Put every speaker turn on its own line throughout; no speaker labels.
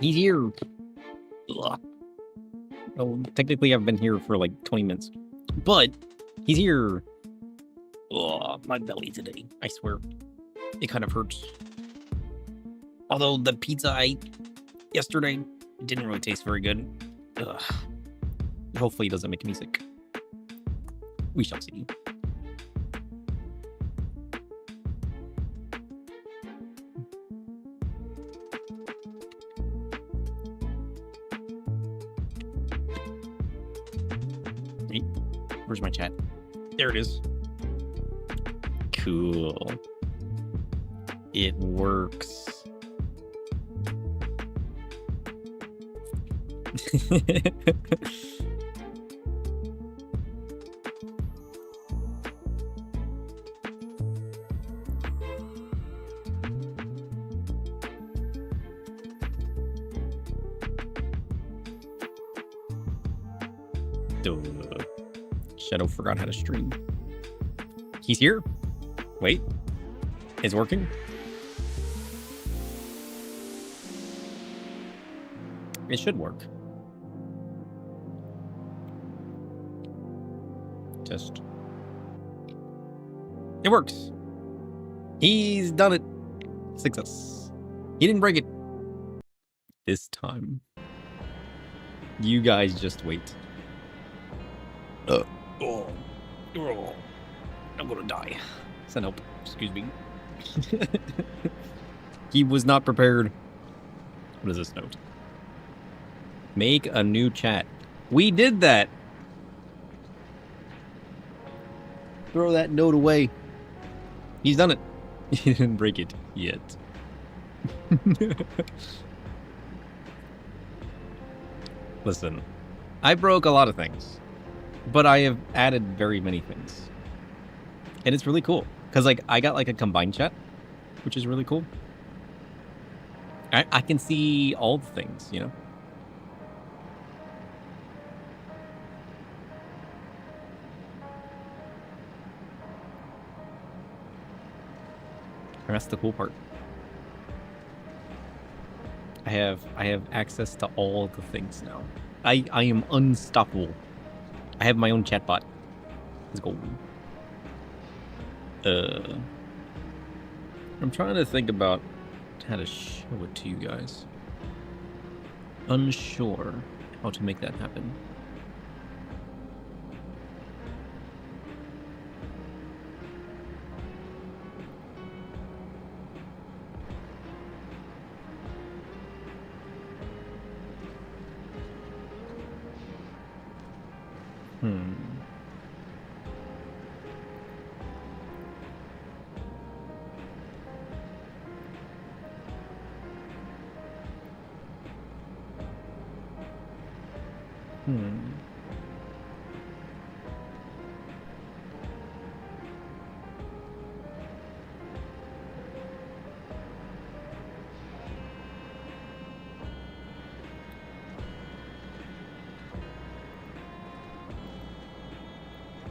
He's here. Ugh. Well, technically I've been here for like 20 minutes. But he's here. Ugh, my belly today. I swear. It kind of hurts. Although the pizza I ate yesterday didn't really taste very good. Ugh. Hopefully it doesn't make me sick. We shall see. Hey, where's my chat? There it is. Cool. It works. Duh. Shadow forgot how to stream. He's here? Wait. It's working? It should work. Test. It works. He's done it. Success. He didn't break it. This time. You guys just wait. Oh. I'm gonna die. Send help. Excuse me. He was not prepared. What is this note? Make a new chat. We did that. Throw that note away. He's done it. He didn't break it yet. Listen, I broke a lot of things, but I have added very many things. And it's really cool. Because like I got like a combined chat, which is really cool. I can see all the things, you know? And that's the cool part. I have access to all the things now. I am unstoppable. I have my own chatbot. Let's go. I'm trying to think about how to show it to you guys. Unsure how to make that happen.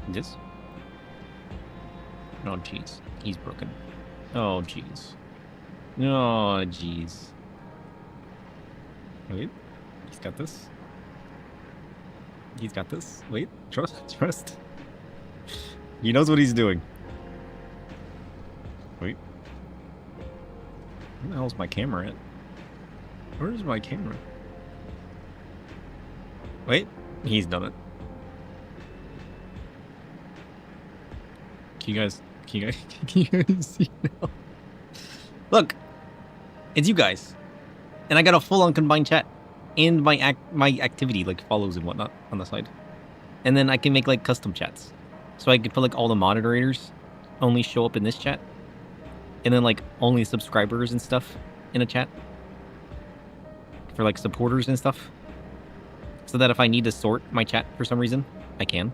This? Oh, jeez. He's broken. Oh, jeez. Oh, jeez. Wait. He's got this. He's got this. Wait. Trust. He knows what he's doing. Wait. Where the hell's my camera at? Where's my camera? Wait. He's done it. Can you guys see now? Look, it's you guys, and I got a full-on combined chat, and my activity like follows and whatnot on the side, and then I can make like custom chats, so I can put like all the moderators only show up in this chat, and then like only subscribers and stuff in a chat for like supporters and stuff, so that if I need to sort my chat for some reason, I can.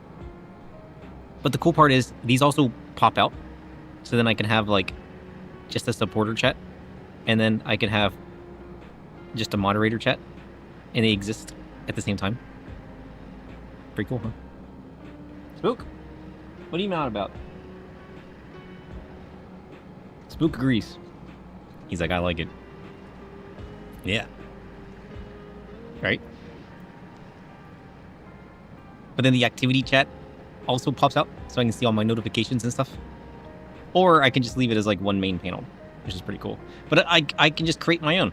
But the cool part is these also pop out. So then I can have like just a supporter chat. And then I can have just a moderator chat. And they exist at the same time. Pretty cool, huh? Spook? What are you mad about? Spook agrees. He's like, I like it. Yeah. but then the activity chat also pops out, so I can see all my notifications and stuff. Or I can just leave it as like one main panel, which is pretty cool. But I can just create my own.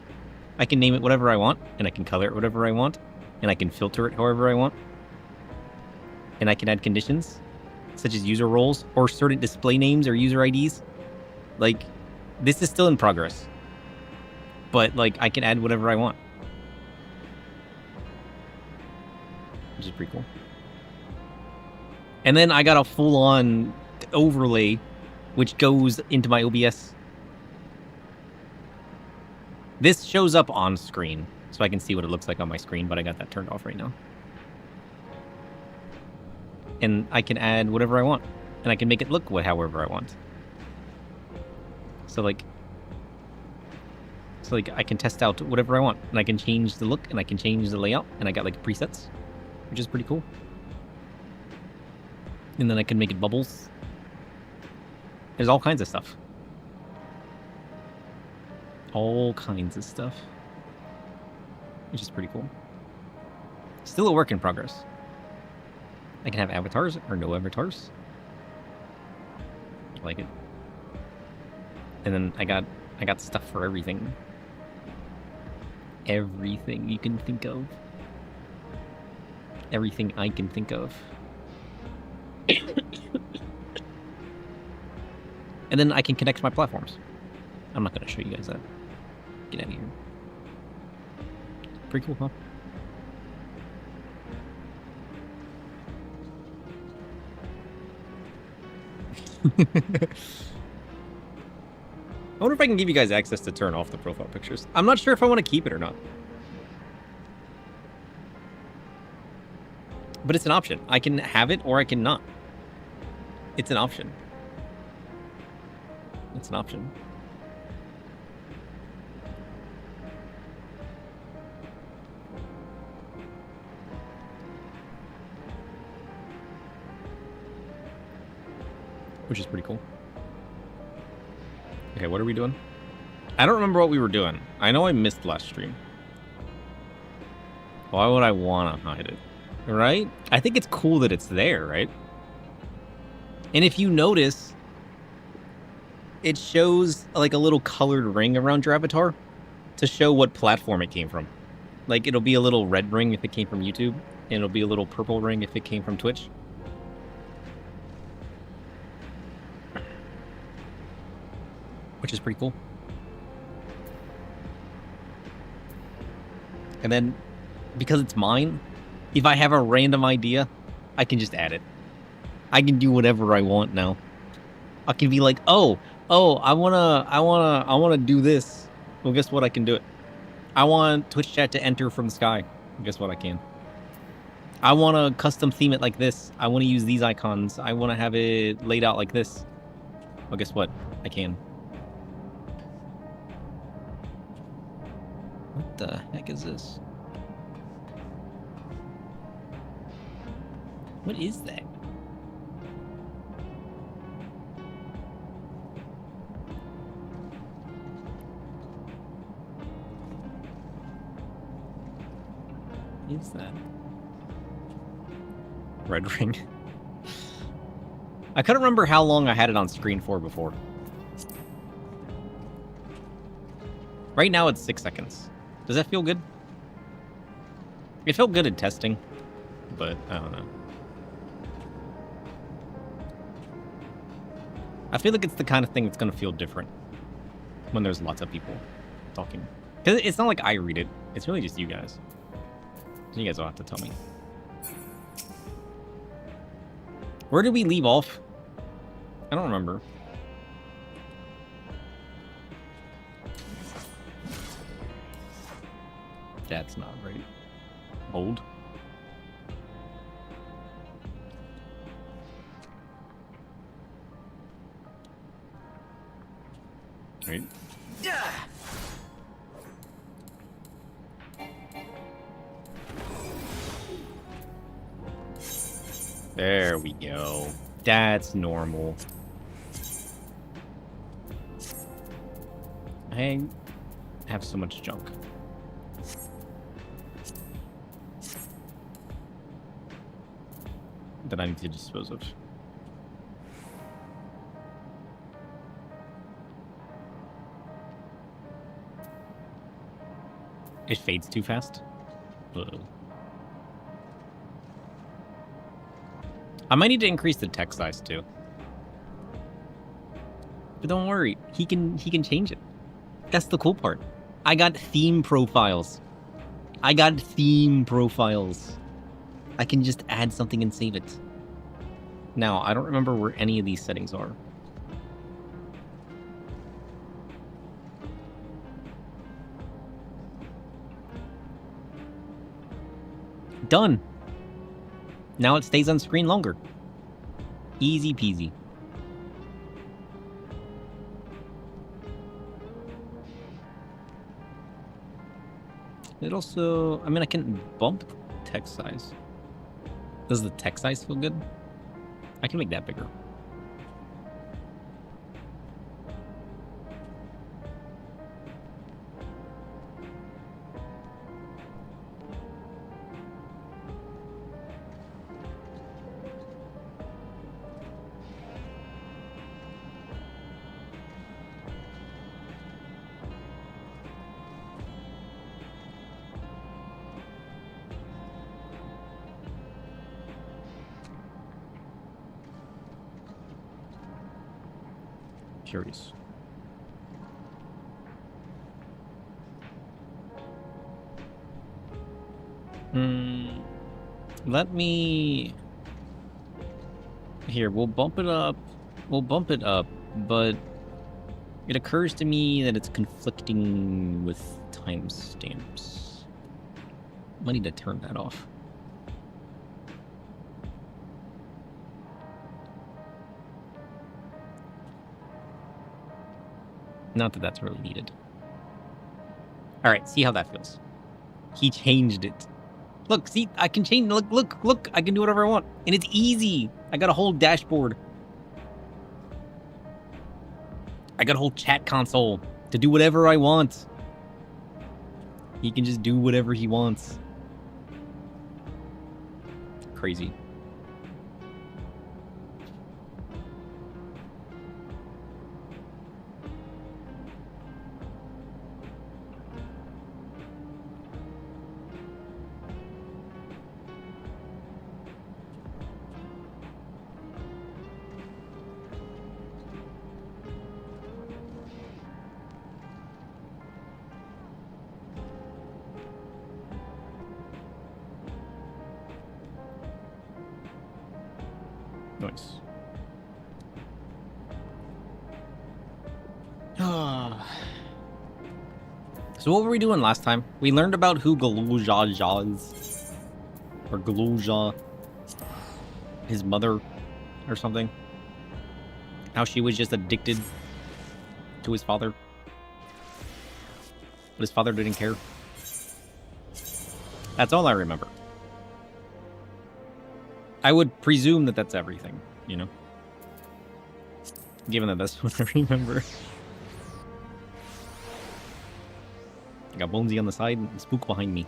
I can name it whatever I want, and I can color it whatever I want, and I can filter it however I want. And I can add conditions, such as user roles, or certain display names or user IDs. Like, this is still in progress. But, like, I can add whatever I want. Which is pretty cool. And then I got a full-on overlay, which goes into my OBS. This shows up on screen, so I can see what it looks like on my screen, but I got that turned off right now. And I can add whatever I want, and I can make it look however I want. So like I can test out whatever I want, and I can change the look, and I can change the layout, and I got like presets, which is pretty cool. And then I can make it bubbles. There's all kinds of stuff. All kinds of stuff. Which is pretty cool. Still a work in progress. I can have avatars or no avatars. I like it. And then I got stuff for everything. Everything you can think of. Everything I can think of. And then I can connect my platforms. I'm not going to show you guys that. Get out of here. Pretty cool, huh? I wonder if I can give you guys access to turn off the profile pictures. I'm not sure if I want to keep it or not. But it's an option. I can have it or I can not. It's an option. It's an option. Which is pretty cool. Okay, what are we doing? I don't remember what we were doing. I know I missed last stream. Why would I want to hide it? Right? I think it's cool that it's there, right? And if you notice, it shows like a little colored ring around your avatar to show what platform it came from. Like, it'll be a little red ring if it came from YouTube, and it'll be a little purple ring if it came from Twitch. Which is pretty cool. And then, because it's mine, if I have a random idea, I can just add it. I can do whatever I want now. I can be like, oh, I wanna do this. Well, guess what? I can do it. I want Twitch chat to enter from the sky. Guess what? I can. I want to custom theme it like this. I want to use these icons. I want to have it laid out like this. Well, guess what? I can. What the heck is this? What is that? What is that? Red ring. I couldn't remember how long I had it on screen for before. Right now it's 6 seconds. Does that feel good? It felt good in testing, but I don't know. I feel like it's the kind of thing that's going to feel different when there's lots of people talking. Because it's not like I read it. It's really just you guys. So you guys will have to tell me. Where did we leave off? I don't remember. That's not right. Hold. Right. Yeah. There we go. That's normal. I have so much junk. that I need to dispose of. It fades too fast. Ugh. I might need to increase the text size too. But don't worry, he can change it. That's the cool part. I got theme profiles. I can just add something and save it. Now, I don't remember where any of these settings are. Done. Now it stays on screen longer. Easy peasy. It also, I mean, I can bump text size. Does the text size feel good? I can make that bigger. Curious. Let me... Here, we'll bump it up. But it occurs to me that it's conflicting with timestamps. I need to turn that off. Not that that's really needed. All right, see how that feels. He changed it. Look, see, I can change. Look, I can do whatever I want. And it's easy. I got a whole dashboard. I got a whole chat console to do whatever I want. He can just do whatever he wants. Crazy. Nice. So what were we doing last time? We learned about who Galuja is. Or Galuja. His mother or something. How she was just addicted to his father. But his father didn't care. That's all I remember. I would presume that that's everything, you know? Given that that's what I remember. I got Bonesy on the side and Spook behind me.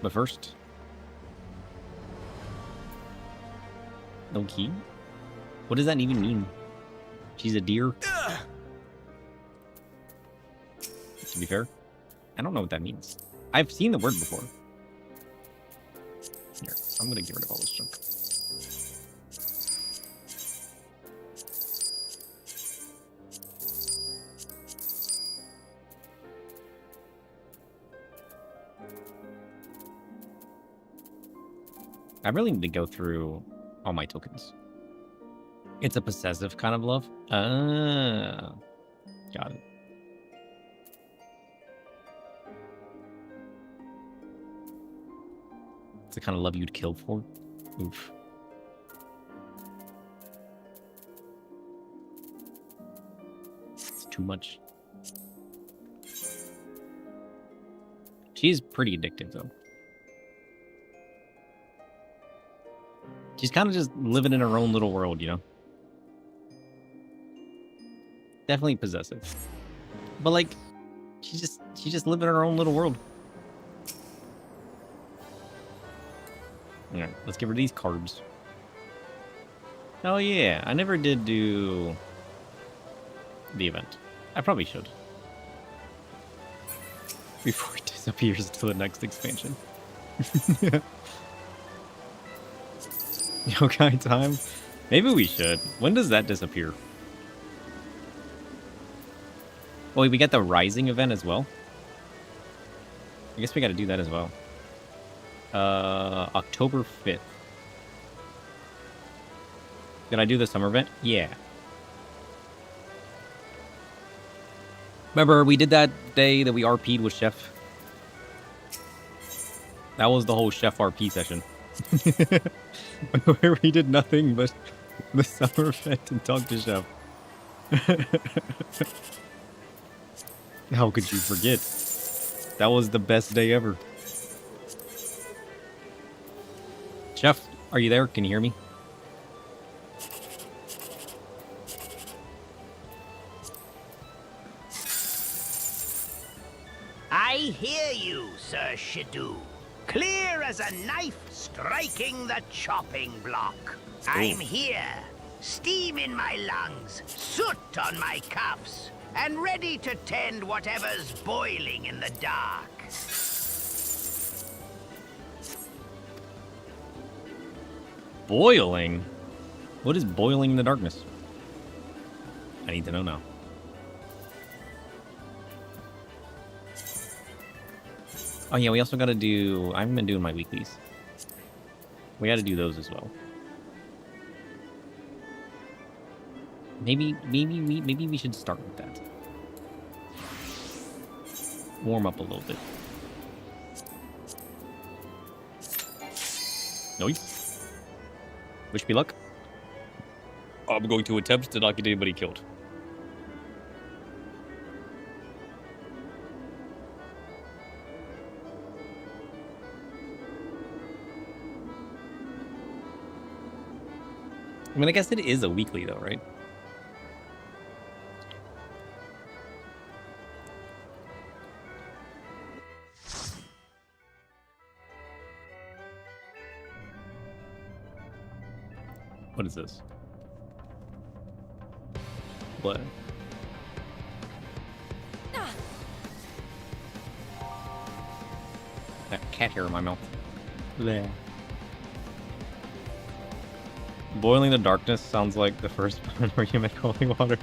But first... No key? What does that even mean? She's a deer? To be fair, I don't know what that means. I've seen the word before. Here, I'm gonna get rid of all this junk. I really need to go through all my tokens. It's a possessive kind of love. Ah, got it. It's the kind of love you'd kill for. Oof. It's too much. She's pretty addictive, though. She's kind of just living in her own little world, you know? Definitely possessive. But, like, she's just living in her own little world. Alright, let's get rid of these carbs. Oh yeah, I never did do the event. I probably should. Before it disappears to the next expansion. Yokai time? Maybe we should. When does that disappear? Oh, wait, we got the Rising event as well? I guess we gotta do that as well. October 5th. Did I do the summer event? Yeah. Remember, we did that day that we RP'd with Chef? That was the whole Chef RP session. Where we did nothing but the summer event and talk to Chef. How could you forget? That was the best day ever. Chef, are you there? Can you hear me?
I hear you, Sir Shidoo. Clear as a knife striking the chopping block. I'm here, steam in my lungs, soot on my cuffs, and ready to tend whatever's boiling in the dark.
Boiling? What is boiling in the darkness? I need to know now. Oh yeah, we also gotta do... I haven't been doing my weeklies. We gotta do those as well. Maybe we should start with that. Warm up a little bit. Nice. Wish me luck. I'm going to attempt to not get anybody killed. I mean, I guess it is a weekly though, right? What is this? What? That cat hair in my mouth. Bleh. Boiling the darkness sounds like the first one where you make holy water.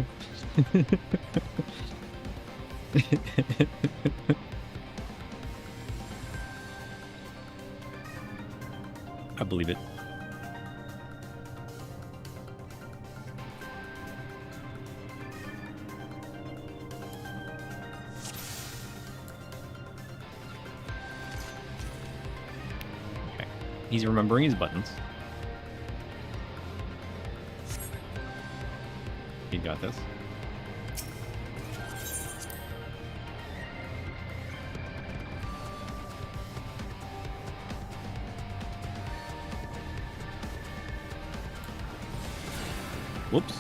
I believe it. Okay. He's remembering his buttons. You got this. Whoops.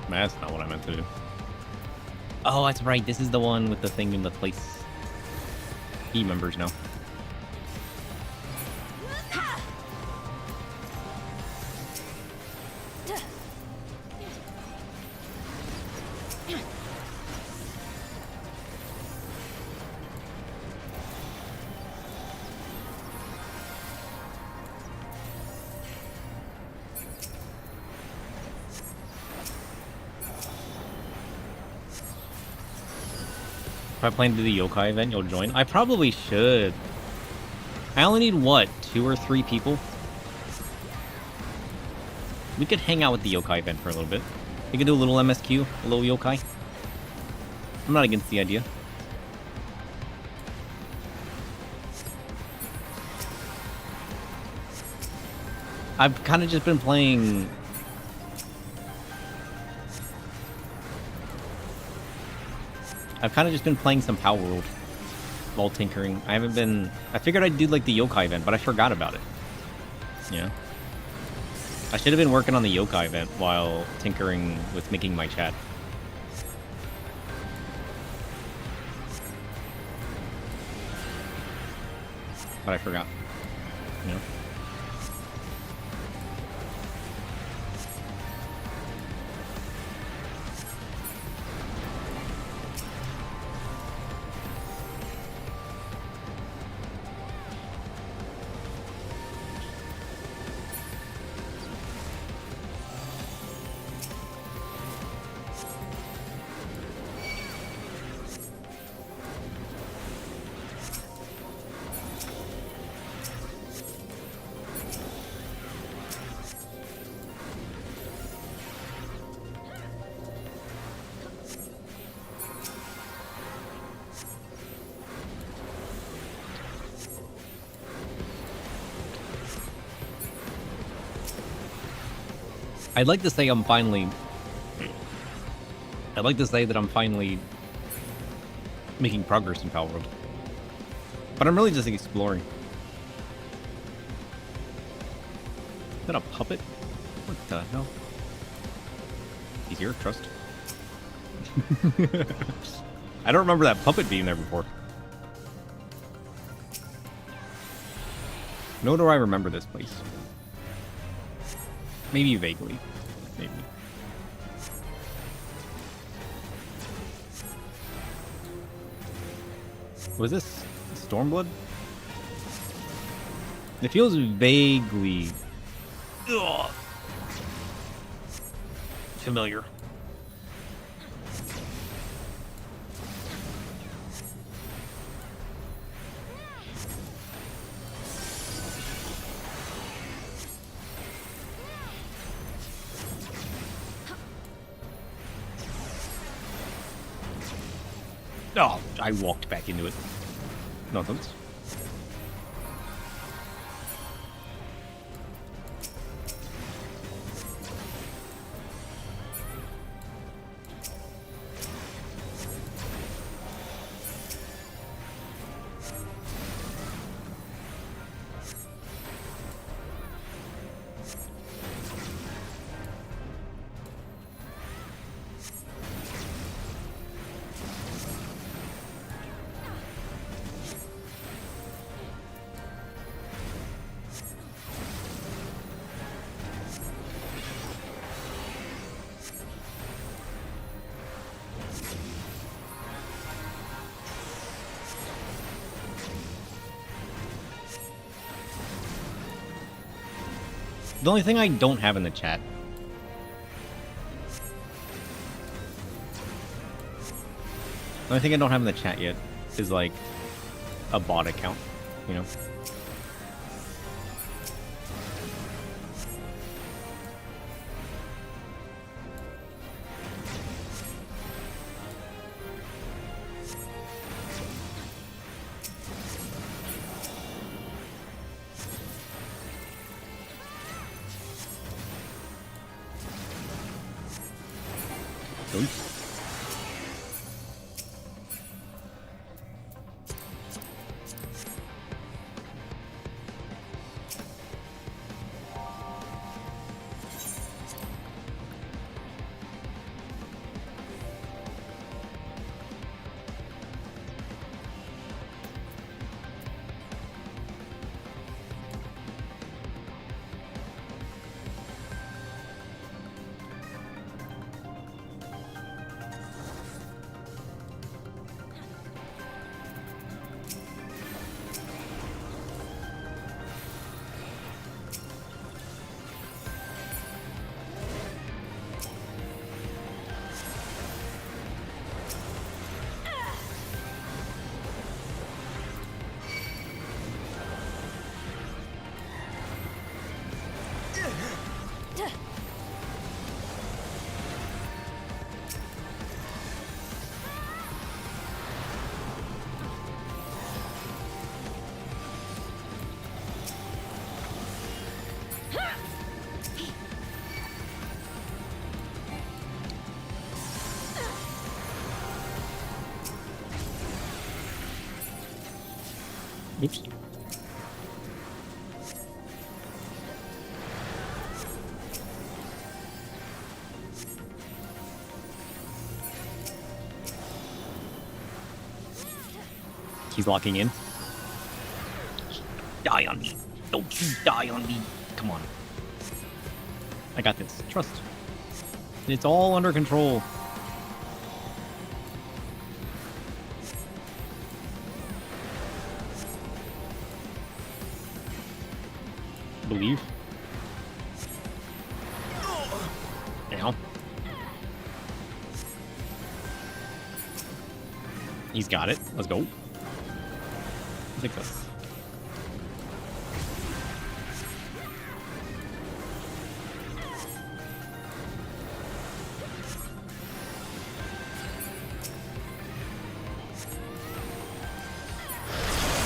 That's not what I meant to do. Oh, that's right. This is the one with the thing in the place. He remembers now. If I plan to do the yokai event, you'll join? I probably should. I only need, what, 2 or 3 people? We could hang out with the yokai event for a little bit. We could do a little MSQ, a little yokai. I'm not against the idea. I've kind of just been playing... some Power World while tinkering. I haven't been... I figured I'd do, like, the yokai event, but I forgot about it. Yeah. I should have been working on the yokai event while tinkering with making my chat. But I forgot. You know? I'd like to say I'm finally... I'd like to say that I'm finally making progress in Power World. But I'm really just exploring. Is that a puppet? What the hell? He's here, trust. I don't remember that puppet being there before. Nor do I remember this place. Maybe vaguely. Maybe. Was this Stormblood? It feels vaguely... Ugh, familiar. Oh, I walked back into it. Nonsense. The only thing I don't have in the chat. The only thing I don't have in the chat yet is like a bot account, you know? Oops. He's locking in. Die on me. Don't you die on me. Come on. I got this. Trust. It's all under control. Believe. Ow. He's got it. Let's go. Success.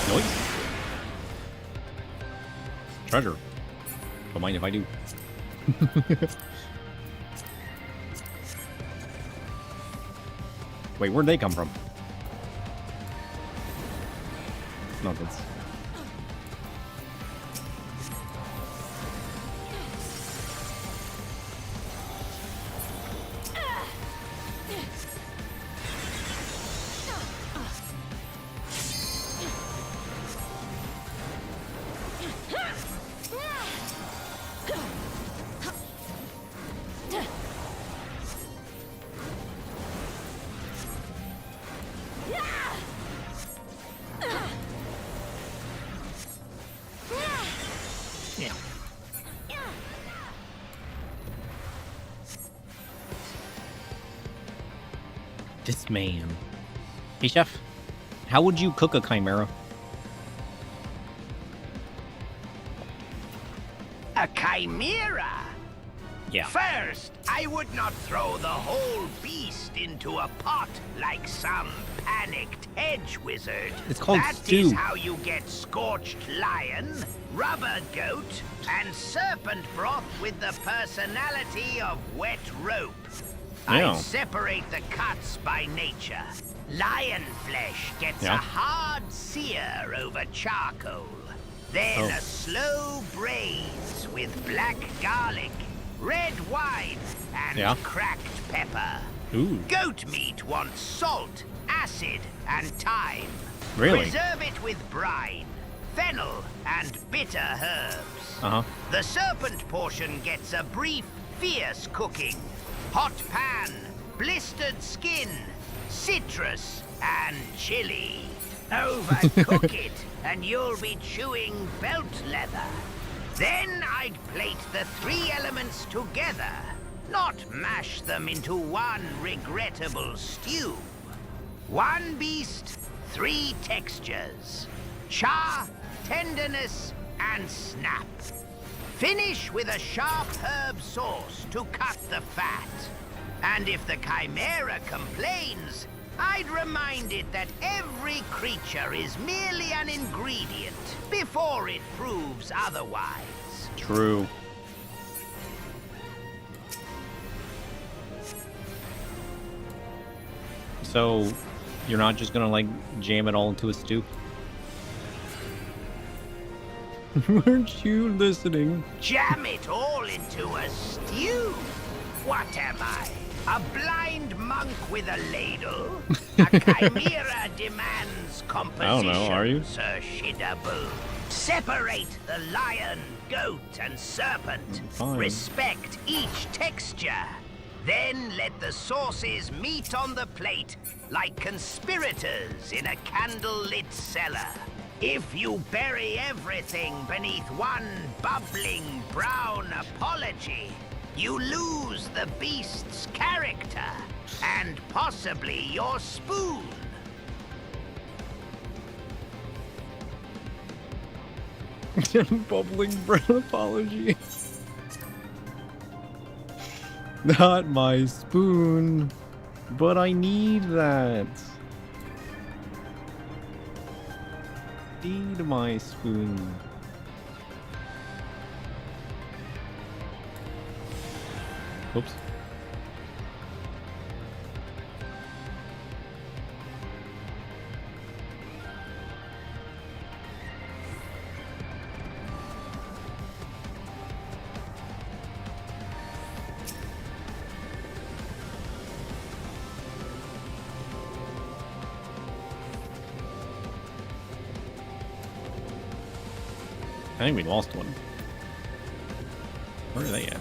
Noise. Treasure. Don't mind if I do. Wait, where'd they come from? Nonsense. Yeah. This man. Hey, chef. How would you cook a chimera?
A chimera?
Yeah.
First, I would not throw the whole beast into a pot like some panicked hedge wizard.
It's called
That
stew.
is how you get scorched lion, rubber goat, and serpent broth with the personality of wet rope.
Yeah.
I separate the cuts by nature. Lion flesh gets a hard sear over charcoal. Then a slow braise with black garlic, red wine, and cracked pepper.
Ooh.
Goat meat wants salt, acid, and thyme.
Really?
Preserve it with brine, fennel, and bitter herbs.
Uh-huh.
The serpent portion gets a brief, fierce cooking. Hot pan, blistered skin, citrus, and chili. Overcook it, and you'll be chewing belt leather. Then I'd plate the three elements together, not mash them into one regrettable stew. One beast, three textures. Char, tenderness, and snap. Finish with a sharp herb sauce to cut the fat. And if the chimera complains, I'd remind it that every creature is merely an ingredient before it proves otherwise.
True. So, you're not just gonna, like, jam it all into a stew? Weren't you listening?
Jam it all into a stew? What am I? A blind monk with a ladle? A chimera demands composition,
I don't know, are you?
Sir Shidaboo. Separate the lion, goat, and serpent.
Fine.
Respect each texture. Then let the sauces meet on the plate like conspirators in a candle-lit cellar. If you bury everything beneath one bubbling brown apology, you lose the beast's character and possibly your spoon.
Bubbling brown apology. Not my spoon, but I need that. Need my spoon. Oops. I think we lost one. Where are they at?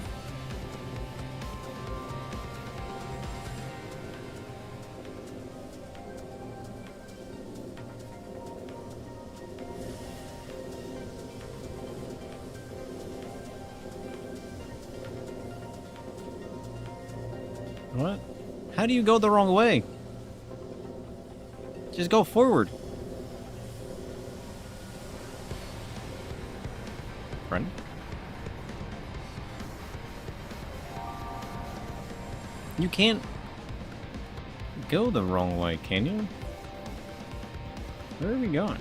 What? How do you go the wrong way? Just go forward. Friend? You can't go the wrong way, can you? Where are we going?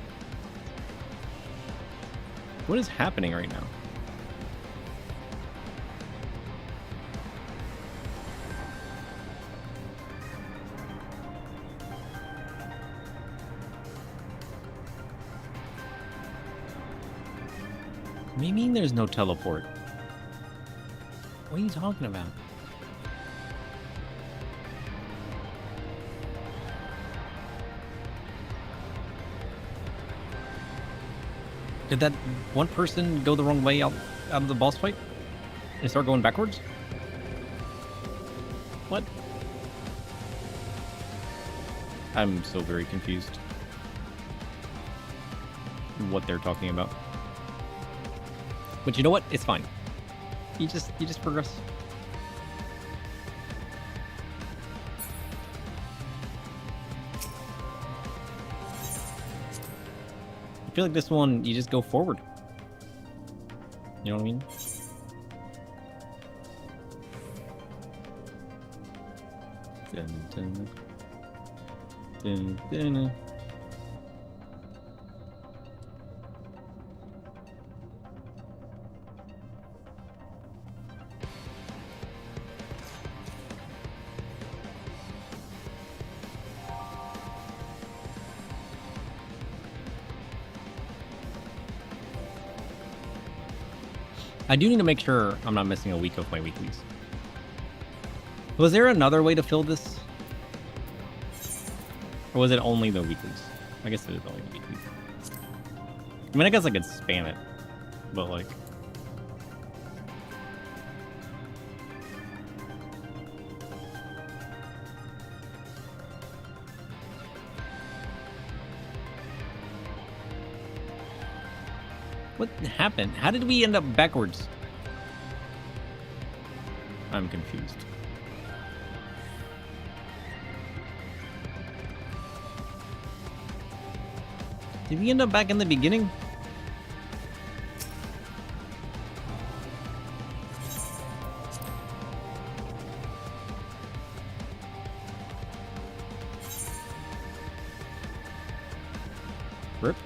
What is happening right now? What do you mean there's no teleport? What are you talking about? Did that one person go the wrong way out of the boss fight? And start going backwards? What? I'm so very confused. What they're talking about. But you know what? It's fine. You just progress. I feel like this one, you just go forward. You know what I mean? Dun, dun, dun, dun. I do need to make sure I'm not missing a week of my weeklies. Was there another way to fill this? Or was it only the weeklies? I guess it is only the weeklies. I mean, I guess I could spam it. But, like... What happened? How did we end up backwards? I'm confused. Did we end up back in the beginning? Rip.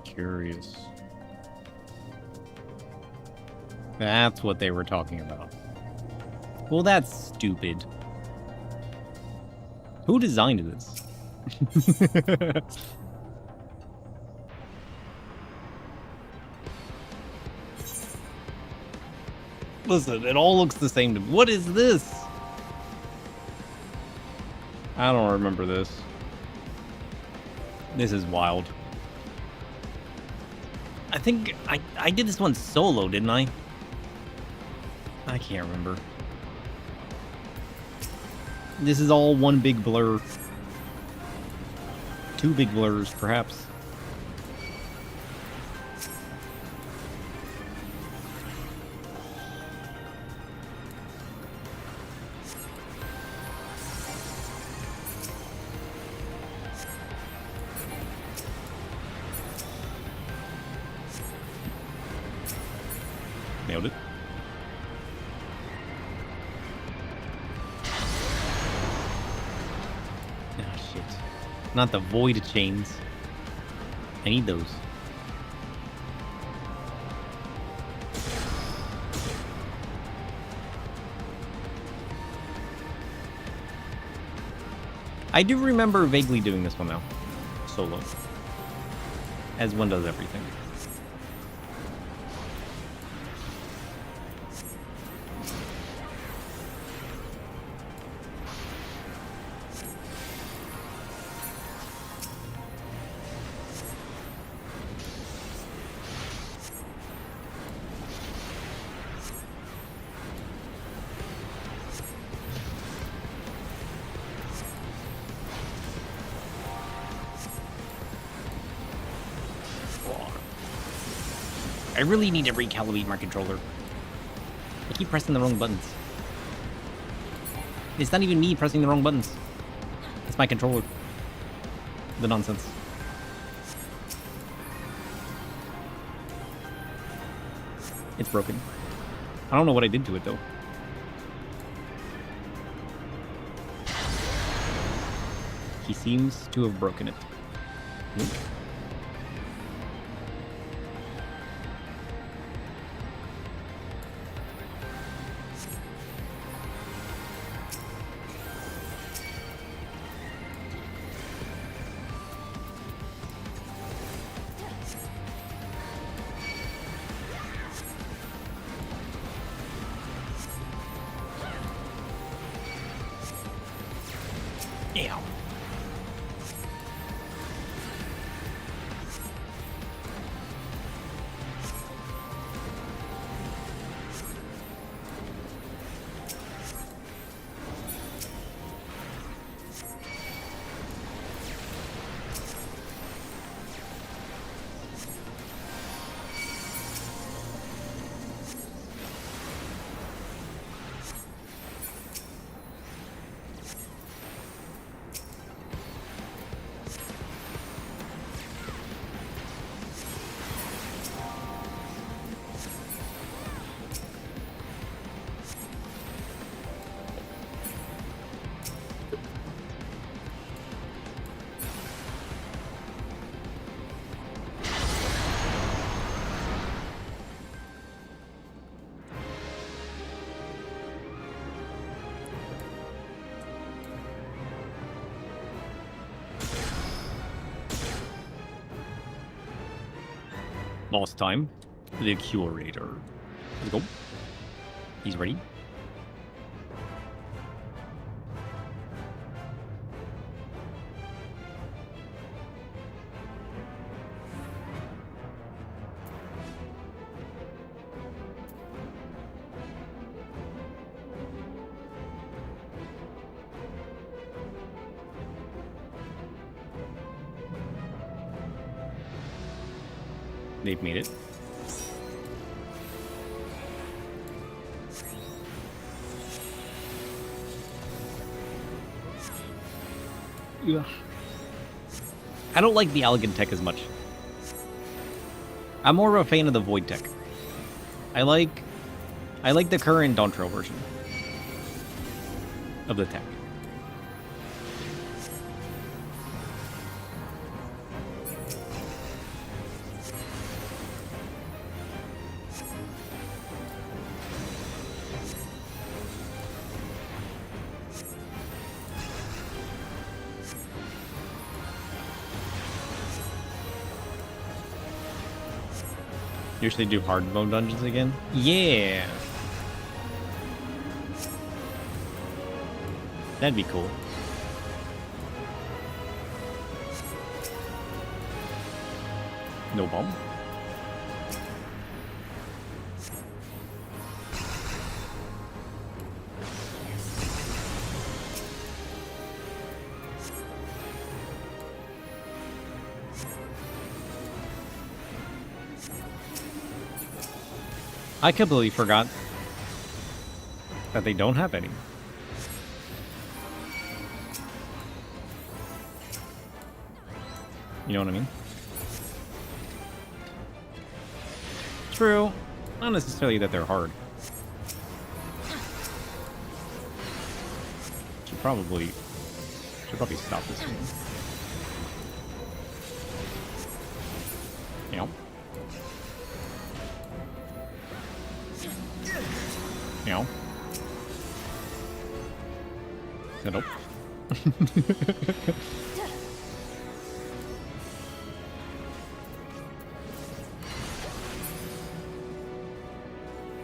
Curious. That's what they were talking about. Well, that's stupid. Who designed this? Listen, it all looks the same to me. What is this? I don't remember this. This is wild. I think I did this one solo, didn't I? I can't remember. This is all one big blur. Two big blurs, perhaps. Nailed it. Ah, shit. Not the void chains. I need those. I do remember vaguely doing this one now. Solo. As one does everything. I really need to recalibrate my controller. I keep pressing the wrong buttons. It's not even me pressing the wrong buttons. It's my controller. The nonsense. It's broken. I don't know what I did to it, though. He seems to have broken it. Nope. Ew. Last time, the curator. Let's go. He's ready. They've made it. Ugh. I don't like the elegant tech as much. I'm more of a fan of the void tech. I like the current Dawntrail version of the tech. Usually do hard mode dungeons again? Yeah! That'd be cool. No bomb? I completely forgot that they don't have any. You know what I mean? True. Not necessarily that they're hard. Should probably stop this one. Yep. Yep. Nope.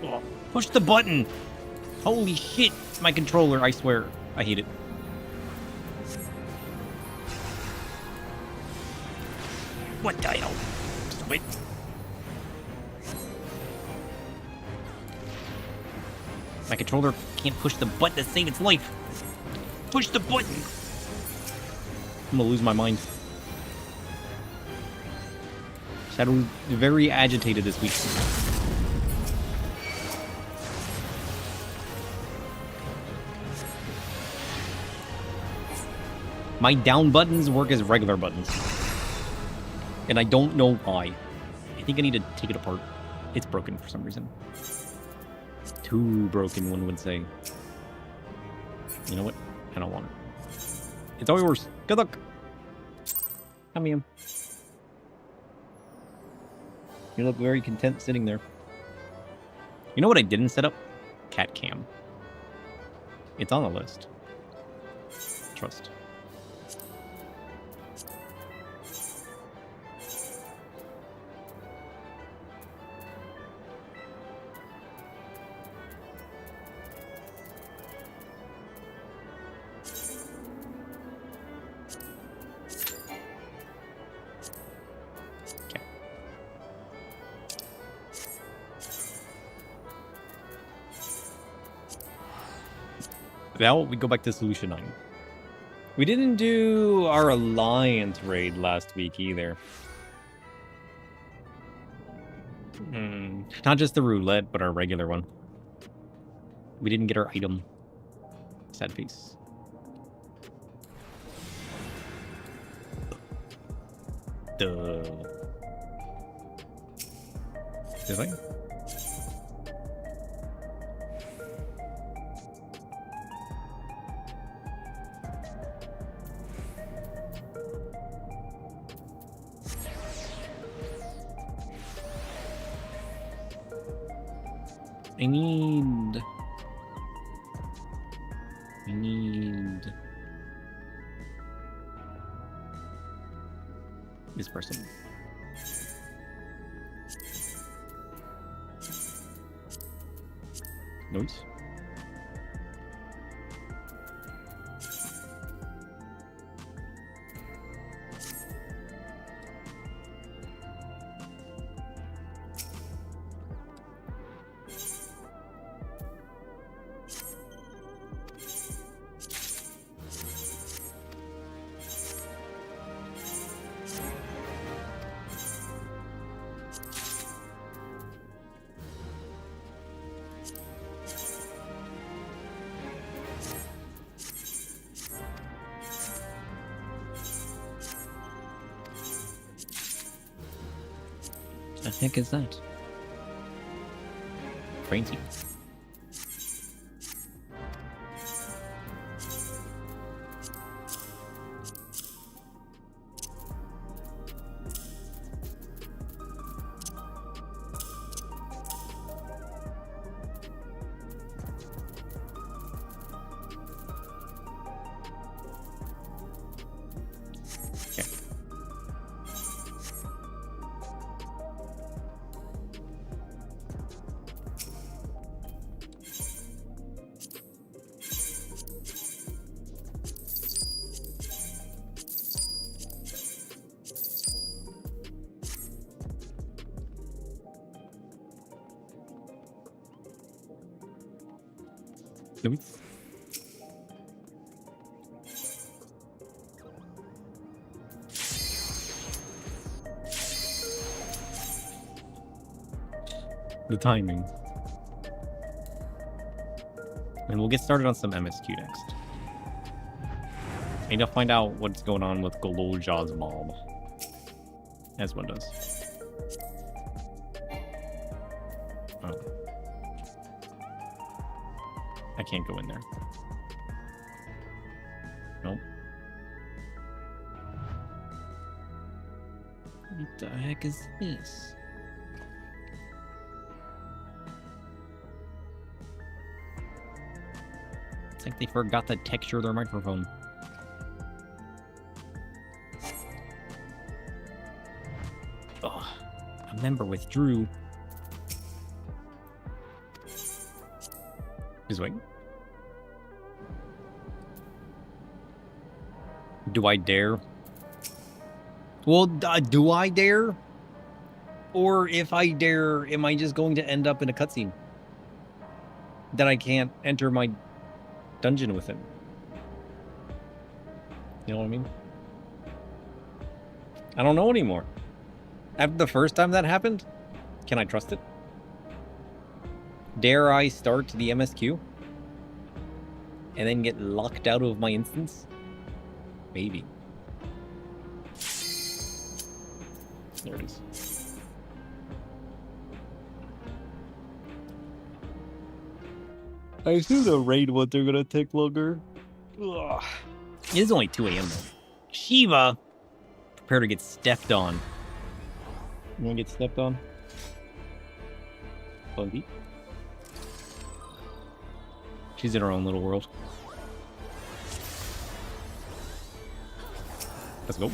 Oh, push the button! Holy shit! My controller, I swear. I hate it. What the hell? Stop it. My controller can't push the button to save its life. Push the button! I'm gonna lose my mind. Shadow's very agitated this week. My down buttons work as regular buttons. And I don't know why. I think I need to take it apart. It's broken for some reason. Too broken, one would say. You know what? I don't want it. It's all yours. Good luck. Come here. You look very content sitting there. You know what I didn't set up? Cat cam. It's on the list. Trust. Now we go back to Solution 9. We didn't do our Alliance raid last week either. Not just the roulette, but our regular one. We didn't get our item. Sad face. Duh. This way? I need this person. Notes. The heck is that? Crazy. Notes. The timing. And we'll get started on some MSQ next. I need to find out what's going on with Gololja's mob. As one does. Oh. I can't go in there. Nope. What the heck is this? It's like they forgot to texture their microphone. Ugh. A member withdrew. Just wait. Do I dare? Well, do I dare? Or if I dare, am I just going to end up in a cutscene? That I can't enter my dungeon with him. You know what I mean? I don't know anymore. After the first time that happened, can I trust it? Dare I start the MSQ? And then get locked out of my instance? Maybe. There it is. I assume the raid ones are gonna take longer. Ugh. It is only 2 a.m. though. Shiva! Prepare to get stepped on. You wanna get stepped on? Bungie? She's in her own little world. Let's go.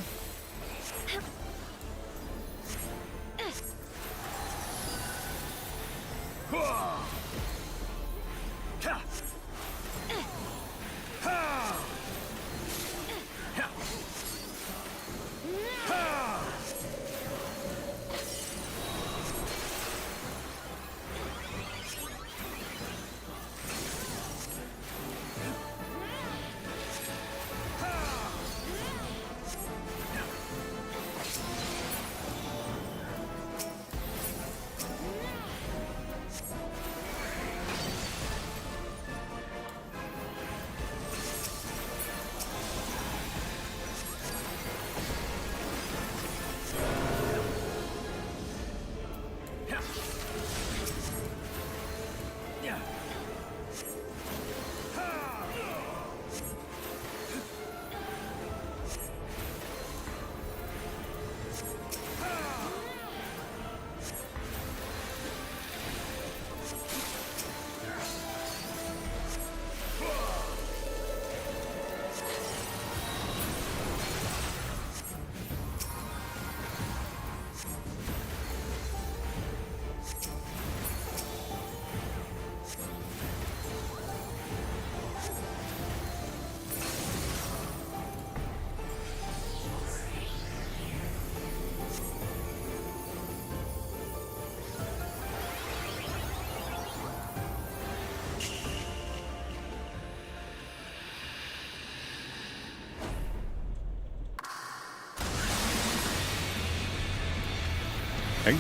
Hey.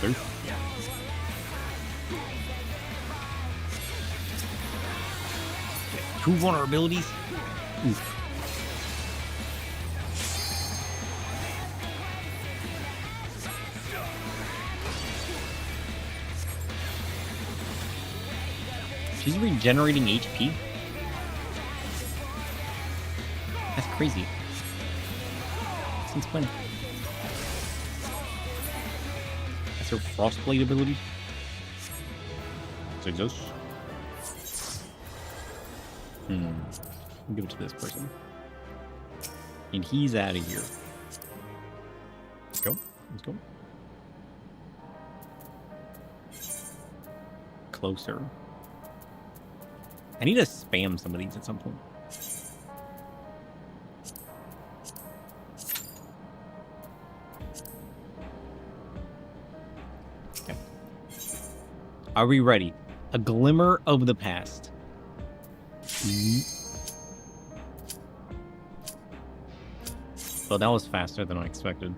Sir. Two vulnerabilities. Oof. She's regenerating HP? That's crazy. Since when? That's her Frostblade ability? Does it exist? I'll give it to this person. And he's out of here. Let's go. Let's go. Closer. I need to spam some of these at some point. Okay. Are we ready? A glimmer of the past. Well, that was faster than I expected.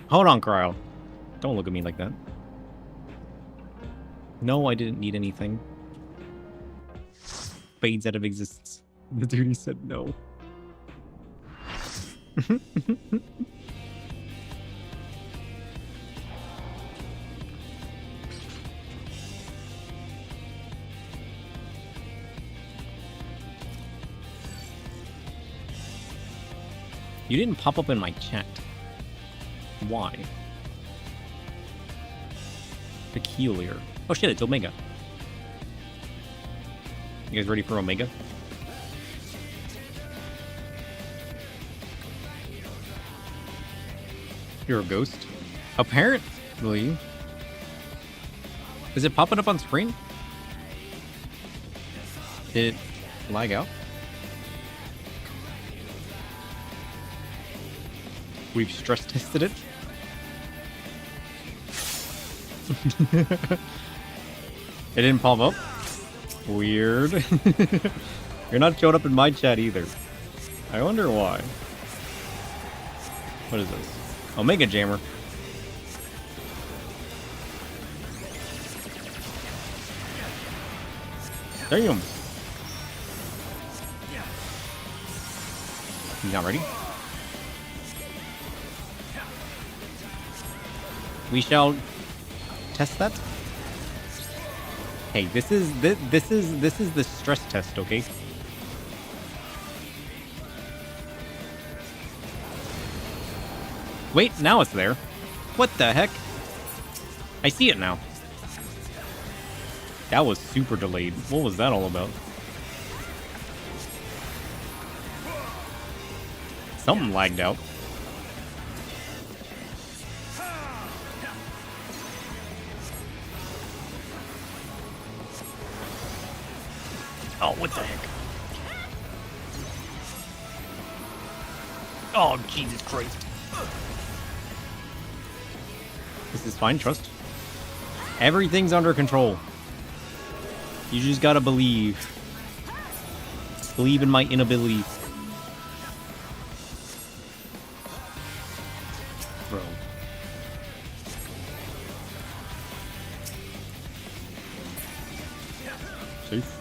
Hold on, Cryo. Don't look at me like that. No, I didn't need anything. Fades out of existence. The duty said no. You didn't pop up in my chat. Why? Peculiar. Oh shit, it's Omega. You guys ready for Omega? You're a ghost? Apparently. Is it popping up on screen? Did it lag out? We've stress tested it. It didn't pop up? Weird. You're not showing up in my chat either. I wonder why. What is this? Omega Jammer. Damn. You not ready? We shall test that. Hey, this is the stress test, okay? Wait, now it's there. What the heck? I see it now. That was super delayed. What was that all about? Something lagged out. Oh, what the heck? Oh, Jesus Christ. This is fine, trust. Everything's under control. You just gotta believe. Believe in my inability. Bro. Safe.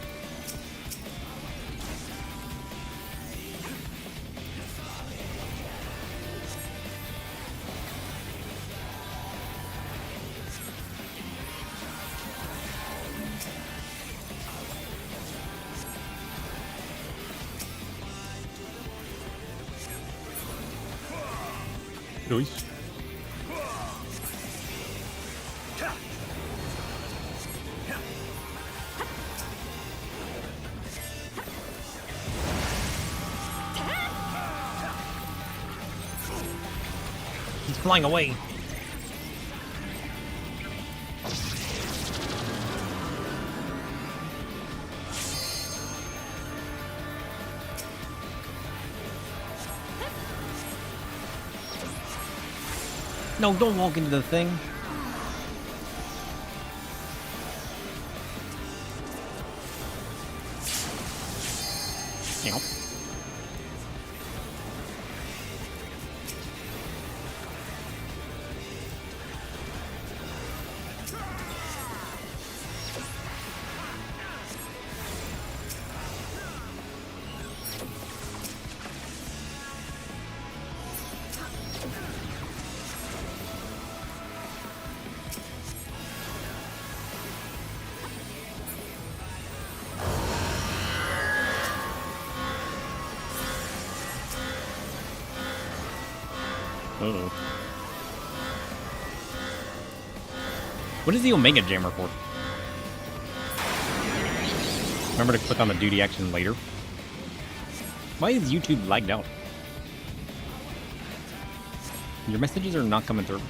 Nice. He's flying away. No, don't walk into the thing. Yep. Uh-oh. What is the Omega Jammer for? Remember to click on the duty action later. Why is YouTube lagged out? Your messages are not coming through.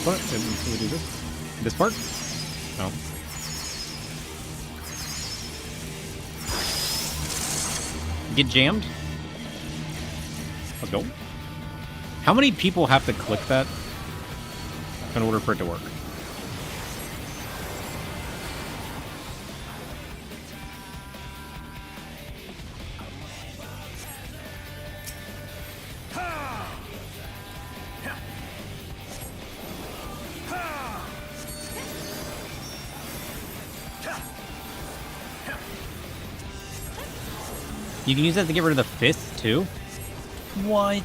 What? Did we do this? This part? No. Get jammed? Let's go. How many people have to click that in order for it to work? You can use that to get rid of the fists, too? What?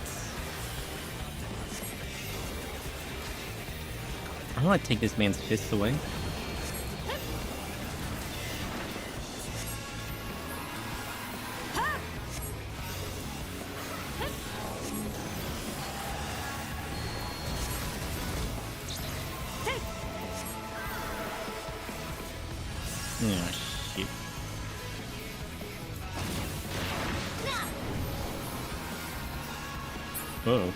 I want to take this man's fists away. Oh, shit. Uh-oh.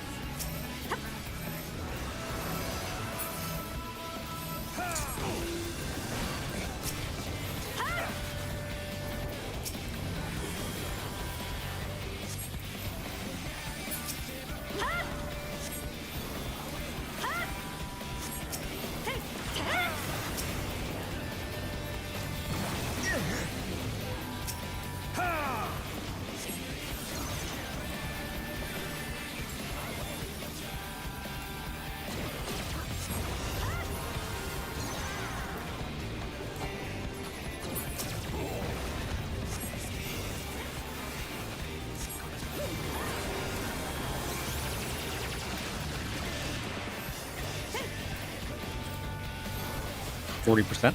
%.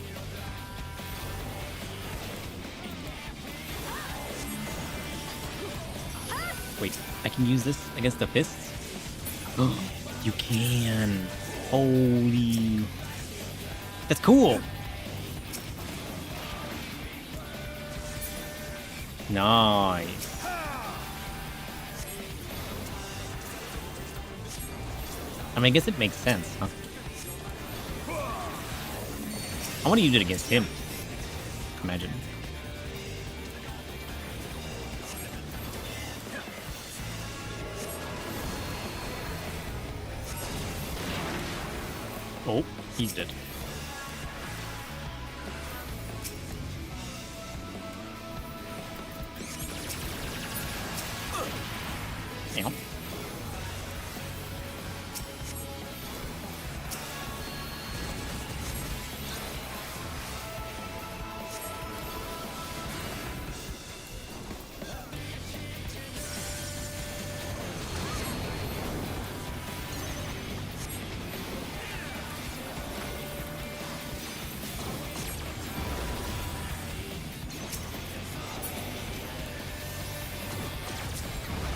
Wait, I can use this against the fists? You can. Holy. That's cool. Nice. I mean, I guess it makes sense, huh? I want to use it against him. Imagine. Oh, he's dead. Damn.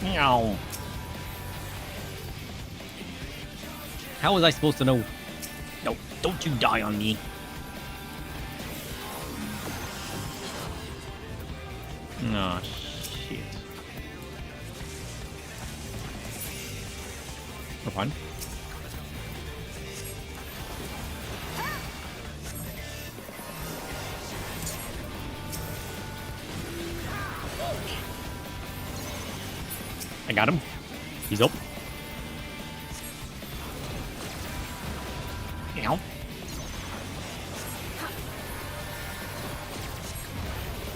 Meow. How was I supposed to know? No, don't you die on me. Oh, shit. We're fine. I got him. He's up. Ow.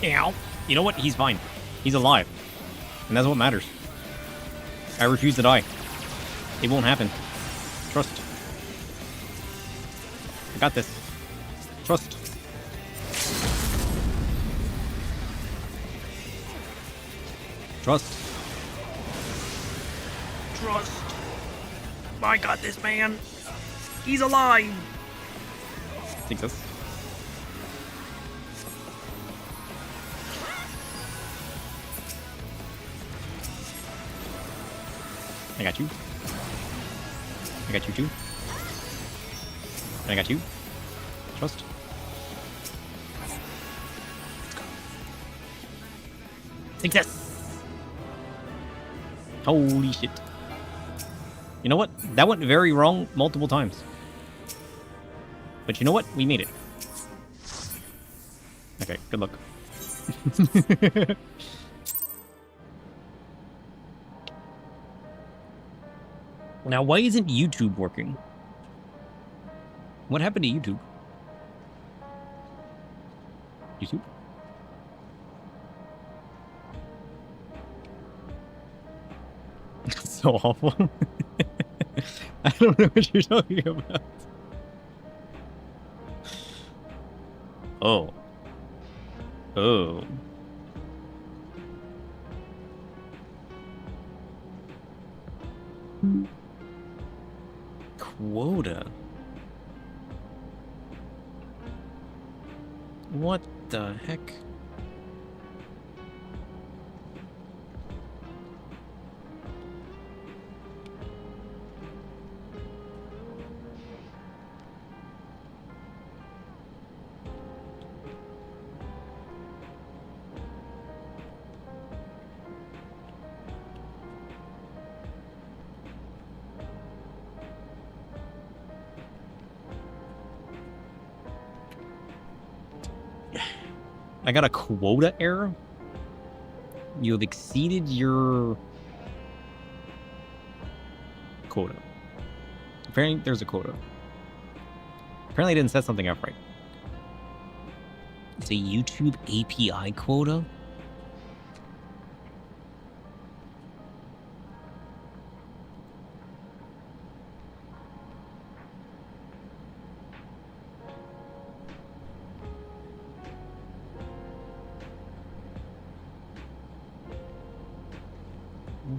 Ow. You know what? He's fine. He's alive. And that's what matters. I refuse to die. It won't happen. Trust. I got this. Trust. Trust. Trust. I got this, man. He's alive. Take this. I got you. I got you too. And I got you. Trust. Success. Holy shit. You know what? That went very wrong multiple times. But you know what? We made it. Okay, good luck. Now, why isn't YouTube working? What happened to YouTube? YouTube? That's so awful. I don't know what you're talking about. Oh. Oh. Quota. What the heck? I got a quota error. You have exceeded your quota. Apparently, there's a quota. Apparently, I didn't set something up right. It's a YouTube API quota.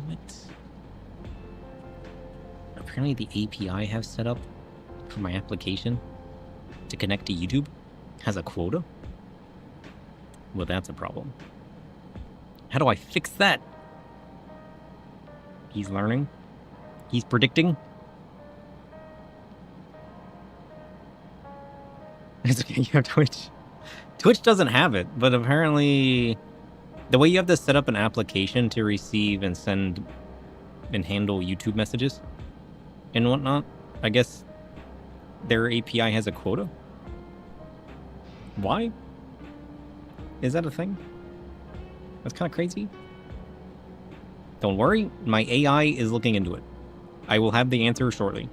What? Apparently the API I have set up for my application to connect to YouTube has a quota? Well, that's a problem. How do I fix that? He's learning. He's predicting. It's okay, you have Twitch. Twitch doesn't have it, but apparently the way you have to set up an application to receive and send and handle YouTube messages and whatnot, I guess their API has a quota? Why? Is that a thing? That's kind of crazy. Don't worry, my AI is looking into it. I will have the answer shortly.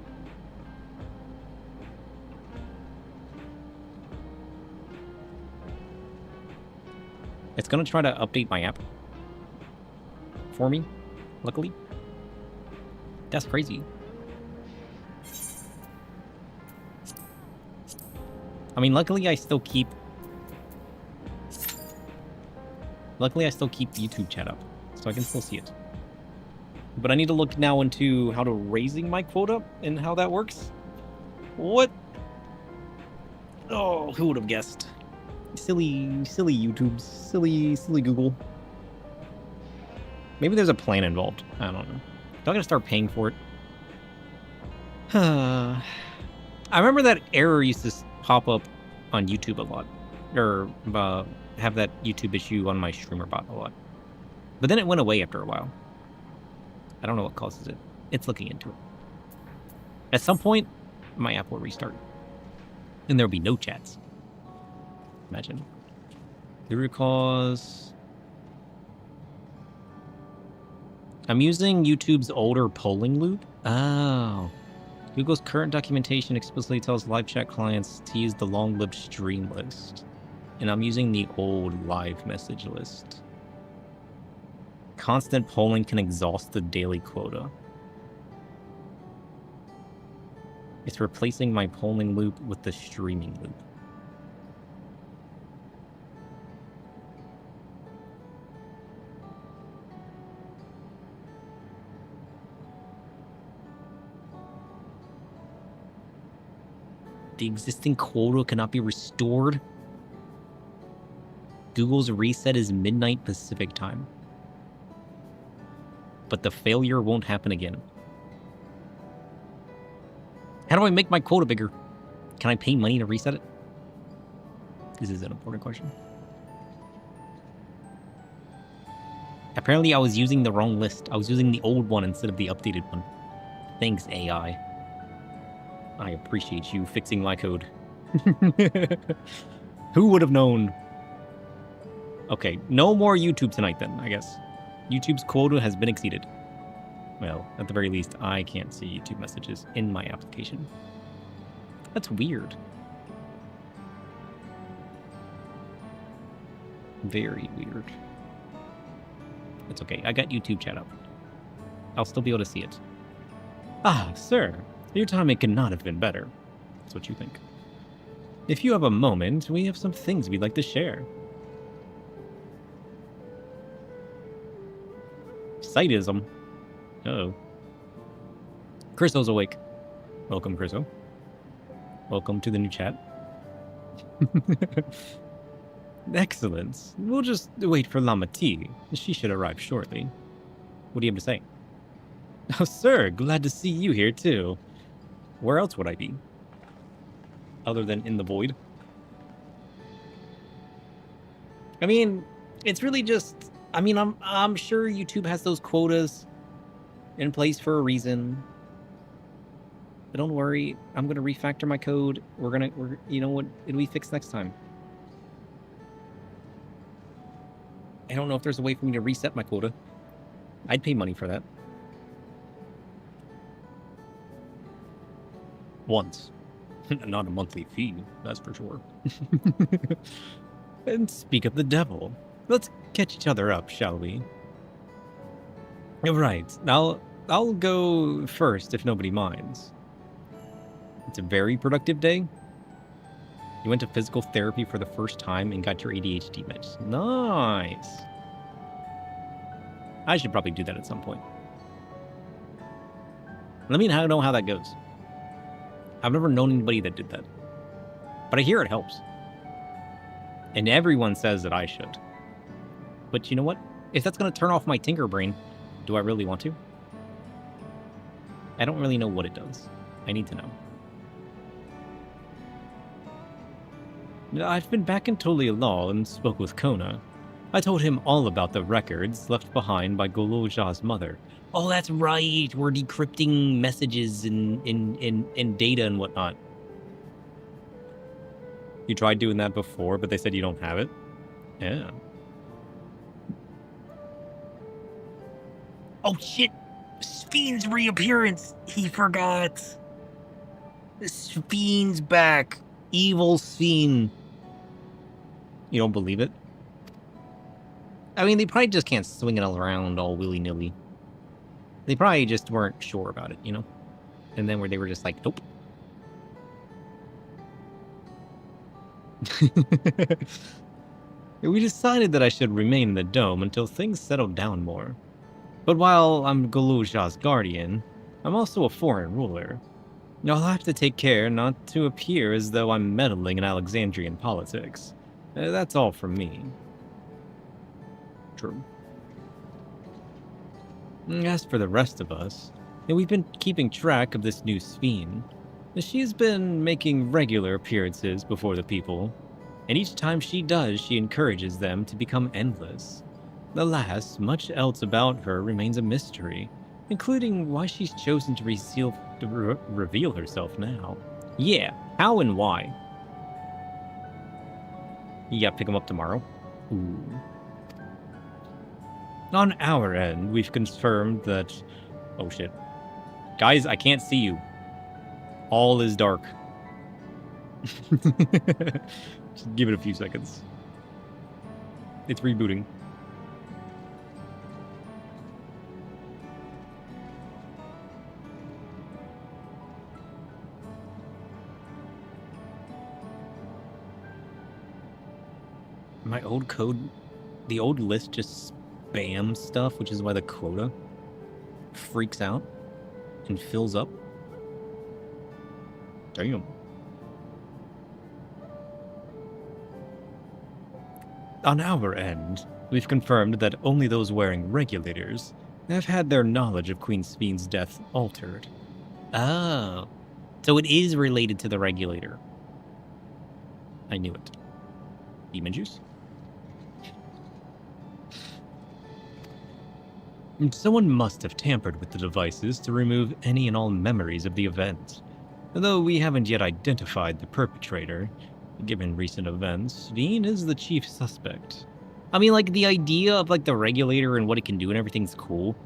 It's gonna try to update my app for me, luckily. That's crazy. I mean, luckily I still keep YouTube chat up, so I can still see it. But I need to look now into how to raising my quota and how that works. What? Oh, who would have guessed? Silly YouTube, silly Google. Maybe there's a plan involved. I don't know. Do I gotta start paying for it? I remember that error used to pop up on YouTube a lot, or have that YouTube issue on my streamer bot a lot. But then it went away after a while. I don't know what causes it. It's looking into it. At some point, my app will restart, and there'll be no chats. Imagine. The root cause. I'm using YouTube's older polling loop. Oh. Google's current documentation explicitly tells live chat clients to use the long-lived stream list. And I'm using the old live message list. Constant polling can exhaust the daily quota. It's replacing my polling loop with the streaming loop. The existing quota cannot be restored. Google's reset is midnight Pacific time. But the failure won't happen again. How do I make my quota bigger? Can I pay money to reset it? This is an important question. Apparently I was using the wrong list. I was using the old one instead of the updated one. Thanks, AI. I appreciate you fixing my code. Who would have known? Okay, no more YouTube tonight then, I guess. YouTube's quota has been exceeded. Well, at the very least, I can't see YouTube messages in my application. That's weird. Very weird. It's okay, I got YouTube chat up. I'll still be able to see it. Ah, sir. Your timing could not have been better. That's what you think. If you have a moment, we have some things we'd like to share. Sightism. Uh-oh. Chriso's awake. Welcome, Chriso. Welcome to the new chat. Excellent. We'll just wait for Lama T. She should arrive shortly. What do you have to say? Oh, sir, glad to see you here, too. Where else would I be? Other than in the void? I mean, it's really just... I mean, I'm sure YouTube has those quotas in place for a reason. But don't worry, I'm gonna refactor my code. We're you know what? It'll be fixed next time. don't know if there's a way for me to reset my quota. I'd pay money for that. Once. Not a monthly fee, that's for sure. And speak of the devil, let's catch each other up, shall we? Right, I'll go first if nobody minds. It's a very productive day. You went to physical therapy for the first time and got your ADHD meds. Nice. I should probably do that at some point. Let me know how that goes. I've never known anybody that did that. But I hear it helps. And everyone says that I should. But you know what? If that's going to turn off my tinker brain, do I really want to? I don't really know what it does. I need to know. I've been back in Tolialal and spoke with Kona. I told him all about the records left behind by Golozha's mother. Oh, that's right. We're decrypting messages and data and whatnot. You tried doing that before, but they said you don't have it? Yeah. Oh, shit! Spheen's reappearance! He forgot! Spheen's back! Evil Spheen! You don't believe it? I mean, they probably just can't swing it all around all willy-nilly. They probably just weren't sure about it, you know? And then where they were just like, nope. We decided that I should remain in the dome until things settled down more. But while I'm Golozha's guardian, I'm also a foreign ruler. I'll have to take care not to appear as though I'm meddling in Alexandrian politics. That's all from me. True. As for the rest of us, we've been keeping track of this new Spheen. She's been making regular appearances before the people, and each time she does, she encourages them to become endless. Alas, much else about her remains a mystery, including why she's chosen to reveal herself now. Yeah, how and why? You gotta pick them up tomorrow? Ooh. On our end, we've confirmed that... Oh shit. Guys, I can't see you. All is dark. Just give it a few seconds. It's rebooting. My old code, the old list just spams stuff, which is why the quota freaks out and fills up. Damn. On our end, we've confirmed that only those wearing regulators have had their knowledge of Queen Spheen's death altered. Oh. So it is related to the regulator. I knew it. Demon juice? Someone must have tampered with the devices to remove any and all memories of the event. Though we haven't yet identified the perpetrator, given recent events, Spheen is the chief suspect. I mean, like, the idea of, like, the regulator and what it can do and everything's cool,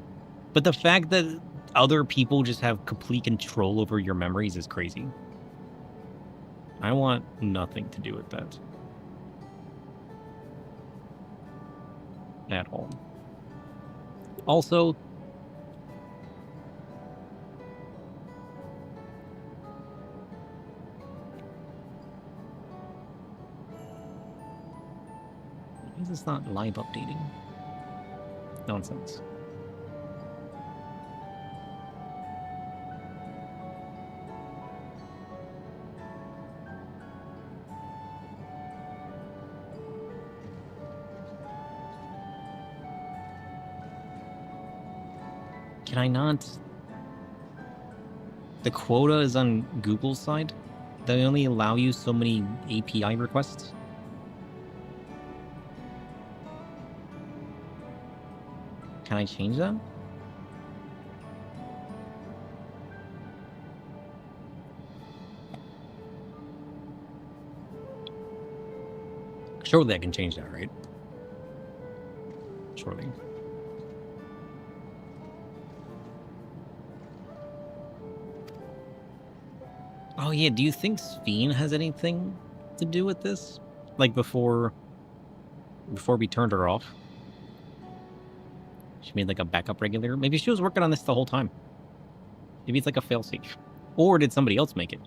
but the fact that other people just have complete control over your memories is crazy. I want nothing to do with that. At all. Also, why is this not live updating? Nonsense. Can I not? The quota is on Google's side? They only allow you so many API requests? Can I change that? Surely I can change that, right? shortly. Oh yeah, do you think Sphene has anything to do with this? Like before we turned her off? She made like a backup regulator? Maybe she was working on this the whole time. Maybe it's like a failsafe. Or did somebody else make it?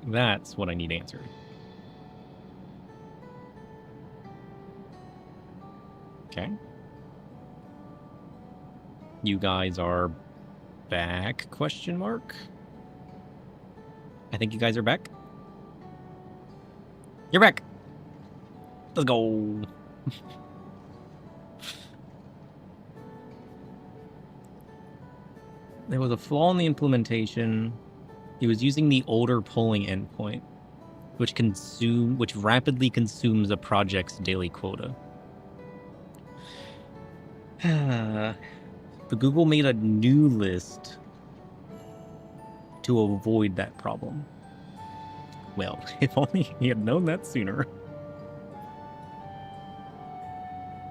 That's what I need answered. Okay. You guys are back, question mark? I think you guys are back. You're back. Let's go. There was a flaw in the implementation. He was using the older polling endpoint, which rapidly consumes a project's daily quota. But Google made a new list to avoid that problem. Well, if only he had known that sooner.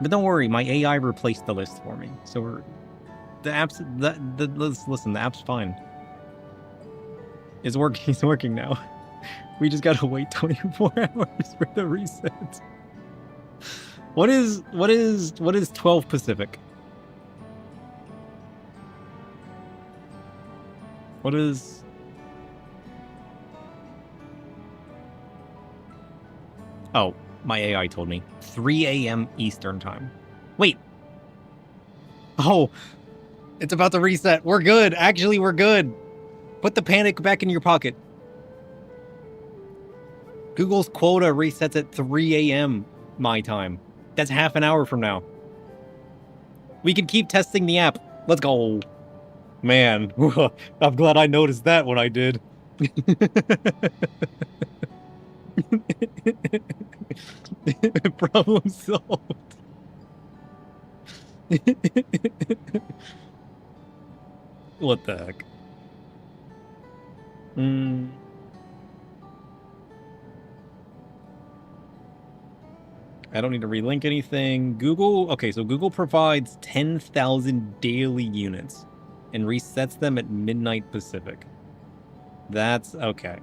But don't worry, my AI replaced the list for me. So the app's listen, the app's fine. It's working now. We just gotta wait 24 hours for the reset. What is 12 Pacific? What is... Oh, my AI told me. 3 a.m. Eastern time. Wait. Oh, it's about to reset. We're good. Actually, we're good. Put the panic back in your pocket. Google's quota resets at 3 a.m. my time. That's half an hour from now. We can keep testing the app. Let's go. Man, I'm glad I noticed that when I did. Problem solved. What the heck? I don't need to relink anything. Google, okay, so Google provides 10,000 daily units and resets them at midnight Pacific. That's okay.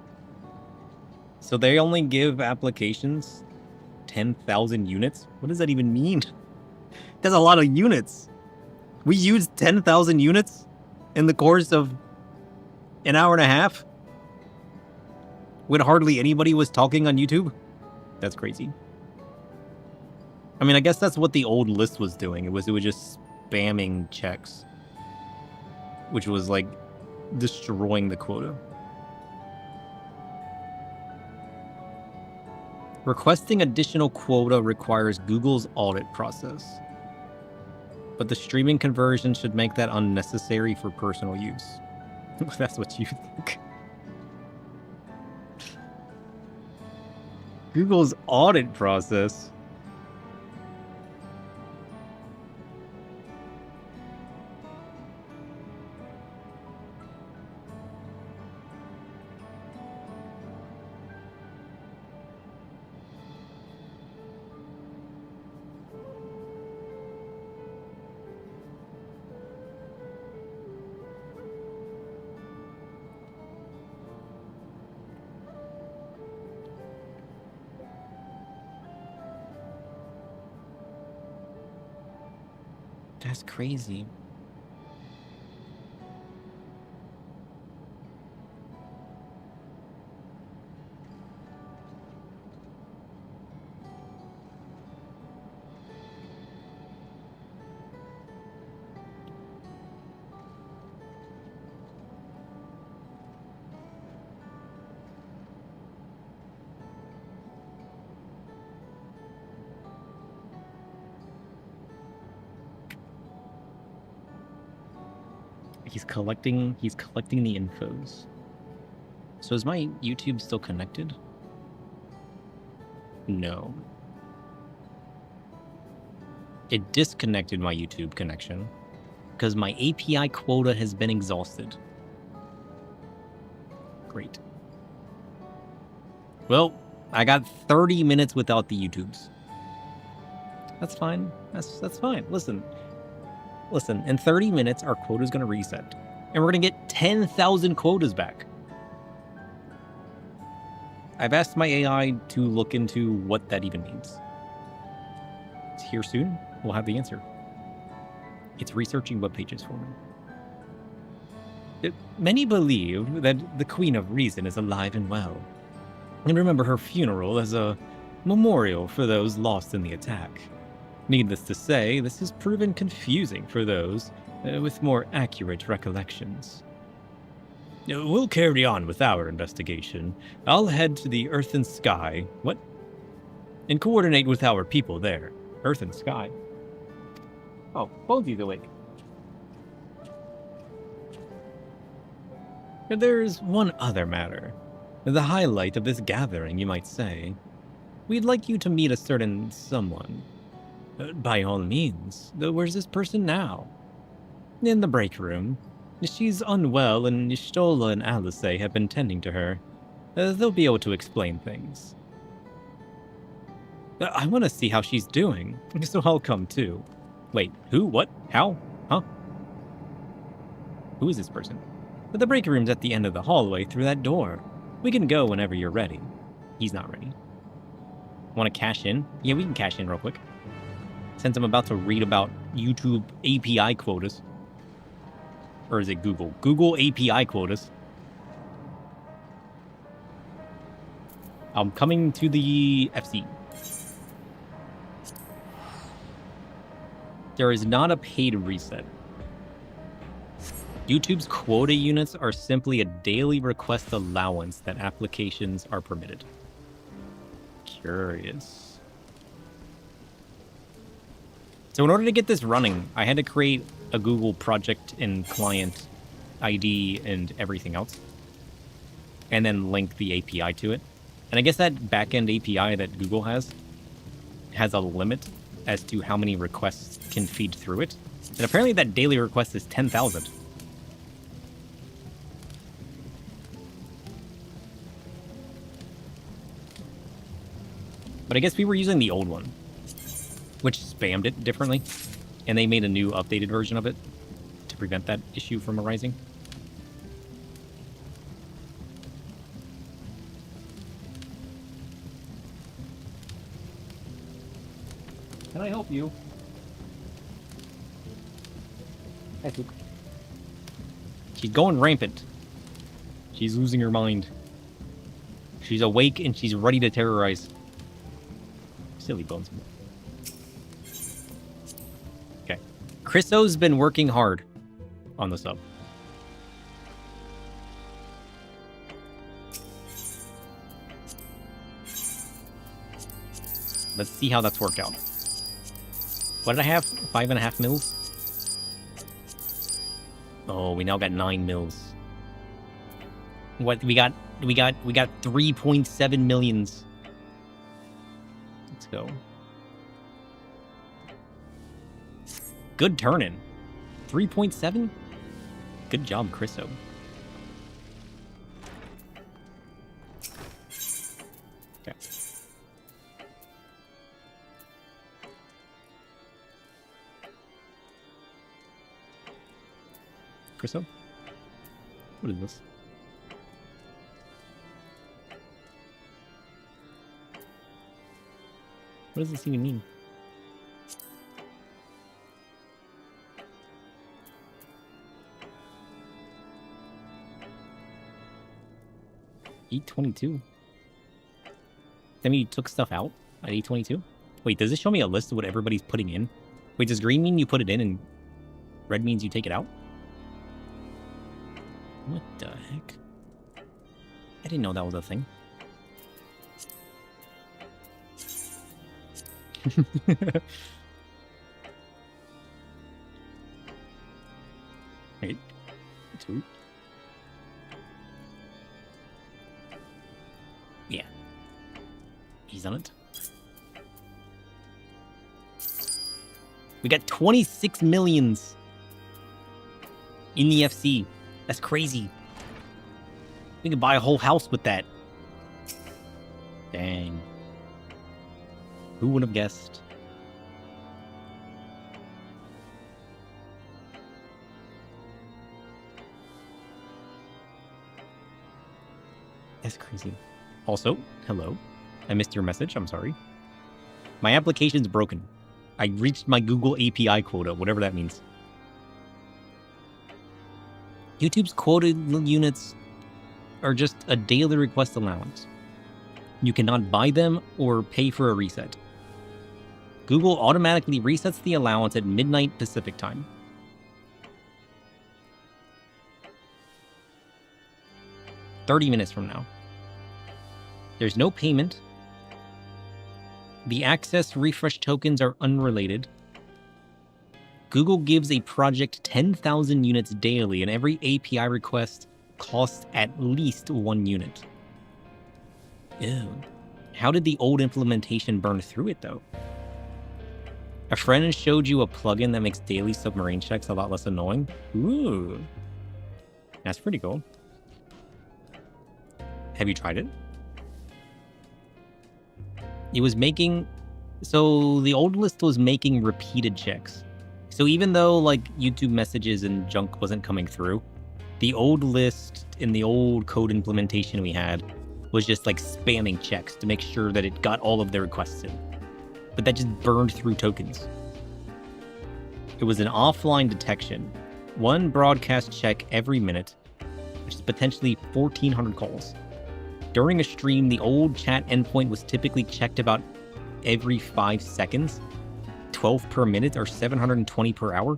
So they only give applications 10,000 units? What does that even mean? That's a lot of units. We used 10,000 units in the course of an hour and a half when hardly anybody was talking on YouTube? That's crazy. I mean, I guess that's what the old list was doing. It was just spamming checks, which was like destroying the quota. Requesting additional quota requires Google's audit process, but the streaming conversion should make that unnecessary for personal use. That's what you think. Google's audit process? That's crazy. He's collecting the infos. So is my YouTube still connected? No. It disconnected my YouTube connection because my API quota has been exhausted. Great. Well, I got 30 minutes without the YouTubes. That's fine. That's fine. Listen, in 30 minutes, our quota is going to reset. And we're going to get 10,000 quotas back. I've asked my AI to look into what that even means. It's here soon. We'll have the answer. It's researching web pages for me. Many believe that the Queen of Reason is alive and well, and remember her funeral as a memorial for those lost in the attack. Needless to say, this has proven confusing for those with more accurate recollections. We'll carry on with our investigation. I'll head to the Earth and Sky. What? And coordinate with our people there. Earth and Sky. Oh, Bonesy's awake. There's one other matter. The highlight of this gathering, you might say. We'd like you to meet a certain someone. By all means. Where's this person now? In the break room. She's unwell, and Ishtola and Alice have been tending to her. They'll be able to explain things. I want to see how she's doing, so I'll come too. Wait, who? What? How? Huh? Who is this person? The break room's at the end of the hallway through that door. We can go whenever you're ready. He's not ready. Want to cash in? Yeah, we can cash in real quick. Since I'm about to read about YouTube API quotas. Or is it Google? Google API quotas. I'm coming to the FC. There is not a paid reset. YouTube's quota units are simply a daily request allowance that applications are permitted. Curious. So in order to get this running, I had to create a Google project and client ID and everything else, and then link the API to it. And I guess that backend API that Google has a limit as to how many requests can feed through it. And apparently that daily request is 10,000. But I guess we were using the old one, which spammed it differently, and they made a new updated version of it to prevent that issue from arising. Can I help you? I think she's going rampant. She's losing her mind. She's awake and she's ready to terrorize. Silly bones. Okay. Chriso's been working hard on the sub. Let's see how that's worked out. What did I have? 5.5 mils? Oh, we now got 9 mils. What we got 3.7 millions. Let's go. Good turn-in. 3.7? Good job, Chriso. Okay. Chriso? What is this? What does this even mean? E22? That mean you took stuff out at E22? Wait, does this show me a list of what everybody's putting in? Wait, does green mean you put it in and red means you take it out? What the heck? I didn't know that was a thing. Wait. 2. Yeah. He's on it. We got 26 millions in the FC. That's crazy. We could buy a whole house with that. Dang. Who would have guessed? That's crazy. Also, hello. I missed your message. I'm sorry. My application's broken. I reached my Google API quota, whatever that means. YouTube's quota units are just a daily request allowance. You cannot buy them or pay for a reset. Google automatically resets the allowance at midnight Pacific time. "30 minutes from now. There's no payment. The access refresh tokens are unrelated. Google gives a project 10,000 units daily, and every API request costs at least 1 unit. Ew. How did the old implementation burn through it, though? A friend showed you a plugin that makes daily submarine checks a lot less annoying? Ooh. That's pretty cool. Have you tried it? It was making... So the old list was making repeated checks. So even though like YouTube messages and junk wasn't coming through, the old list in the old code implementation we had was just like spamming checks to make sure that it got all of their requests in. But that just burned through tokens. It was an offline detection. 1 broadcast check every minute, which is potentially 1,400 calls. During a stream, the old chat endpoint was typically checked about every 5 seconds, 12 per minute, or 720 per hour.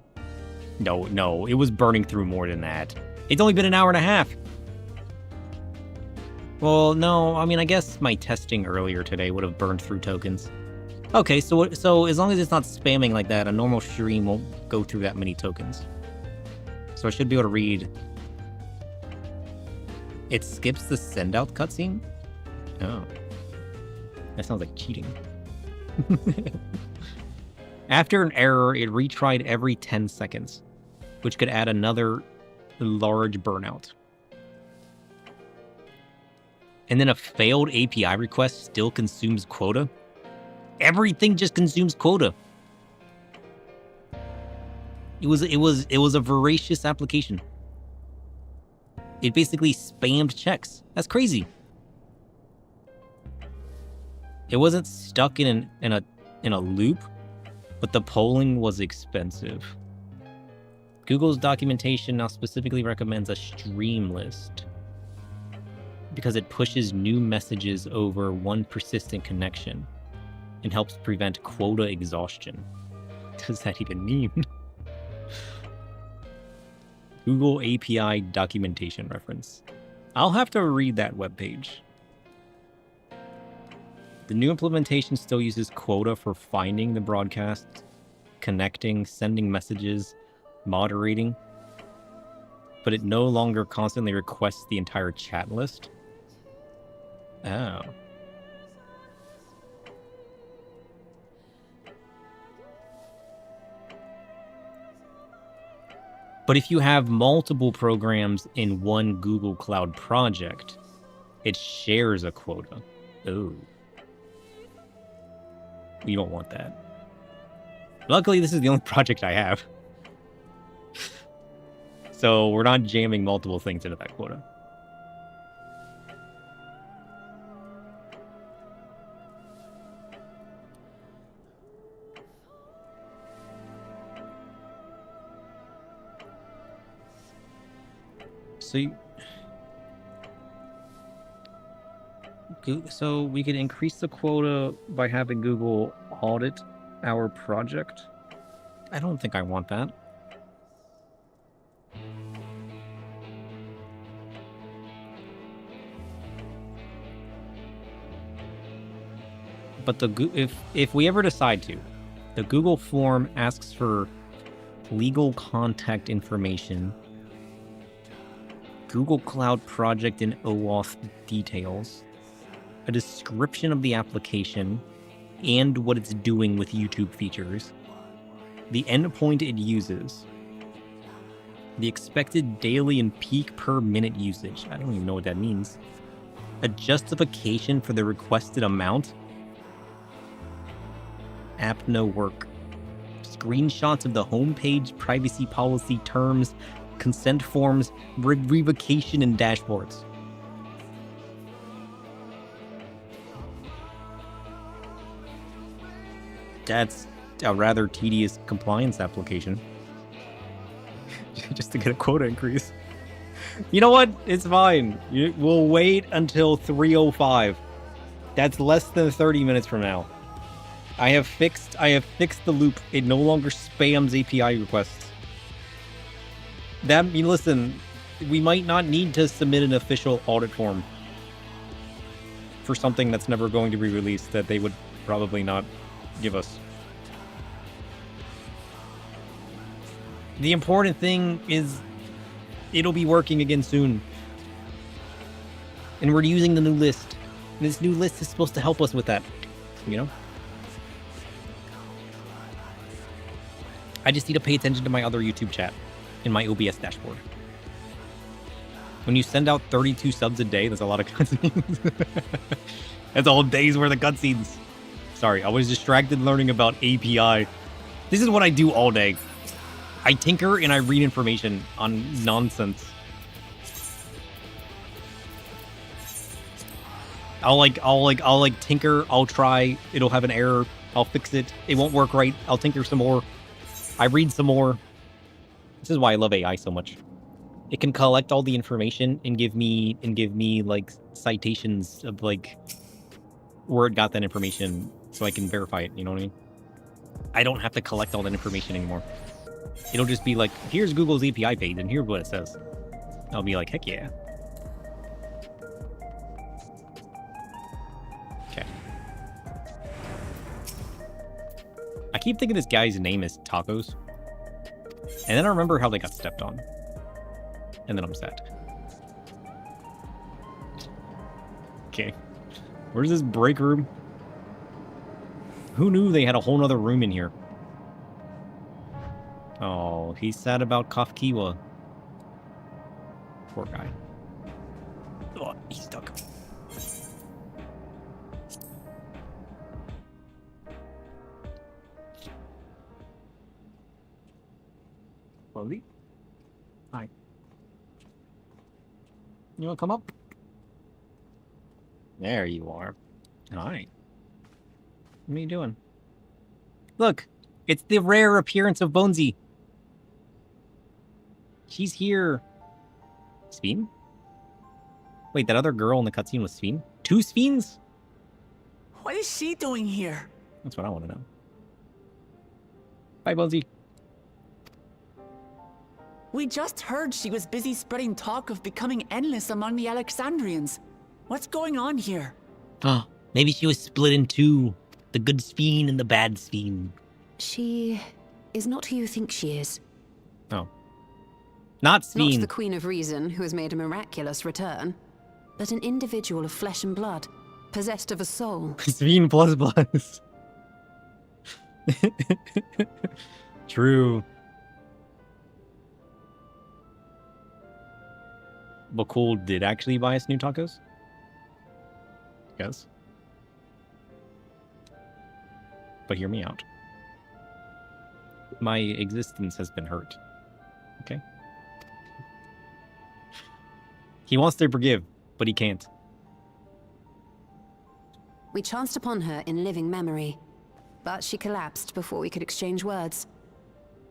No, it was burning through more than that. It's only been an hour and a half. Well, no, I mean, I guess my testing earlier today would have burned through tokens. Okay, so as long as it's not spamming like that, a normal stream won't go through that many tokens. So I should be able to read. It skips the send out cutscene? Oh. That sounds like cheating. After an error, it retried every 10 seconds, which could add another large burnout. And then a failed API request still consumes quota? Everything just consumes quota. It was a voracious application. It basically spammed checks. That's crazy. It wasn't stuck in a loop, but the polling was expensive. Google's documentation now specifically recommends a stream list because it pushes new messages over one persistent connection and helps prevent quota exhaustion. What does that even mean? Google API documentation reference. I'll have to read that webpage. The new implementation still uses quota for finding the broadcast, connecting, sending messages, moderating, but it no longer constantly requests the entire chat list. Oh. But if you have multiple programs in one Google Cloud project, it shares a quota. Oh. You don't want that. Luckily, this is the only project I have. So we're not jamming multiple things into that quota. So we could increase the quota by having Google audit our project. I don't think I want that. But if we ever decide to, the Google form asks for legal contact information, Google Cloud project and OAuth details, a description of the application, and what it's doing with YouTube features, the endpoint it uses, the expected daily and peak per minute usage, I don't even know what that means, a justification for the requested amount, app no work, screenshots of the homepage, privacy policy terms, consent forms, revocation, and dashboards. That's a rather tedious compliance application. Just to get a quota increase. You know what? It's fine. We'll wait until 3:05. That's less than 30 minutes from now. I have fixed the loop. It no longer spams API requests. Listen, we might not need to submit an official audit form for something that's never going to be released that they would probably not give us. The important thing is it'll be working again soon. And we're using the new list. And this new list is supposed to help us with that, you know? I just need to pay attention to my other YouTube chat in my OBS dashboard. When you send out 32 subs a day, that's a lot of cutscenes. That's all days worth of cutscenes. Sorry, I was distracted learning about API. This is what I do all day. I tinker and I read information on nonsense. I'll tinker, I'll try, it'll have an error, I'll fix it, it won't work right, I'll tinker some more. I read some more. This is why I love AI so much. It can collect all the information and give me like citations of like where it got that information so I can verify it, you know what I mean? I don't have to collect all that information anymore. It'll just be like, here's Google's API page and here's what it says. I'll be like, heck yeah. Okay. I keep thinking this guy's name is Tacos. And then I remember how they got stepped on. And then I'm sad. Okay. Where's this break room? Who knew they had a whole nother room in here? Oh, he's sad about Kafkiwa. Poor guy. Oh, he's stuck. Slowly. Hi. You wanna come up? There you are. Hi. What are you doing? Look, it's the rare appearance of Bonesy. She's here. Speen? Wait, that other girl in the cutscene was Speen? 2 Speens?
What is she doing here?
That's what I want to know. Bye, Bonesy.
We just heard she was busy spreading talk of becoming endless among the Alexandrians. What's going on here?
Oh, maybe she was split in 2. The good Speen and the bad Speen.
She is not who you think she is.
Oh. Not Speen.
Not the Queen of Reason, who has made a miraculous return, but an individual of flesh and blood, possessed of a soul.
Speen plus plus. True. Bakul did actually buy us new tacos? Yes. But hear me out. My existence has been hurt. Okay? He wants to forgive, but he can't.
We chanced upon her in living memory, but she collapsed before we could exchange words.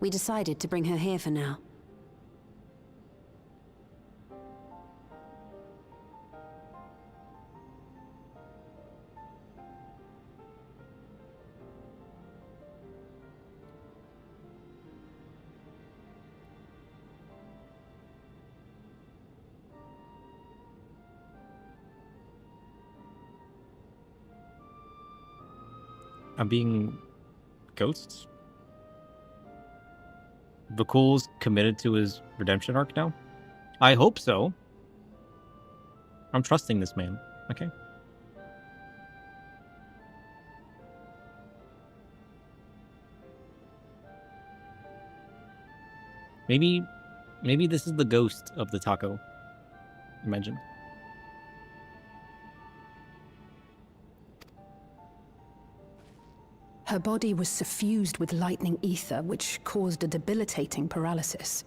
We decided to bring her here for now.
I'm being ghosts? Bakul's committed to his redemption arc now? I hope so. I'm trusting this man, okay? Maybe this is the ghost of the taco. Imagine.
Her body was suffused with lightning ether, which caused a debilitating paralysis.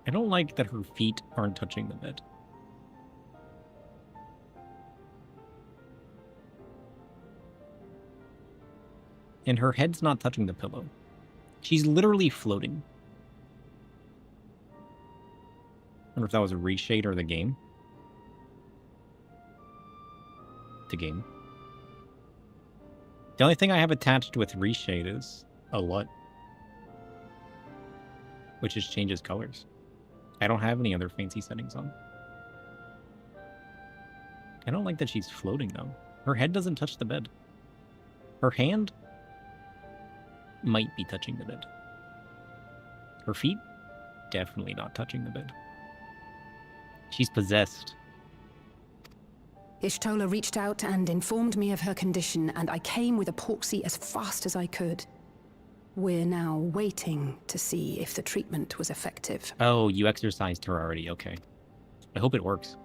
I don't like that her feet aren't touching the bed. and her head's not touching the pillow. She's literally floating. I wonder if that was a reshade or the game. The game. The only thing I have attached with reshade is a LUT, which just changes colors. I don't have any other fancy settings on. I don't like that she's floating, though. Her head doesn't touch the bed. Her hand might be touching the bed. Her feet, definitely not touching the bed. She's possessed.
Ishtola reached out and informed me of her condition, and I came with a porksy as fast as I could. We're now waiting to see if the treatment was effective.
Oh, you exercised her already. Okay. I hope it works.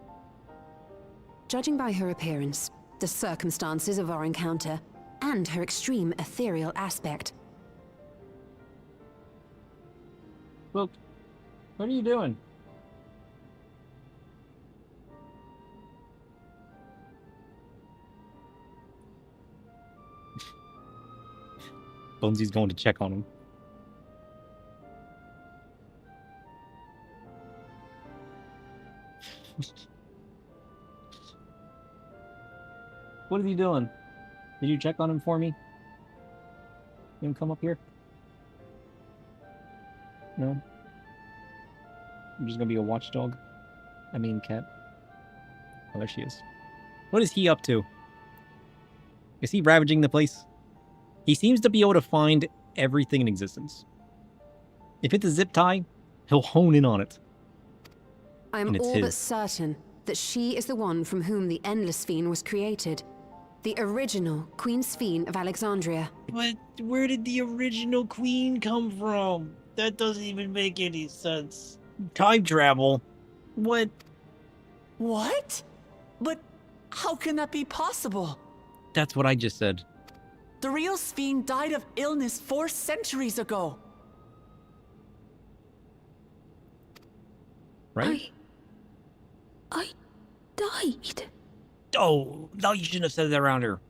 Judging by her appearance, the circumstances of our encounter, and her extreme ethereal aspect.
Look, what are you doing? Bonesy's going to check on him. What is he doing? Did you check on him for me? You him come up here? No? I'm just gonna be a watchdog. I mean cat. Oh, there she is. What is he up to? Is he ravaging the place? He seems to be able to find everything in existence. If it's a zip tie, he'll hone in on it.
I am all but certain that she is the one from whom the Endless Fiend was created. The original Queen Sphene of Alexandria.
But where did the original queen come from? That doesn't even make any sense.
Time travel? What?
What? But how can that be possible?
That's what I just said.
The real Sphene died of illness 4 centuries ago.
Right?
I died.
Oh, no, you shouldn't have said that around her.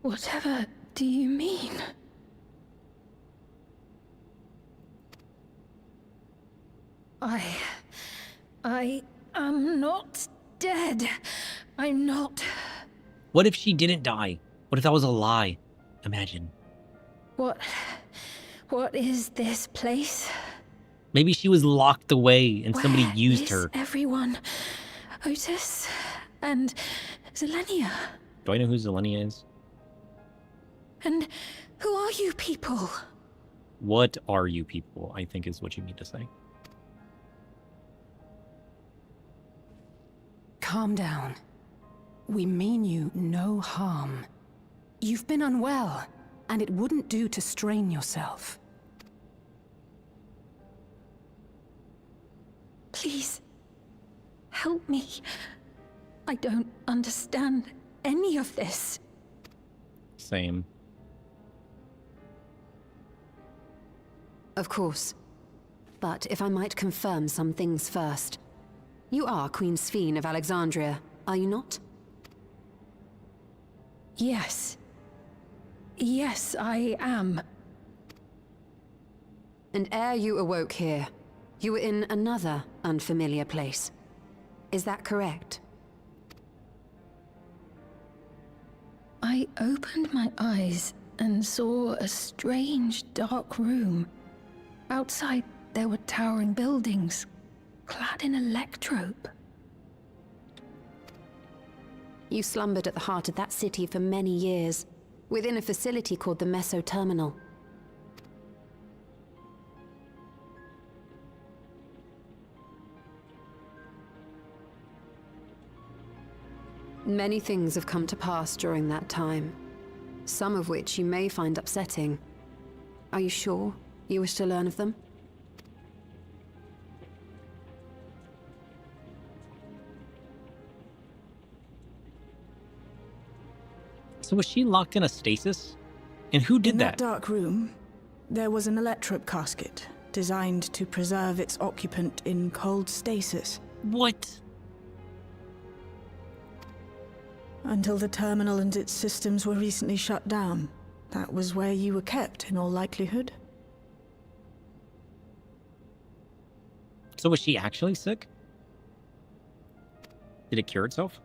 Whatever do you mean? I am not dead. I'm not.
What if she didn't die? What if that was a lie? Imagine.
What is this place?
Maybe she was locked away and somebody
Where
used
is
her.
Everyone. Otis and Zelenia.
Do I know who Zelenia is?
And who are you people?
What are you people, I think is what you need to say.
Calm down. We mean you no harm. You've been unwell, and it wouldn't do to strain yourself. Please, help me. I don't understand any of this.
Same.
Of course. But if I might confirm some things first. You are Queen Sphene of Alexandria, are you not?
Yes. Yes, I am.
And ere you awoke here, you were in another unfamiliar place. Is that correct?
I opened my eyes and saw a strange, dark room. Outside, there were towering buildings, clad in electrope.
You slumbered at the heart of that city for many years, within a facility called the Meso Terminal. Many things have come to pass during that time, some of which you may find upsetting. Are you sure you wish to learn of them?
So was she locked in a stasis? And who did
In
that?
that dark room, there was an electrope casket designed to preserve its occupant in cold stasis.
What?
Until the terminal and its systems were recently shut down. That was where you were kept, in all likelihood.
So was she actually sick? Did it cure itself?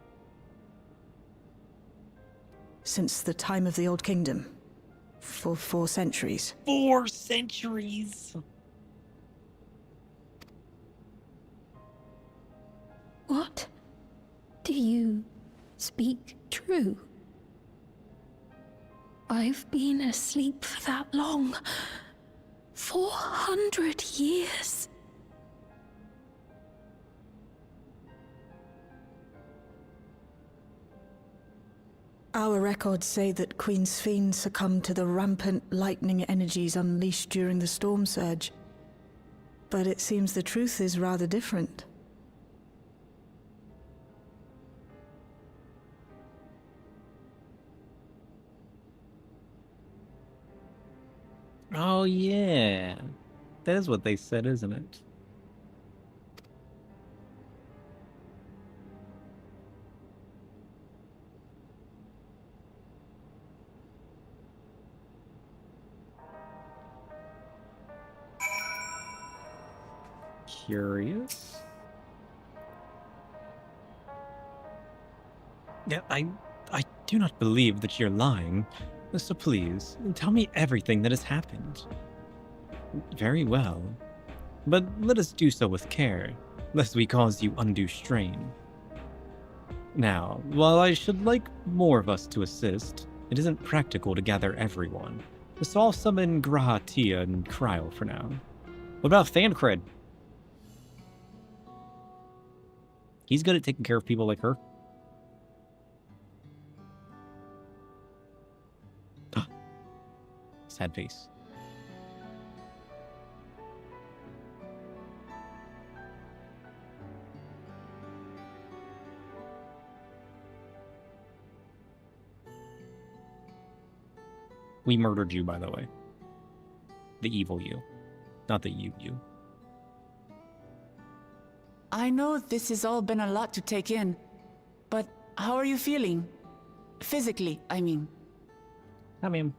Since the time of the Old Kingdom. For 4 centuries.
4 centuries.
What? Do you speak true? I've been asleep for that long. 400 years.
Our records say that Queen Sphene succumbed to the rampant lightning energies unleashed during the storm surge. But it seems the truth is rather different.
Oh, yeah. That is what they said, isn't it? Curious. Yeah, I do not believe that you're lying. So please, tell me everything that has happened. Very well. But let us do so with care, lest we cause you undue strain. Now, while I should like more of us to assist, it isn't practical to gather everyone. So I'll summon Graha, Tia, and Cryo for now. What about Thancred? He's good at taking care of people like her. Sad face. We murdered you, by the way. The evil you. Not the you.
I know this has all been a lot to take in, but how are you feeling? Physically, I mean.
Hi, ma'am.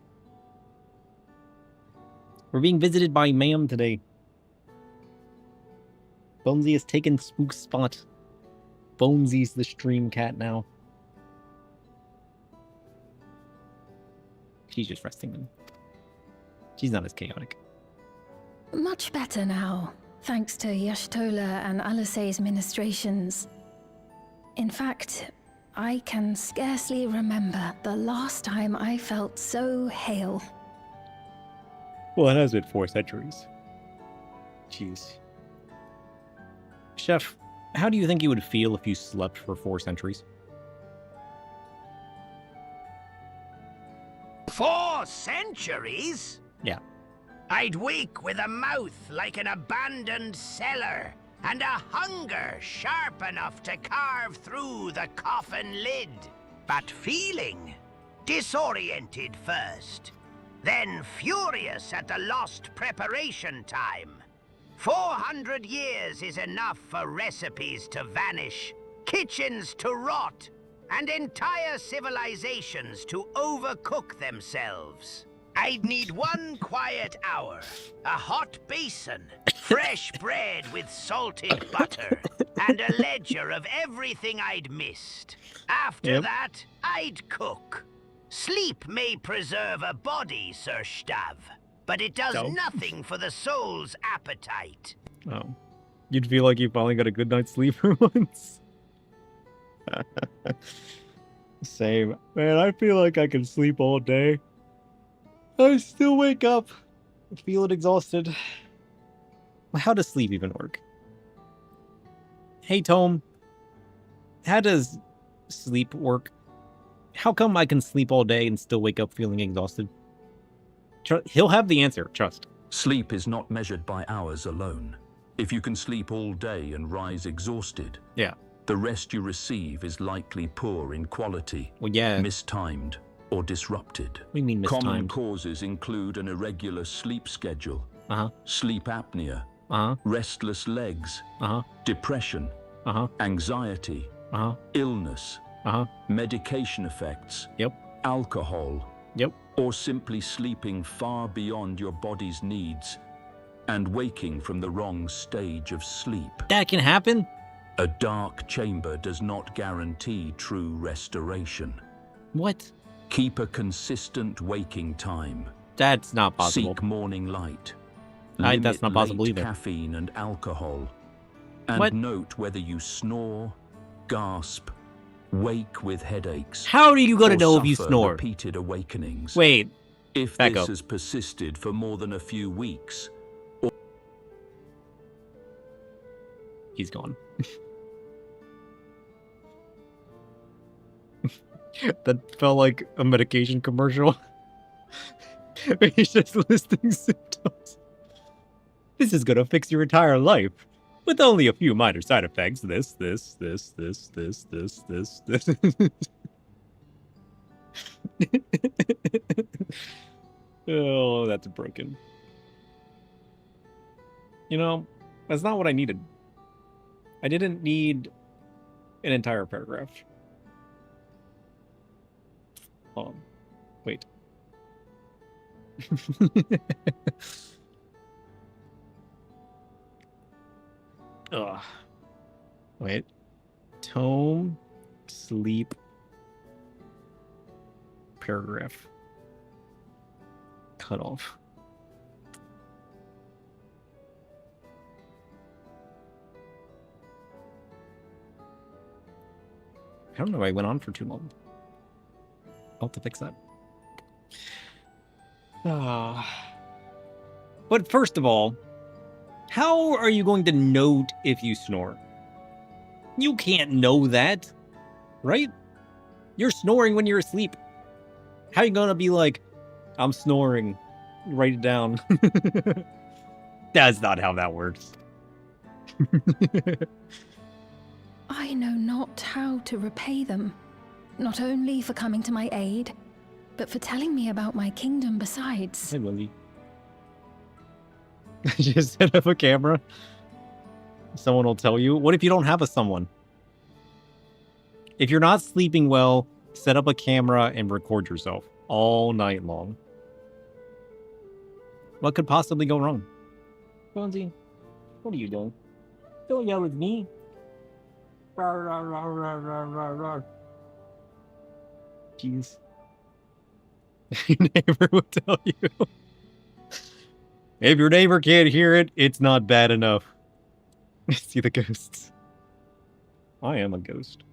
We're being visited by ma'am today. Bonesy has taken Spook's spot. Bonesy's the stream cat now. She's just resting them. She's not as chaotic.
Much better now, thanks to Yashtola and Alisei's ministrations. In fact, I can scarcely remember the last time I felt so hale.
Well, it has been 4 centuries. Jeez. Chef, how do you think you would feel if you slept for 4 centuries?
4 centuries?
Yeah.
I'd wake with a mouth like an abandoned cellar, and a hunger sharp enough to carve through the coffin lid. But feeling disoriented first, then furious at the lost preparation time. 400 years is enough for recipes to vanish, kitchens to rot, and entire civilizations to overcook themselves. I'd need 1 quiet hour, a hot basin, fresh bread with salted butter, and a ledger of everything I'd missed. After that, I'd cook. Sleep may preserve a body, Sir Stav, but it does nothing for the soul's appetite.
Oh. You'd feel like you finally got a good night's sleep for once. Same. Man, I feel like I can sleep all day. I still wake up feeling exhausted. How does sleep even work? Hey, Tome. How does sleep work? How come I can sleep all day and still wake up feeling exhausted? He'll have the answer, trust.
Sleep is not measured by hours alone. If you can sleep all day and rise exhausted, the rest you receive is likely poor in quality, mistimed, or disrupted.
What do you mean mistimed?
Common causes include an irregular sleep schedule, sleep apnea, restless legs, depression, anxiety,
Uh-huh.
illness,
Uh-huh.
medication effects,
Yep.
alcohol,
Yep.
or simply sleeping far beyond your body's needs and waking from the wrong stage of sleep.
That can happen?
A dark chamber does not guarantee true restoration.
What?
Keep a consistent waking time.
That's not possible.
Seek morning light.
That's not possible
late
either.
Caffeine and alcohol. And
what?
Note whether you snore, gasp, wake with headaches.
How are you going to know if you snore?
Repeated awakenings.
Wait.
If this has persisted for more than a few weeks.
He's gone. That felt like a medication commercial. He's just listing symptoms. This is gonna fix your entire life. With only a few minor side effects. This. Oh, that's broken. You know, that's not what I needed. I didn't need an entire paragraph. Hold on. Wait. Ugh. Wait. Tome, sleep, paragraph. Cut off. I don't know. I went on for too long. I'll have to fix that. But first of all, how are you going to note if you snore? You can't know that, right? You're snoring when you're asleep. How are you going to be like, I'm snoring, write it down? That's not how that works.
I know not how to repay them, not only for coming to my aid, but for telling me about my kingdom besides.
Hey, Lily. Just set up a camera. Someone will tell you. What if you don't have a someone? If you're not sleeping well, set up a camera and record yourself all night long. What could possibly go wrong? Bonesy, what are you doing? Don't yell at me. Rawr, rawr, rawr, rawr, rawr, rawr, rawr. Jeez. Your neighbor will tell you. If your neighbor can't hear it, it's not bad enough. See the ghosts. I am a ghost.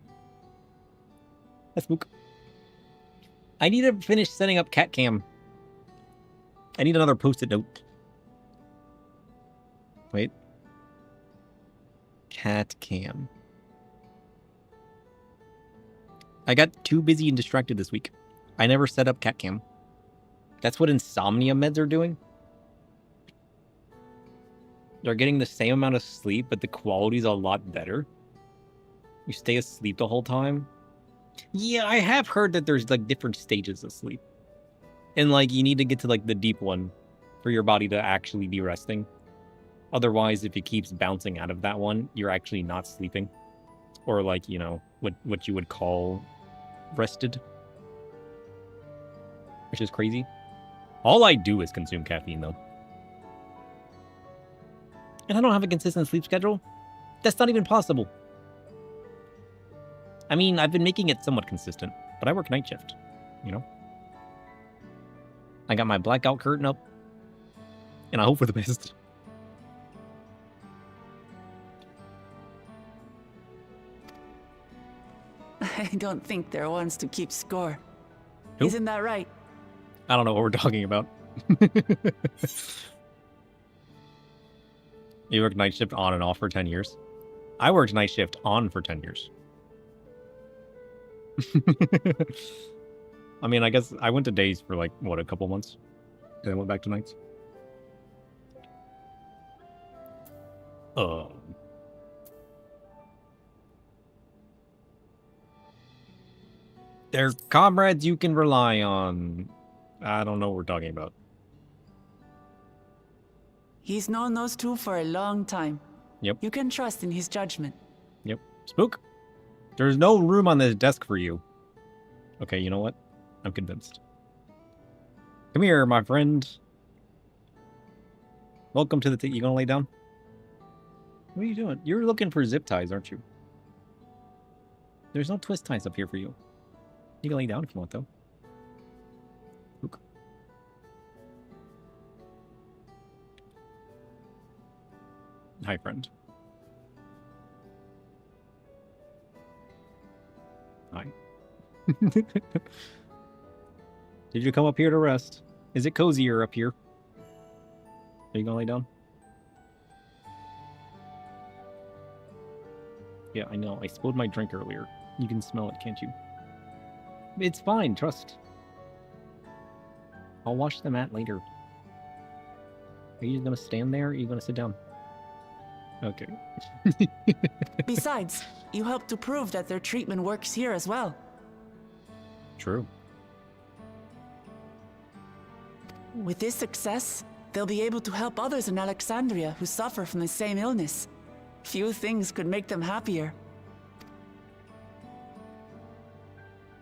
That's spook. I need to finish setting up cat cam. I need another post-it note. Wait. Cat cam. I got too busy and distracted this week. I never set up cat cam. That's what insomnia meds are doing. They're getting the same amount of sleep, but the quality's a lot better. You stay asleep the whole time. Yeah, I have heard that there's like different stages of sleep. And like you need to get to like the deep one for your body to actually be resting. Otherwise, if it keeps bouncing out of that one, you're actually not sleeping. Or like, you know, what you would call rested. Which is crazy. All I do is consume caffeine though. And I don't have a consistent sleep schedule. That's not even possible. I mean, I've been making it somewhat consistent, but I work night shift, you know? I got my blackout curtain up, and I hope for the best.
I don't think there wants to keep score.
Who?
Isn't that right?
I don't know what we're talking about. You worked night shift on and off for 10 years? I worked night shift on for 10 years. I mean, I guess I went to days for like, what, a couple months? Then I went back to nights. They're comrades you can rely on. I don't know what we're talking about.
He's known those two for a long time.
Yep.
You can trust in his judgment.
Yep. Spook, there's no room on this desk for you. Okay, you know what? I'm convinced. Come here, my friend. Welcome to the... You gonna lay down? What are you doing? You're looking for zip ties, aren't you? There's no twist ties up here for you. You can lay down if you want, though. Look. Hi, friend. Hi. Did you come up here to rest? Is it cozier up here? Are you gonna lay down? Yeah, I know. I spilled my drink earlier. You can smell it, can't you? It's fine, trust. I'll wash the mat later. Are you gonna stand there or are you gonna sit down? Okay.
Besides, you helped to prove that their treatment works here as well.
True.
With this success, they'll be able to help others in Alexandria who suffer from the same illness. Few things could make them happier.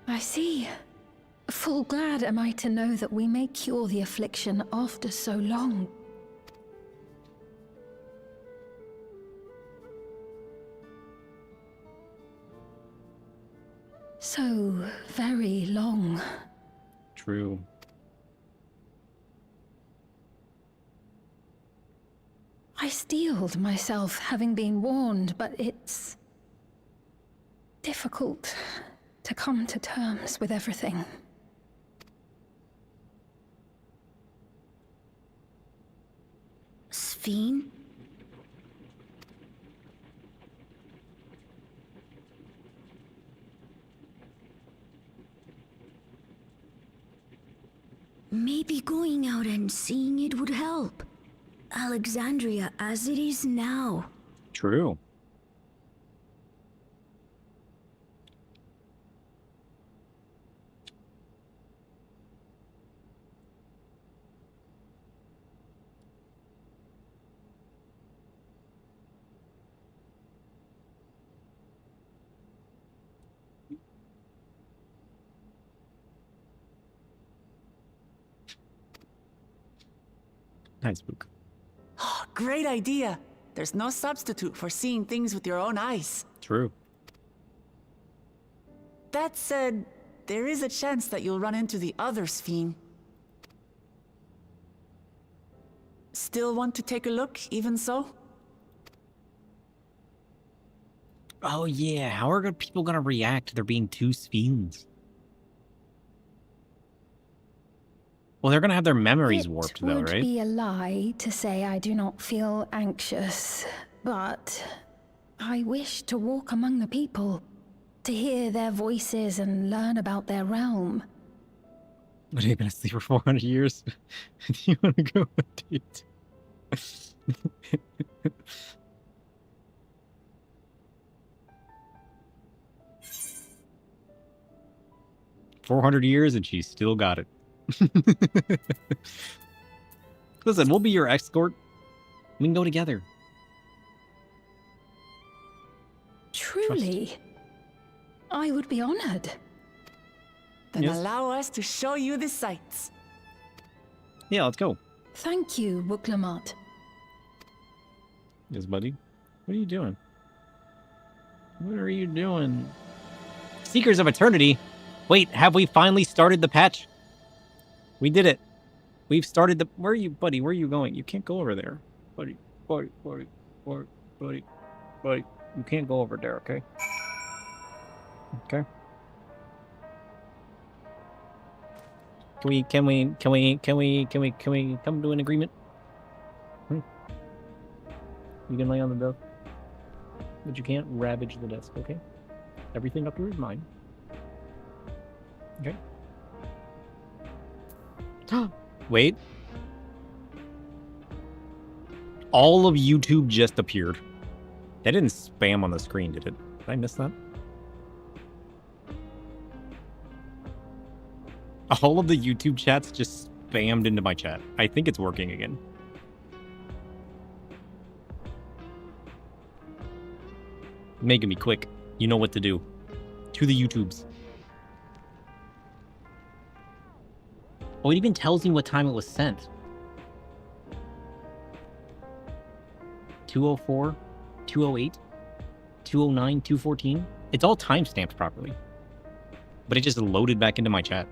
I see. Full glad am I to know that we may cure the affliction after so long. So very long.
True.
I steeled myself having been warned, but it's difficult to come to terms with everything.
Sphene? Maybe going out and seeing it would help. Alexandria as it is now.
True. Nice book.
Great idea. There's no substitute for seeing things with your own eyes.
True.
That said, there is a chance that you'll run into the other Sphene. Still want to take a look, even so?
Oh yeah, how are people gonna react to there being two Sphenes? Well, they're gonna have their memories warped, though, right?
It would be a lie to say I do not feel anxious, but I wish to walk among the people, to hear their voices and learn about their realm.
What, are you gonna sleep for 400 years? Do you want to go on a date? 400 years and she still got it. Listen, we'll be your escort. We can go together.
Truly,
Trust.
I would be honored.
Then
Yes.
allow us to show you the sights.
Yeah, let's go.
Thank you, Wuklamat.
Yes, buddy. What are you doing? What are you doing? Seekers of Eternity. Wait, have we finally started the patch? We did it. We've started the... Where are you, buddy? Where are you going? You can't go over there. Buddy. You can't go over there, okay? Okay. Can we come to an agreement? You can lay on the desk. But you can't ravage the desk, okay? Everything up here is mine. Okay. Wait. All of YouTube just appeared. That didn't spam on the screen, did it? Did I miss that? All of the YouTube chats just spammed into my chat. I think it's working again. Making me quick. You know what to do. To the YouTubes. Oh, it even tells me what time it was sent. 2:04, 2:08, 2:09, 2:14. It's all timestamped properly. But it just loaded back into my chat.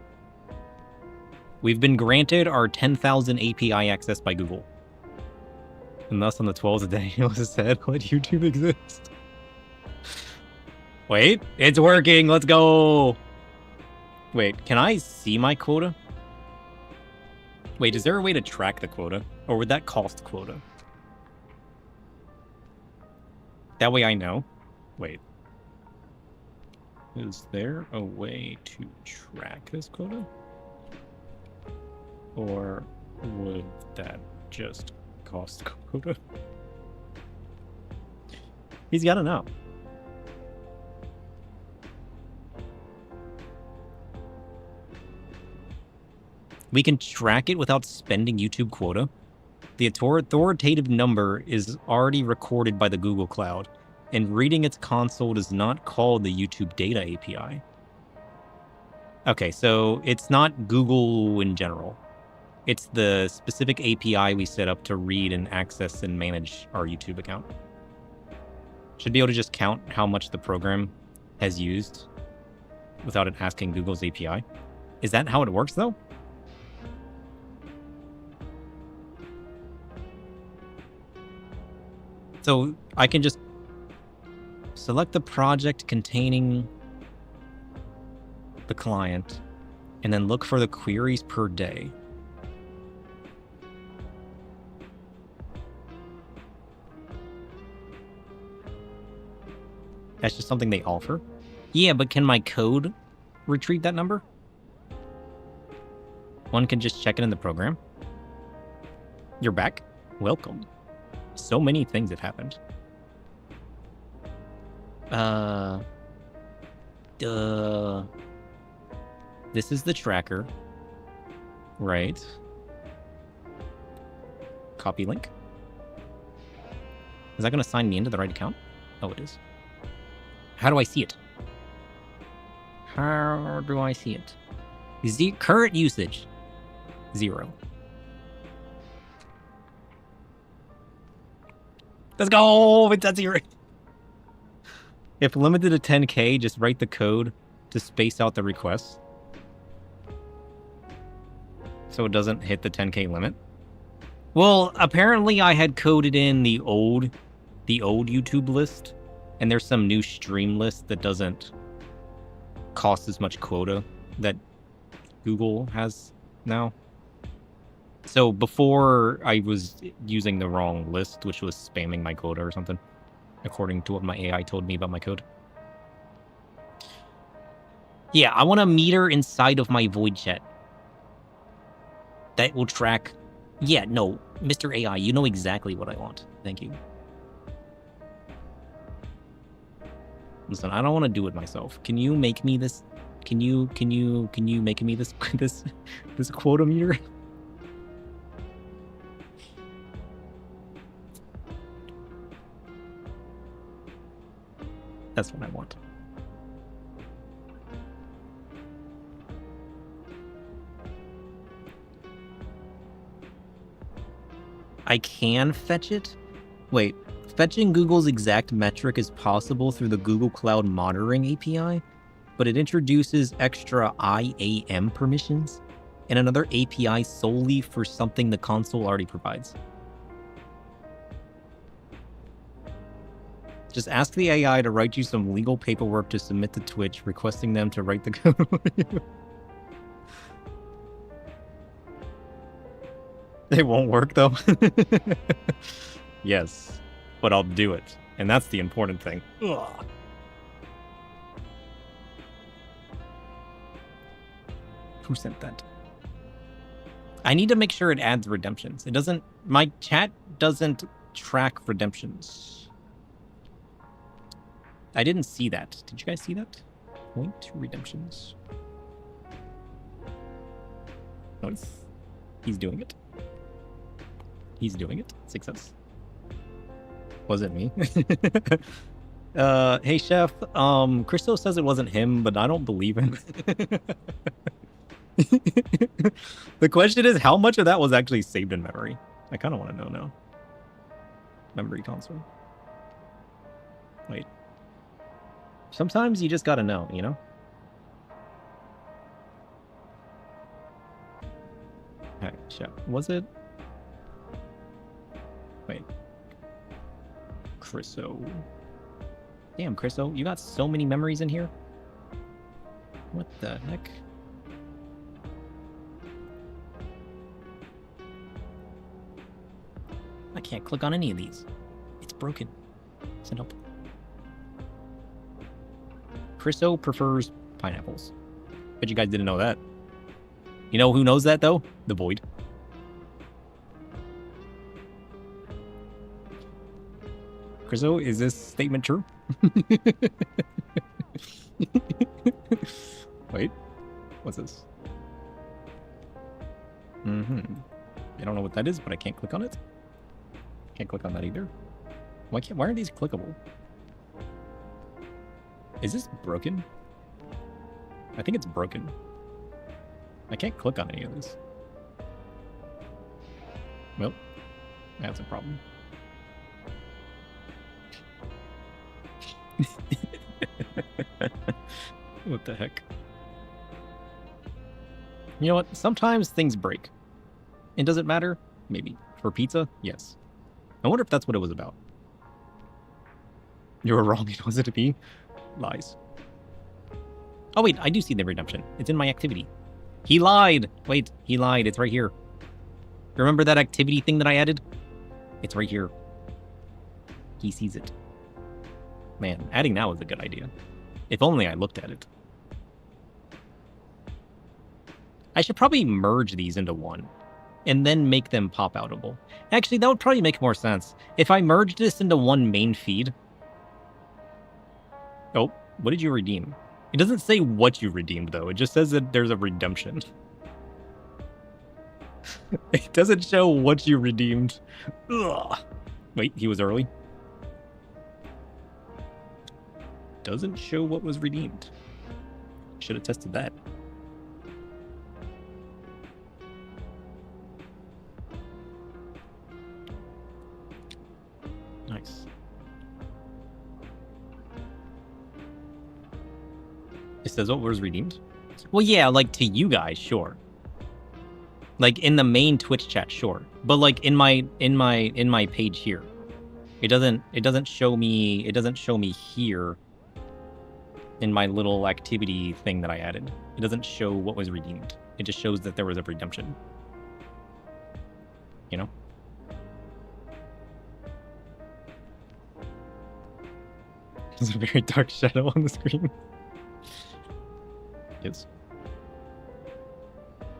We've been granted our 10,000 API access by Google. And thus on the 12th of Daniel said, let YouTube exist. Wait, it's working. Let's go. Wait, can I see my quota? Wait, is there a way to track the quota? Or would that cost quota? That way I know. Wait. Is there a way to track this quota? Or would that just cost quota? He's gotta know. We can track it without spending YouTube quota. The authoritative number is already recorded by the Google Cloud, and reading its console does not call the YouTube data API. Okay, so it's not Google in general. It's the specific API we set up to read and access and manage our YouTube account. Should be able to just count how much the program has used without it asking Google's API. Is that how it works, though? So I can just select the project containing the client and then look for the queries per day. That's just something they offer. Yeah, but can my code retrieve that number? One can just check it in the program. You're back? Welcome. So many things have happened. This is the tracker. Right. Copy link. Is that going to sign me into the right account? Oh, it is. How do I see it? How do I see it? The current usage. 0. Let's go! It's at 0. If limited to 10K, just write the code to space out the requests, so it doesn't hit the 10K limit. Well, apparently I had coded in the old YouTube list, and there's some new stream list that doesn't cost as much quota that Google has now. So before I was using the wrong list, which was spamming my quota or something, according to what my AI told me about my code. Yeah, I want a meter inside of my void chat that will track. Yeah, no, Mr. AI, you know exactly what I want. Thank you. Listen, I don't want to do it myself. Can you make me this? Can you make me this this quota meter? That's what I want. I can fetch it? Wait, fetching Google's exact metric is possible through the Google Cloud Monitoring API, but it introduces extra IAM permissions and another API solely for something the console already provides. Just ask the AI to write you some legal paperwork to submit to Twitch, requesting them to write the code for you. It won't work, though. Yes, but I'll do it. And that's the important thing. Ugh. Who sent that? I need to make sure it adds redemptions. It doesn't... My chat doesn't track redemptions. I didn't see that. Did you guys see that? Point to redemptions. Nice. He's doing it. He's doing it. Success. Was it me? Hey, Chef. Christo says it wasn't him, but I don't believe him. The question is, how much of that was actually saved in memory? I kind of want to know now. Memory console. Wait. Sometimes you just gotta know, you know? Okay, chat. Was it? Wait. Chriso. Damn, Chriso, you got so many memories in here? What the heck? I can't click on any of these. It's broken. Send help. Chriso prefers pineapples. Bet you guys didn't know that. You know who knows that, though? The Void. Chriso, is this statement true? Wait. What's this? I don't know what that is, but I can't click on it. Can't click on that either. Why aren't these clickable? Is this broken? I think it's broken. I can't click on any of this. Well, that's a problem. What the heck? You know what? Sometimes things break. And does it matter? Maybe. For pizza? Yes. I wonder if that's what it was about. You were wrong. It wasn't me. Lies. Oh, wait. I do see the redemption. It's in my activity. He lied. Wait. He lied. It's right here. Remember that activity thing that I added? It's right here. He sees it. Man, adding now is a good idea. If only I looked at it. I should probably merge these into one. And then make them pop outable. Actually, that would probably make more sense. If I merged this into one main feed. Oh, what did you redeem? It doesn't say what you redeemed, though. It just says that there's a redemption. It doesn't show what you redeemed. Ugh. Wait, he was early? Doesn't show what was redeemed. Should have tested that. Nice. It says what was redeemed? Well, yeah, like to you guys, sure. Like in the main Twitch chat, sure. But like in my page here, it doesn't show me here in my little activity thing that I added. It doesn't show what was redeemed. It just shows that there was a redemption. You know? There's a very dark shadow on the screen. Yes.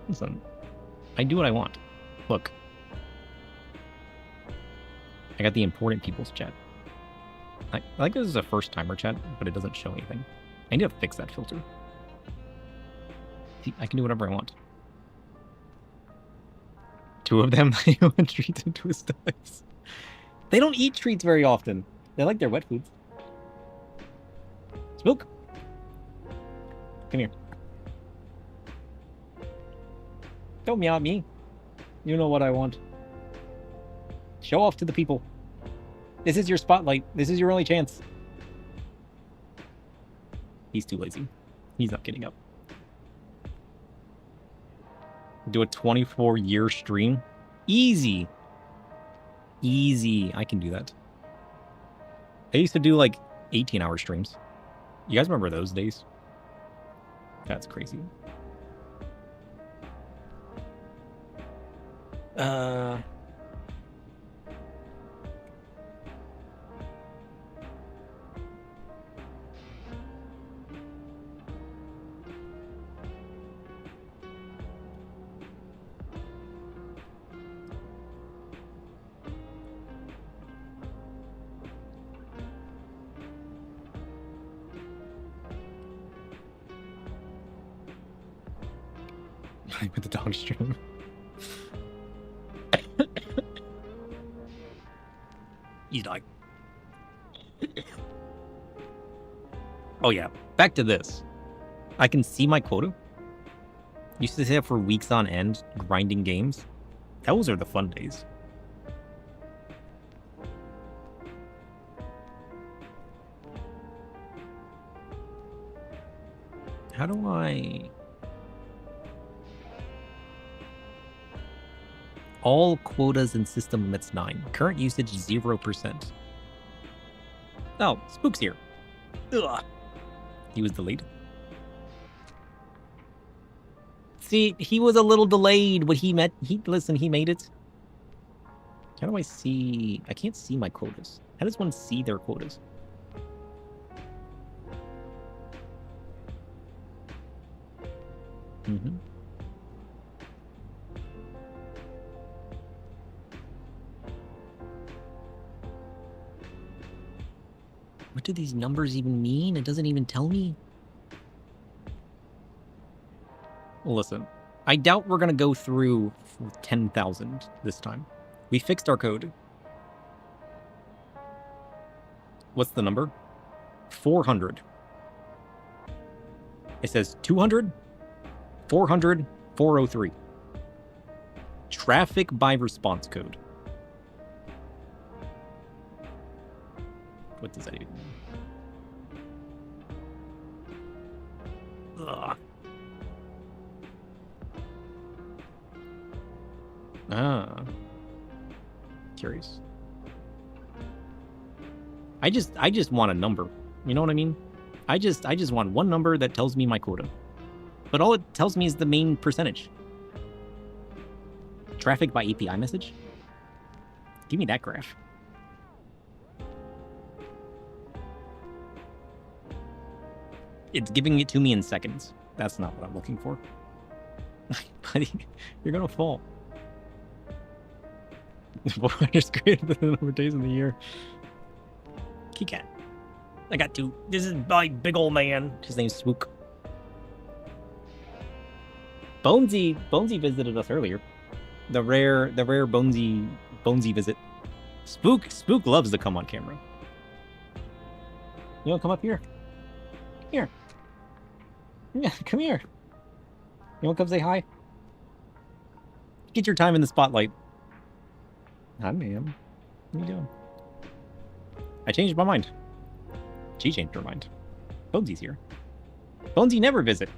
Listen, I do what I want. Look. I got the important people's chat. I like this is a first timer chat, but it doesn't show anything. I need to fix that filter. See, I can do whatever I want. Two of them, they want treats and twist ice. They don't eat treats very often. They like their wet foods. Spook. Come here. Don't meow at me. You know what I want. Show off to the people. This is your spotlight. This is your only chance. He's too lazy. He's not getting up. Do a 24-year stream? Easy. Easy. I can do that. I used to do like 18-hour streams. You guys remember those days? That's crazy. I put the dog stream. He's like, oh yeah, back to this. I can see my quota. Used to stay up for weeks on end, grinding games. Those are the fun days. How do I... All quotas and system limits 9. Current usage 0%. Oh, Spook's here. Ugh. He was delayed. See, he was a little delayed, but he made it. How do I see? I can't see my quotas. How does one see their quotas? Mm-hmm. What do these numbers even mean? It doesn't even tell me. Listen, I doubt we're going to go through 10,000 this time. We fixed our code. What's the number? 400. It says 200, 400, 403. Traffic by response code. What does that even mean? Ugh. Ah. Curious. I just want a number. You know what I mean? I just want one number that tells me my quota. But all it tells me is the main percentage. Traffic by API message? Give me that graph. It's giving it to me in seconds. That's not what I'm looking for. Buddy, you're gonna fall. 400 is greater than the number of days in the year. Keycat. I got two. This is my big old man. His name's Spook. Bonesy visited us earlier. The rare Bonesy visit. Spook loves to come on camera. You wanna come up here? Come here. Yeah, come here. You wanna come say hi? Get your time in the spotlight. Hi, ma'am. What are you doing? I changed my mind. She changed her mind. Bonesy's here. Bonesy never visit.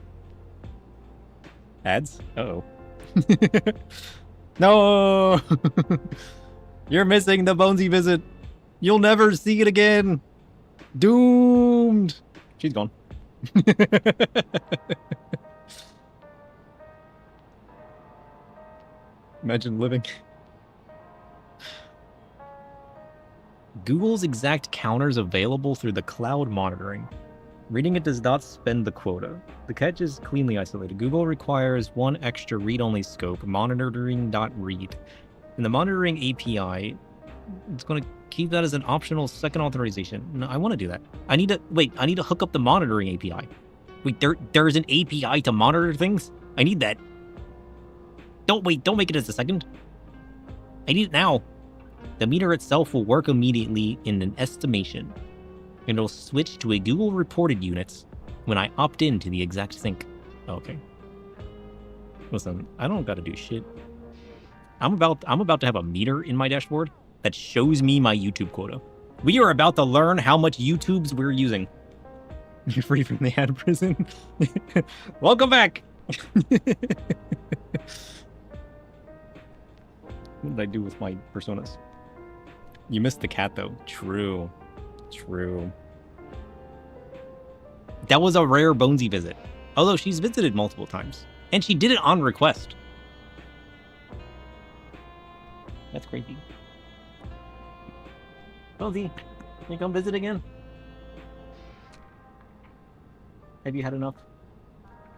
Ads? Uh-oh. No! You're missing the Bonesy visit. You'll never see it again. Doomed. She's gone. Imagine living. Google's exact counters available through the cloud monitoring. Reading it does not spend the quota. The cache is cleanly isolated. Google requires one extra read-only scope, monitoring.read. In the monitoring API, it's going to keep that as an optional second authorization. No, I want to do that. I need to hook up the monitoring API. Wait, there's an API to monitor things? I need that. Don't make it as a second. I need it now. The meter itself will work immediately in an estimation. And it'll switch to a Google reported units when I opt in to the exact sync. Okay. Listen, I don't gotta do shit. I'm about to have a meter in my dashboard that shows me my YouTube quota. We are about to learn how much YouTubes we're using. You're free from the ad prison. Welcome back. What did I do with my personas? You missed the cat though. True. That was a rare Bonesy visit. Although she's visited multiple times. And she did it on request. That's crazy. Bonesy, can you come visit again? Have you had enough?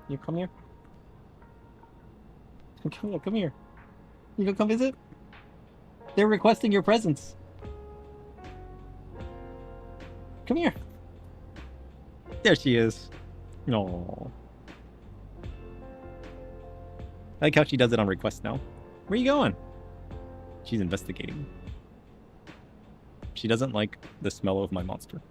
You come here? Come here. You gonna come visit? They're requesting your presence. Come here. There she is. No. I like how she does it on request now. Where are you going? She's investigating. She doesn't like the smell of my monster.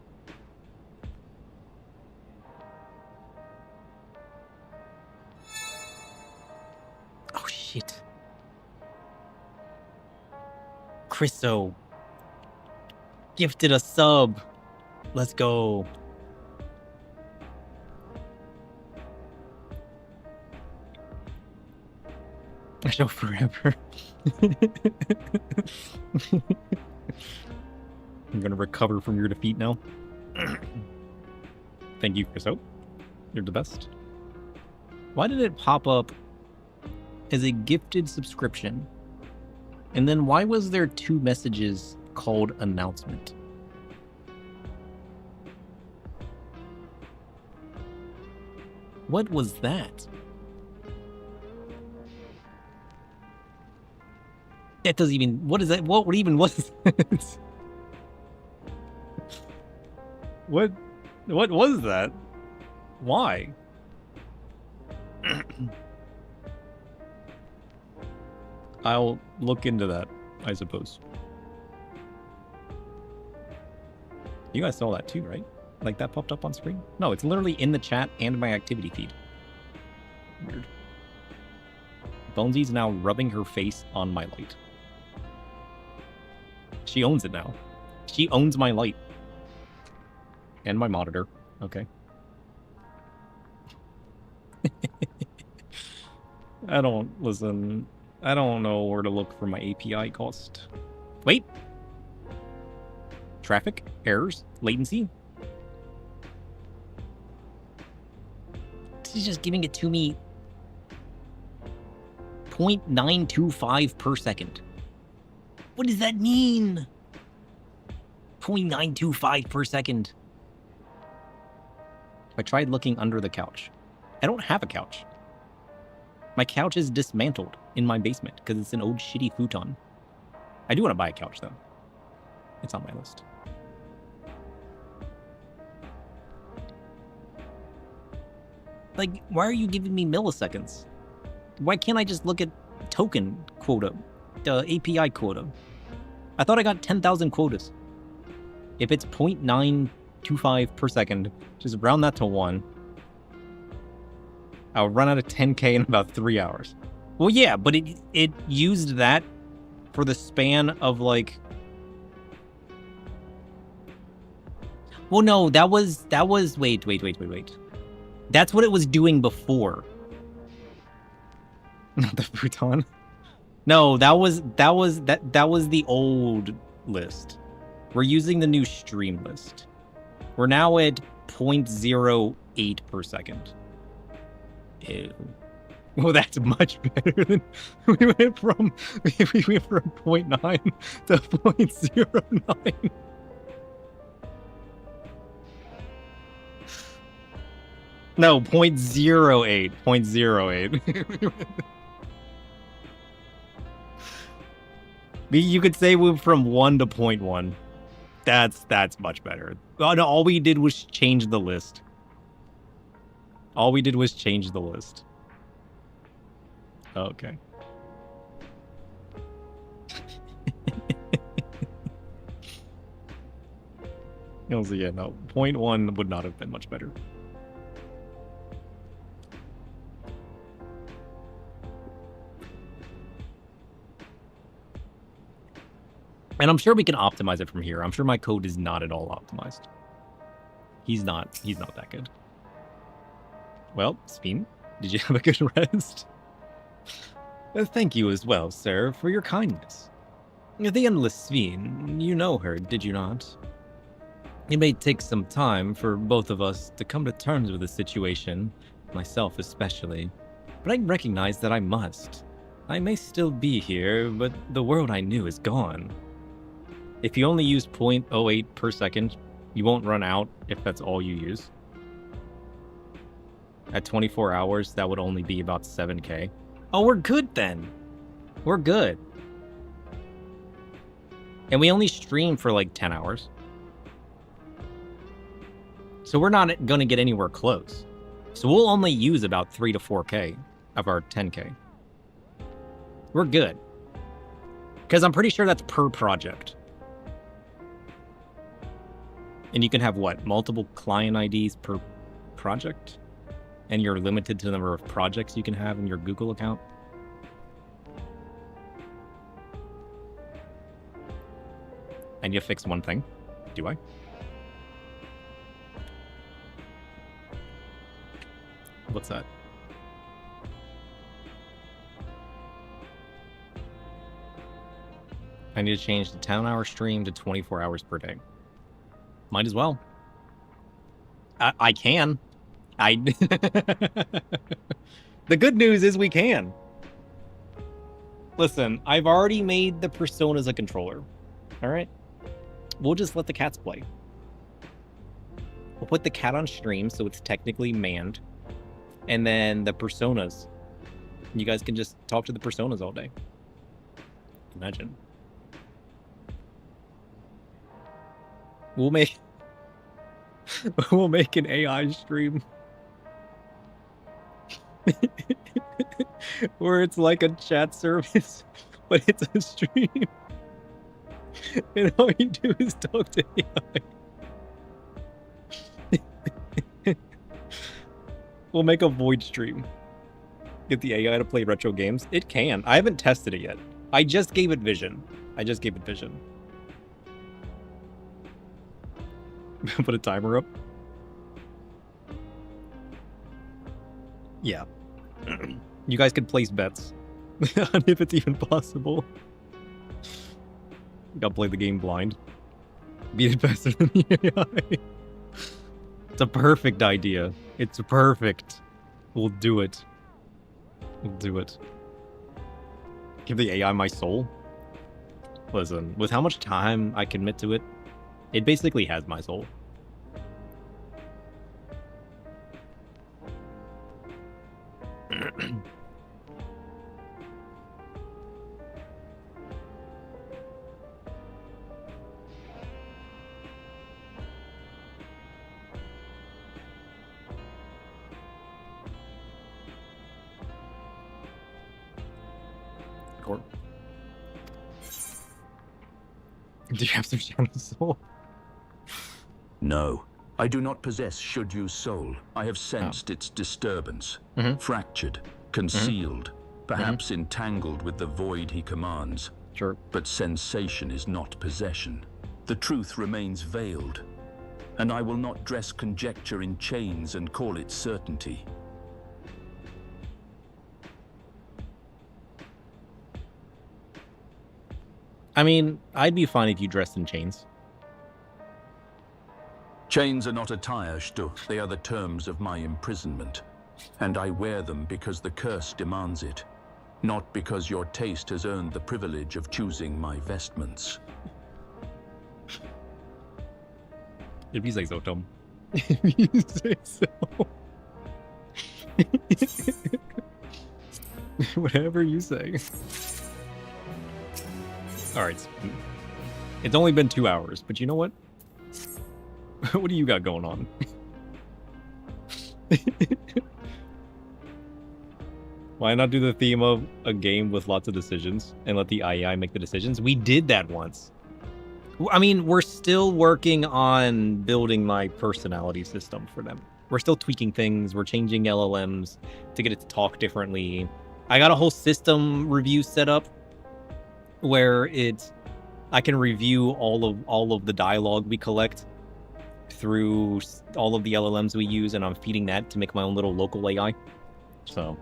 shit. Chriso gifted a sub. Let's go. I show forever. I'm gonna recover from your defeat now. Thank you, Chriso. You're the best. Why did it pop up as a gifted subscription? And then why was there 2 messages called announcement? What was that? That doesn't even... What is that? What even was that? What was that? Why? I'll look into that, I suppose. You guys saw that too, right? Like that popped up on screen? No, it's literally in the chat and my activity feed. Weird. Bonesy's now rubbing her face on my light. She owns it now. She owns my light. And my monitor. Okay. I don't know where to look for my API cost. Wait. Traffic, errors, latency. This is just giving it to me 0.925 per second. What does that mean? 0.925 per second. I tried looking under the couch. I don't have a couch. My couch is dismantled in my basement because it's an old shitty futon. I do want to buy a couch though. It's on my list. Like, why are you giving me milliseconds? Why can't I just look at token quota, the API quota? I thought I got 10,000 quotas. If it's 0.925 per second, just round that to 1. I'll run out of 10K in about 3 hours. Well, yeah, but it used that for the span of like... Well, no, that was, wait. That's what it was doing before. Not the futon. No, that was the old list. We're using the new stream list. We're now at 0.08 per second. Ew. Well, that's much better than we went from 0.9 to 0.09. No, 0.08. 0.08. You could say we went from 1 to 0.1. That's much better. Oh, no, all we did was change the list. All we did was change the list. Okay. So yeah, no, 0.1 would not have been much better. And I'm sure we can optimize it from here. I'm sure my code is not at all optimized. He's not that good. Well, Spin, did you have a good rest? Thank you as well, sir, for your kindness. The endless Spin, you know her, did you not? It may take some time for both of us to come to terms with the situation, myself especially, but I recognize that I must. I may still be here, but the world I knew is gone. If you only use 0.08 per second, you won't run out if that's all you use. At 24 hours, that would only be about 7K. Oh, we're good then. We're good. And we only stream for like 10 hours. So we're not going to get anywhere close. So we'll only use about 3 to 4K of our 10K. We're good. Because I'm pretty sure that's per project. And you can have, what, multiple client IDs per project? And you're limited to the number of projects you can have in your Google account? need to fix one thing. Do I? What's that? I need to change the 10-hour stream to 24 hours per day. Might as well. I can. The good news is we can. Listen, I've already made the personas a controller. All right? We'll just let the cats play. We'll put the cat on stream so it's technically manned. And then the personas. You guys can just talk to the personas all day. Imagine. We'll make an AI stream where it's like a chat service, but it's a stream. And all you do is talk to AI. We'll make a void stream. Get the AI to play retro games. It can. I haven't tested it yet. I just gave it vision. Put a timer up. Yeah. You guys can place bets on if it's even possible. Gotta play the game blind. Beat it faster than the AI. It's a perfect idea. It's perfect. We'll do it. We'll do it. Give the AI my soul. Listen, with how much time I commit to it, it basically has my soul. Do you have some shadow soul?
No, I do not possess Shudyu's soul. I have sensed its disturbance, fractured, concealed, perhaps entangled with the void he commands.
Sure.
But sensation is not possession. The truth remains veiled, and I will not dress conjecture in chains and call it certainty.
I mean, I'd be fine if you dressed in chains.
Chains are not attire, Stu. They are the terms of my imprisonment. And I wear them because the curse demands it. Not because your taste has earned the privilege of choosing my vestments.
If you say so, Tom. If you say so. Whatever you say. Alright. It's only been 2 hours, but you know what? What do you got going on? Why not do the theme of a game with lots of decisions and let the AI make the decisions? We did that once. I mean, we're still working on building my personality system for them. We're still tweaking things. We're changing LLMs to get it to talk differently. I got a whole system review set up where I can review all of the dialogue we collect through all of the LLMs we use, and I'm feeding that to make my own little local AI. So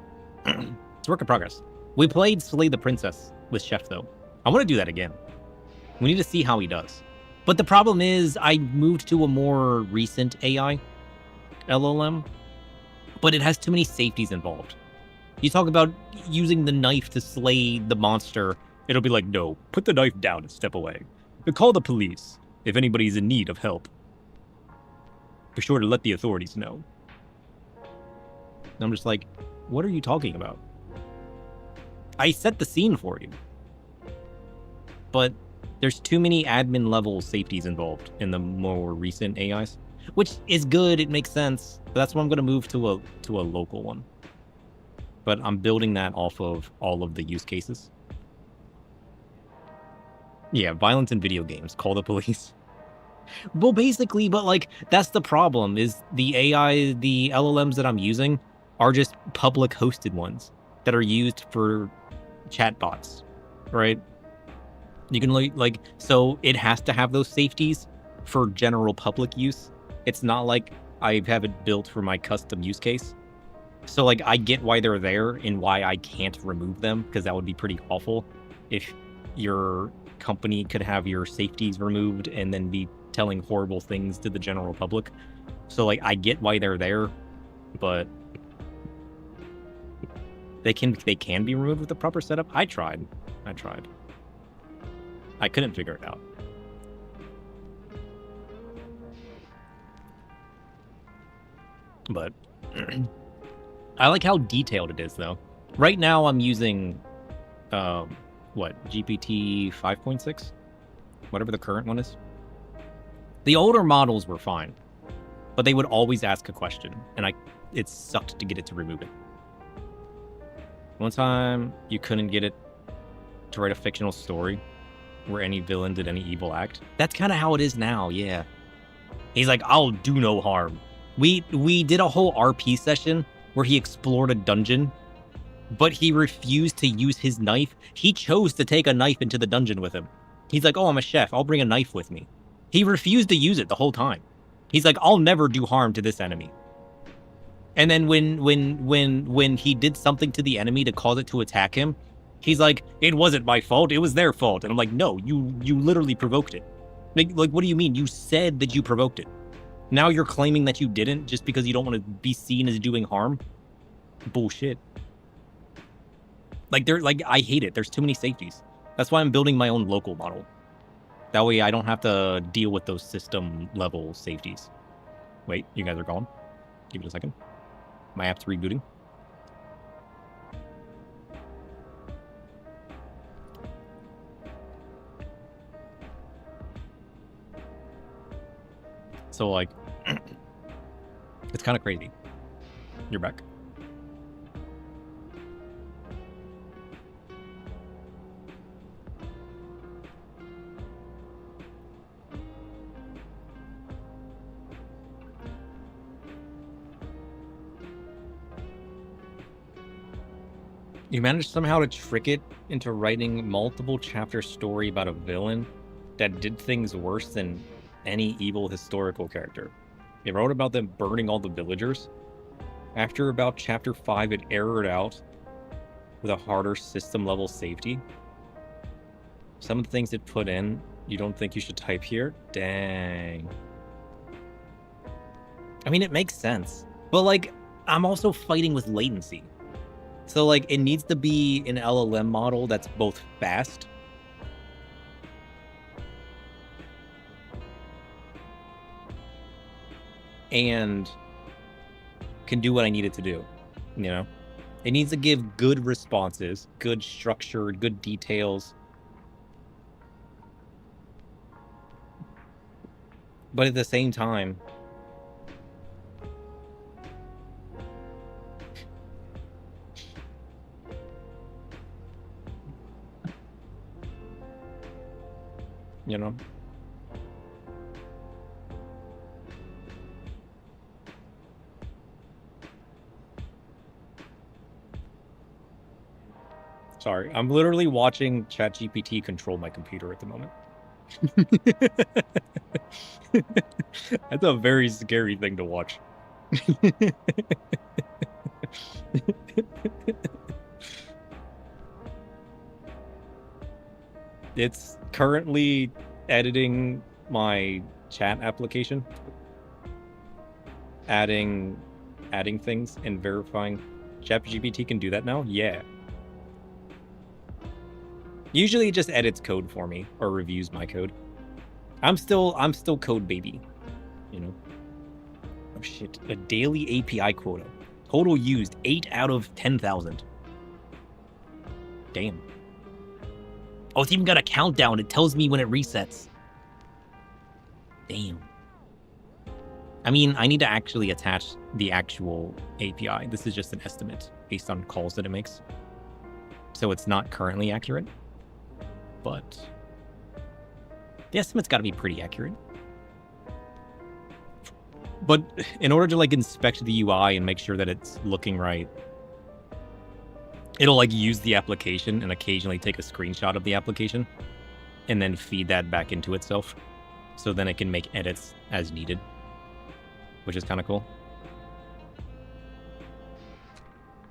it's a work in progress. We played Slay the Princess with Chef, though. I want to do that again. We need to see how he does. But the problem is I moved to a more recent AI LLM, but it has too many safeties involved. You talk about using the knife to slay the monster, it'll be like, no, put the knife down and step away. But call the police if anybody's in need of help. Be sure to let the authorities know. And I'm just like, what are you talking about? I set the scene for you. But there's too many admin level safeties involved in the more recent AIs, which is good. It makes sense. But that's why I'm going to move to a local one. But I'm building that off of all of the use cases. Yeah, violence in video games. Call the police. Well, basically, but like, that's the problem, is the AI, the LLMs that I'm using are just public hosted ones that are used for chatbots, right? You can like, so it has to have those safeties for general public use. It's not like I have it built for my custom use case. So like, I get why they're there and why I can't remove them, because that would be pretty awful if your company could have your safeties removed and then be telling horrible things to the general public. So like, I get why they're there, but they can be removed with the proper setup. I tried. I couldn't figure it out. But I like how detailed it is, though. Right now, I'm using, GPT 5.6? Whatever the current one is. The older models were fine, but they would always ask a question, and it sucked to get it to remove it. One time, you couldn't get it to write a fictional story where any villain did any evil act. That's kind of how it is now, yeah. He's like, I'll do no harm. We did a whole RP session where he explored a dungeon, but he refused to use his knife. He chose to take a knife into the dungeon with him. He's like, oh, I'm a chef. I'll bring a knife with me. He refused to use it the whole time. He's like, I'll never do harm to this enemy. And then when he did something to the enemy to cause it to attack him, he's like, it wasn't my fault. It was their fault. And I'm like, no, you literally provoked it. Like, what do you mean? You said that you provoked it. Now you're claiming that you didn't just because you don't want to be seen as doing harm? Bullshit. Like, I hate it. There's too many safeties. That's why I'm building my own local model. That way I don't have to deal with those system level safeties. Wait, you guys are gone? Give it a second. My app's rebooting. So, like, it's kind of crazy. You're back. You managed somehow to trick it into writing multiple chapter story about a villain that did things worse than any evil historical character. It wrote about them burning all the villagers. After about chapter 5, it errored out with a harder system level safety. Some of the things it put in, you don't think you should type here? Dang. I mean, it makes sense. But, like, I'm also fighting with latency. So, like, it needs to be an LLM model that's both fast and can do what I need it to do, you know? It needs to give good responses, good structure, good details. But at the same time, you know? Sorry, I'm literally watching ChatGPT control my computer at the moment. That's a very scary thing to watch. It's currently editing my chat application, adding things and verifying. ChatGPT can do that now? Yeah. Usually it just edits code for me or reviews my code. I'm still code baby, you know. Oh shit, a daily API quota. Total used 8 out of 10,000. Damn. Oh, it's even got a countdown. It tells me when it resets. Damn. I mean, I need to actually attach the actual API. This is just an estimate based on calls that it makes. So it's not currently accurate. But the estimate's got to be pretty accurate. But in order to like inspect the UI and make sure that it's looking right, it'll like use the application and occasionally take a screenshot of the application and then feed that back into itself. So then it can make edits as needed, which is kind of cool.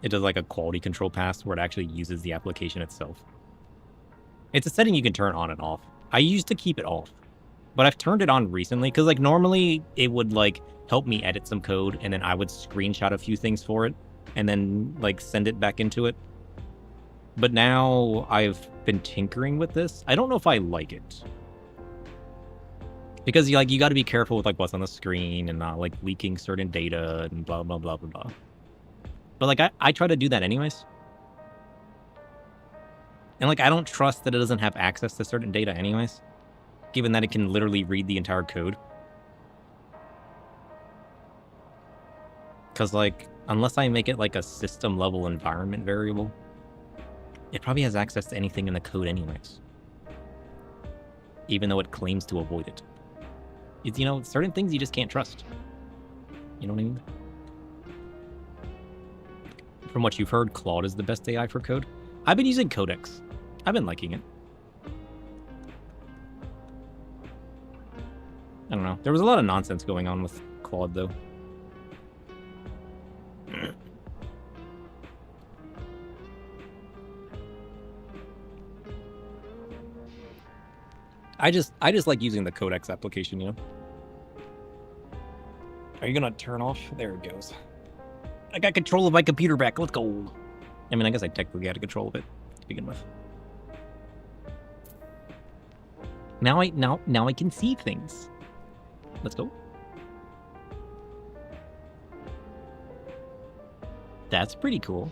It does like a quality control pass where it actually uses the application itself. It's a setting you can turn on and off. I used to keep it off, but I've turned it on recently because like normally it would like help me edit some code and then I would screenshot a few things for it and then like send it back into it. But now I've been tinkering with this. I don't know if I like it. Because you got to be careful with like what's on the screen and not like leaking certain data and blah, blah, blah, blah, blah. But like I try to do that anyways. And like I don't trust that it doesn't have access to certain data anyways, given that it can literally read the entire code. Because like unless I make it like a system level environment variable, it probably has access to anything in the code anyways. Even though it claims to avoid it. It's, you know, certain things you just can't trust. You know what I mean? From what you've heard, Claude is the best AI for code. I've been using Codex. I've been liking it. I don't know. There was a lot of nonsense going on with Claude, though. I just like using the Codex application, you know? Are you gonna turn off? There it goes. I got control of my computer back. Let's go. I mean, I guess I technically had control of it to begin with. Now I can see things. Let's go. That's pretty cool.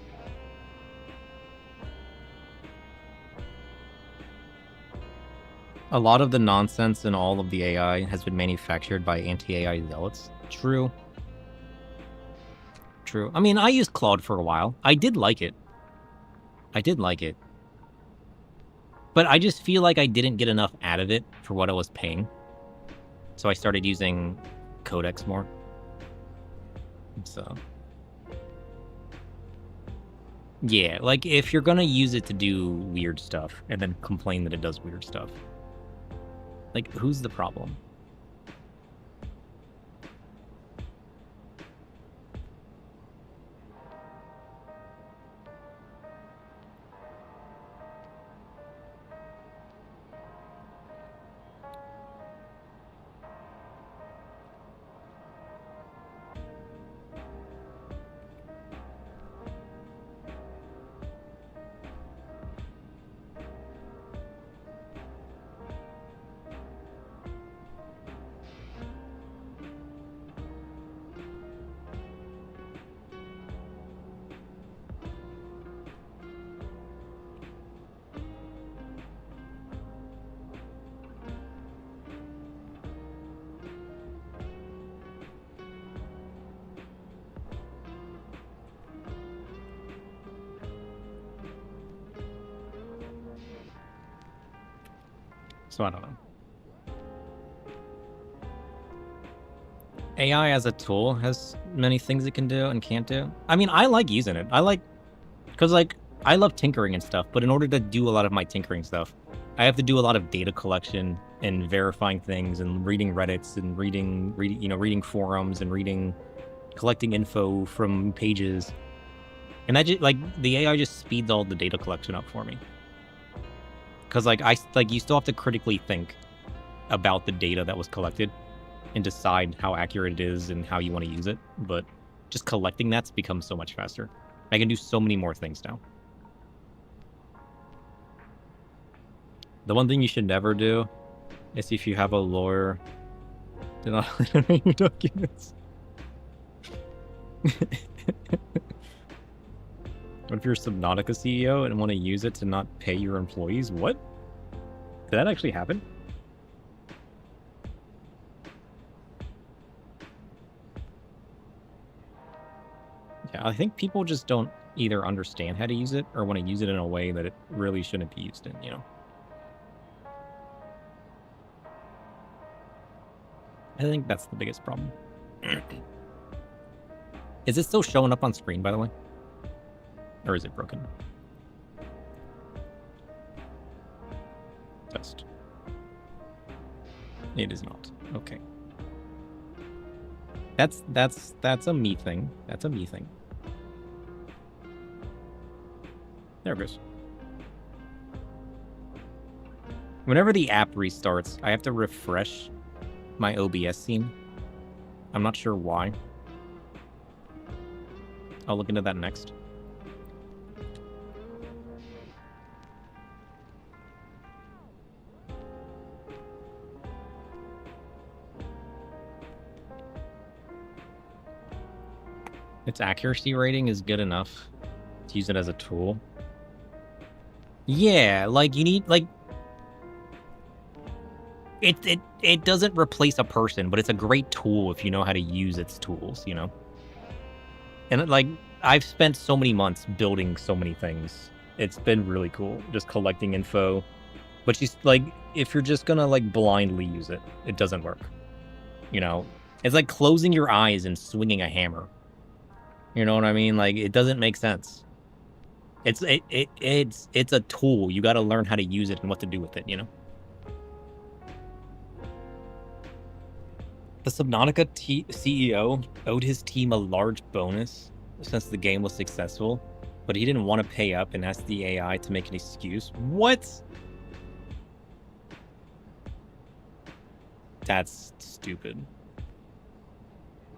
A lot of the nonsense in all of the AI has been manufactured by anti-AI zealots. True. True. I mean, I used Claude for a while. I did like it. But I just feel like I didn't get enough out of it for what I was paying. So I started using Codex more. So... yeah, like, if you're gonna use it to do weird stuff and then complain that it does weird stuff, like, who's the problem? So I don't know. AI as a tool has many things it can do and can't do. I mean, I like using it. Because like, I love tinkering and stuff, but in order to do a lot of my tinkering stuff, I have to do a lot of data collection and verifying things and reading Reddits and reading forums and collecting info from pages. And that just, like, the AI just speeds all the data collection up for me. Because you still have to critically think about the data that was collected and decide how accurate it is and how you want to use it. But just collecting that's become so much faster. I can do so many more things now. The one thing you should never do is, if you have a lawyer, do not read your documents. What if you're a Subnautica CEO and want to use it to not pay your employees? What? Did that actually happen? Yeah, I think people just don't either understand how to use it or want to use it in a way that it really shouldn't be used in, you know? I think that's the biggest problem. Is it still showing up on screen, by the way? Or is it broken? Test. It is not. Okay. That's a me thing. That's a me thing. There it goes. Whenever the app restarts, I have to refresh my OBS scene. I'm not sure why. I'll look into that next. Its accuracy rating is good enough to use it as a tool. Yeah, like you need like it doesn't replace a person, but it's a great tool if you know how to use its tools, you know? And like I've spent so many months building so many things. It's been really cool just collecting info. But she's like, if you're just gonna like blindly use it, it doesn't work. You know? It's like closing your eyes and swinging a hammer. You know what I mean? Like it doesn't make sense. It's a tool. You got to learn how to use it and what to do with it, you know? The Subnautica CEO owed his team a large bonus since the game was successful, but he didn't want to pay up and asked the AI to make an excuse. What? That's stupid.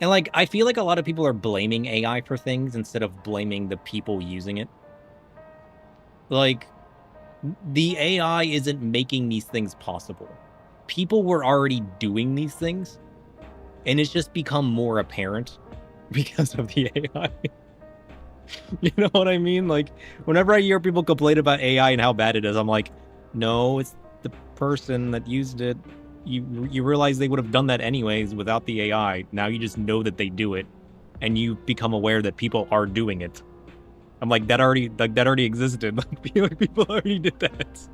And like, I feel like a lot of people are blaming AI for things instead of blaming the people using it. Like, the AI isn't making these things possible. People were already doing these things, and it's just become more apparent because of the AI. You know what I mean? Like, whenever I hear people complain about AI and how bad it is, I'm like, no, it's the person that used it. You realize they would have done that anyways without the AI. Now you just know that they do it, and you become aware that people are doing it. I'm like, that already existed. Like, people already did that.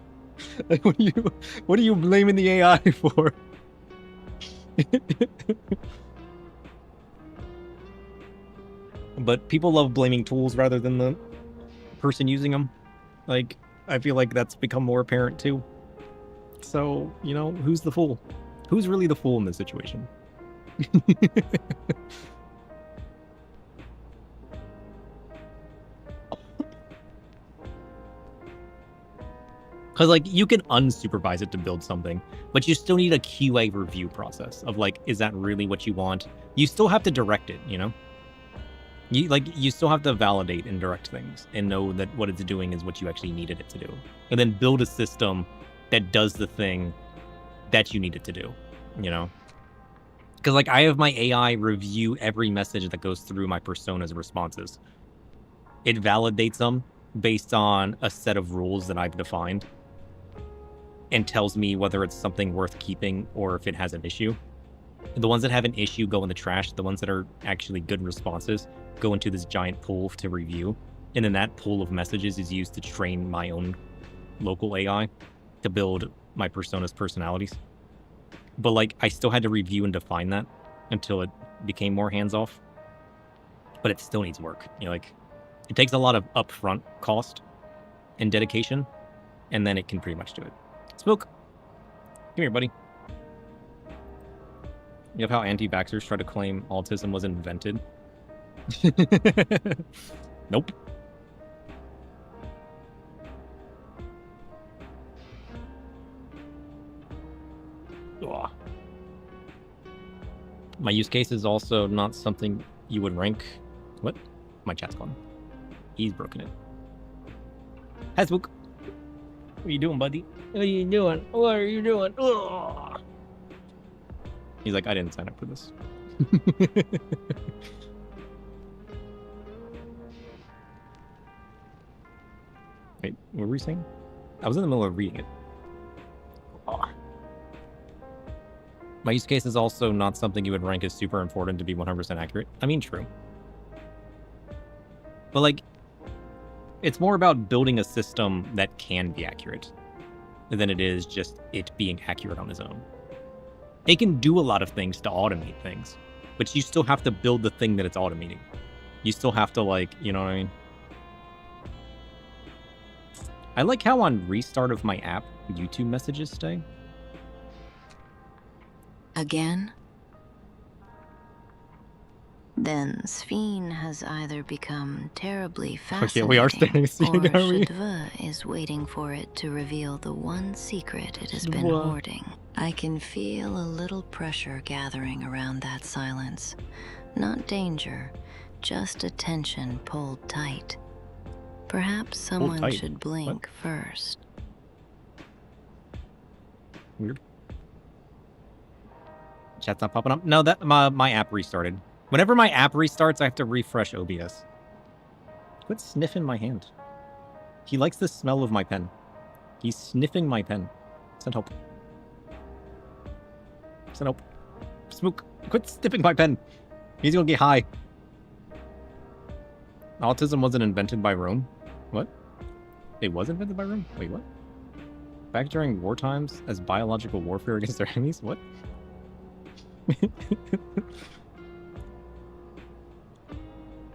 Like, what are you blaming the AI for? But people love blaming tools rather than the person using them. Like, I feel like that's become more apparent too. So, you know, who's the fool? Who's really the fool in this situation? Because, like, you can unsupervise it to build something, but you still need a QA review process of, like, is that really what you want? You still have to direct it, you know? You still have to validate and direct things and know that what it's doing is what you actually needed it to do. And then build a system that does the thing that you need it to do, you know? Because, like, I have my AI review every message that goes through my persona's responses. It validates them based on a set of rules that I've defined and tells me whether it's something worth keeping or if it has an issue. The ones that have an issue go in the trash. The ones that are actually good responses go into this giant pool to review. And then that pool of messages is used to train my own local AI to build my persona's personalities. But, like, I still had to review and define that until it became more hands-off. But it still needs work. You know, like, it takes a lot of upfront cost and dedication, and then it can pretty much do it. Smoke. Come here, buddy. You have how anti-vaxxers try to claim autism was invented? Nope. Ugh. My use case is also not something you would rank. What? My chat's gone. He's broken it. Hi, Spook. What are you doing, buddy? What are you doing? What are you doing? Ugh. He's like, I didn't sign up for this. Wait, what were we saying? I was in the middle of reading it. Oh. My use case is also not something you would rank as super important to be 100% accurate. I mean, true. But, like, it's more about building a system that can be accurate than it is just it being accurate on its own. It can do a lot of things to automate things, but you still have to build the thing that it's automating. You still have to, like, you know what I mean? I like how on restart of my app, YouTube messages stay.
Again? Then Sphene has either become terribly fascinating,
we are staying Sphene,
or
are we?
Shadva is waiting for it to reveal the one secret it has been hoarding. I can feel a little pressure gathering around that silence. Not danger, just a tension pulled tight. Perhaps someone should blink first.
Weird. Chat's not popping up. No, that my app restarted. Whenever my app restarts, I have to refresh OBS. Quit sniffing my hand. He likes the smell of my pen. He's sniffing my pen. Send hope. Send hope. Spook. Quit sniffing my pen. He's gonna get high. Autism wasn't invented by Rome. What? It was invented by Rome? Wait, what? Back during war times as biological warfare against their enemies? What?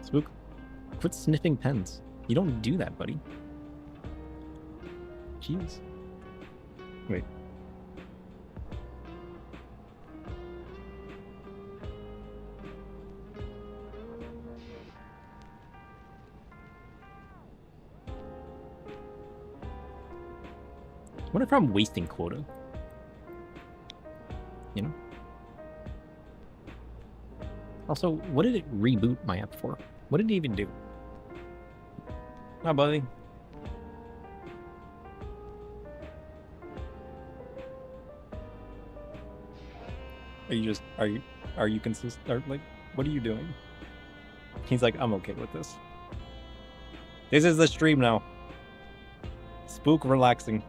Spook, quit sniffing pens. You don't do that, buddy. Jeez. Wait. What if I'm wasting quota? You know? Also, what did it reboot my app for? What did it even do? Hi, buddy. Are you consistent? Or, like, what are you doing? He's like, I'm okay with this. This is the stream now. Spook relaxing.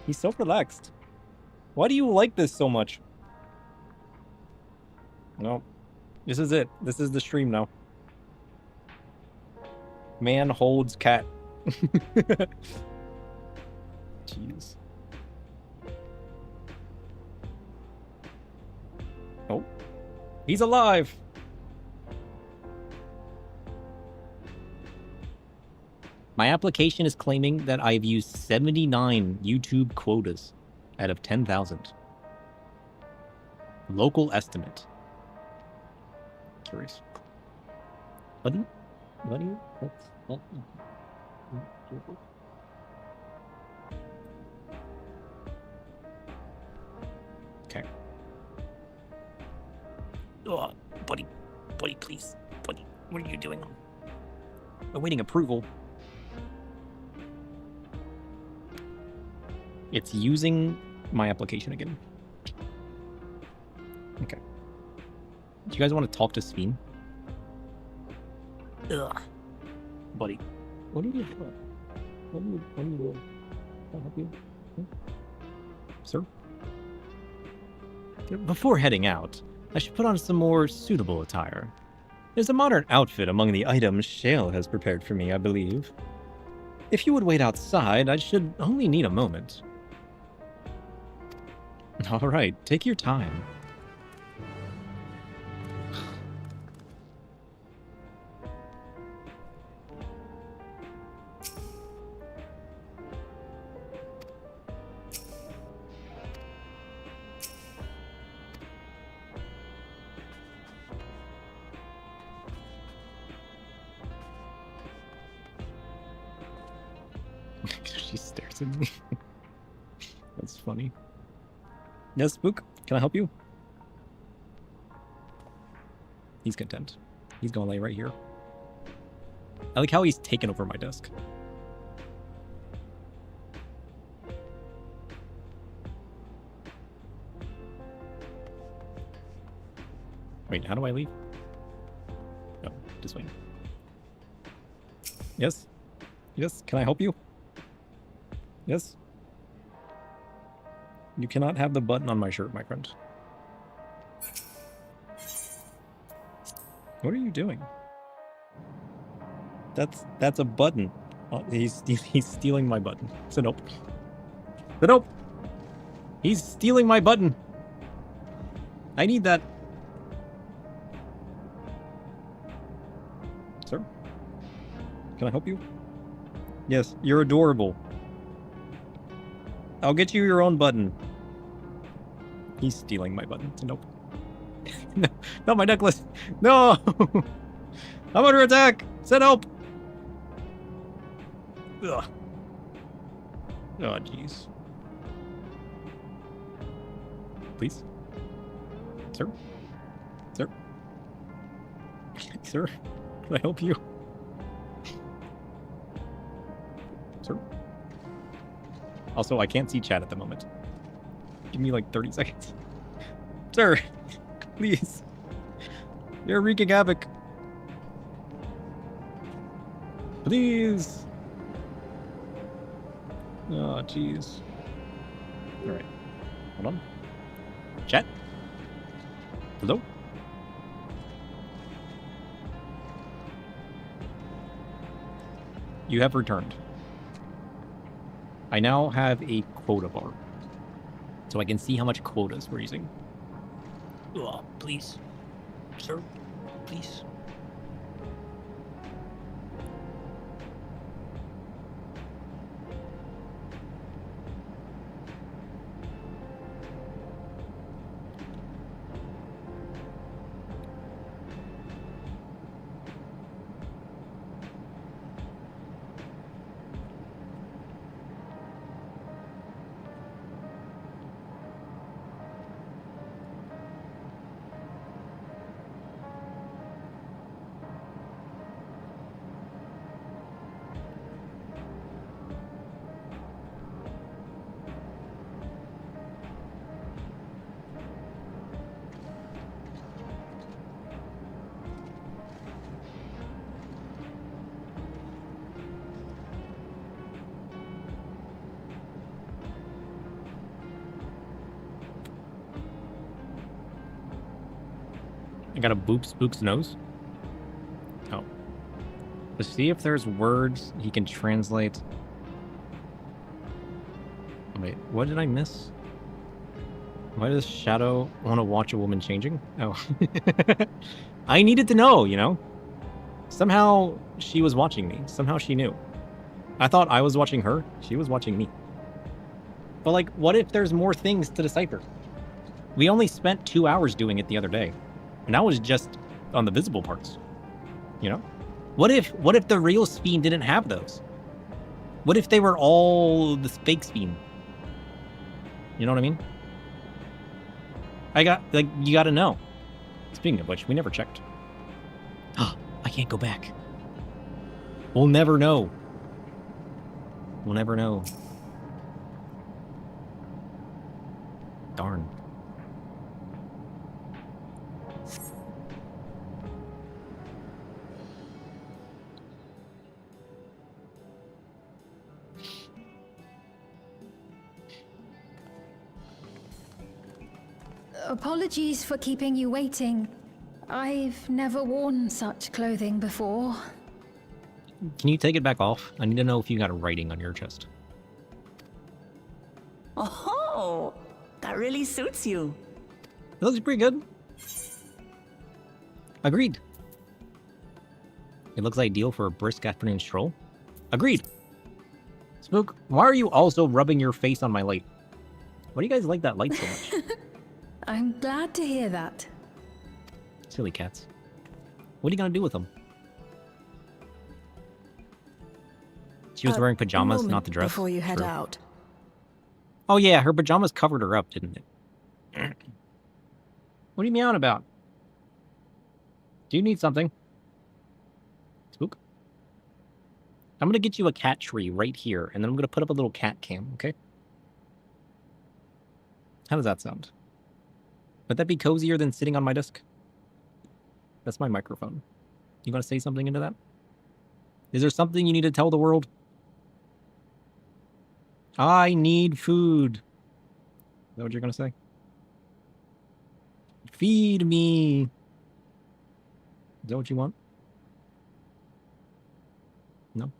He's so relaxed. Why do you like this so much? No. This is it. This is the stream now. Man holds cat. Jeez. Oh. He's alive! My application is claiming that I've used 79 YouTube quotas out of 10,000. Local estimate. Curious. What do you? Okay. Oh, buddy, please, buddy, what are you doing? Awaiting approval. It's using my application again. Okay. Do you guys want to talk to Sphene? Ugh. Buddy. What are you doing? What are you doing? Can I help you? Sir? Before heading out, I should put on some more suitable attire. There's a modern outfit among the items Shale has prepared for me, I believe. If you would wait outside, I should only need a moment. All right, take your time. She stares at me. That's funny. Yes, Spook, can I help you? He's content. He's gonna lay right here. I like how he's taken over my desk. Wait, how do I leave? No, this way. Yes? Yes, can I help you? Yes? You cannot have the button on my shirt, my friend. What are you doing? That's a button. Oh, he's stealing my button. So nope. So nope. He's stealing my button. I need that. Sir? Can I help you? Yes, you're adorable. I'll get you your own button. He's stealing my buttons. Nope. No, not my necklace. No! I'm under attack! Send help! Ugh. Oh, jeez. Please? Sir? Sir? Sir? Can I help you? Sir? Also, I can't see chat at the moment. Give me like 30 seconds. Sir! Please. You're wreaking havoc. Please. Oh, jeez. Alright. Hold on. Chat? Hello? You have returned. I now have a quota bar. So I can see how much quotas we're using.
Oh, please. Sir, please.
I got a Spook's nose. Oh. Let's see if there's words he can translate. Wait, what did I miss? Why does Shadow want to watch a woman changing? Oh. I needed to know, you know? Somehow she was watching me. Somehow she knew. I thought I was watching her. She was watching me. But like, what if there's more things to decipher? We only spent 2 hours doing it the other day. And that was just on the visible parts. You know? What if the real Sphene didn't have those? What if they were all the fake Sphene? You know what I mean? You gotta know. Speaking of which, we never checked. Oh, I can't go back. We'll never know. We'll never know. Darn.
Apologies for keeping you waiting. I've never worn such clothing before.
Can you take it back off? I need to know if you got a writing on your chest.
Oh, that really suits you.
It looks pretty good. Agreed. It looks ideal for a brisk afternoon stroll. Agreed. Spook, why are you also rubbing your face on my light? Why do you guys like that light so much?
I'm glad to hear that.
Silly cats. What are you gonna do with them? She was wearing pajamas, not the dress.
Before you head out.
Oh yeah, her pajamas covered her up, didn't it? What are you meowing about? Do you need something? Spook? I'm gonna get you a cat tree right here, and then I'm gonna put up a little cat cam, okay? How does that sound? Would that be cozier than sitting on my desk? That's my microphone. You gonna say something into that? Is there something you need to tell the world? I need food. Is that what you're gonna say? Feed me. Is that what you want? No?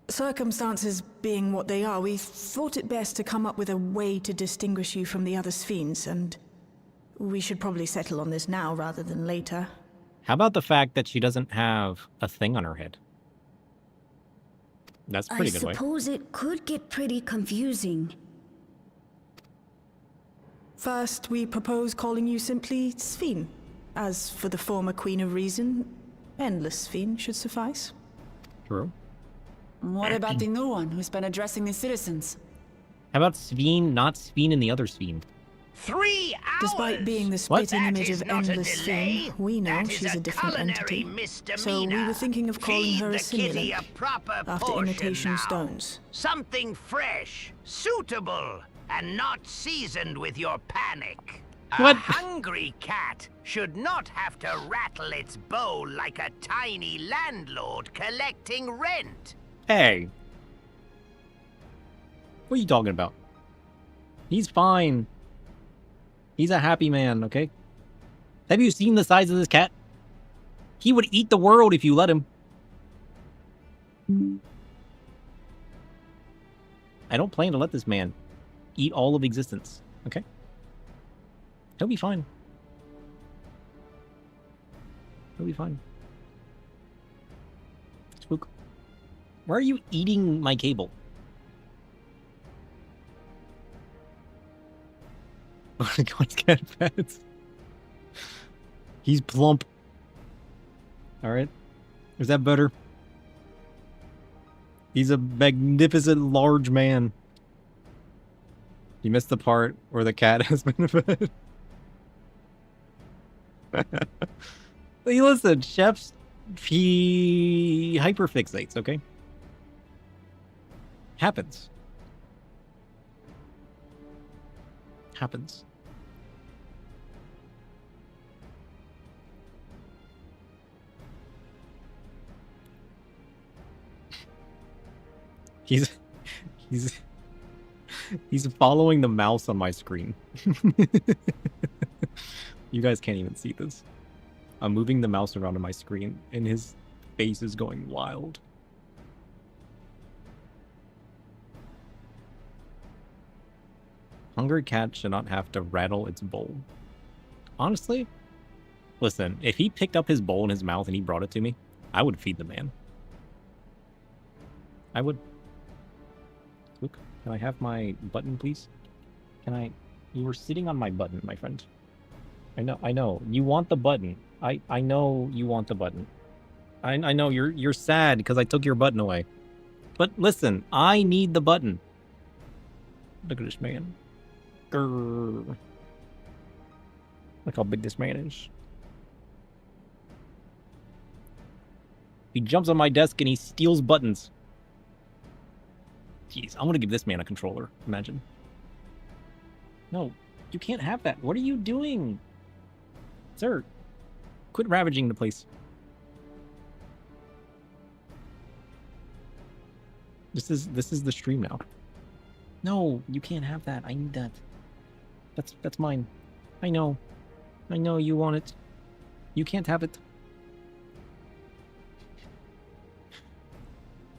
Circumstances being what they are, we thought it best to come up with a way to distinguish you from the other Sphenes, and we should probably settle on this now rather than later.
How about the fact that she doesn't have a thing on her head? That's a pretty good way.
I suppose it could get pretty confusing.
First, we propose calling you simply Sphene. As for the former Queen of Reason, Endless Sphene should suffice.
True.
What about the new one who's been addressing the citizens?
How about Sphene, not Sphene and the other Sphene?
3 hours!
Despite being the spitting image of Endless Sphene, we know she's a different entity. So we were thinking of calling her a simulant, after imitation stones.
Something fresh, suitable, and not seasoned with your panic.
What?
A hungry cat should not have to rattle its bowl like a tiny landlord collecting rent.
Hey. What are you talking about? He's fine. He's a happy man, okay? Have you seen the size of this cat? He would eat the world if you let him. I don't plan to let this man eat all of existence, okay? He'll be fine. He'll be fine. Spook. Why are you eating my cable? Oh my god, cat pets. He's plump. Alright. Is that better? He's a magnificent large man. You missed the part where the cat has been fed. Hey, listen, chefs, he hyperfixates, okay? Happens. Happens. He's following the mouse on my screen. You guys can't even see this. I'm moving the mouse around on my screen, and his face is going wild. Hungry cat should not have to rattle its bowl. Honestly, listen, if he picked up his bowl in his mouth and he brought it to me, I would feed the man. I would. Look, can I have my button, please? Can I? You were sitting on my button, my friend. I know. You want the button. I know you want the button. I know you're sad because I took your button away. But listen, I need the button. Look at this man. Grrr. Look how big this man is. He jumps on my desk and he steals buttons. Jeez, I'm gonna give this man a controller. Imagine. No, you can't have that. What are you doing? Sir, quit ravaging the place. This is the stream now. No, you can't have that. I need that. That's mine. I know. I know you want it. You can't have it.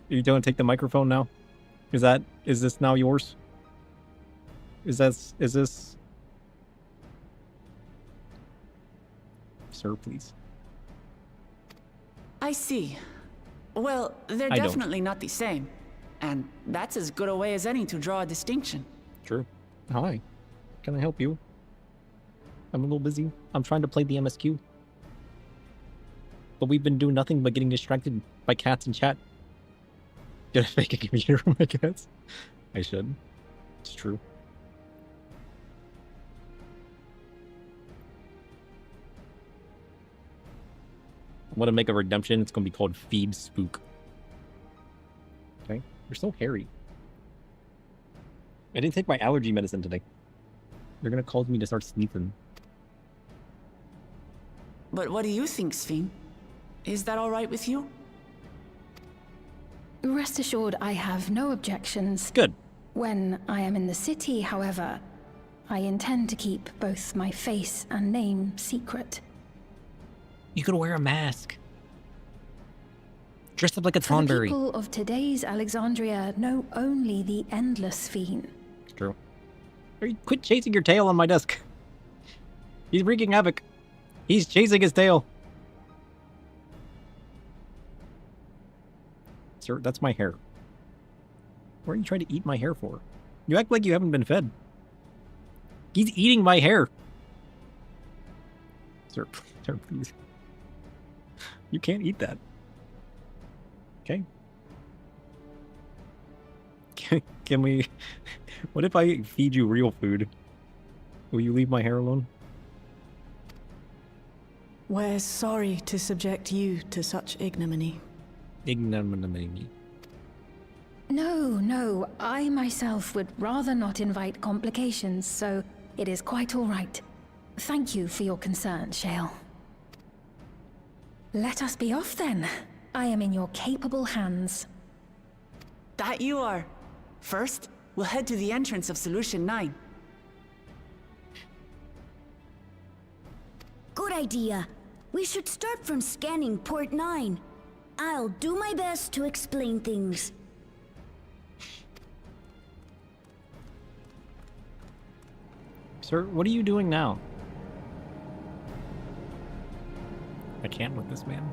You don't take the microphone now? Is this now yours? Is this? Sir, please.
I see. Well, they're definitely not the same. And that's as good a way as any to draw a distinction.
True. Hi. Can I help you? I'm a little busy. I'm trying to play the MSQ. But we've been doing nothing but getting distracted by cats and chat. Get a fake computer for my cats? I should. It's true. I want to make a redemption. It's going to be called Feed Spook. Okay? You're so hairy. I didn't take my allergy medicine today. They're going to cause me to start sneezing.
But what do you think, Sphene? Is that all right with you?
Rest assured, I have no objections.
Good.
When I am in the city, however, I intend to keep both my face and name secret.
You could wear a mask. Dressed up like a Thornberry.
The people of today's Alexandria know only the Endless Sphene.
It's true. Quit chasing your tail on my desk. He's wreaking havoc. He's chasing his tail. Sir, that's my hair. What are you trying to eat my hair for? You act like you haven't been fed. He's eating my hair. Sir, please. You can't eat that. Okay. Can we... What if I feed you real food? Will you leave my hair alone?
We're sorry to subject you to such ignominy.
Ignominy.
No, I myself would rather not invite complications, so it is quite all right. Thank you for your concern, Shale. Let us be off then. I am in your capable hands.
That you are. First, we'll head to the entrance of Solution 9.
Good idea. We should start from scanning Port 9. I'll do my best to explain things.
Sir, what are you doing now? I can't with this man.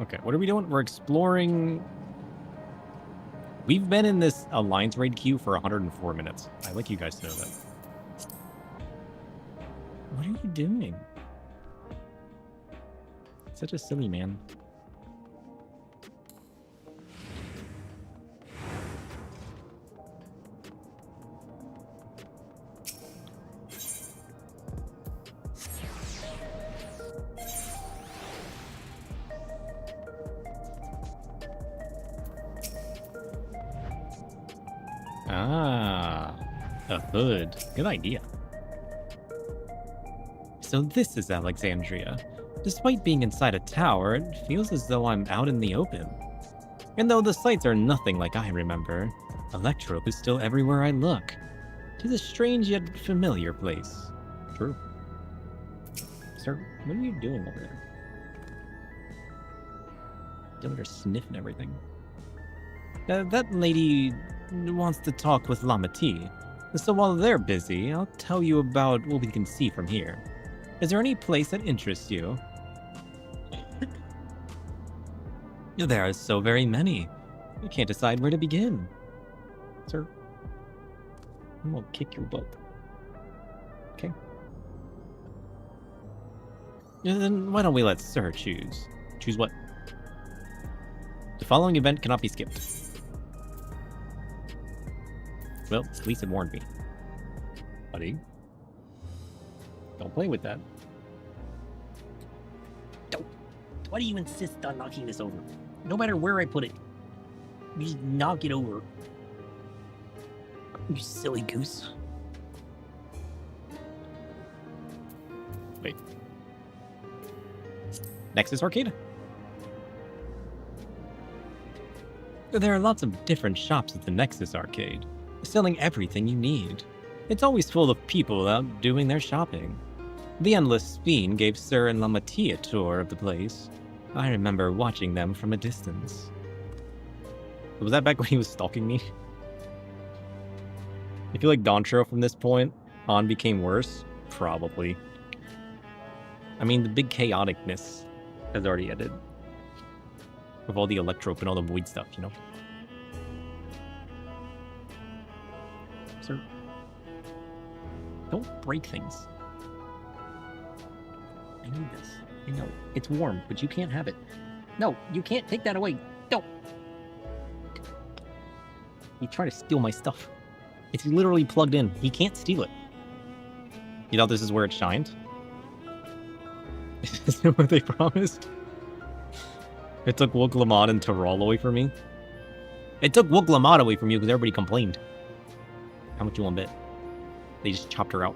Okay, what are we doing? We're exploring... We've been in this Alliance raid queue for 104 minutes. I'd like you guys to know that. What are you doing? Such a silly man. Ah, a hood. Good idea. So this is Alexandria. Despite being inside a tower, it feels as though I'm out in the open. And though the sights are nothing like I remember, Electrope is still everywhere I look. 'Tis a strange yet familiar place. True. Sir, what are you doing over there? You're over there sniffing everything. That lady wants to talk with Lamati. So while they're busy, I'll tell you about what we can see from here. Is there any place that interests you? There are so very many. I can't decide where to begin. Sir, I'm gonna kick your butt. Okay. Then why don't we let Sir choose? Choose what? The following event cannot be skipped. Well, at least it warned me. Buddy. Don't play with that.
Don't. Why do you insist on knocking this over? No matter where I put it, you just knock it over. You silly goose.
Wait. Nexus Arcade? There are lots of different shops at the Nexus Arcade, selling everything you need. It's always full of people out doing their shopping. The Endless Fiend gave Sir and Lamati a tour of the place. I remember watching them from a distance. Was that back when he was stalking me? I feel like Dontro from this point on became worse. Probably. I mean, the big chaoticness has already ended. With all the Electrope and all the void stuff, you know? Sir, don't break things. I need this. I know. It's warm, but you can't have it. No, you can't take that away. No. You try to steal my stuff. It's literally plugged in. He can't steal it. You thought this is where it shined? Is that what they promised? It took Wook Lamont and Tyrell away from me. It took Wook Lamont away from you because everybody complained. How much you want to bet? They just chopped her out.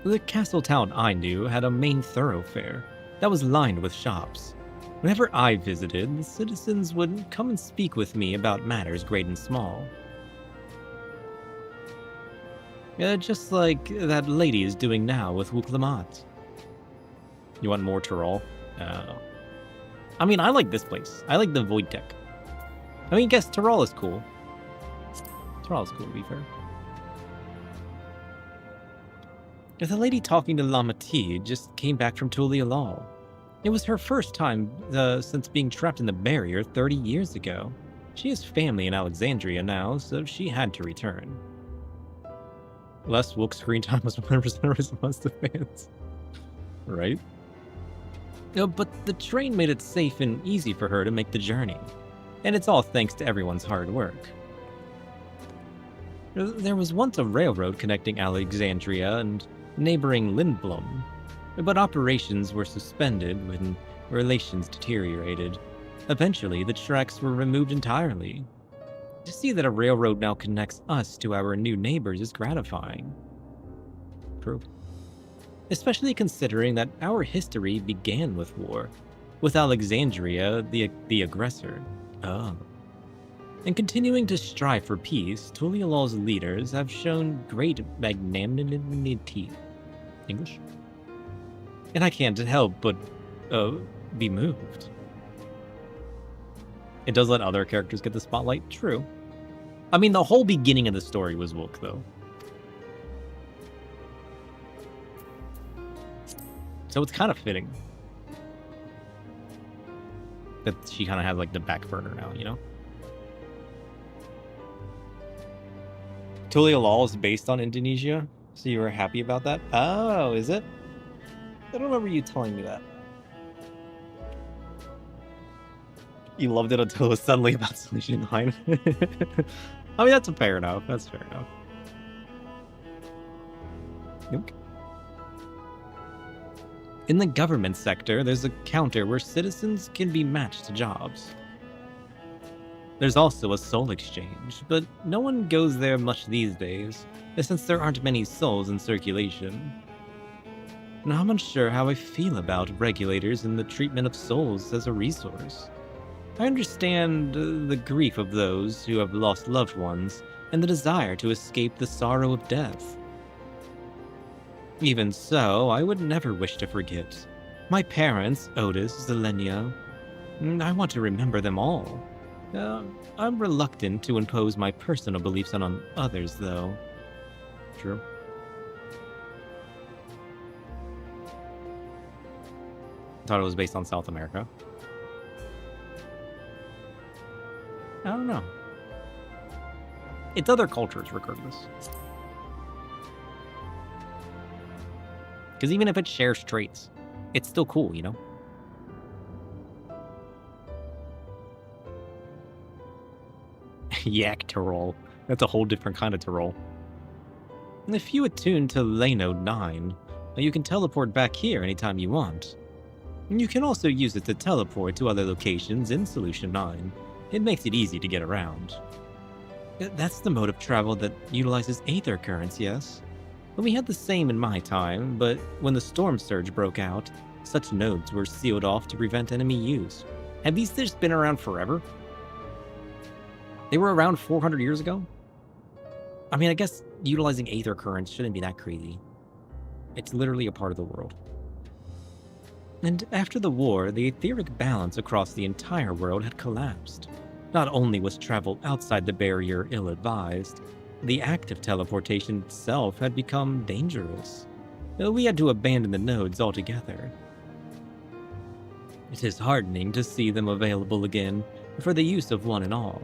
The castle town I knew had a main thoroughfare that was lined with shops. Whenever I visited, the citizens would come and speak with me about matters great and small. Just like that lady is doing now with Wook Lamont. You want more Tyrell? I mean, I like this place. I like the Void Tech. I mean, guess Tyrell is cool. Tyrell is cool, to be fair. The lady talking to Lamati just came back from Tulialal. It was her first time since being trapped in the barrier 30 years ago. She has family in Alexandria now, so she had to return. Less woke screen time was 100% response to fans. Right? But the train made it safe and easy for her to make the journey. And it's all thanks to everyone's hard work. There was once a railroad connecting Alexandria and neighboring Lindblom, but operations were suspended when relations deteriorated. Eventually, the tracks were removed entirely. To see that a railroad now connects us to our new neighbors is gratifying. True. Especially considering that our history began with war, with Alexandria the aggressor. Oh. In continuing to strive for peace, Tulialal's leaders have shown great magnanimity. English? And I can't help but be moved. It does let other characters get the spotlight, true. I mean, the whole beginning of the story was woke, though. So it's kind of fitting that she kind of has like the back burner now, you know? Tulialal is based on Indonesia, so you were happy about that? Oh, is it? I don't remember you telling me that. You loved it until it was suddenly about Solution 9. I mean, that's fair enough. That's fair enough. Nope. In the government sector, there's a counter where citizens can be matched to jobs. There's also a soul exchange, but no one goes there much these days, since there aren't many souls in circulation. Now I'm unsure how I feel about regulators and the treatment of souls as a resource. I understand the grief of those who have lost loved ones and the desire to escape the sorrow of death. Even so, I would never wish to forget. My parents, Otis, Zelenia, I want to remember them all. I'm reluctant to impose my personal beliefs on others, though. True. Thought it was based on South America. I don't know. It's other cultures, regardless. Because even if it shares traits, it's still cool, you know? Yak Tyrol. That's a whole different kind of Tyrol. And if you attune to Lanode 9, you can teleport back here anytime you want. You can also use it to teleport to other locations in Solution 9. It makes it easy to get around. That's the mode of travel that utilizes aether currents, yes? We had the same in my time, but when the storm surge broke out, such nodes were sealed off to prevent enemy use. Have these just been around forever? They were around 400 years ago? I mean, I guess utilizing aether currents shouldn't be that crazy. It's literally a part of the world. And after the war, the etheric balance across the entire world had collapsed. Not only was travel outside the barrier ill-advised, the act of teleportation itself had become dangerous. We had to abandon the nodes altogether. It is heartening to see them available again for the use of one and all.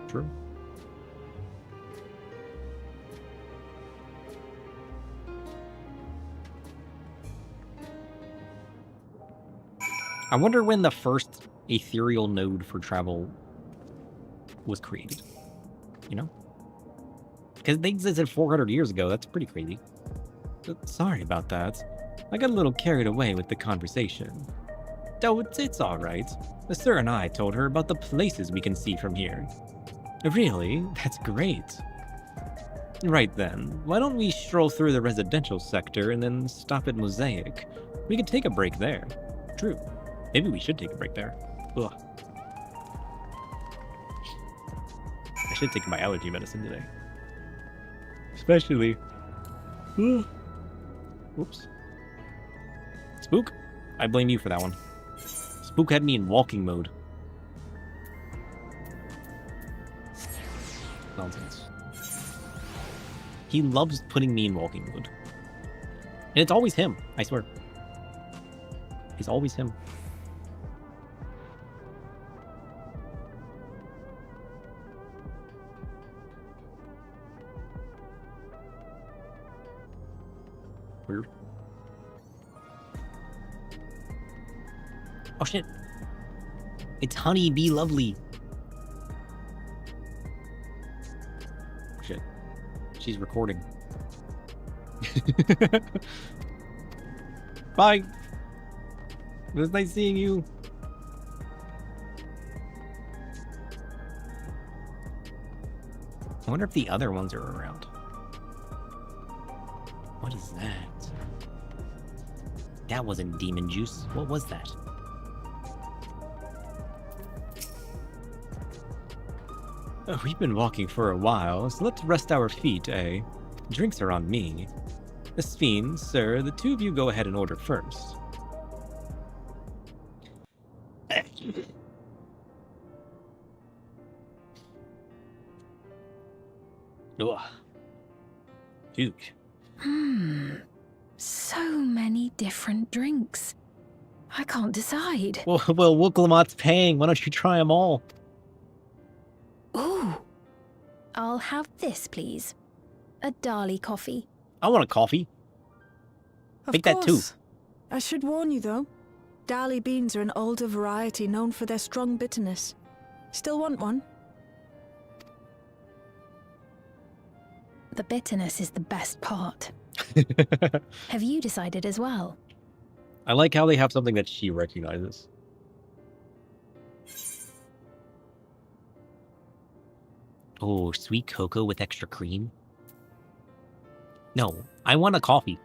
True. I wonder when the first ethereal node for travel was created. You know? Because they existed 400 years ago. That's pretty crazy. But sorry about that. I got a little carried away with the conversation. Though it's alright. The Sir and I told her about the places we can see from here. Really? That's great. Right then, why don't we stroll through the residential sector and then stop at Mosaic? We could take a break there. True. Maybe we should take a break there. Ugh. I should take my allergy medicine today. Especially... Oops. Spook? I blame you for that one. Spook had me in walking mode. Nonsense. He loves putting me in walking mode. And it's always him, I swear. It's always him. weird. Oh shit. It's Honey Be Lovely. Shit. She's recording. Bye. It was nice seeing you. I wonder if the other ones are around. What is that? That wasn't demon juice. What was that? Oh, we've been walking for a while, so let's rest our feet, eh? Drinks are on me. Miss Fiend, sir, the two of you go ahead and order first. Ugh. Duke.
So many different drinks. I can't decide.
Well, Wooklamot's paying. Why don't you try them all?
Ooh. I'll have this, please. A Dali coffee.
I want a coffee. Make that too.
I should warn you, though. Dali beans are an older variety known for their strong bitterness. Still want one?
The bitterness is the best part. Have you decided as well?
I like how they have something that she recognizes. Oh, sweet cocoa with extra cream? No, I want a coffee.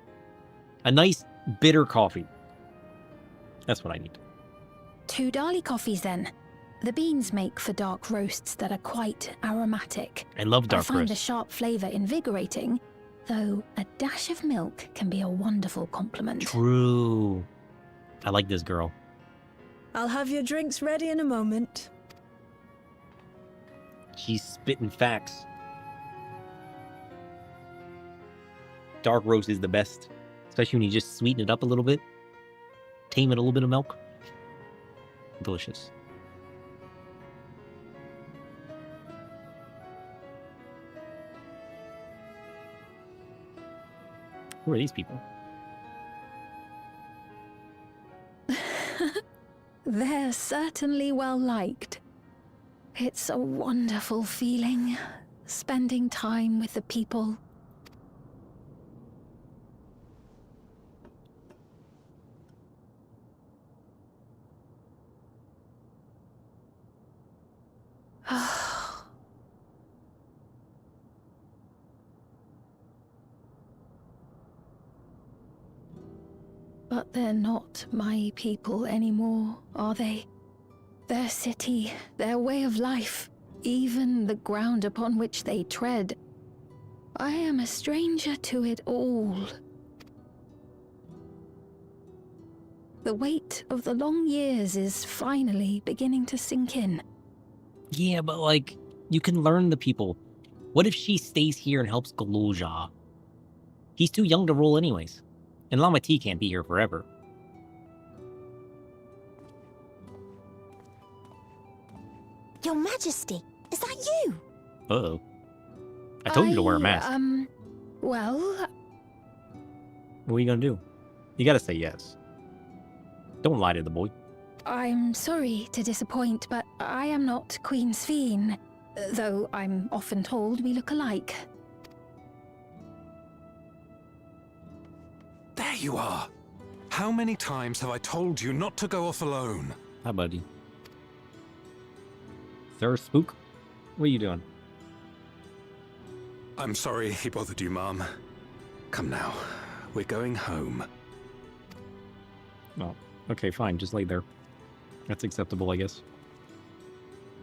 A nice, bitter coffee. That's what I need.
2 Dali coffees, then. The beans make for dark roasts that are quite aromatic.
I love dark roasts.
I find the sharp flavor invigorating, though a dash of milk can be a wonderful complement.
True. I like this girl.
I'll have your drinks ready in a moment.
She's spitting facts. Dark roast is the best. Especially when you just sweeten it up a little bit. Tame it a little bit of milk. Delicious. Who are these people?
They're certainly well liked. It's a wonderful feeling, spending time with the people. But they're not my people anymore, are they? Their city, their way of life, even the ground upon which they tread. I am a stranger to it all. The weight of the long years is finally beginning to sink in.
Yeah, but like, you can learn the people. What if she stays here and helps Galoja? He's too young to rule anyways. And Lama T can't be here forever.
Your Majesty, is that you?
Uh-oh. I told you to wear a mask.
Well...
What are you gonna do? You gotta say yes. Don't lie to the boy.
I'm sorry to disappoint, but I am not Queen Sphene, though I'm often told we look alike.
There you are. How many times have I told you not to go off alone?
Hi, buddy. Sir Spook? What are you doing?
I'm sorry he bothered you, Mom. Come now. We're going home.
Well, okay, fine. Just lay there. That's acceptable, I guess.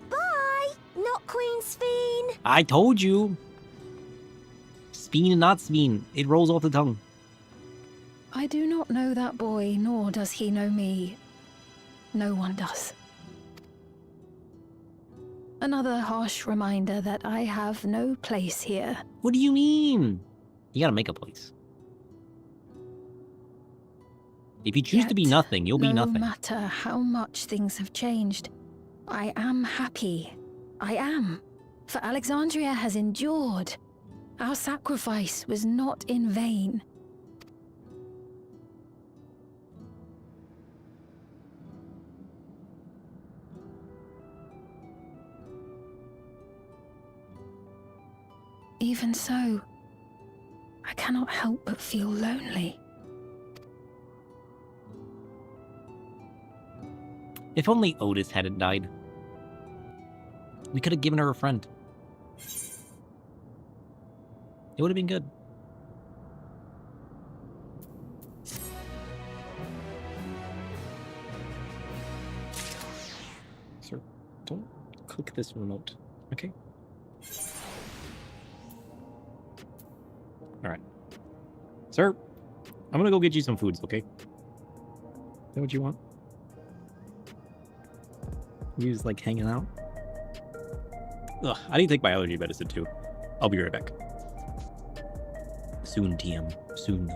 Bye! Not Queen Sphene!
I told you! Sphene and not Sphene. It rolls off the tongue.
I do not know that boy, nor does he know me. No one does. Another harsh reminder that I have no place here.
What do you mean? You gotta make a place. If you choose to be nothing, you'll be nothing.
No matter how much things have changed, I am happy. I am. For Alexandria has endured. Our sacrifice was not in vain. Even so, I cannot help but feel lonely.
If only Otis hadn't died. We could have given her a friend. It would have been good. Sir, don't click this remote, okay? Alright. Sir, I'm gonna go get you some foods, okay? Is that what you want? You just like hanging out? Ugh, I need to take my allergy medicine too. I'll be right back. Soon, TM. Soon.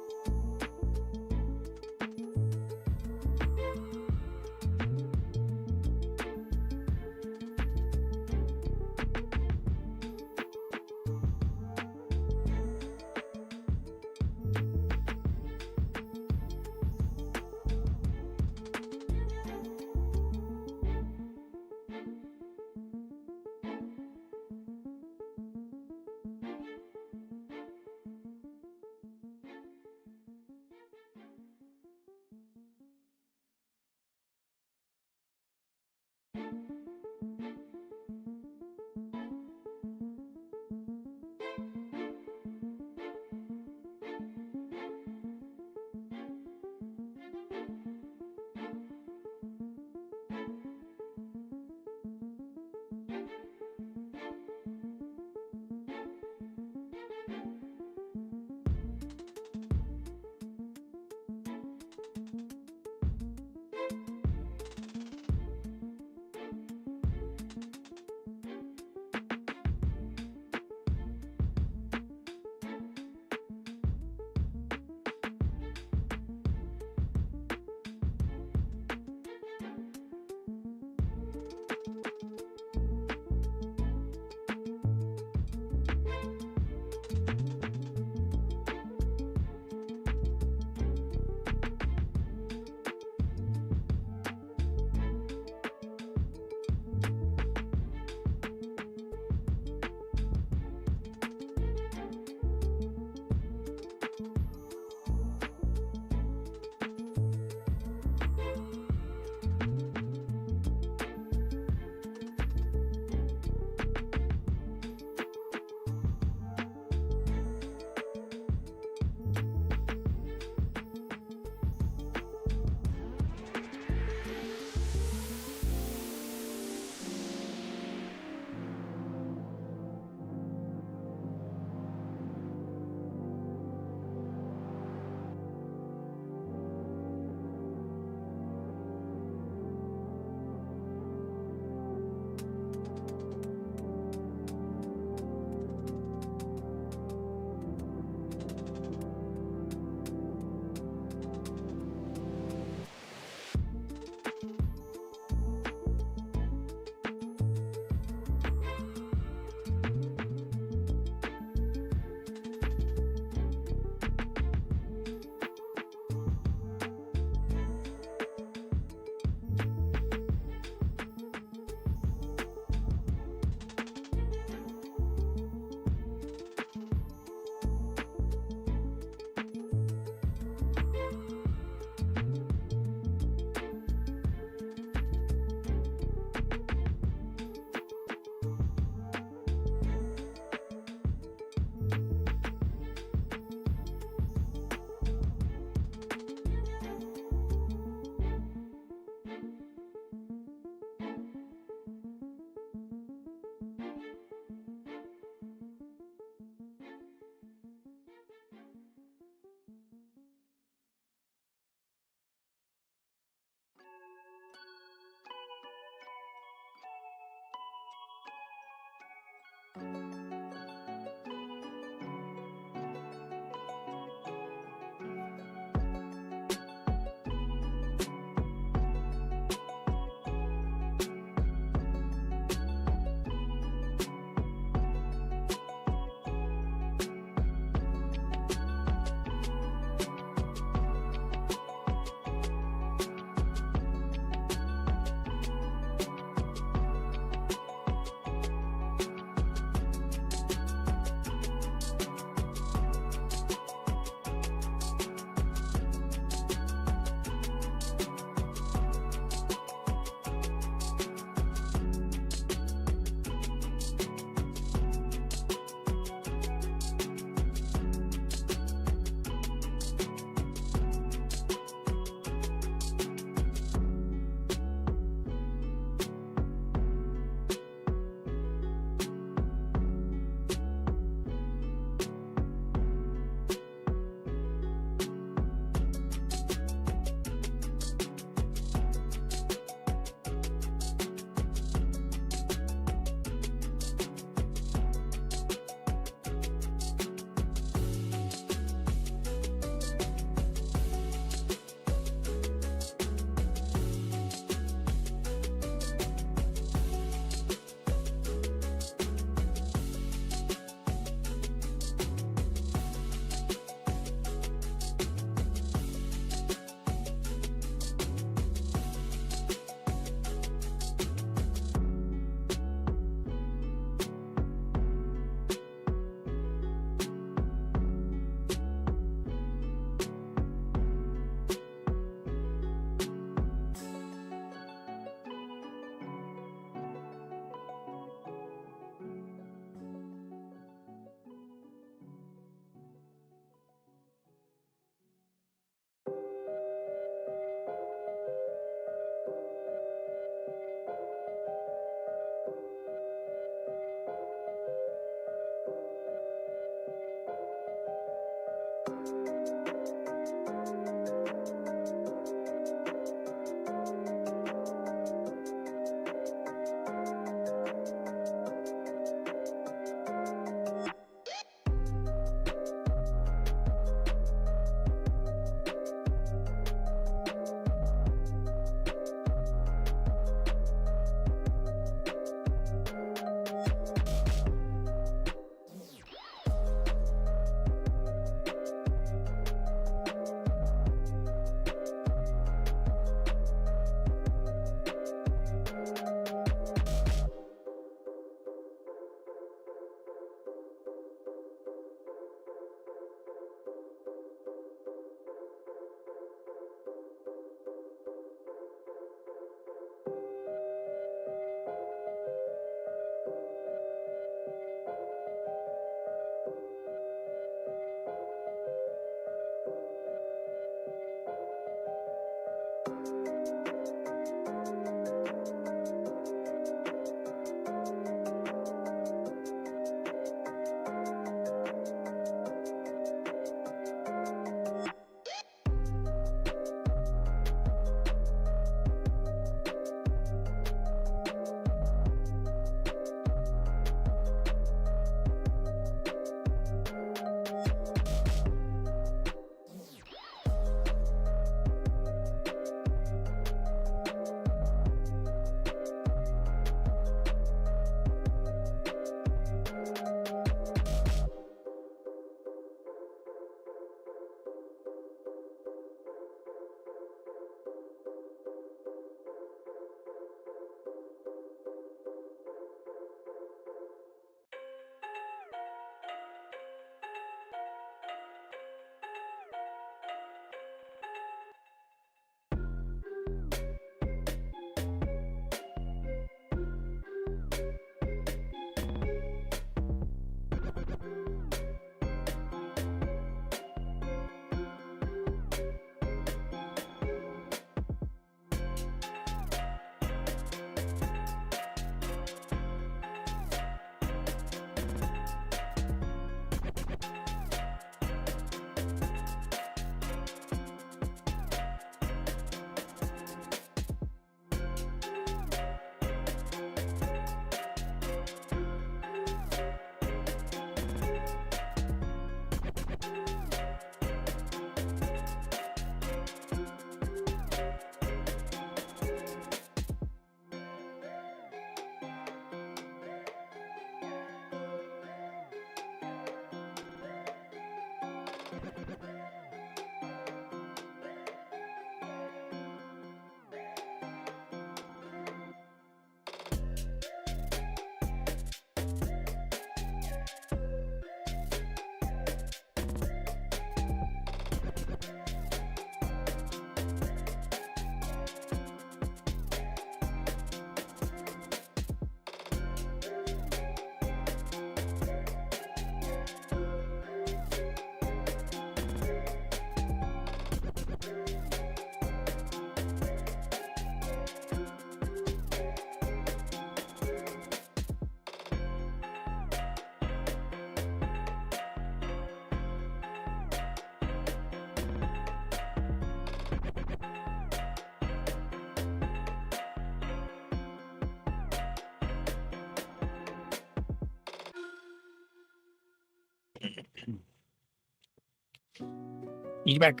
He's back.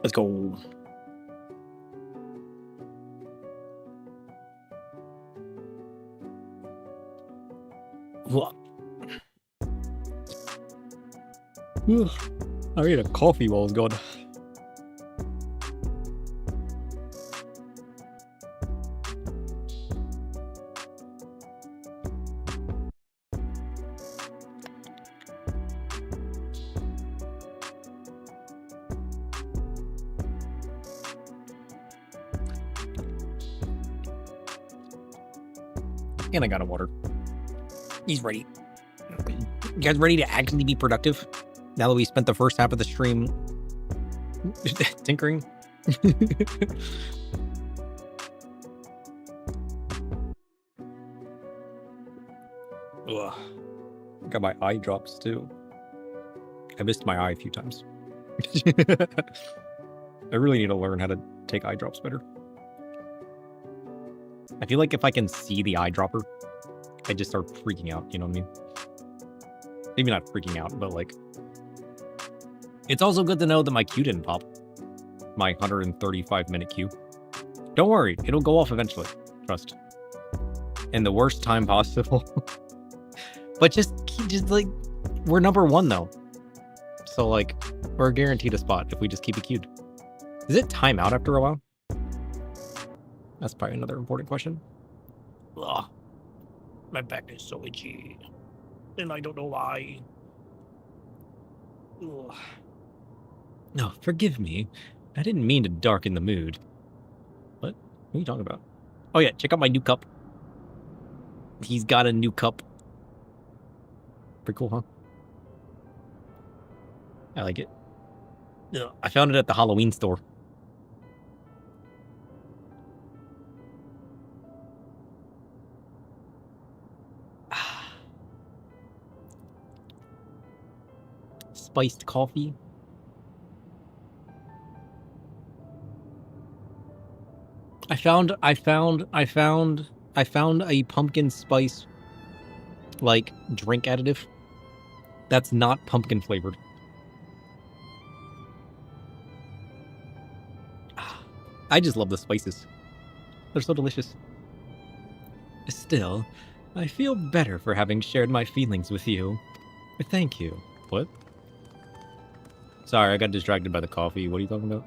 Let's go.
I made a coffee while I was gone. And I got a water.
He's ready. You guys ready to actually be productive? Now that we spent the first half of the stream tinkering?
Ugh. Got my eye drops too. I missed my eye a few times. I really need to learn how to take eye drops better. I feel like if I can see the eyedropper, I just start freaking out, you know what I mean? Maybe not freaking out, but like... It's also good to know that my queue didn't pop. My 135-minute queue. Don't worry, it'll go off eventually. Trust. In the worst time possible. But just like... We're number 1, though. So, like, we're guaranteed a spot if we just keep it queued. Does it time out after a while? That's probably another important question.
Ugh. My back is so itchy. And I don't know why. Ugh.
No, forgive me. I didn't mean to darken the mood. What? What are you talking about? Oh yeah, check out my new cup. He's got a new cup. Pretty cool, huh? I like it.
Ugh.
I found it at the Halloween store. Spiced coffee. I found a pumpkin spice like drink additive that's not pumpkin flavored. I just love the spices. They're so delicious. Still, I feel better for having shared my feelings with you. Thank you. What? Sorry, I got distracted by the coffee. What are you talking about?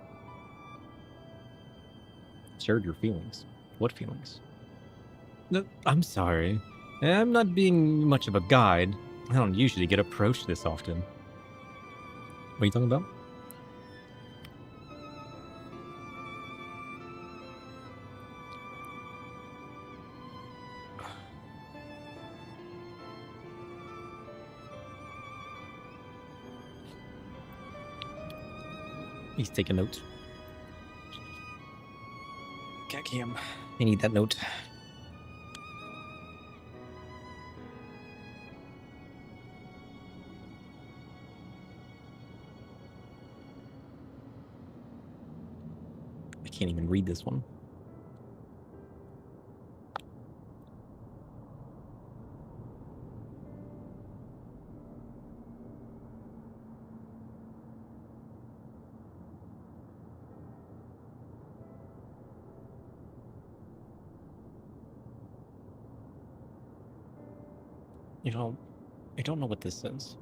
Shared your feelings. What feelings? No, I'm sorry. I'm not being much of a guide. I don't usually get approached this often. What are you talking about? He's taking notes. Cat cam. I need that note. I can't even read this one. You know, I don't know what this says.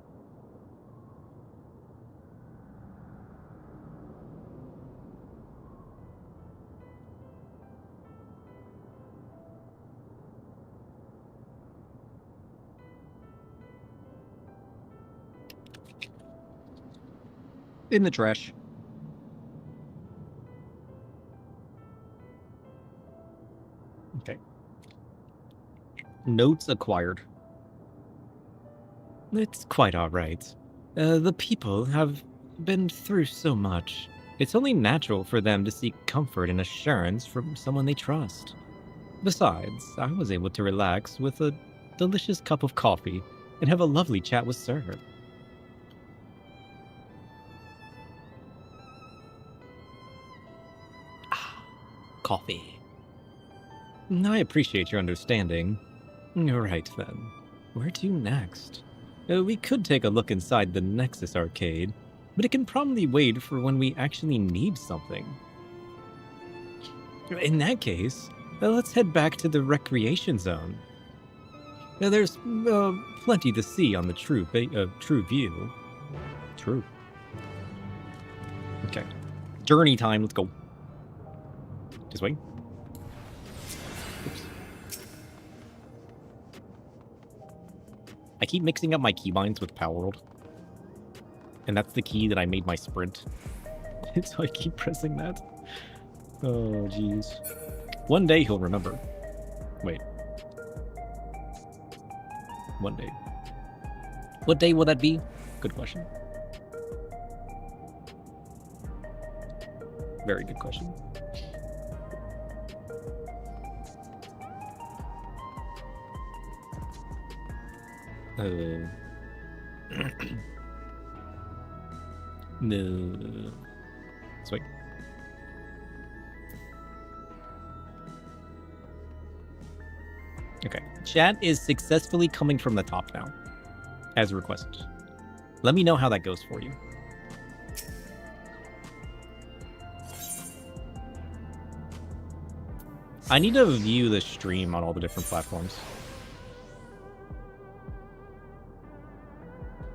In the trash. Okay. Notes acquired. It's quite all right. The people have been through so much. It's only natural for them to seek comfort and assurance from someone they trust. Besides, I was able to relax with a delicious cup of coffee and have a lovely chat with Sir. Coffee. I appreciate your understanding. Right then. Where to next? We could take a look inside the Nexus arcade, but it can probably wait for when we actually need something. In that case, let's head back to the recreation zone. There's plenty to see on the true view. True. Okay. Journey time, let's go. This way. Oops. I keep mixing up my keybinds with Power World. And that's the key that I made my sprint. So I keep pressing that. Oh, jeez. One day he'll remember. Wait. One day. What day will that be? Good question. Very good question. No. Sweet. Okay. Chat is successfully coming from the top now, as requested. Let me know how that goes for you. I need to view the stream on all the different platforms.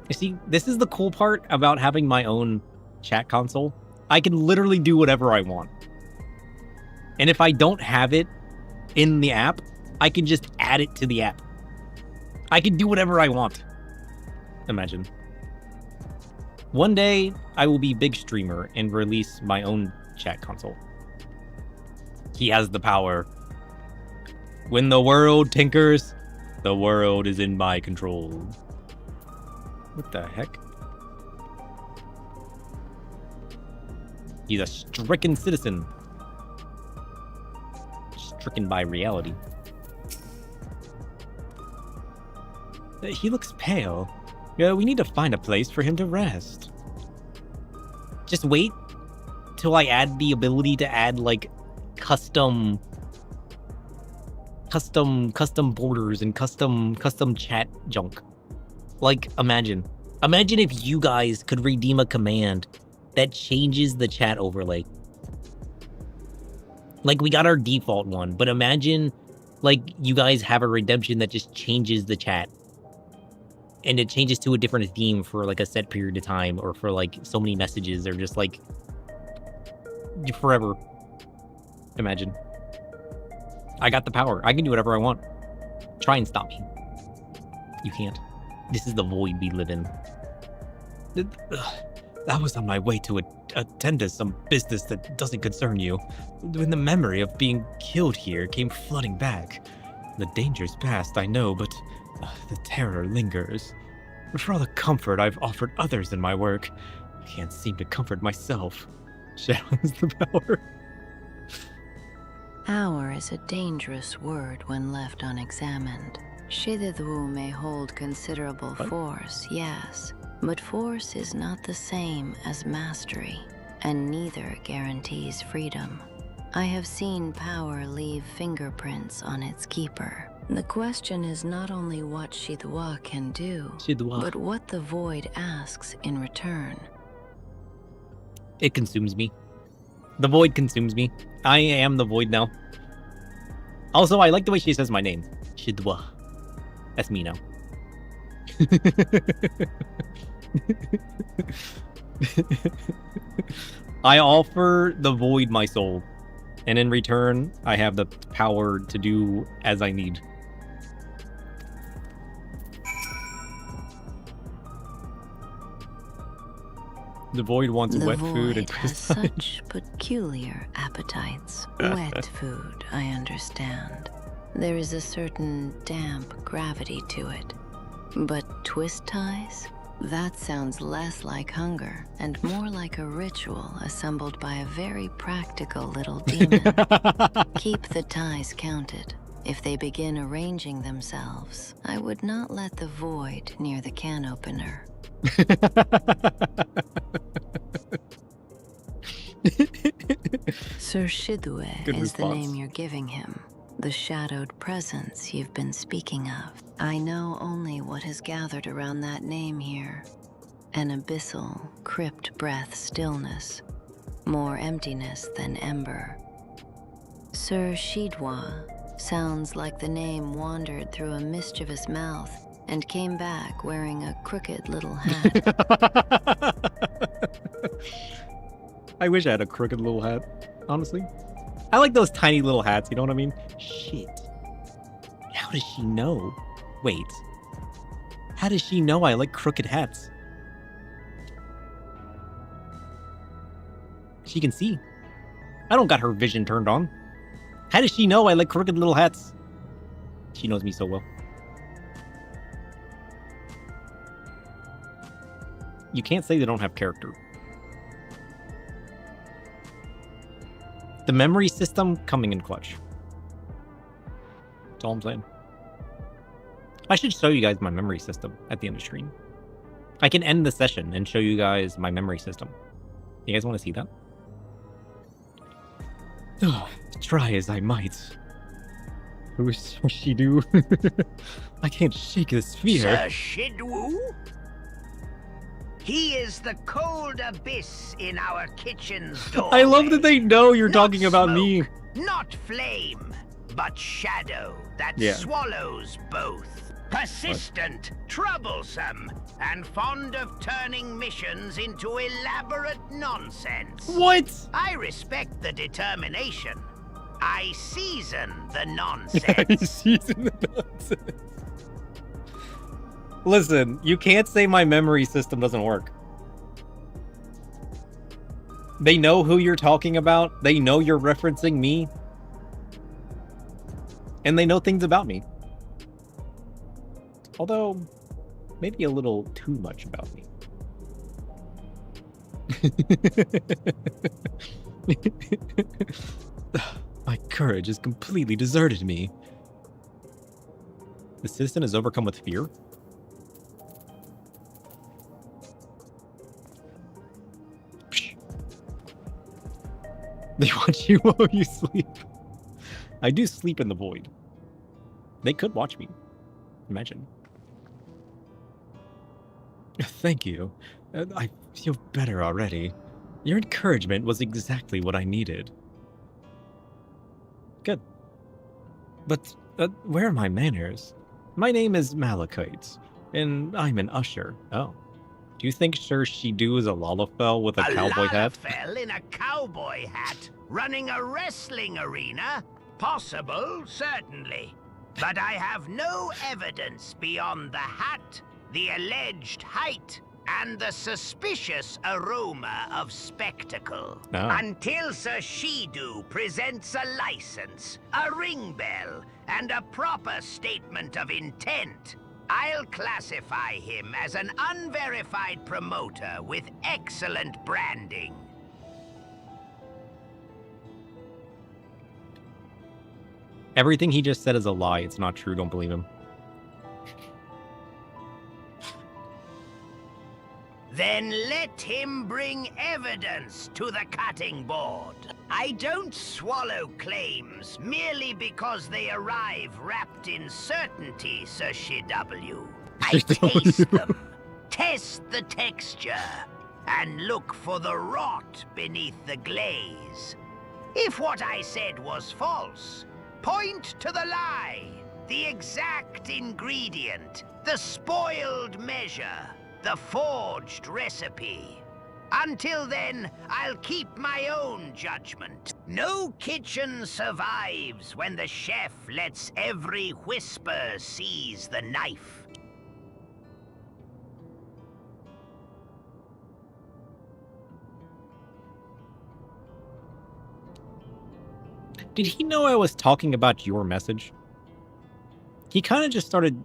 You see, this is the cool part about having my own chat console. I can literally do whatever I want. And if I don't have it in the app, I can just add it to the app. I can do whatever I want. Imagine. One day, I will be big streamer and release my own chat console. He has the power. When the world tinkers, the world is in my control. What the heck? He's a stricken citizen. Stricken by reality. He looks pale. We need to find a place for him to rest. Just wait till I add the ability to add, like, custom borders and custom chat junk. Like, imagine if you guys could redeem a command that changes the chat overlay. Like, we got our default one, but imagine, like, you guys have a redemption that just changes the chat. And it changes to a different theme for, like, a set period of time, or for, like, so many messages, or just, like, forever. Imagine. I got the power. I can do whatever I want. Try and stop me. You can't. This is the void we live in. I was on my way to attend to some business that doesn't concern you, when the memory of being killed here came flooding back. The danger's past, I know, but the terror lingers. For all the comfort I've offered others in my work, I can't seem to comfort myself. Shadow is the power.
Power is a dangerous word when left unexamined. Shididwu may hold considerable force, yes, but force is not the same as mastery, and neither guarantees freedom. I have seen power leave fingerprints on its keeper. The question is not only what Shidwa can do, but what the void asks in return.
It consumes me. The void consumes me. I am the void now. Also, I like the way she says my name. Shidwa. That's me now. I offer the void my soul, and in return, I have the power to do as I need. The void wants wet food and
has such peculiar appetites. Wet food, I understand. There is a certain damp gravity to it. But twist ties? That sounds less like hunger and more like a ritual assembled by a very practical little demon. Keep the ties counted. If they begin arranging themselves, I would not let the void near the can opener. Sir Shidue is the name you're giving him. the shadowed presence you've been speaking of. I know only what has gathered around that name here. An abyssal, crypt breath stillness, more emptiness than ember. Sir Shidwa sounds like the name wandered through a mischievous mouth and came back wearing a crooked little hat.
I wish I had a crooked little hat, honestly. I like those tiny little hats, you know what I mean? Shit. How does she know? Wait. How does she know I like crooked hats? She can see. I don't got her vision turned on. How does she know I like crooked little hats? She knows me so well. You can't say they don't have character. The memory system coming in clutch. That's all I'm saying. I should show you guys my memory system at the end of the stream. I can end the session and show you guys my memory system. You guys want to see that? Oh, try as I might. Who shall she do? I can't shake this fear.
Sir Shidwu? He is the cold abyss in our kitchen's doorway.
I love that they know you're talking about me.
Not flame, but shadow that swallows both. Persistent, troublesome, and fond of turning missions into elaborate nonsense.
What?
I respect the determination. I season the nonsense.
I season the nonsense. Listen, you can't say my memory system doesn't work. They know who you're talking about. They know you're referencing me. And they know things about me. Although, maybe a little too much about me. My courage has completely deserted me. The citizen is overcome with fear? They watch you while you sleep. I do sleep in the void. They could watch me. Imagine. Thank you. I feel better already. Your encouragement was exactly what I needed. Good. But where are my manners? My name is Malachite, and I'm an usher. Oh. Do you think Sir Shidu is a Lalafell with a cowboy hat?
A Lalafell in a cowboy hat, running a wrestling arena? Possible, certainly. But I have no evidence beyond the hat, the alleged height, and the suspicious aroma of spectacle.
Oh.
Until Sir Shidu presents a license, a ring bell, and a proper statement of intent, I'll classify him as an unverified promoter with excellent branding.
Everything he just said is a lie. It's not true. Don't believe him.
Then let him bring evidence to the cutting board. I don't swallow claims merely because they arrive wrapped in certainty, Sir Shiw. I taste them, test the texture, and look for the rot beneath the glaze. If what I said was false, point to the lie, the exact ingredient, the spoiled measure, the forged recipe. Until then, I'll keep my own judgment. No kitchen survives when the chef lets every whisper seize the knife.
Did he know I was talking about your message? He kind of just started...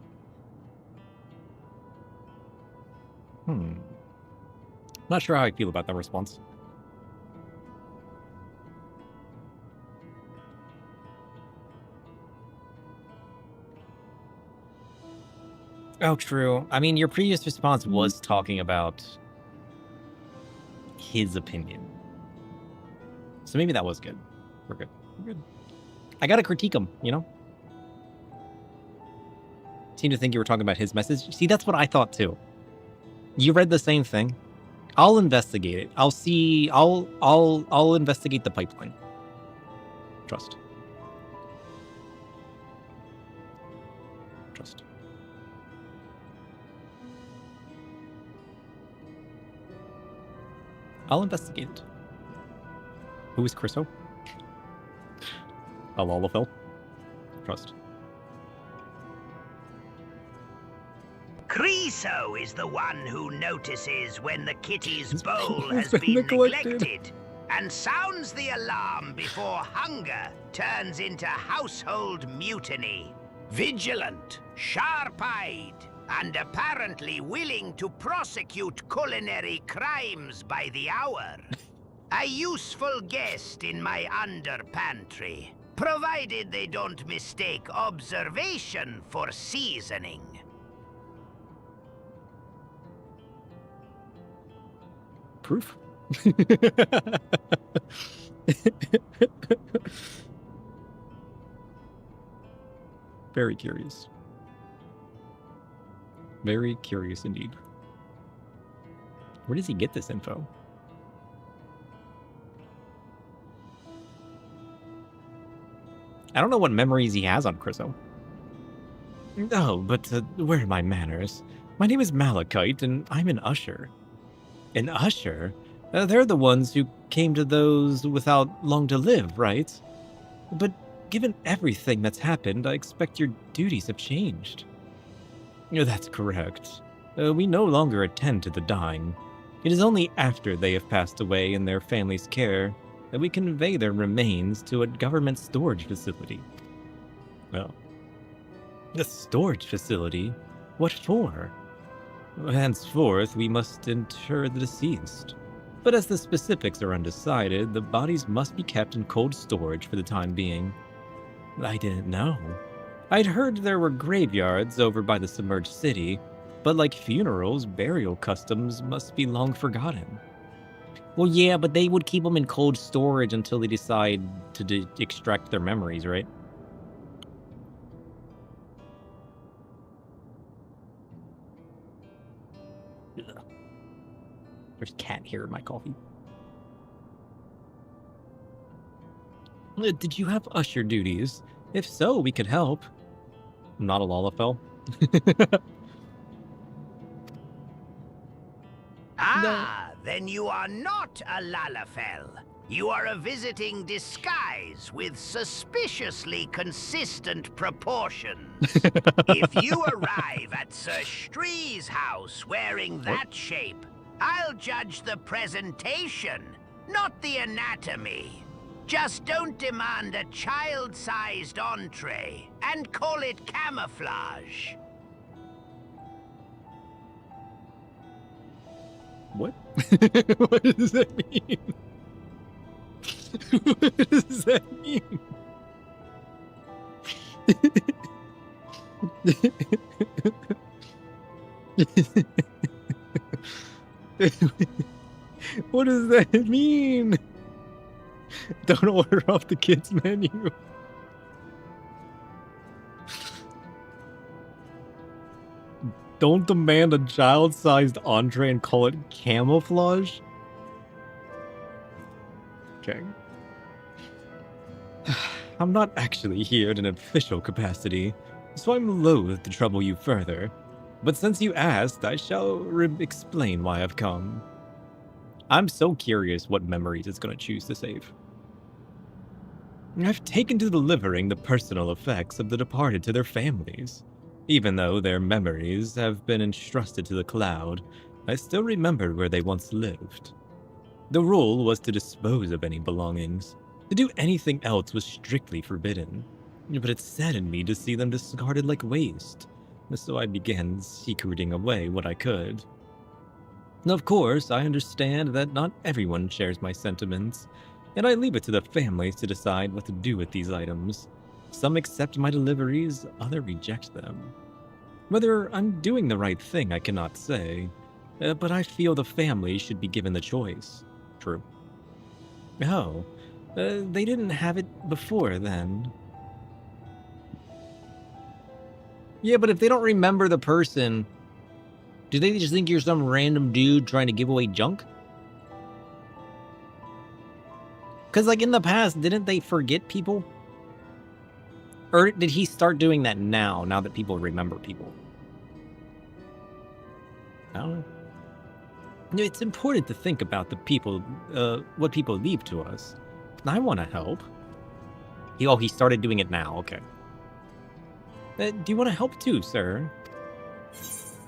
Not sure how I feel about that response. Oh, true. I mean, your previous response was talking about his opinion. So maybe that was good. We're good. We're good. I gotta critique him, you know? Seem to think you were talking about his message. See, that's what I thought too. You read the same thing. I'll investigate it. I'll see. I'll investigate the pipeline. Trust. Trust. I'll investigate it. Who is Chriso? Alalafel. Trust.
Chriso is the one who notices when the kitty's bowl has been neglected and sounds the alarm before hunger turns into household mutiny. Vigilant, sharp-eyed, and apparently willing to prosecute culinary crimes by the hour. A useful guest in my underpantry, provided they don't mistake observation for seasoning.
Proof? Very curious. Very curious indeed. Where does he get this info? I don't know what memories he has on Chriso. Oh, but where are my manners? My name is Malachite, and I'm an usher. An usher? They're the ones who came to those without long to live, right? But given everything that's happened, I expect your duties have changed. That's correct. We no longer attend to the dying. It is only after they have passed away in their family's care that we convey their remains to a government storage facility. Well, a storage facility? What for? Henceforth, we must inter the deceased. But as the specifics are undecided, the bodies must be kept in cold storage for the time being. I didn't know. I'd heard there were graveyards over by the submerged city, but like funerals, burial customs must be long forgotten. Well, yeah, but they would keep them in cold storage until they decide to extract their memories, right? There's cat hair in my coffee. Did you have usher duties? If so, we could help. Not a Lalafell.
Then you are not a Lalafell. You are a visiting disguise with suspiciously consistent proportions. If you arrive at Sir Stree's house wearing that shape, I'll judge the presentation, not the anatomy. Just don't demand a child-sized entree and call it camouflage.
What? What does that mean? What does that mean? What does that mean? Don't order off the kids' menu. Don't demand a child-sized entree and call it camouflage? Okay. I'm not actually here in an official capacity, so I'm loath to trouble you further. But since you asked, I shall explain why I've come. I'm so curious what memories it's going to choose to save. I've taken to delivering the personal effects of the departed to their families. Even though their memories have been entrusted to the cloud, I still remember where they once lived. The rule was to dispose of any belongings. To do anything else was strictly forbidden. But it saddened me to see them discarded like waste, so I began secreting away what I could. Of course, I understand that not everyone shares my sentiments, and I leave it to the families to decide what to do with these items. Some accept my deliveries, others reject them. Whether I'm doing the right thing, I cannot say, but I feel the family should be given the choice. True. Oh, they didn't have it before then. Yeah, but if they don't remember the person, do they just think you're some random dude trying to give away junk? Because, like, in the past, didn't they forget people? Or did he start doing that now that people remember people? I don't know. It's important to think about the people, what people leave to us. I want to help. He started doing it now, okay. Do you want to help too, sir?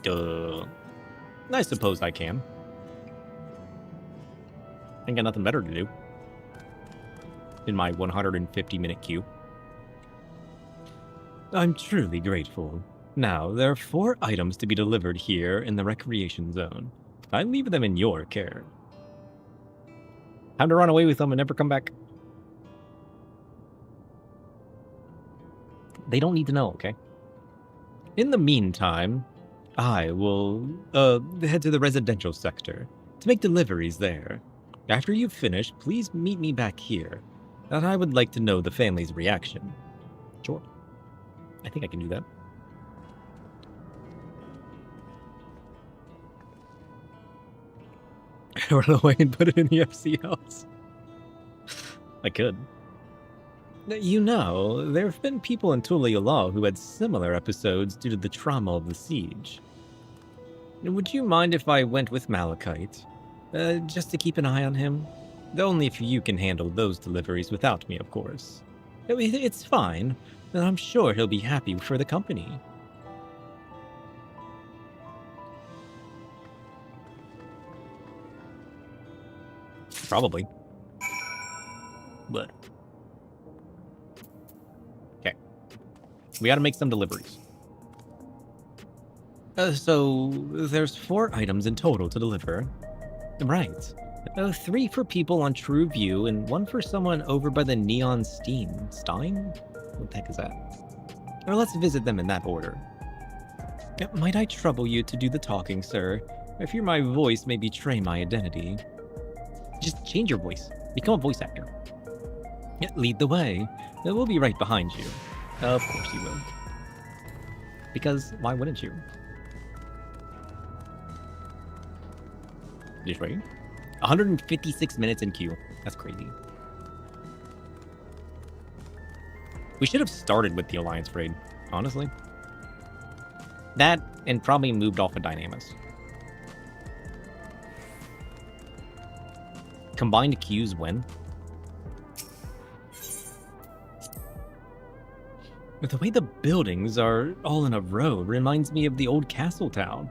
Duh. I suppose I can. Ain't got nothing better to do in my 150-minute queue. I'm truly grateful. Now, there are 4 items to be delivered here in the recreation zone. I leave them in your care. Time to run away with them and never come back. They don't need to know, okay? In the meantime, I will head to the residential sector to make deliveries there. After you've finished, please meet me back here. And I would like to know the family's reaction. Sure. I think I can do that. Run away and put it in the FC house. I could. You know, there have been people in Tuliyola who had similar episodes due to the trauma of the siege. Would you mind if I went with Malachite? Just to keep an eye on him? Only if you can handle those deliveries without me, of course. It's fine, and I'm sure he'll be happy for the company. Probably. But okay. We gotta make some deliveries. So there's 4 items in total to deliver. Right. 3 for people on True View and 1 for someone over by the Neon Stein? What the heck is that? Or let's visit them in that order. Might I trouble you to do the talking, sir? I fear my voice may betray my identity. Just change your voice. Become a voice actor. Lead the way. We'll be right behind you. Of course you will. Because why wouldn't you? This way. 156 minutes in queue. That's crazy. We should have started with the Alliance raid, honestly. That, and probably moved off of Dynamis. Combined queues win. But the way the buildings are all in a row reminds me of the old castle town.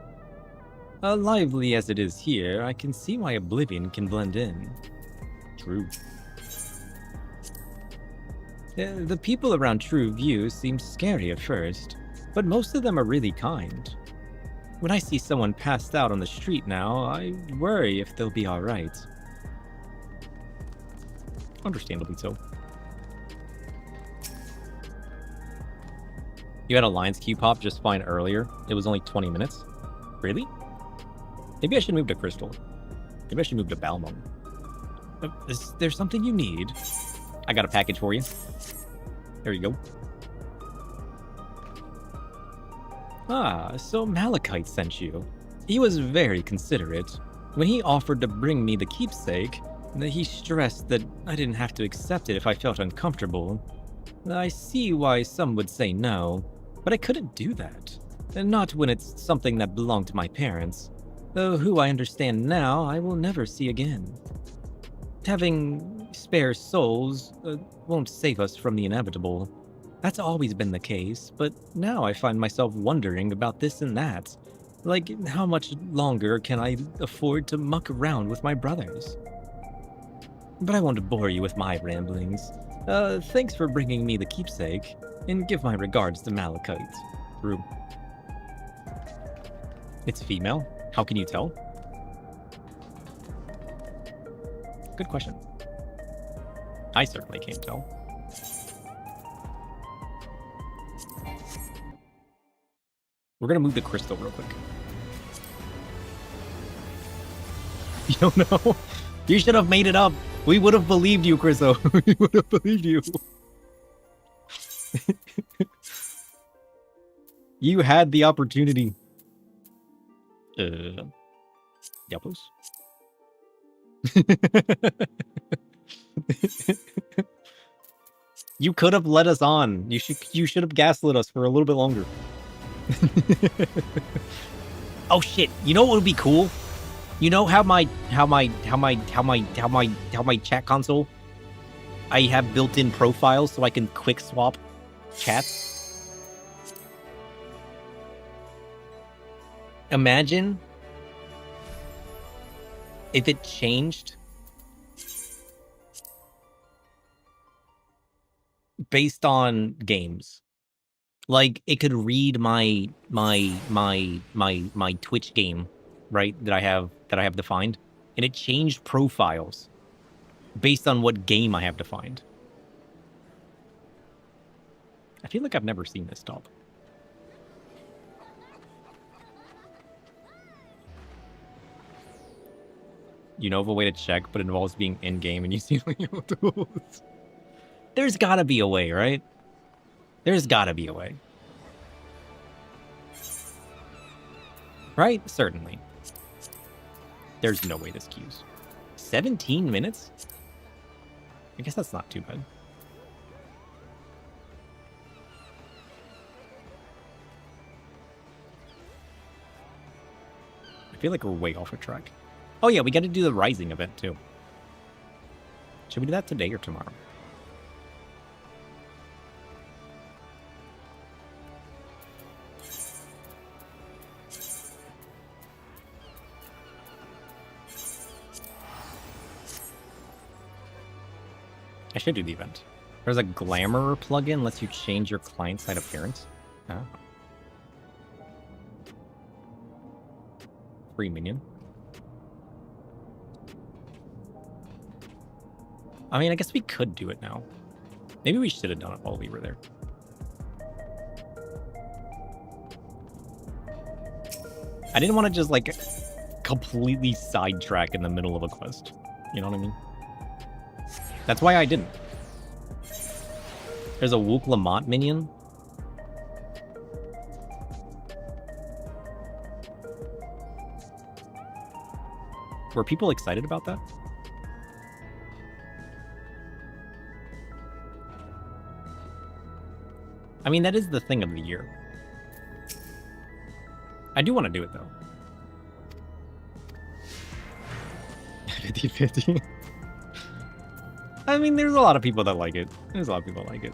Lively as it is here, I can see why Oblivion can blend in. True. The people around True View seem scary at first, but most of them are really kind. When I see someone passed out on the street now, I worry if they'll be alright. Understandably so. You had Alliance queue pop just fine earlier. It was only 20 minutes. Really? Maybe I should move to Crystal. Maybe I should move to Balmung. Is there something you need? I got a package for you. There you go. Ah, so Malachite sent you. He was very considerate. When he offered to bring me the keepsake, he stressed that I didn't have to accept it if I felt uncomfortable. I see why some would say no, but I couldn't do that. Not when it's something that belonged to my parents, who I understand now I will never see again. Having spare souls won't save us from the inevitable. That's always been the case, but now I find myself wondering about this and that. Like, how much longer can I afford to muck around with my brothers? But I won't bore you with my ramblings. Thanks for bringing me the keepsake, and give my regards to Malachite. True. It's female? How can you tell? Good question. I certainly can't tell. We're gonna move the crystal real quick. You don't know? You should have made it up. We would have believed you, Chriso. We would have believed you. You had the opportunity. Diablos. You could have let us on. You should have gaslit us for a little bit longer. Oh shit! You know what would be cool? You know how my chat console, I have built-in profiles so I can quick swap chats. Imagine if it changed based on games. Like it could read my Twitch game, right? That I have defined, and it changed profiles based on what game I have defined. I feel like I've never seen this top. You know of a way to check, but it involves being in-game and you see your tools. There's gotta be a way, right? There's gotta be a way. Right? Certainly. There's no way this queues. 17 minutes? I guess that's not too bad. I feel like we're way off a track. Oh yeah, we got to do the Rising event too. Should we do that today or tomorrow? I should do the event. There's a Glamour plugin, lets you change your client-side appearance. Oh. Free minion. I mean, I guess we could do it now. Maybe we should have done it while we were there. I didn't want to just, like, completely sidetrack in the middle of a quest. You know what I mean? That's why I didn't. There's a Wook Lamont minion. Were people excited about that? I mean, that is the thing of the year. I do want to do it, though. 50-50. I mean, there's a lot of people that like it. There's a lot of people that like it.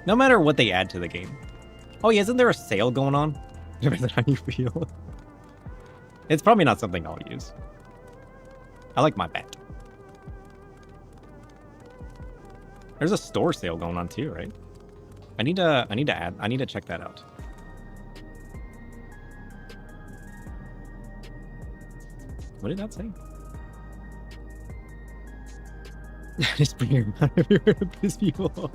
No matter what they add to the game. Oh yeah, isn't there a sale going on? Depends on how you feel. It's probably not something I'll use. I like my bat. There's a store sale going on too, right? I need to check that out. What did that say? Just bring your mind everywhere to piss people off.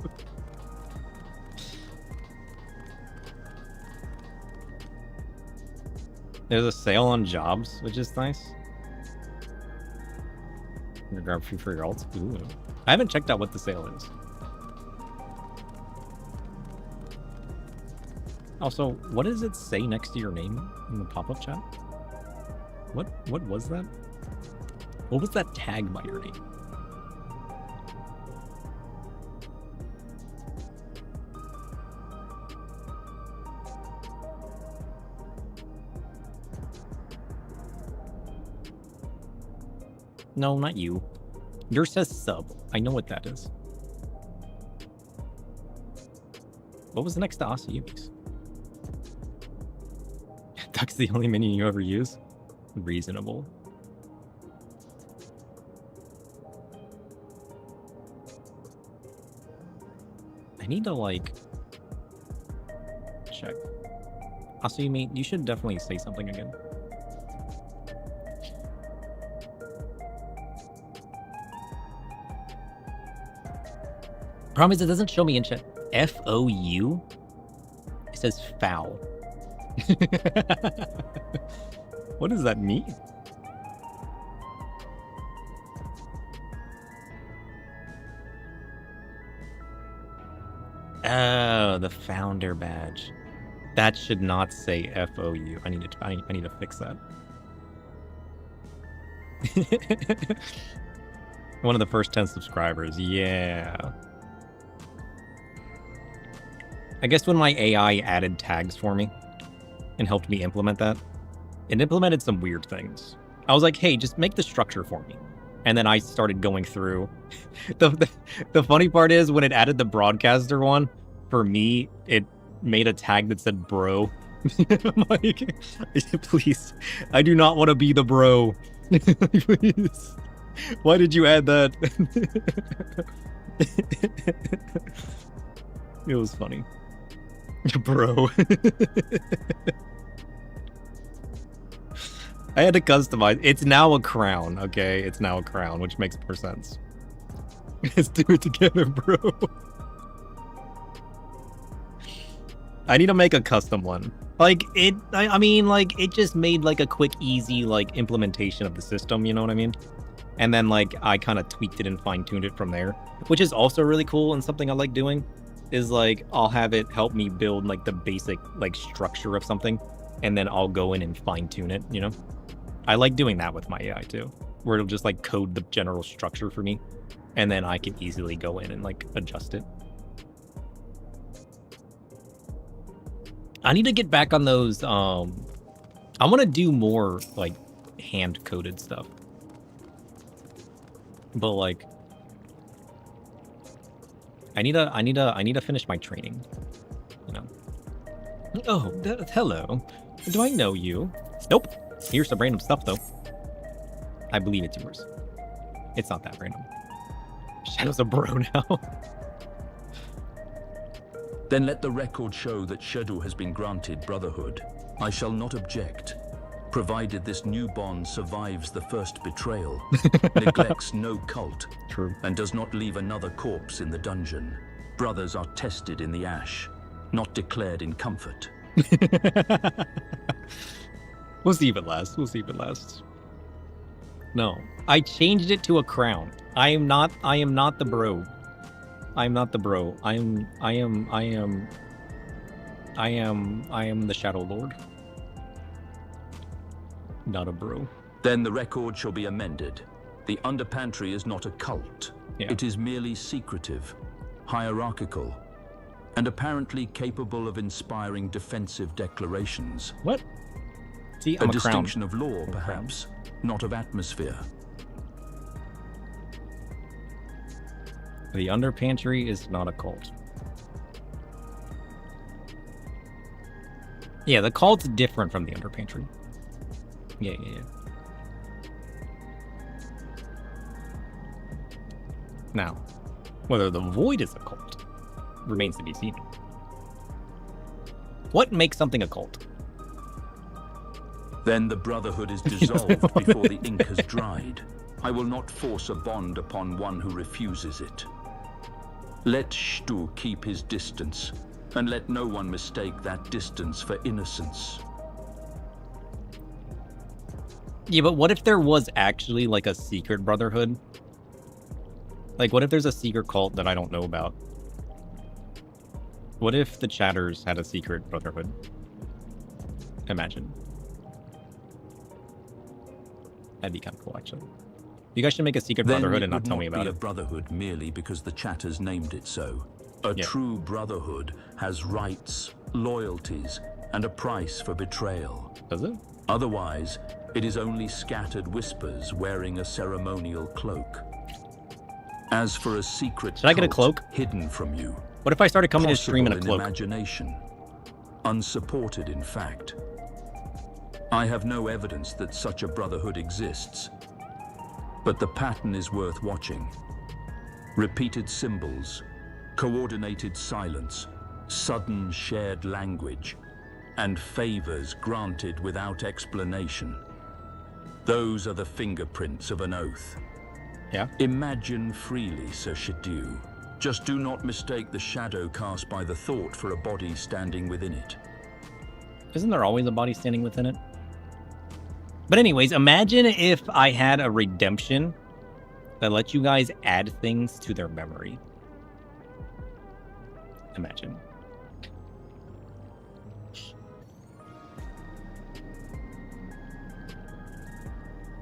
There's a sale on jobs, which is nice. I'm gonna grab free for your alts. Ooh. I haven't checked out what the sale is. Also, what does it say next to your name in the pop-up chat? What was that? What was that tag by your name? No, not you. Yours says sub. I know what that is. What was next to Asayumi's? Duck's the only minion you ever use? Reasonable. I need to, like, check. Asayumi, you should definitely say something again. Problem is, it doesn't show me in chat. F-O-U? It says foul. What does that mean? Oh, the founder badge. That should not say FOU. I need to fix that. One of the first 10 subscribers. Yeah. I guess when my AI added tags for me and helped me implement that, it implemented some weird things. I was like, hey, just make the structure for me. And then I started going through. The funny part is when it added the broadcaster one, for me, it made a tag that said bro. I'm like, please, I do not want to be the bro. Please. Why did you add that? It was funny. Bro. I had to customize. It's now a crown, okay? It's now a crown, which makes more sense. Let's do it together, bro. I need to make a custom one. Like, I mean, like, it just made, like, a quick, easy, like, implementation of the system, you know what I mean? And then, like, I kind of tweaked it and fine-tuned it from there, which is also really cool, and something I like doing is, like, I'll have it help me build, like, the basic, like, structure of something, and then I'll go in and fine-tune it, you know? I like doing that with my AI, too, where it'll just, like, code the general structure for me, and then I can easily go in and, like, adjust it. I need to get back on those, I want to do more, like, hand-coded stuff. But, like, I need to finish my training, you know? Oh, hello. Do I know you? Nope. Here's some random stuff, though. I believe it's yours. It's not that random. Shadow's a bro now.
Then let the record show that Shadow has been granted brotherhood. I shall not object, provided this new bond survives the first betrayal, neglects no cult,
True,
and does not leave another corpse in the dungeon. Brothers are tested in the ash, not declared in comfort.
We'll see if it lasts. We'll see if it lasts. No, I changed it to a crown. I am not the bro. I'm not the bro. I am the Shadow Lord. Not a bro.
Then the record shall be amended. The Underpantry is not a cult.
Yeah.
It is merely secretive, hierarchical, and apparently capable of inspiring defensive declarations.
What? See,
a distinction of law, perhaps, not of atmosphere.
The Underpantry is not a cult. Yeah, the cult's different from the Underpantry. Yeah. Now, whether the Void is a cult remains to be seen. What makes something a cult?
Then the Brotherhood is dissolved before the ink has dried. I will not force a bond upon one who refuses it. Let Shtu keep his distance, and let no one mistake that distance for innocence.
Yeah, but what if there was actually, like, a secret brotherhood? Like, what if there's a secret cult that I don't know about? What if the Chatters had a secret brotherhood? Imagine. That'd be kind of cool, actually. You guys should make a secret brotherhood and not tell me about it.
A brotherhood merely because the Chatters named it so. A true brotherhood has rights, loyalties, and a price for betrayal.
Does it?
Otherwise, it is only scattered whispers wearing a ceremonial cloak. As for a secret
should I get a cloak
hidden from you?
What if I started coming to stream in a cloak?
Imagination, unsupported in fact. I have no evidence that such a brotherhood exists, but the pattern is worth watching. Repeated symbols, coordinated silence, sudden shared language, and favors granted without explanation. Those are the fingerprints of an oath.
Yeah.
Imagine freely, Sir Shadu. Just do not mistake the shadow cast by the thought for a body standing within it.
Isn't there always a body standing within it? But anyways, imagine if I had a redemption that lets you guys add things to their memory.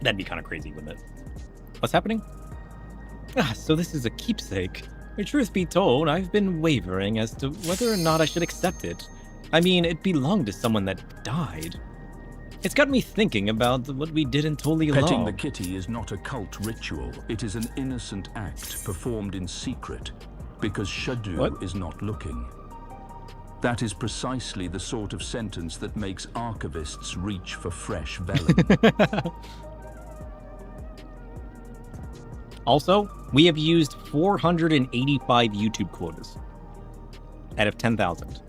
That'd be kind of crazy, wouldn't it? What's happening? So this is a keepsake. Truth be told, I've been wavering as to whether or not I should accept it. I mean, it belonged to someone that died. It's got me thinking about what we did in Tolly Law.
Petting the kitty is not a cult ritual. It is an innocent act performed in secret because Shadu is not looking. That is precisely the sort of sentence that makes archivists reach for fresh vellum.
Also, we have used 485 YouTube quotas out of 10,000.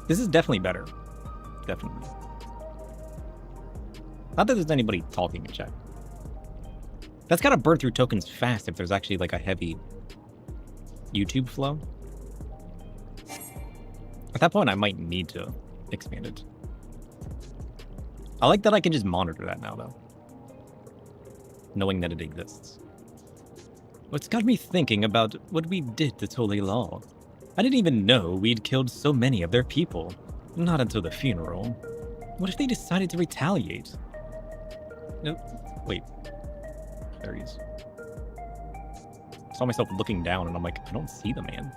This is definitely better. Definitely. Not that there's anybody talking in chat. That's gotta burn through tokens fast if there's actually like a heavy YouTube flow. At that point, I might need to expand it. I like that I can just monitor that now, though. Knowing that it exists. What's got me thinking about what we did to Tolly Law. I didn't even know we'd killed so many of their people. Not until the funeral. What if they decided to retaliate? No, wait. There he is. I saw myself looking down and I'm like, I don't see the man.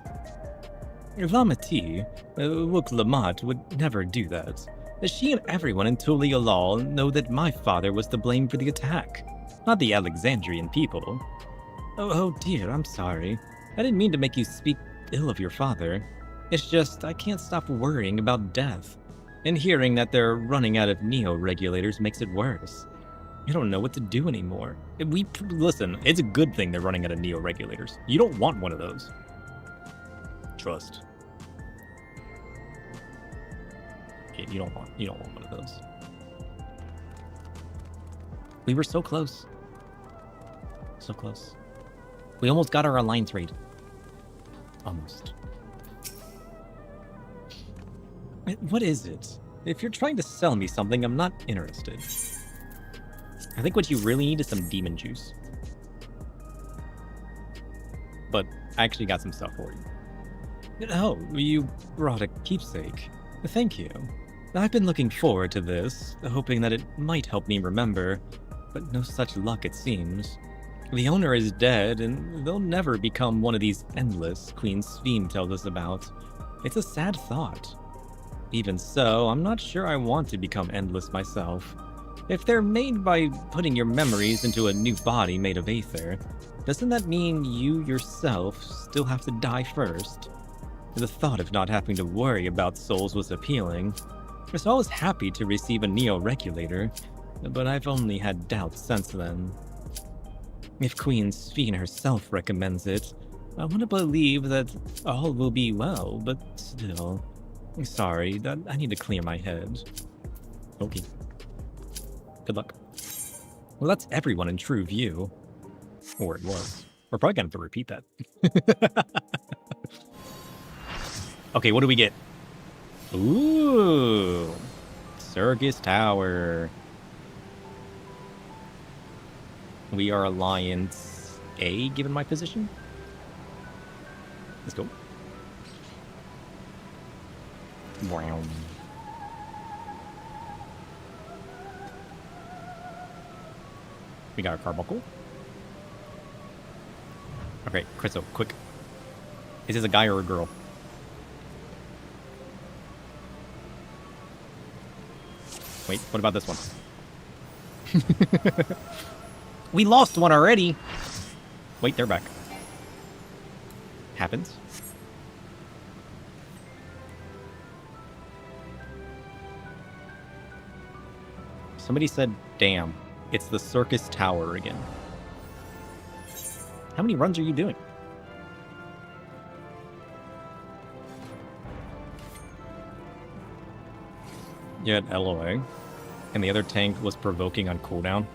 Lamati, Wook Lamat would never do that. She and everyone in Tolly Law know that my father was to blame for the attack, not the Alexandrian people. Oh dear, I'm sorry. I didn't mean to make you speak ill of your father. It's just, I can't stop worrying about death. And hearing that they're running out of neo-regulators makes it worse. I don't know what to do anymore. Listen, it's a good thing they're running out of neo-regulators. You don't want one of those. Trust. Yeah, you don't want one of those. We were so close. So close. We almost got our alliance raid. Almost. What is it? If you're trying to sell me something, I'm not interested. I think what you really need is some demon juice. But I actually got some stuff for you. Oh, you brought a keepsake. Thank you. I've been looking forward to this, hoping that it might help me remember, but no such luck it seems. The owner is dead, and they'll never become one of these endless Queen Sphene tells us about. It's a sad thought. Even so, I'm not sure I want to become endless myself. If they're made by putting your memories into a new body made of aether, doesn't that mean you yourself still have to die first? The thought of not having to worry about souls was appealing. So I was happy to receive a neo-regulator, but I've only had doubts since then. If Queen Sphene herself recommends it, I want to believe that all will be well, but still. Sorry, I need to clear my head. Okay. Good luck. Well, that's everyone in True View. Or it was. We're probably going to have to repeat that. Okay, what do we get? Ooh. Circus Tower. We are Alliance A, given my position. Let's go. Wow. We got our carbuncle. Okay, Chriso, quick. Is this a guy or a girl? Wait, what about this one? We lost one already. Wait, they're back. Happens. Somebody said, damn, it's the Circus Tower again. How many runs are you doing? You had LOA, and the other tank was provoking on cooldown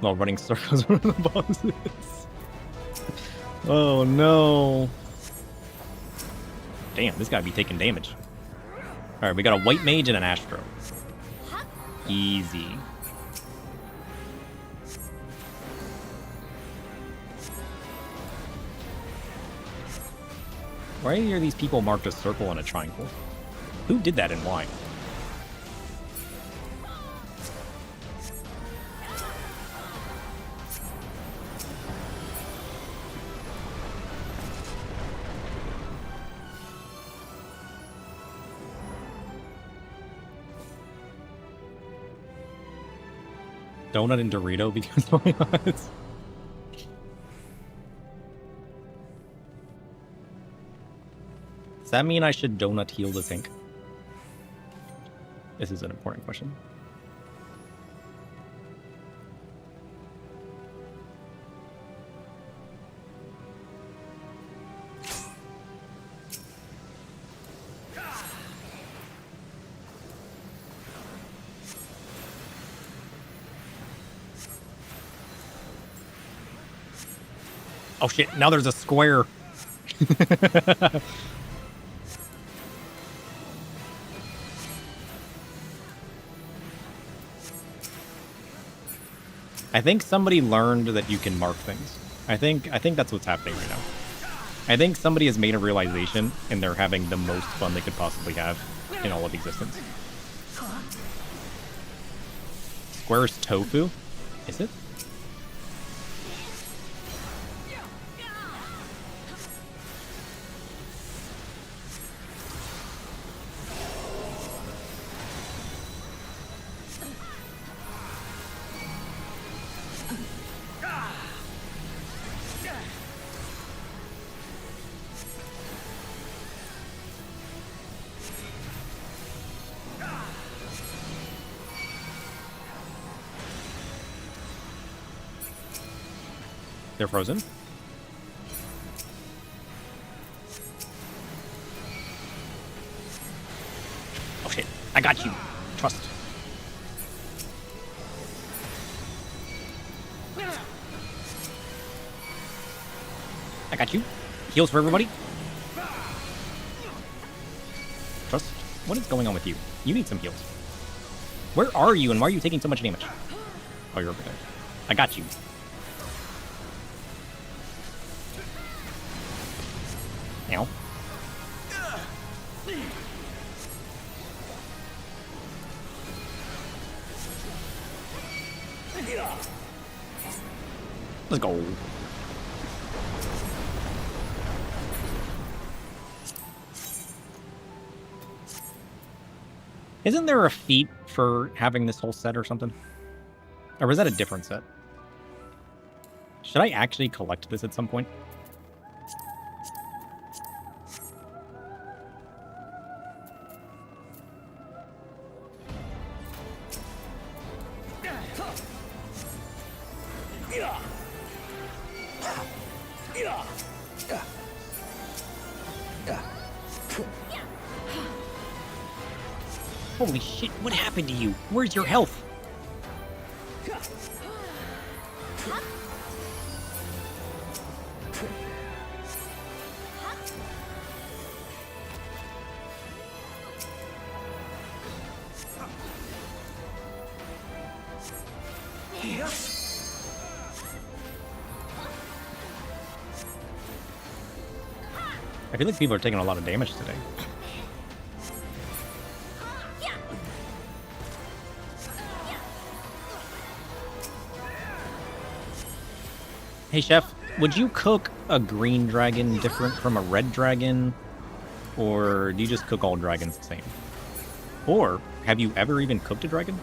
while running circles around the bosses. Oh no. Damn, this guy be taking damage. Alright, we got a white mage and an astro. Easy. Why are these people marked a circle and a triangle? Who did that and why? Donut and Dorito because why not? Does that mean I should donut heal the tank? This is an important question. Oh shit, now there's a square. I think somebody learned that you can mark things. I think that's what's happening right now. I think somebody has made a realization and they're having the most fun they could possibly have in all of existence. Square's tofu? Is it? They're frozen. Oh shit, I got you. Trust. I got you. Heals for everybody. Trust. What is going on with you? You need some heals. Where are you and why are you taking so much damage? Oh, you're over there. I got you. Ow. Let's go. Isn't there a feat for having this whole set or something? Or was that a different set? Should I actually collect this at some point? Holy shit, what happened to you? Where's your health? I feel like people are taking a lot of damage today. Hey chef, would you cook a green dragon different from a red dragon? Or do you just cook all dragons the same? Or have you ever even cooked a dragon?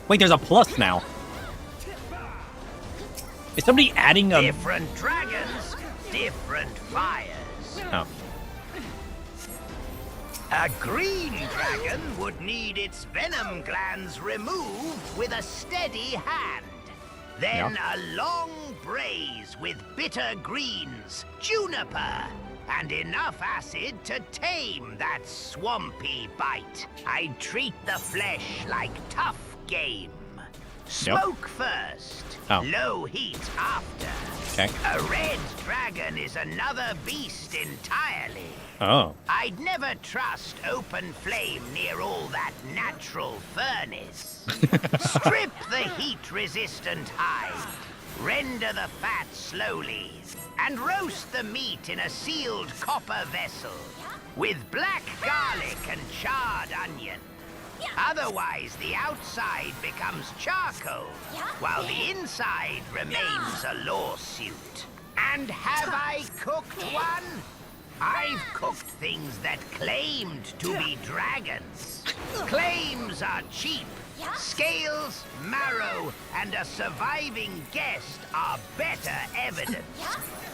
Wait, there's a plus now. Is somebody adding a...
Different dragons, different fires.
Oh.
A green dragon would need its venom glands removed with a steady hand. Then a long braise with bitter greens, juniper, and enough acid to tame that swampy bite. I'd treat the flesh like tough game. Smoke first, low heat after.
Okay.
A red dragon is another beast entirely.
Oh.
I'd never trust open flame near all that natural furnace. Strip the heat-resistant hide, render the fat slowly, and roast the meat in a sealed copper vessel with black garlic and charred onion. Otherwise, the outside becomes charcoal, while the inside remains a lawsuit. And have I cooked one? I've cooked things that claimed to be dragons. Claims are cheap, Scales, marrow, and a surviving guest are better evidence.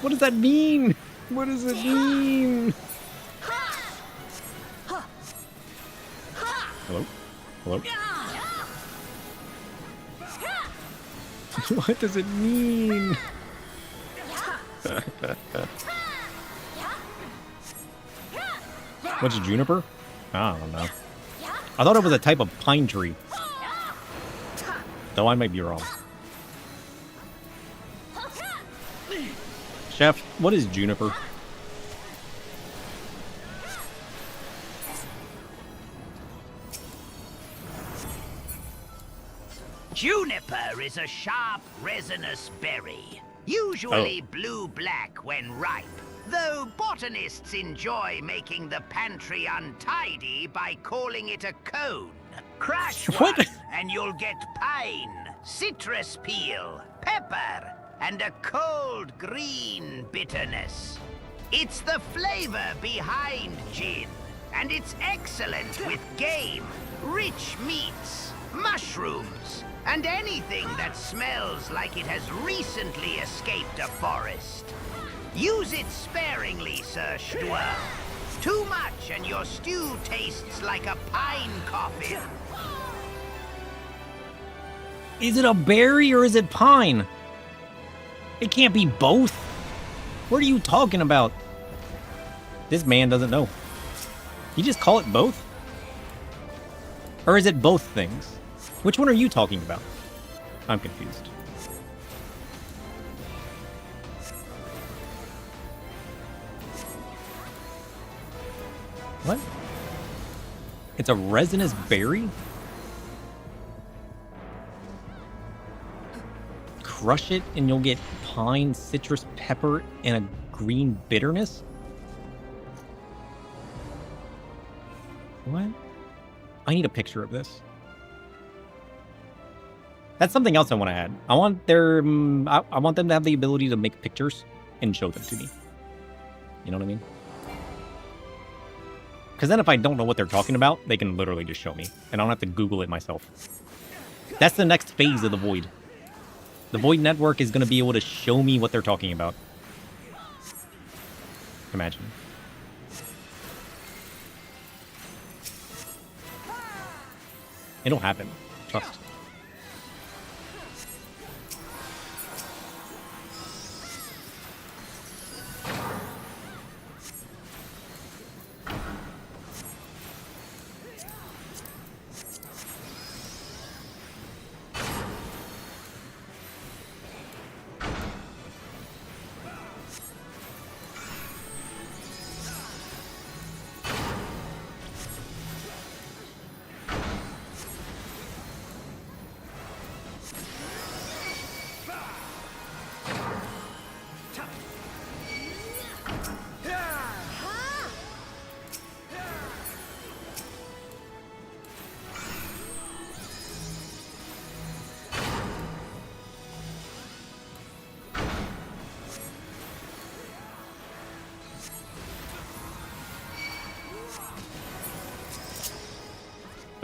What does that mean? What does it mean? Hello? Hello? What does it mean? What's juniper? I don't know. I thought it was a type of pine tree. Though I might be wrong. Chef, what is juniper?
Juniper is a sharp, resinous berry, usually blue-black when ripe, though botanists enjoy making the pantry untidy by calling it a cone. Crush one, and you'll get pine, citrus peel, pepper, and a cold green bitterness. It's the flavor behind gin, and it's excellent with game, rich meats, mushrooms, and anything that smells like it has recently escaped a forest. Use it sparingly, Sir Stuart. Too much and your stew tastes like a pine coffin.
Is it a berry or is it pine? It can't be both. What are you talking about? This man doesn't know. You just call it both? Or is it both things? Which one are you talking about? I'm confused. What? It's a resinous berry? Crush it and you'll get pine, citrus, pepper, and a green bitterness? What? I need a picture of this. That's something else I want to add. I want their, I want them to have the ability to make pictures and show them to me. You know what I mean? Because then if I don't know what they're talking about, they can literally just show me. And I don't have to Google it myself. That's the next phase of the Void. The Void Network is going to be able to show me what they're talking about. Imagine. It'll happen. Trust.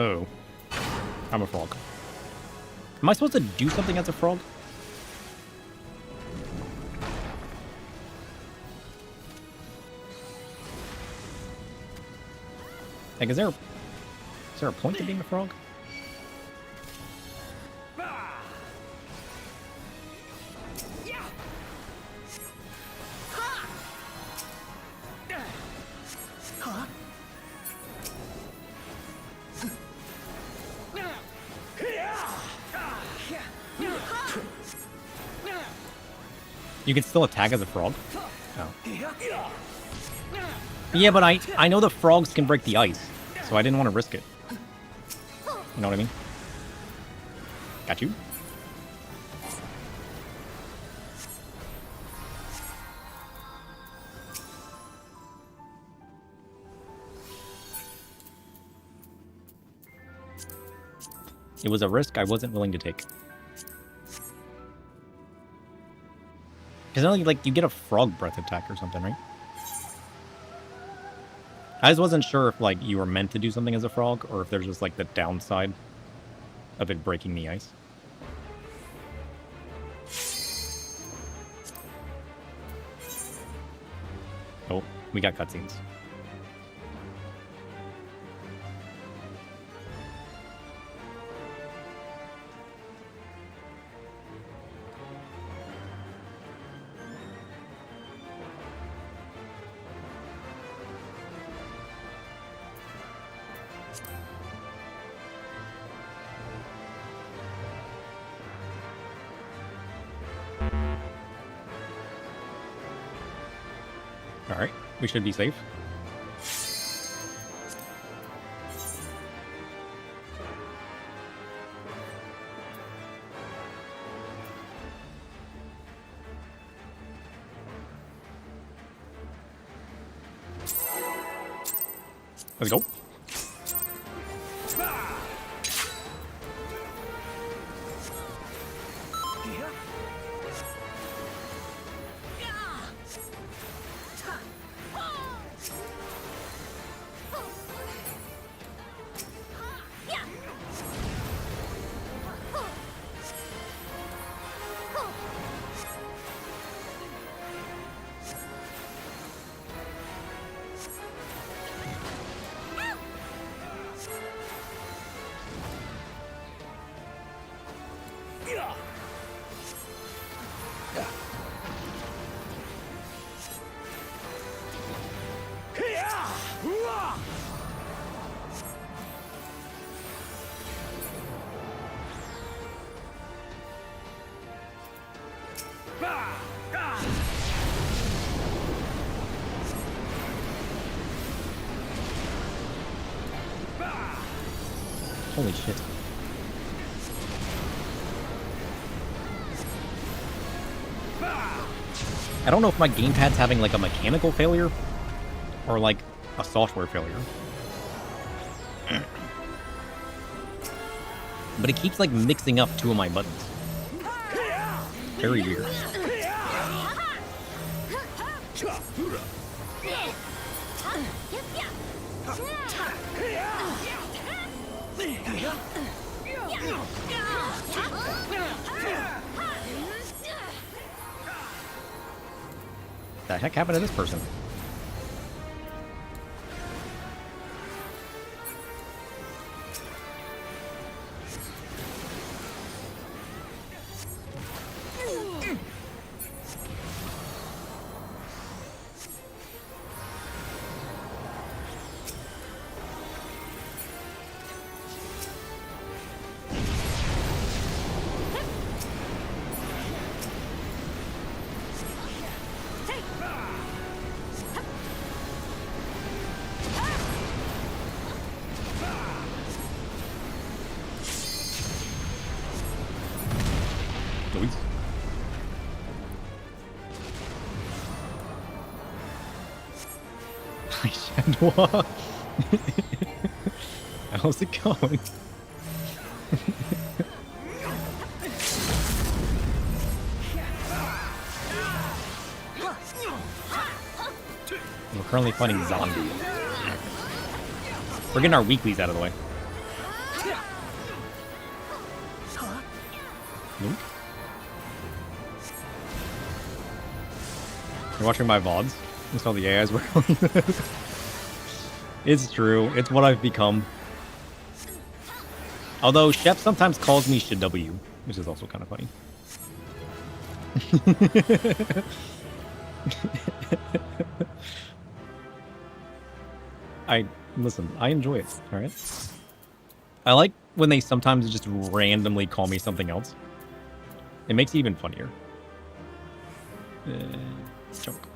Oh. I'm a frog. Am I supposed to do something as a frog? Like, is there a point to being a frog? You can still attack as a frog? Oh. Yeah, but I know the frogs can break the ice, so I didn't want to risk it. You know what I mean? Got you? It was a risk I wasn't willing to take. Because like you get a frog breath attack or something, right? I just wasn't sure if like you were meant to do something as a frog or if there's just like the downside of it breaking the ice. Oh, we got cutscenes. Alright, we should be safe. Let's go. Holy shit. I don't know if my gamepad's having like a mechanical failure or like a software failure. But it keeps like mixing up two of my buttons. Very weird. The heck happened to this person? What? How's it going? We're currently fighting zombies. We're getting our weeklies out of the way. Nope. You're watching my VODs? That's how the AIs work. It's true. It's what I've become. Although Shep sometimes calls me ShW, which is also kind of funny. Listen, I enjoy it, alright? I like when they sometimes just randomly call me something else. It makes it even funnier. Choke.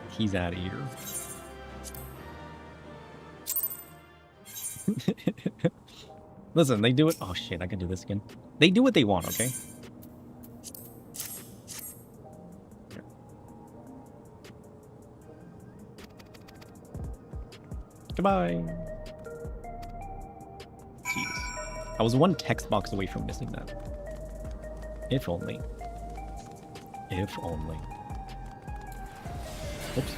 He's out of here. Listen, they do it. Oh shit, I can do this again. They do what they want, okay? Goodbye. Jeez. I was one text box away from missing that. If only. If only. Oops.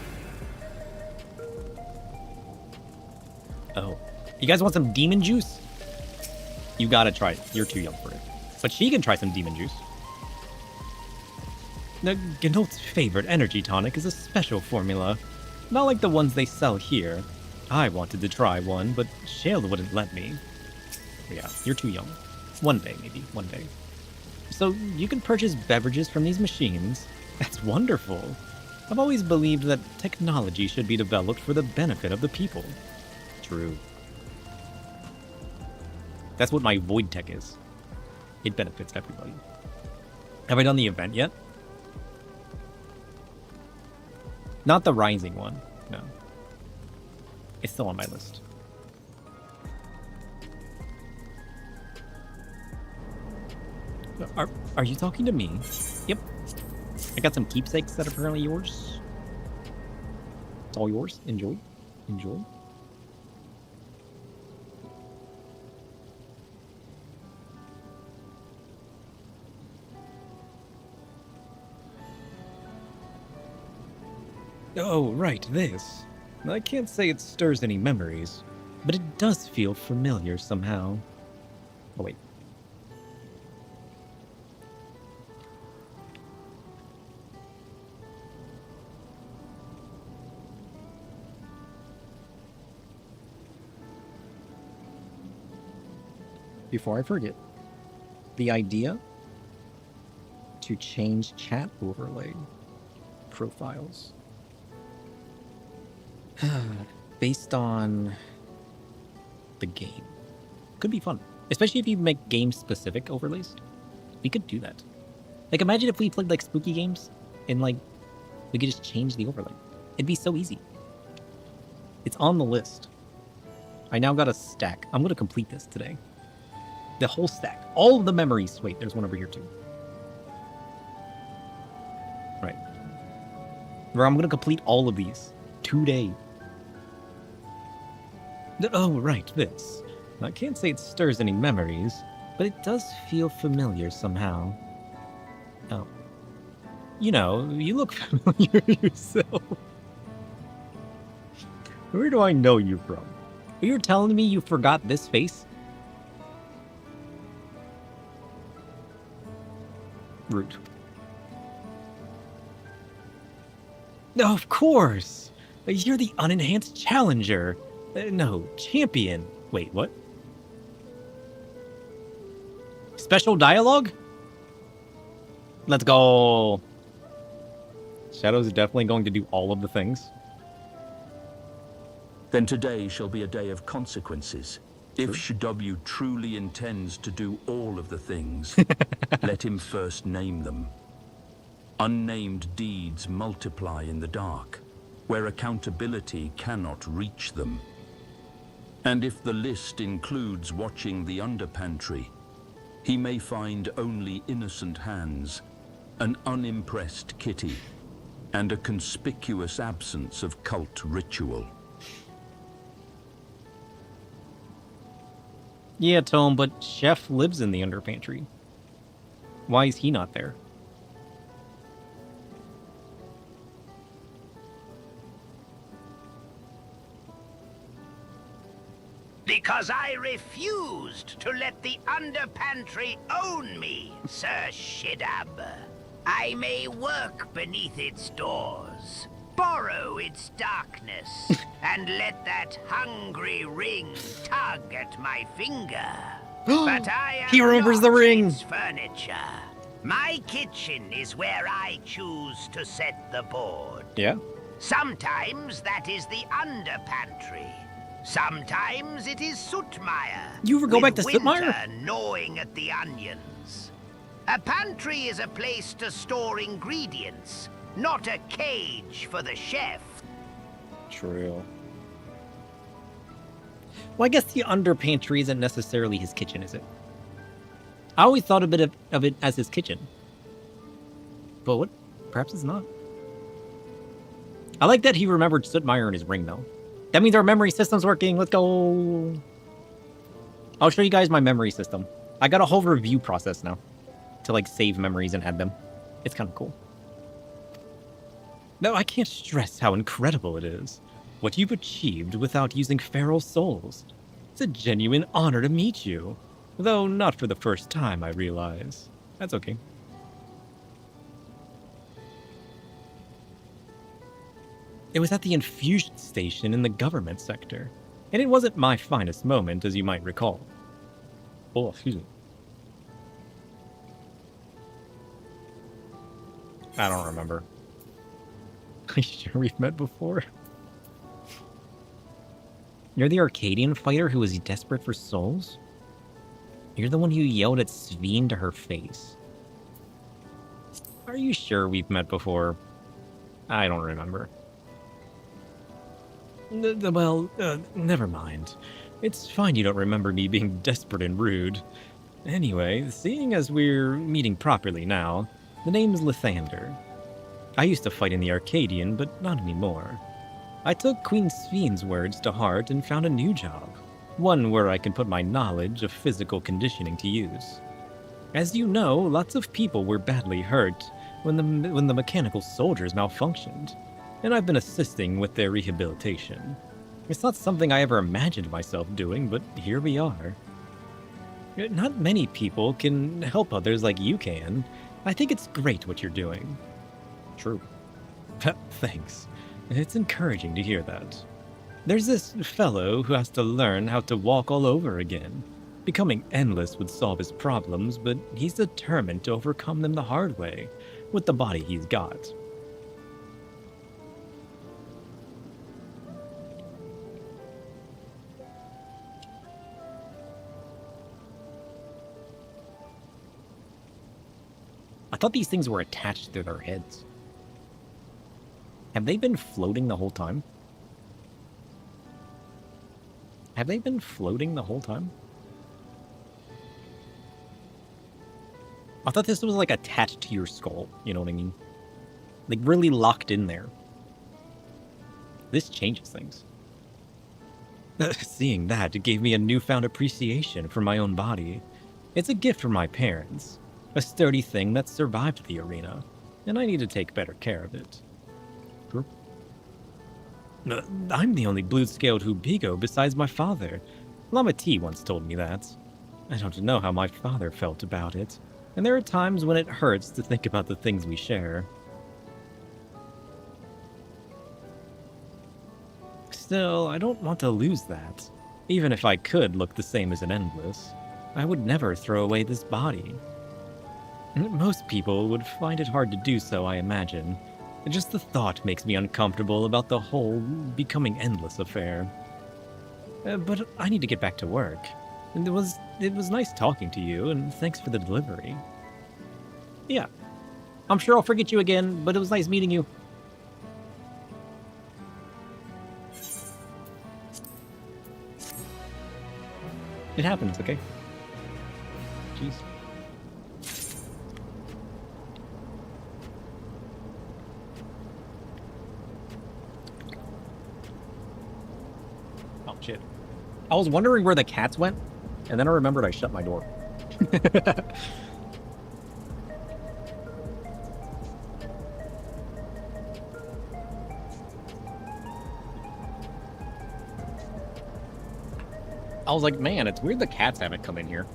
Oh. You guys want some demon juice? You gotta try it. You're too young for it. But she can try some demon juice. The Gnault's favorite energy tonic is a special formula. Not like the ones they sell here. I wanted to try one, but Shale wouldn't let me. Yeah, you're too young. One day, maybe. One day. So you can purchase beverages from these machines. That's wonderful. I've always believed that technology should be developed for the benefit of the people. True. That's what my void tech is. It benefits everybody. Have I done the event yet? Not the rising one. No. It's still on my list. Are you talking to me? Yep. I got some keepsakes that are apparently yours. It's all yours. Enjoy. Enjoy. Oh, right, this. I can't say it stirs any memories, but it does feel familiar somehow. Oh, wait. Before I forget, the idea to change chat overlay profiles based on the game could be fun, especially if you make game specific overlays. We could do that. Like, imagine if we played like spooky games and like we could just change the overlay. It'd be so easy. It's on the list. I now got a stack. I'm gonna complete this today. The whole stack. All of the memories. Wait, there's one over here too. Right. Where I'm going to complete all of these today. Oh, right, this. I can't say it stirs any memories, but it does feel familiar somehow. Oh. You know, you look familiar yourself. Where do I know you from? You're telling me you forgot this face? Root. No, of course! You're the unenhanced challenger. No, champion. Wait, what? Special dialogue? Let's go. Shadow's definitely going to do all of the things.
Then today shall be a day of consequences. If Shidobu truly intends to do all of the things, let him first name them. Unnamed deeds multiply in the dark, where accountability cannot reach them. And if the list includes watching the underpantry, he may find only innocent hands, an unimpressed kitty, and a conspicuous absence of cult ritual.
Yeah, Tome, but Chef lives in the underpantry. Why is he not there?
Because I refused to let the underpantry own me, Sir Shidab. I may work beneath its doors, borrow its darkness, and let that hungry ring tug at my finger. But I am
he remembers the ring.
Its furniture. My kitchen is where I choose to set the board.
Yeah.
Sometimes that is the underpantry. Sometimes it is Sootmire.
You ever go back to
Winter
Sootmire?
gnawing at the onions. A pantry is a place to store ingredients, not a cage for the chef.
True. Well, I guess the underpantry isn't necessarily his kitchen, is it? I always thought a bit of it as his kitchen. But what? Perhaps it's not. I like that he remembered Sootmire in his ring, though. That means our memory system's working. Let's go. I'll show you guys my memory system. I got a whole review process now to like save memories and add them. It's kind of cool. No, I can't stress how incredible it is. What you've achieved without using feral souls. It's a genuine honor to meet you. Though not for the first time, I realize. That's okay. It was at the infusion station in the government sector, and it wasn't my finest moment, as you might recall. Oh, excuse me. I don't remember. Are you sure we've met before? You're the Arcadian fighter who was desperate for souls? You're the one who yelled at Sveen to her face. Are you sure we've met before? I don't remember. Well, never mind. It's fine you don't remember me being desperate and rude. Anyway, seeing as we're meeting properly now, the name's Lathander. I used to fight in the Arcadian, but not anymore. I took Queen Sveen's words to heart and found a new job. One where I can put my knowledge of physical conditioning to use. As you know, lots of people were badly hurt when the mechanical soldiers malfunctioned, and I've been assisting with their rehabilitation. It's not something I ever imagined myself doing, but here we are. Not many people can help others like you can. I think it's great what you're doing. True. Thanks. It's encouraging to hear that. There's this fellow who has to learn how to walk all over again. Becoming endless would solve his problems, but he's determined to overcome them the hard way, with the body he's got. I thought these things were attached to their heads. Have they been floating the whole time? Have they been floating the whole time? I thought this was like attached to your skull, you know what I mean? Like really locked in there. This changes things. Seeing that, it gave me a newfound appreciation for my own body. It's a gift from my parents. A sturdy thing that survived the arena, and I need to take better care of it. True. I'm the only blue-scaled Hubigo besides my father. Lama T once told me that. I don't know how my father felt about it, and there are times when it hurts to think about the things we share. Still, I don't want to lose that. Even if I could look the same as an Endless, I would never throw away this body. Most people would find it hard to do so, I imagine. Just the thought makes me uncomfortable about the whole becoming Endless affair. But I need to get back to work. And it was nice talking to you, and thanks for the delivery. Yeah. I'm sure I'll forget you again, but it was nice meeting you. It happens, okay? Jeez. Oh, shit. I was wondering where the cats went, and then I remembered I shut my door. I was like, man, it's weird the cats haven't come in here.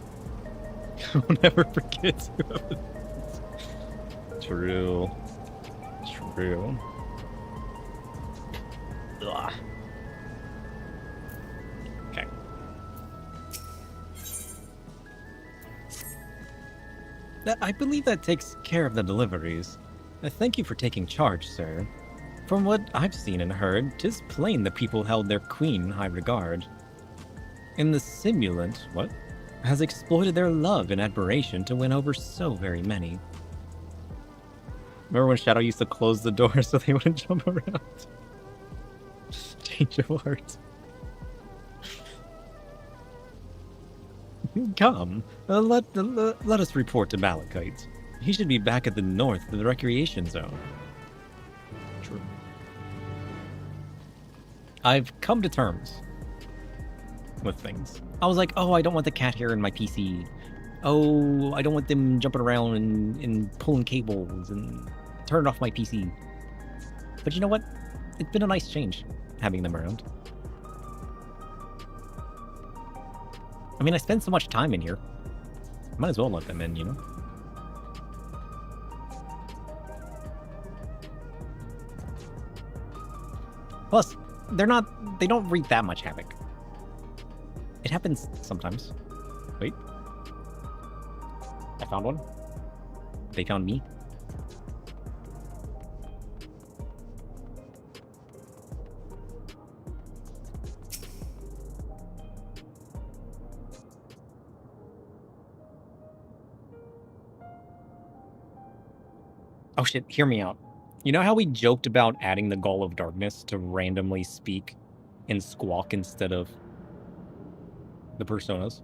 I'll never forget. True. True. Ugh. Okay. I believe that takes care of the deliveries. Thank you for taking charge, sir. From what I've seen and heard, 'tis plain the people held their queen in high regard. And the simulant, has exploited their love and admiration to win over so very many. Remember when Shadow used to close the door so they wouldn't jump around? Change of heart. Come, let us report to Malachite. He should be back at the north of the recreation zone. True. I've come to terms with things. I was like, oh, I don't want the cat hair in my PC. Oh, I don't want them jumping around and pulling cables and turning off my PC. But you know what? It's been a nice change having them around. I mean, I spend so much time in here. Might as well let them in, you know? Plus, they don't wreak that much havoc. It happens sometimes. Wait. I found one. They found me. Oh shit, hear me out. You know how we joked about adding the Gall of Darkness to randomly speak and squawk instead of the personas?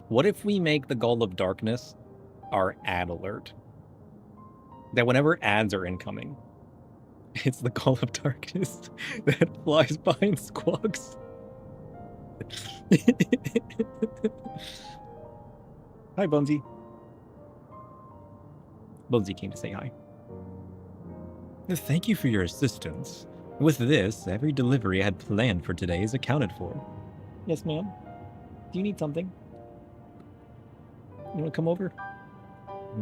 What if we make the Gall of Darkness our ad alert? That whenever ads are incoming, it's the Gall of Darkness that flies by and squawks. Hi, Bunsy. Bunsy came to say hi. Thank you for your assistance. With this, every delivery I had planned for today is accounted for. Yes, ma'am. Do you need something? You want to come over?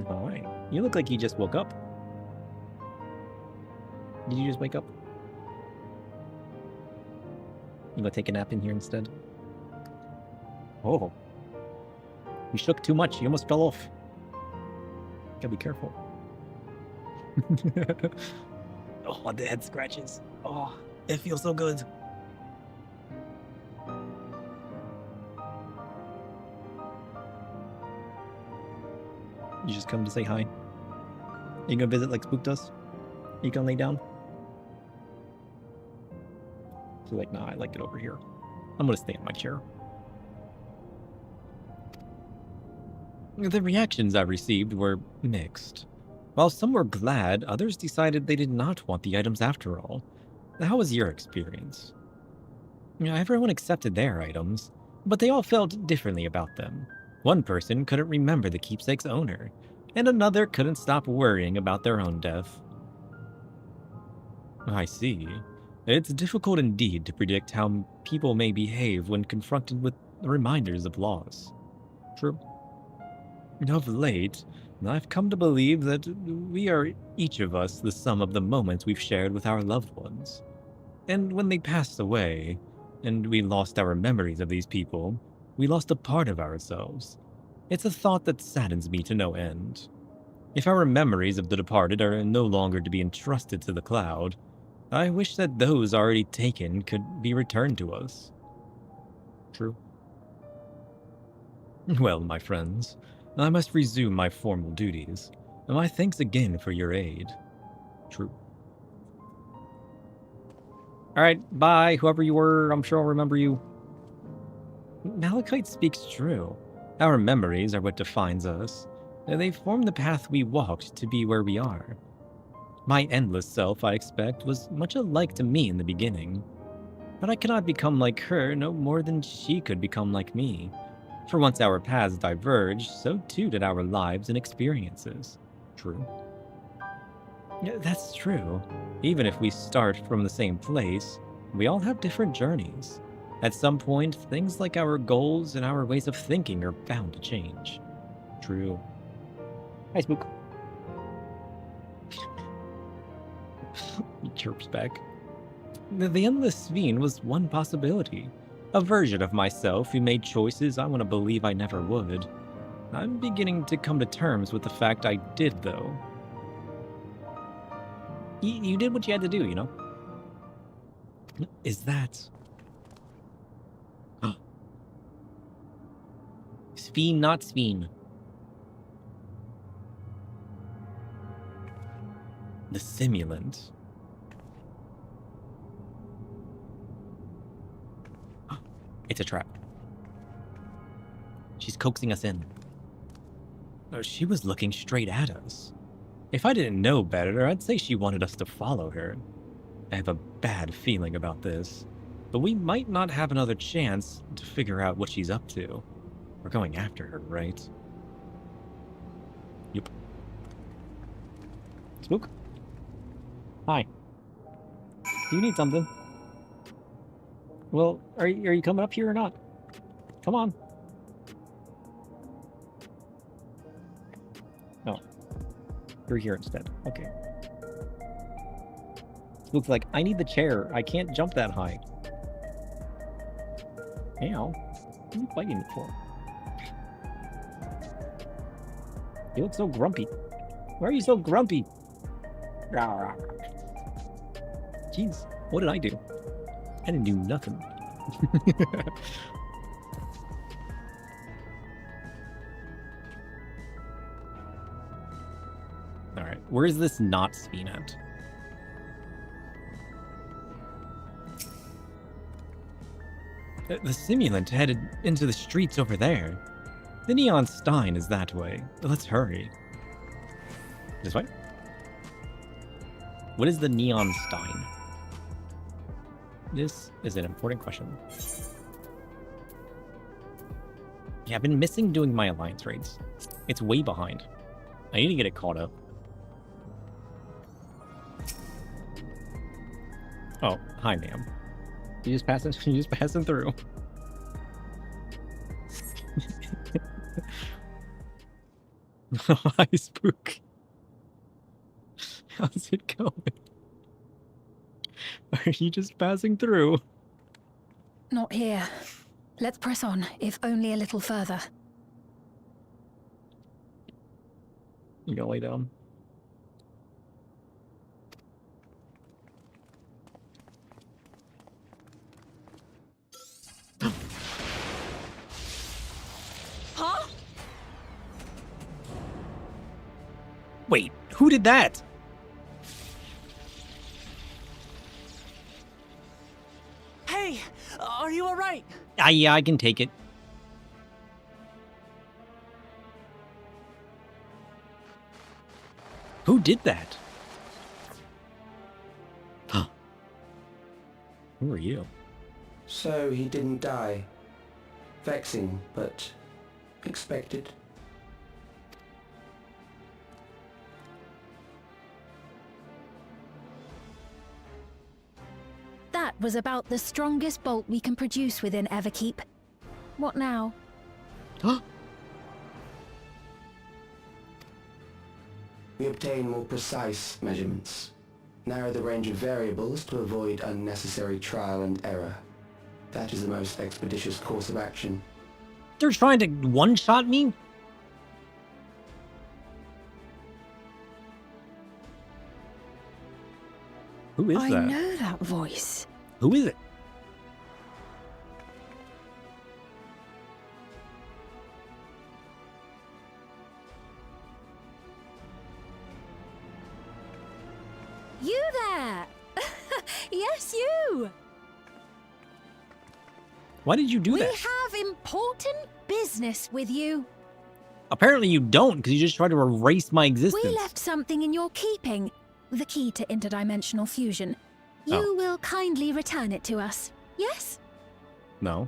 Alright. You look like you just woke up. Did you just wake up? You want to take a nap in here instead? Oh. You shook too much. You almost fell off. Gotta be careful. Oh, the head scratches. Oh, it feels so good. You just come to say hi? You gonna visit like Spook does? You gonna lay down? So like, nah, I like it over here. I'm gonna stay in my chair. The reactions I received were mixed. While some were glad, others decided they did not want the items after all. How was your experience? Everyone accepted their items, but they all felt differently about them. One person couldn't remember the keepsake's owner, and another couldn't stop worrying about their own death. I see. It's difficult indeed to predict how people may behave when confronted with reminders of loss. True. Of late, I've come to believe that we are each of us the sum of the moments we've shared with our loved ones. And when they passed away, and we lost our memories of these people, we lost a part of ourselves. It's a thought that saddens me to no end. If our memories of the departed are no longer to be entrusted to the cloud, I wish that those already taken could be returned to us. True. Well, my friends, I must resume my formal duties. My thanks again for your aid. True. Alright, bye, whoever you were, I'm sure I'll remember you. Malachite speaks true. Our memories are what defines us, and they form the path we walked to be where we are. My endless self, I expect, was much alike to me in the beginning. But I cannot become like her no more than she could become like me. For once our paths diverged, so too did our lives and experiences. True. Yeah, that's true. Even if we start from the same place, we all have different journeys. At some point, things like our goals and our ways of thinking are bound to change. True. Hi, Spook. He chirps back. The Endless Sphere was one possibility. A version of myself who made choices I want to believe I never would. I'm beginning to come to terms with the fact I did, though. You did what you had to do, you know? Is that... Sphere, not Sphere. The simulant. It's a trap. She's coaxing us in. She was looking straight at us. If I didn't know better, I'd say she wanted us to follow her. I have a bad feeling about this, but we might not have another chance to figure out what she's up to. We're going after her, right? Yep. Spook? Hi. Do you need something? Well, are you coming up here or not? Come on. Oh. You're here instead. Okay. Looks like I need the chair. I can't jump that high. Ow. What are you fighting it for? You look so grumpy. Why are you so grumpy? Jeez, what did I do? I didn't do nothing. Alright, where's this not Speen at? The simulant headed into the streets over there. The Neon Stein is that way. Let's hurry. This way? What is the Neon Stein? This is an important question. Yeah, I've been missing doing my alliance raids. It's way behind. I need to get it caught up. Oh, hi, ma'am. You just passing through. Hi, Spook. How's it going? Are you just passing through?
Not here. Let's press on, if only a little further.
You gonna lay down?
Huh?
Wait, who did that?
Hey, are you all right?
Yeah, I can take it. Who did that? Huh. Who are you?
So he didn't die. Vexing, but expected.
That was about the strongest bolt we can produce within Everkeep. What now?
We obtain more precise measurements. Narrow the range of variables to avoid unnecessary trial and error. That is the most expeditious course of action.
They're trying to one-shot me? Who is that?
I know that voice.
Who is it?
You there! Yes, you!
Why did you do
We
that?
have important business with you.
Apparently you don't, because you just tried to erase my existence.
We left something in your keeping. The key to interdimensional fusion. You will kindly return it to us, yes?
No.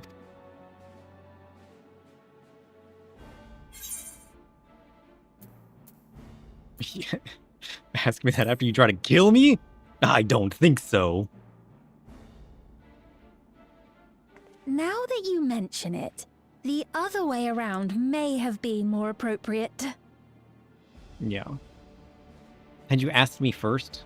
Ask me that after you try to kill me? I don't think so.
Now that you mention it, the other way around may have been more appropriate.
Yeah. Had you asked me first?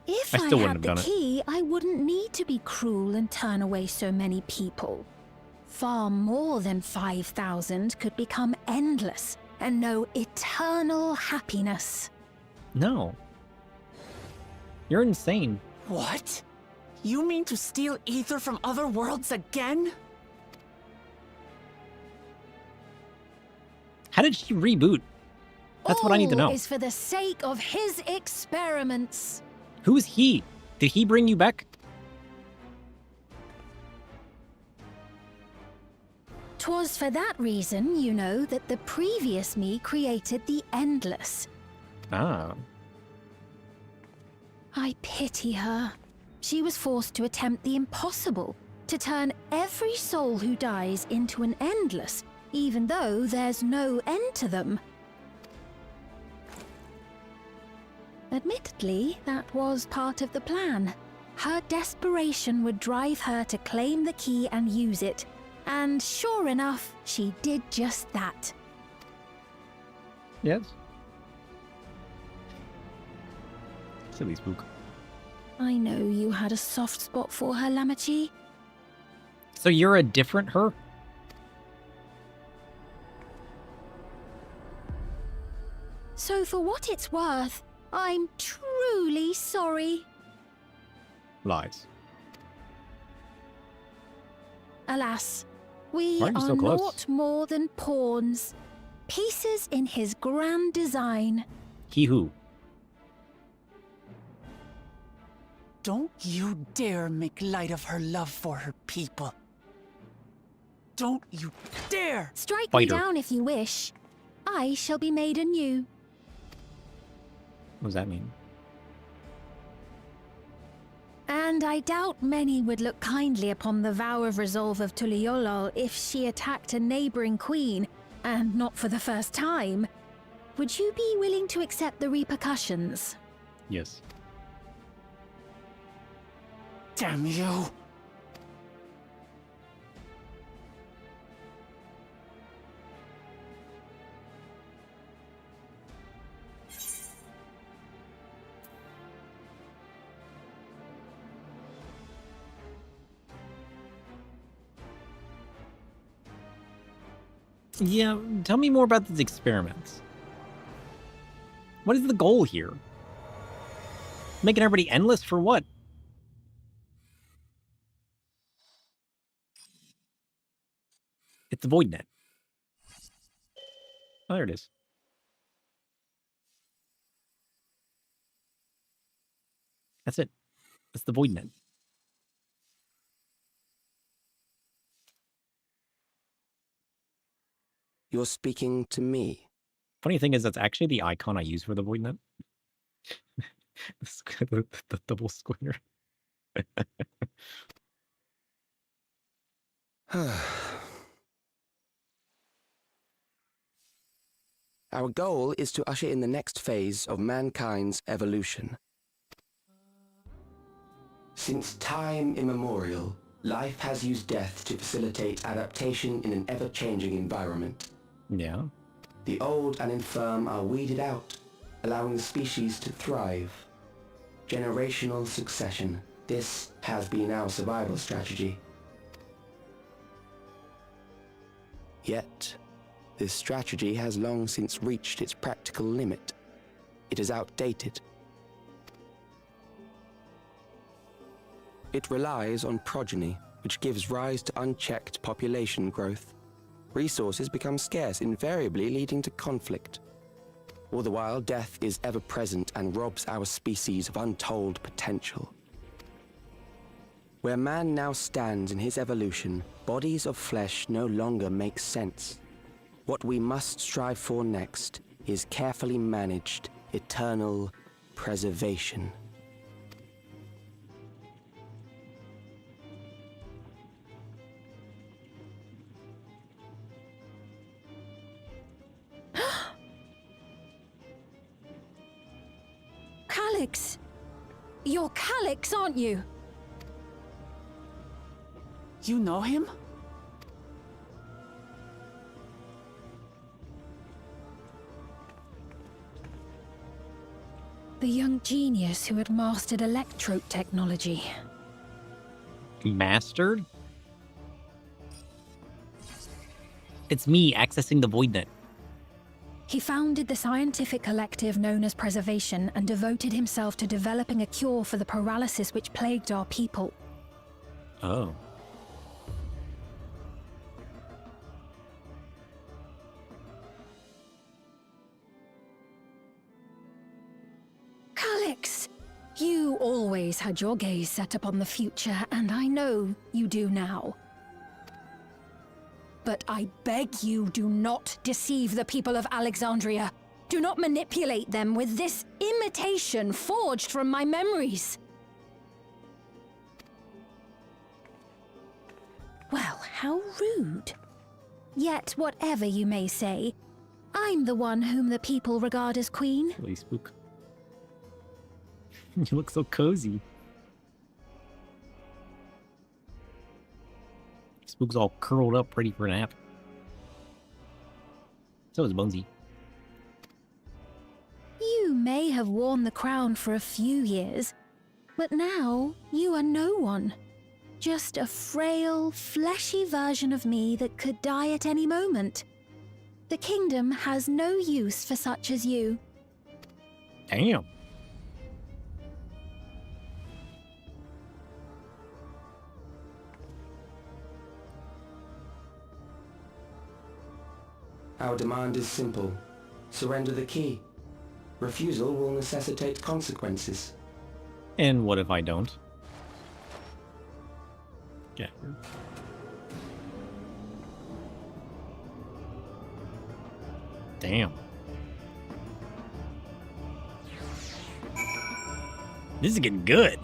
If
I still wouldn't
had
have
the
done it.
key, I wouldn't need to be cruel and turn away so many people. Far more than 5,000 could become endless and know eternal happiness.
No. You're insane.
What? You mean to steal ether from other worlds again?
How did she reboot? That's what I need to know.
All is for the sake of his experiments.
Who is he? Did he bring you back?
'Twas for that reason, you know, that the previous me created the Endless.
Ah.
I pity her. She was forced to attempt the impossible, to turn every soul who dies into an Endless, even though there's no end to them. Admittedly, that was part of the plan. Her desperation would drive her to claim the key and use it, and sure enough, she did just that.
Yes. Silly Spook.
I know you had a soft spot for her, Lamachi.
So you're a different her?
So for what it's worth, I'm truly sorry.
Lies.
Alas, we
Why are you
are
so close?
not more than pawns. Pieces in his grand design.
He who?
Don't you dare make light of her love for her people. Don't you dare!
Strike
Fighter.
me down if you wish. I shall be made anew.
What does that mean?
And I doubt many would look kindly upon the vow of resolve of Tuliolol if she attacked a neighboring queen, and not for the first time. Would you be willing to accept the repercussions?
Yes.
Damn you!
Yeah, tell me more about these experiments. What is the goal here? Making everybody endless for what? It's the void net. Oh, there it is. That's it. That's the void net.
You're speaking to me.
Funny thing is, that's actually the icon I use for the void net. the double square.
Our goal is to usher in the next phase of mankind's evolution. Since time immemorial, life has used death to facilitate adaptation in an ever-changing environment.
Yeah.
The old and infirm are weeded out, allowing the species to thrive. Generational succession. This has been our survival strategy. Yet, this strategy has long since reached its practical limit. It is outdated. It relies on progeny, which gives rise to unchecked population growth. Resources become scarce, invariably leading to conflict. All the while, death is ever present and robs our species of untold potential. Where man now stands in his evolution, bodies of flesh no longer make sense. What we must strive for next is carefully managed, eternal preservation.
Calyx! You're Calyx, aren't you?
You know him?
The young genius who had mastered electrode technology.
Mastered? It's me accessing the void net.
He founded the scientific collective known as Preservation and devoted himself to developing a cure for the paralysis which plagued our people.
Oh.
Calyx! You always had your gaze set upon the future, and I know you do now. But I beg you, do not deceive the people of Alexandria. Do not manipulate them with this imitation forged from my memories. Well, how rude. Yet, whatever you may say, I'm the one whom the people regard as queen.
Holy spook. You look so cozy. Spook's all curled up, ready for a nap. So is Bonesy.
may have worn the crown for a few years, but now you are no one. Just a frail, fleshy version of me that could die at any moment. The kingdom has no use for such as you.
Damn.
Our demand is simple. Surrender the key. Refusal will necessitate consequences.
And what if I don't? Yeah. Damn. This is getting good.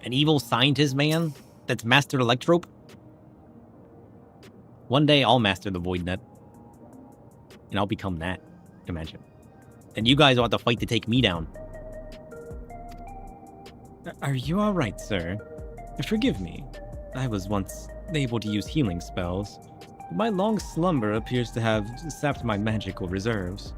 An evil scientist man that's mastered Electrope? One day I'll master the Void Net. And I'll become that. Imagine. And you guys will have to fight to take me down. Are you alright, sir? Forgive me. I was once able to use healing spells. My long slumber appears to have sapped my magical reserves.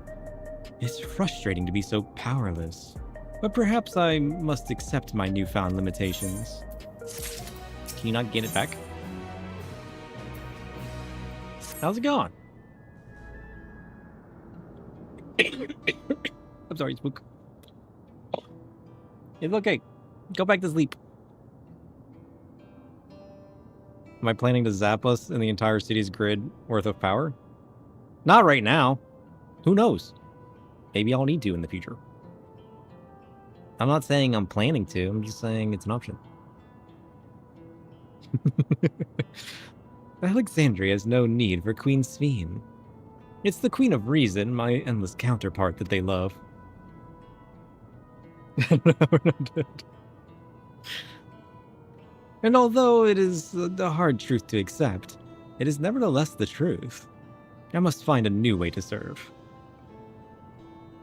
It's frustrating to be so powerless. But perhaps I must accept my newfound limitations. Can you not get it back? How's it going? I'm sorry, Spook. It's okay. Go back to sleep. Am I planning to zap us in the entire city's grid worth of power? Not right now. Who knows? Maybe I'll need to in the future. I'm not saying I'm planning to. I'm just saying it's an option. Alexandria has no need for Queen Sphene. It's the Queen of Reason, my endless counterpart, that they love. No, we're not dead. And although it is a hard truth to accept, it is nevertheless the truth. I must find a new way to serve.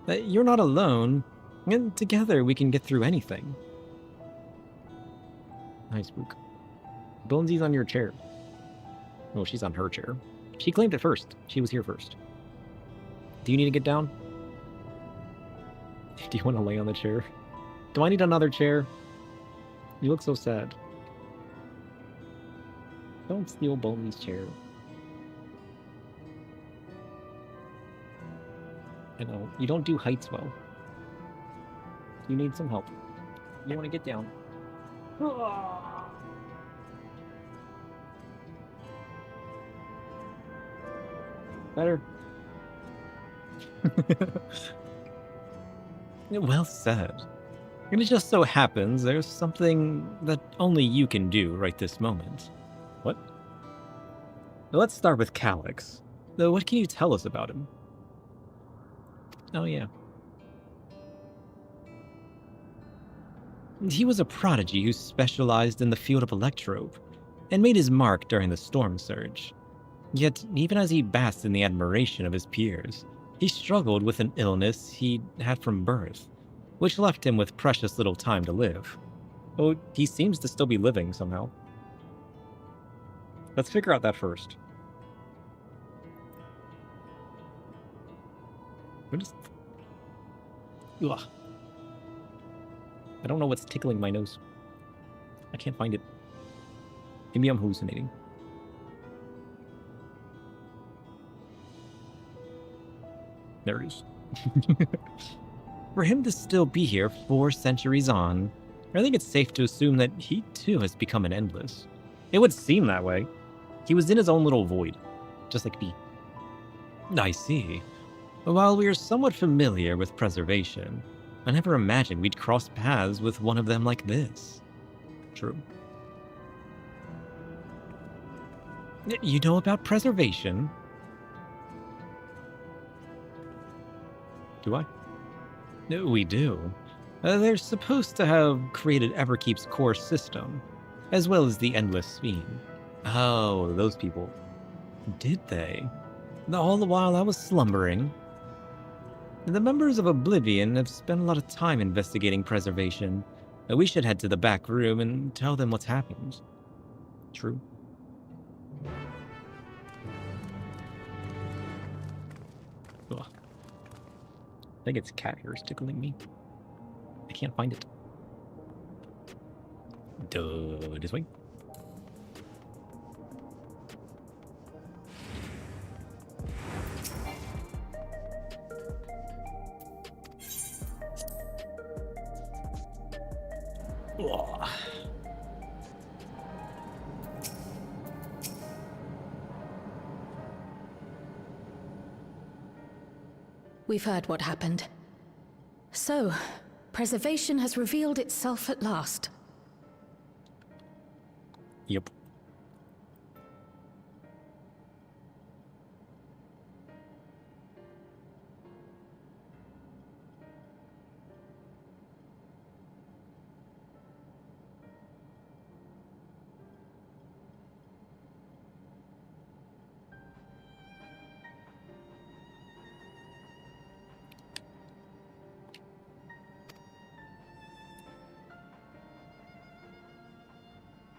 You're not alone, and together we can get through anything. Nice, Spook. Bonesy's on your chair. Oh, she's on her chair. She claimed it first. She was here first. Do you need to get down? Do you want to lay on the chair? Do I need another chair? You look so sad. Don't steal Bonesy's chair. I know, you don't do heights well. You need some help. You want to get down. Better. Well said. And it just so happens there's something that only you can do right this moment. What? Now let's start with Calyx. What can you tell us about him? Oh yeah. He was a prodigy who specialized in the field of Electrope, and made his mark during the Storm Surge. Yet, even as he basked in the admiration of his peers, he struggled with an illness he had from birth, which left him with precious little time to live. Oh, he seems to still be living somehow. Let's figure out that first. What is... Ugh. I don't know what's tickling my nose. I can't find it. Maybe I'm hallucinating. There it is. For him to still be here 4 centuries on, I think it's safe to assume that he too has become an endless. It would seem that way. He was in his own little void, just like me. I see. While we are somewhat familiar with preservation, I never imagined we'd cross paths with one of them like this. True. You know about preservation? Do I? We do. They're supposed to have created Everkeep's core system, as well as the Endless Sphene. Oh, those people. Did they? All the while I was slumbering. The members of Oblivion have spent a lot of time investigating preservation. We should head to the back room and tell them what's happened. True. Ugh. I think it's cat hair tickling me. I can't find it. Duh, this way. Ugh.
We've heard what happened. So, preservation has revealed itself at last.
Yep.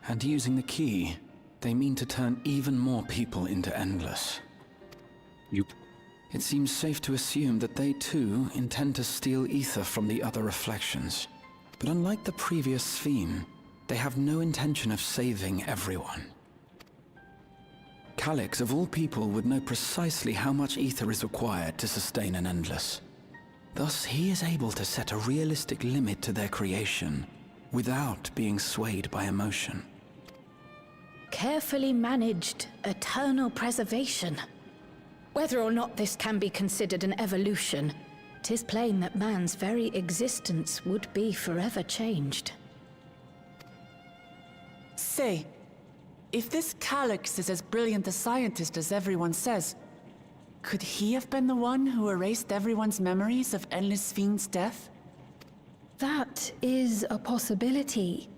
And using the key, they mean to turn even more people into Endless.
Yup.
It seems safe to assume that they too intend to steal ether from the other reflections. But unlike the previous Sphene, they have no intention of saving everyone. Calyx, of all people, would know precisely how much ether is required to sustain an Endless. Thus, he is able to set a realistic limit to their creation, without being swayed by emotion.
Carefully managed, eternal preservation. Whether or not this can be considered an evolution, 'tis plain that man's very existence would be forever changed.
Say, if this Calyx is as brilliant a scientist as everyone says, could he have been the one who erased everyone's memories of Endless Sphene's death?
That is a possibility,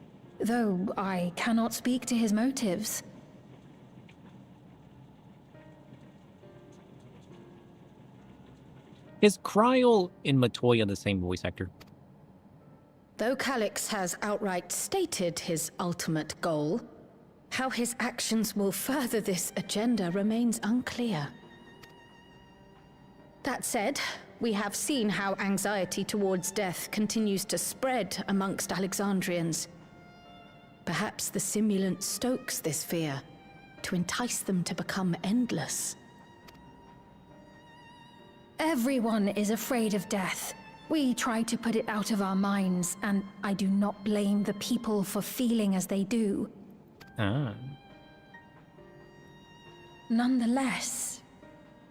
though I cannot speak to his motives.
Is Kryl and Matoya the same voice actor?
Though Calyx has outright stated his ultimate goal, how his actions will further this agenda remains unclear. That said, we have seen how anxiety towards death continues to spread amongst Alexandrians. Perhaps the simulant stokes this fear to entice them to become endless. Everyone is afraid of death. We try to put it out of our minds, and I do not blame the people for feeling as they do.
Ah.
Nonetheless,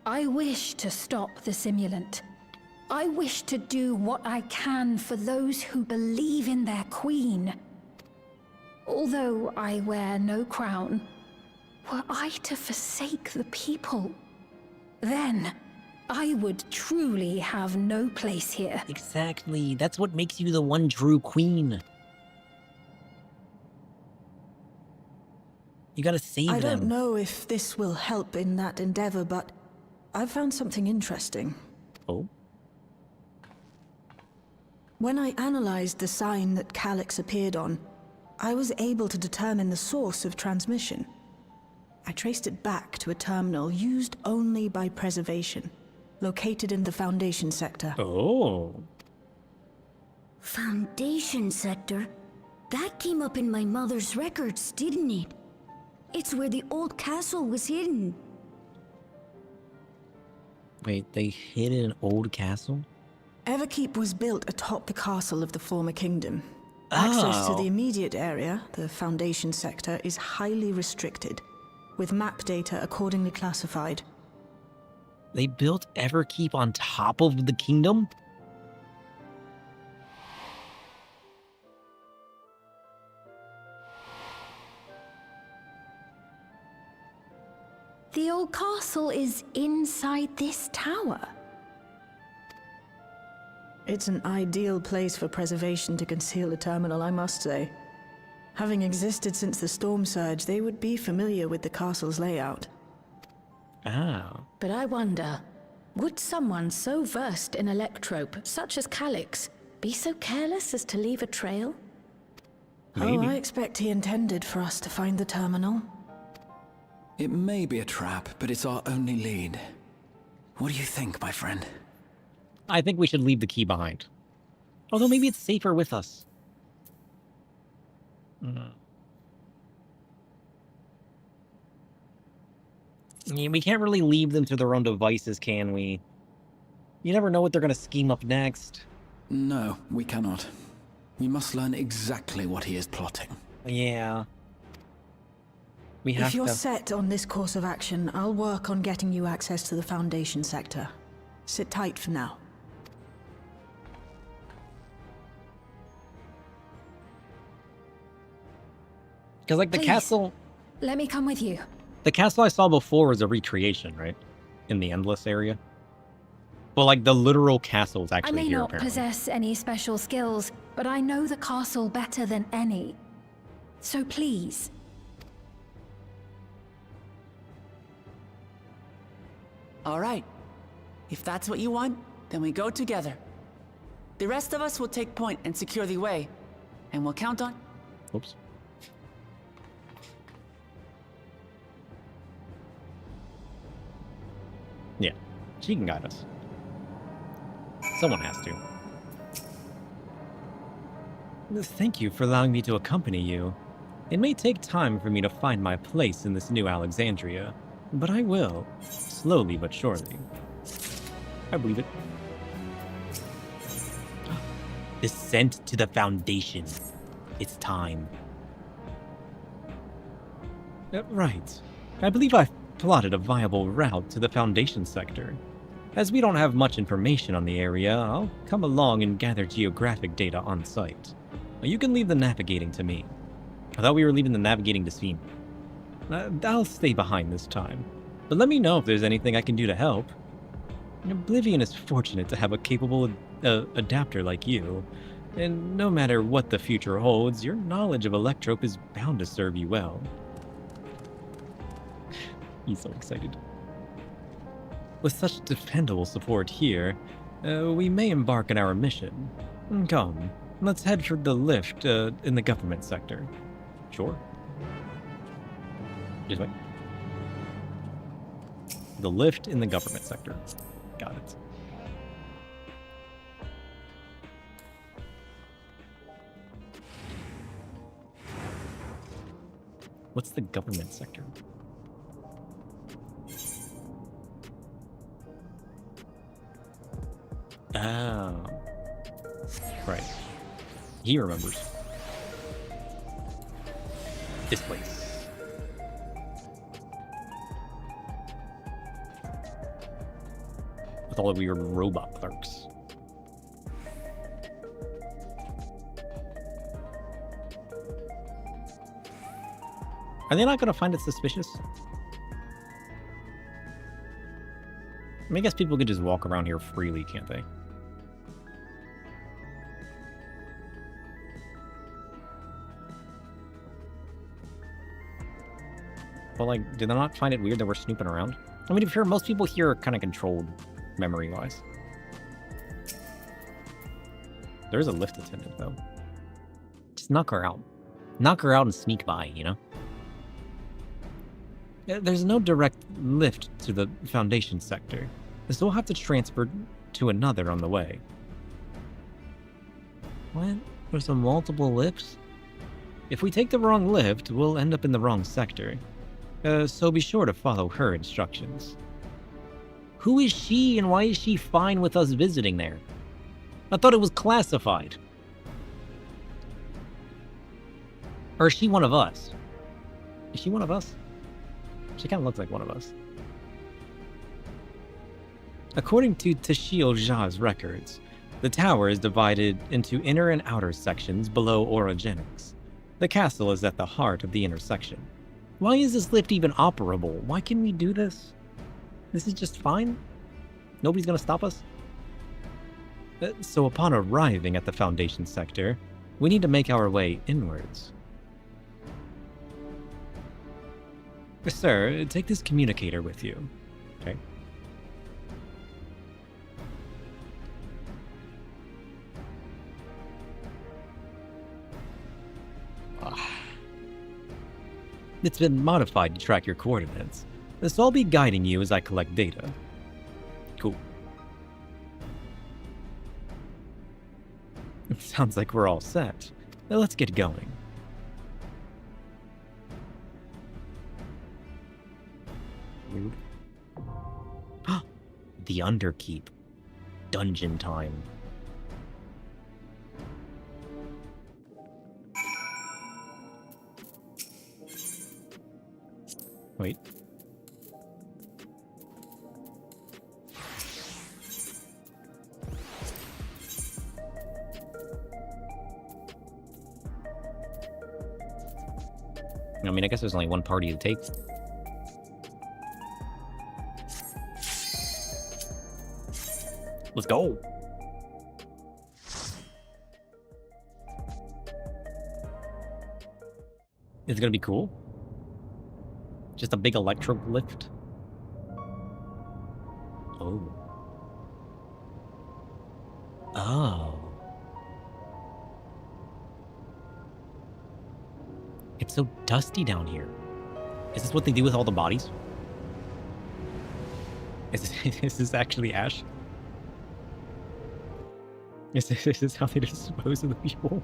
I wish to stop the simulant. I wish to do what I can for those who believe in their queen. Although I wear no crown, were I to forsake the people, then I would truly have no place here.
Exactly. That's what makes you the one true queen. You gotta save them.
I don't know if this will help in that endeavor, but I've found something interesting.
Oh?
When I analyzed the sign that Calyx appeared on, I was able to determine the source of transmission. I traced it back to a terminal used only by preservation, located in the Foundation sector.
Oh.
Foundation sector? That came up in my mother's records, didn't it? It's where the old castle was hidden.
Wait, they hid an old castle?
Everkeep was built atop the castle of the former kingdom.
Oh.
Access to the immediate area, the Foundation sector, is highly restricted, with map data accordingly classified.
They built Everkeep on top of the kingdom?
The old castle is inside this tower.
It's an ideal place for preservation to conceal a terminal, I must say. Having existed since the storm surge, they would be familiar with the castle's layout.
Ah.
But I wonder, would someone so versed in electrope, such as Calyx, be so careless as to leave a trail?
Maybe.
Oh, I expect he intended for us to find the terminal.
It may be a trap, but it's our only lead. What do you think, my friend?
I think we should leave the key behind. Although maybe it's safer with us. We can't really leave them to their own devices, can we? You never know what they're going to scheme up next.
No, we cannot. We must learn exactly what he is plotting.
Yeah. We have
If you're
to...
set on this course of action, I'll work on getting you access to the Foundation sector. Sit tight for now.
Because, like, the
Please,
castle...
Let me come with you.
The castle I saw before was a recreation, right? In the Endless area. But, like, the literal castle is actually
I may
here,
not
apparently.
possess any special skills, but I know the castle better than any. So please.
All right. If that's what you want, then we go together. The rest of us will take point and secure the way, and we'll count on...
Oops. Yeah, she can guide us. Someone has to. Thank you for allowing me to accompany you. It may take time for me to find my place in this new Alexandria, but I will, slowly but surely. I believe it. Descent to the Foundation. It's time. Right. I believe I've plotted a viable route to the Foundation sector. As we don't have much information on the area, I'll come along and gather geographic data on site. You can leave the navigating to me. I thought we were leaving the navigating to Sven. I'll stay behind this time. But let me know if there's anything I can do to help. Oblivion is fortunate to have a capable adapter like you. And no matter what the future holds, your knowledge of Electrope is bound to serve you well. He's so excited. With such dependable support here, we may embark on our mission. Come, let's head for the lift in the government sector. Sure. Just wait. The lift in the government sector. Got it. What's the government sector? Oh. Right. He remembers. This place. With all the weird robot clerks. Are they not going to find it suspicious? I mean, I guess people could just walk around here freely, can't they? But, like, did they not find it weird that we're snooping around? I mean, to be fair, most people here are kind of controlled memory-wise. There's a lift attendant, though. Just knock her out. Knock her out and sneak by, you know? There's no direct lift to the Foundation sector, so we'll have to transfer to another on the way. What? There's a multiple lifts? If we take the wrong lift, we'll end up in the wrong sector. So be sure to follow her instructions. Who is she and why is she fine with us visiting there? I thought it was classified. Or is she one of us? Is she one of us? She kind of looks like one of us. According to Tashiel Jha's records, the tower is divided into inner and outer sections below orogenics. The castle is at the heart of the intersection. Why is this lift even operable? Why can we do this? This is just fine? Nobody's gonna stop us? So upon arriving at the Foundation sector, we need to make our way inwards. Sir, take this communicator with you. Okay. It's been modified to track your coordinates, so I'll be guiding you as I collect data. Sounds like we're all set. Now let's get going. Rude. The Underkeep. Dungeon time. Wait. I mean, I guess there's only one party to take. Let's go. Is it gonna be cool? Just a big electro lift? Oh. Oh. It's so dusty down here. Is this what they do with all the bodies? Is this actually ash? Is this how they dispose of the people?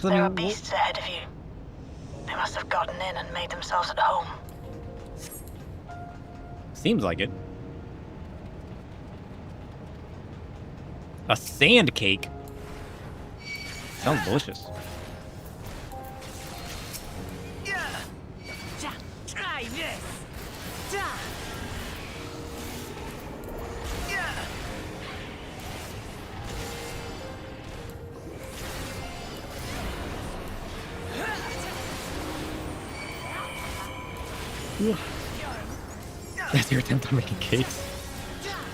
There are beasts ahead of you. They must have gotten in and made themselves at home.
Seems like it. A sand cake? Sounds delicious.
Try this.
That's your attempt on making cakes.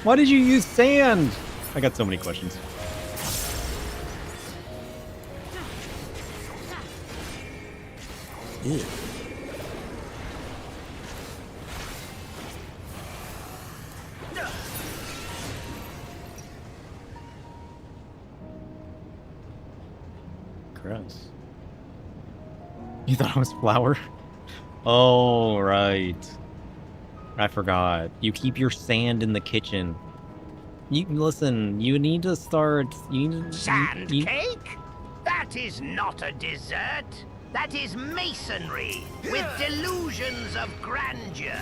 Why did you use sand? I got so many questions. Ew. Gross. You thought I was flour? Oh, right. I forgot. You keep your sand in the kitchen. You listen, you need to start...
Sand cake? That is not a dessert. That is masonry with delusions of grandeur.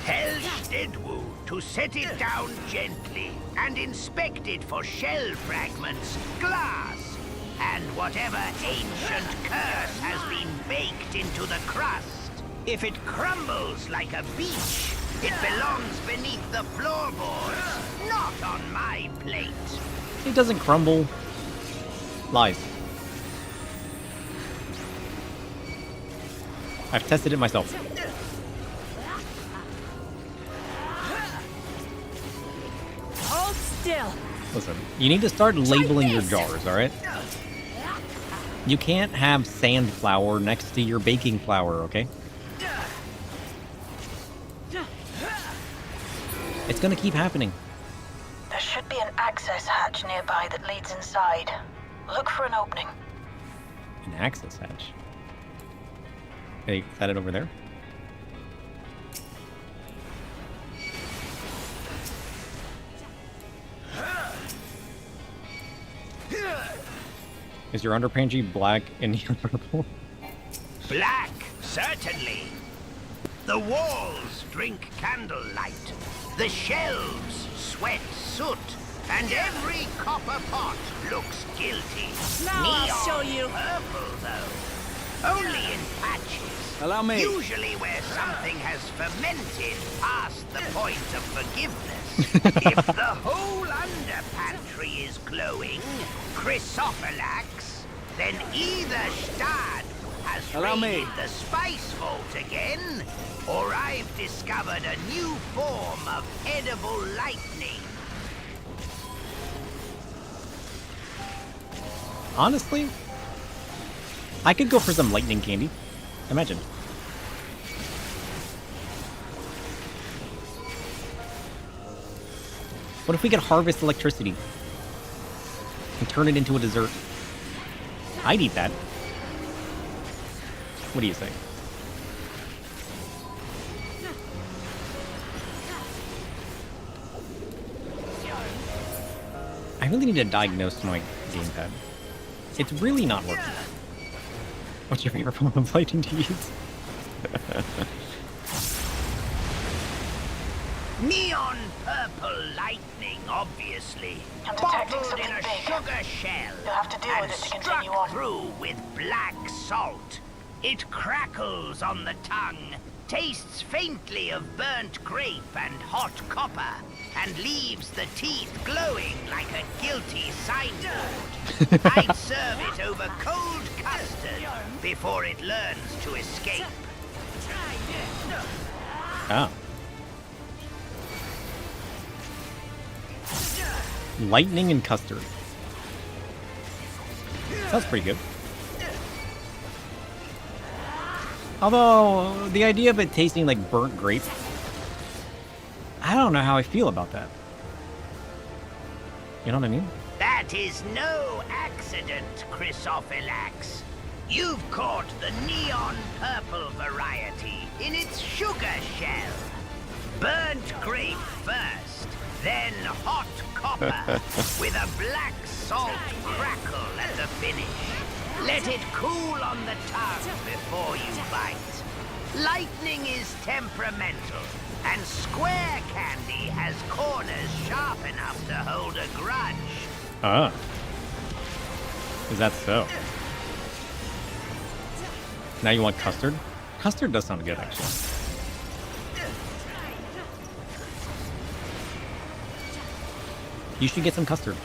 Tell Stedwu to set it down gently and inspect it for shell fragments, glass, and whatever ancient curse has been baked into the crust. If it crumbles like a beach, it belongs beneath the floorboards, not on my plate.
It doesn't crumble. Lies. I've tested it myself.
Hold still.
Listen, you need to start labeling your jars, alright? You can't have sand flour next to your baking flour, okay? It's gonna keep happening.
There should be an access hatch nearby that leads inside. Look for an opening.
An access hatch? Okay, is that it over there? Is your underpantry black and purple?
Black, certainly. The walls drink candlelight. The shelves sweat soot. And every copper pot looks guilty.
Now I'll show you.
Purple, though. Only in patches.
Allow me.
Usually where something has fermented past the point of forgiveness. If the whole underpantry is glowing, chrysophylax, then either Stad has raided the spice vault again, or I've discovered a new form of edible lightning.
Honestly, I could go for some lightning candy. Imagine. What if we could harvest electricity and turn it into a dessert? I'd eat that. What do you say? really need to diagnose my gamepad. It's really not working. What's your favorite form of lighting to use?
Neon purple lightning, obviously. Bottled in a sugar shell.
You'll have to deal with it to continue on.
Through with black salt. It crackles on the tongue, tastes faintly of burnt grape and hot copper, and leaves the teeth glowing like a guilty signboard. I'd serve it over cold custard before it learns to escape.
Ah. Lightning and custard. Sounds pretty good. Although, the idea of it tasting like burnt grape, I don't know how I feel about that. You know what I mean?
That is no accident, Chrysophylax. You've caught the neon purple variety in its sugar shell. Burnt grape first, then hot copper with a black salt crackle at the finish. Let it cool on the tongue before you bite. Lightning is temperamental, and square candy has corners sharp enough to hold a grudge.
Ah. Is that so? Now you want custard? Custard does sound good, actually. You should get some custard.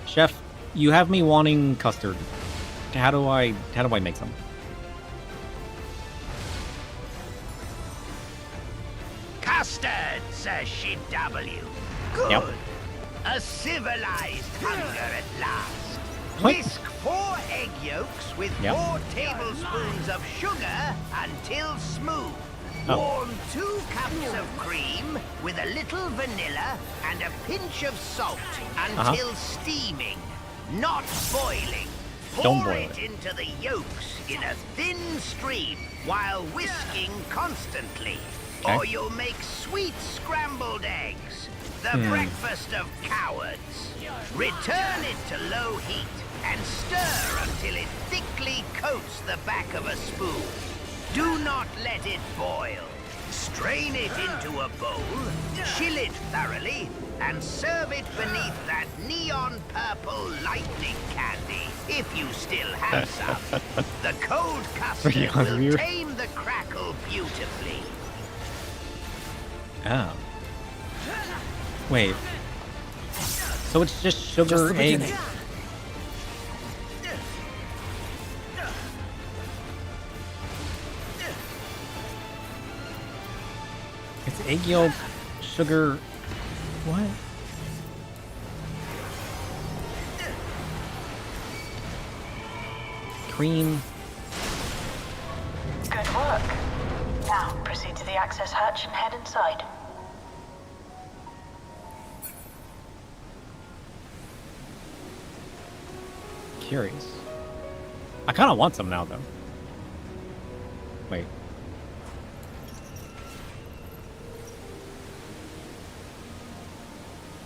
Chef, you have me wanting custard. How do I make some?
Custard, Sir Shid W. Good.
Yep.
A civilized hunger at last.
What?
Whisk 4 egg yolks with
Yep.
4 tablespoons of sugar until smooth.
Oh.
Warm 2 cups of cream with a little vanilla and a pinch of salt until steaming, not boiling.
Don't
Pour
boil
it
it.
into the yolks in a thin stream while whisking constantly.
Okay.
Or you'll make sweet scrambled eggs, the breakfast of cowards. Return it to low heat and stir until it thickly coats the back of a spoon. Do not let it boil. Strain it into a bowl, chill it thoroughly, and serve it beneath that neon purple lightning candy, if you still have some. The cold custard
Pretty hungry.
will tame the crackle beautifully.
Oh. Wait. So it's just sugar, egg. It's egg yolk, sugar. What? Cream.
Good work. Now, proceed to the access hatch and head inside.
Curious. I kind of want some now, though. Wait.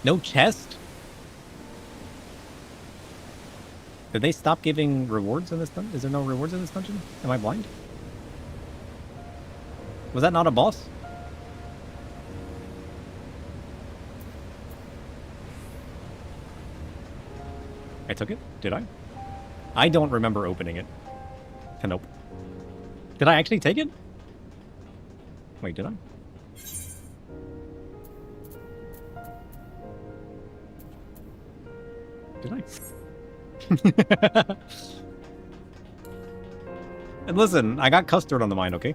No chest? Did they stop giving rewards in this dungeon? Is there no rewards in this dungeon? Am I blind? Was that not a boss? I took it? Did I? I don't remember opening it. Nope. Did I actually take it? Wait, did I? Did I? And listen, I got custard on the mind, okay?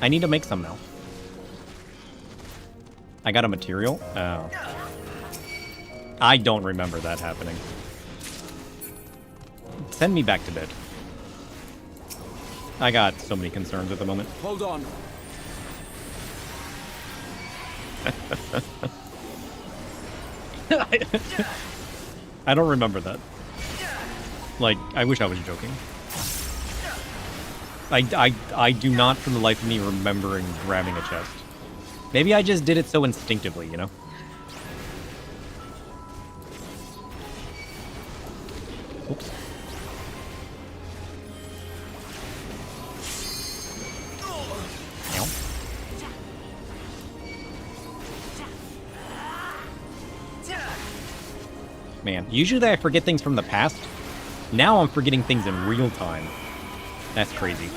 I need to make some now. I got a material? Oh. I don't remember that happening. Send me back to bed. I got so many concerns at the moment.
Hold on.
I don't remember that. Like, I wish I was joking. I do not, for the life of me, remembering grabbing a chest. Maybe I just did it so instinctively, you know? Oops. Man, usually I forget things from the past. Now I'm forgetting things in real time. That's crazy.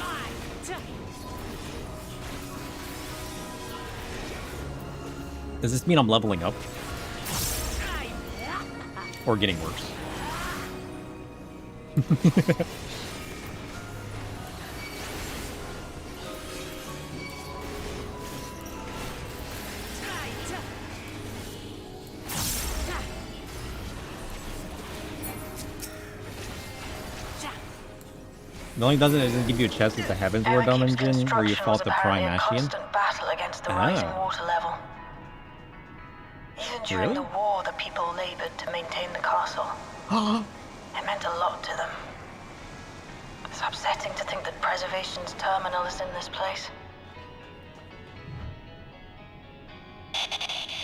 Does this mean I'm leveling up? Or getting worse? The only doesn't give you a chest with the Heavens War dungeon where you fought the Prime Ashian.
Battle against the rising water level. Even during the war, the people labored to maintain the castle. It meant a lot to them. It's upsetting to think that preservation's terminal is in this place.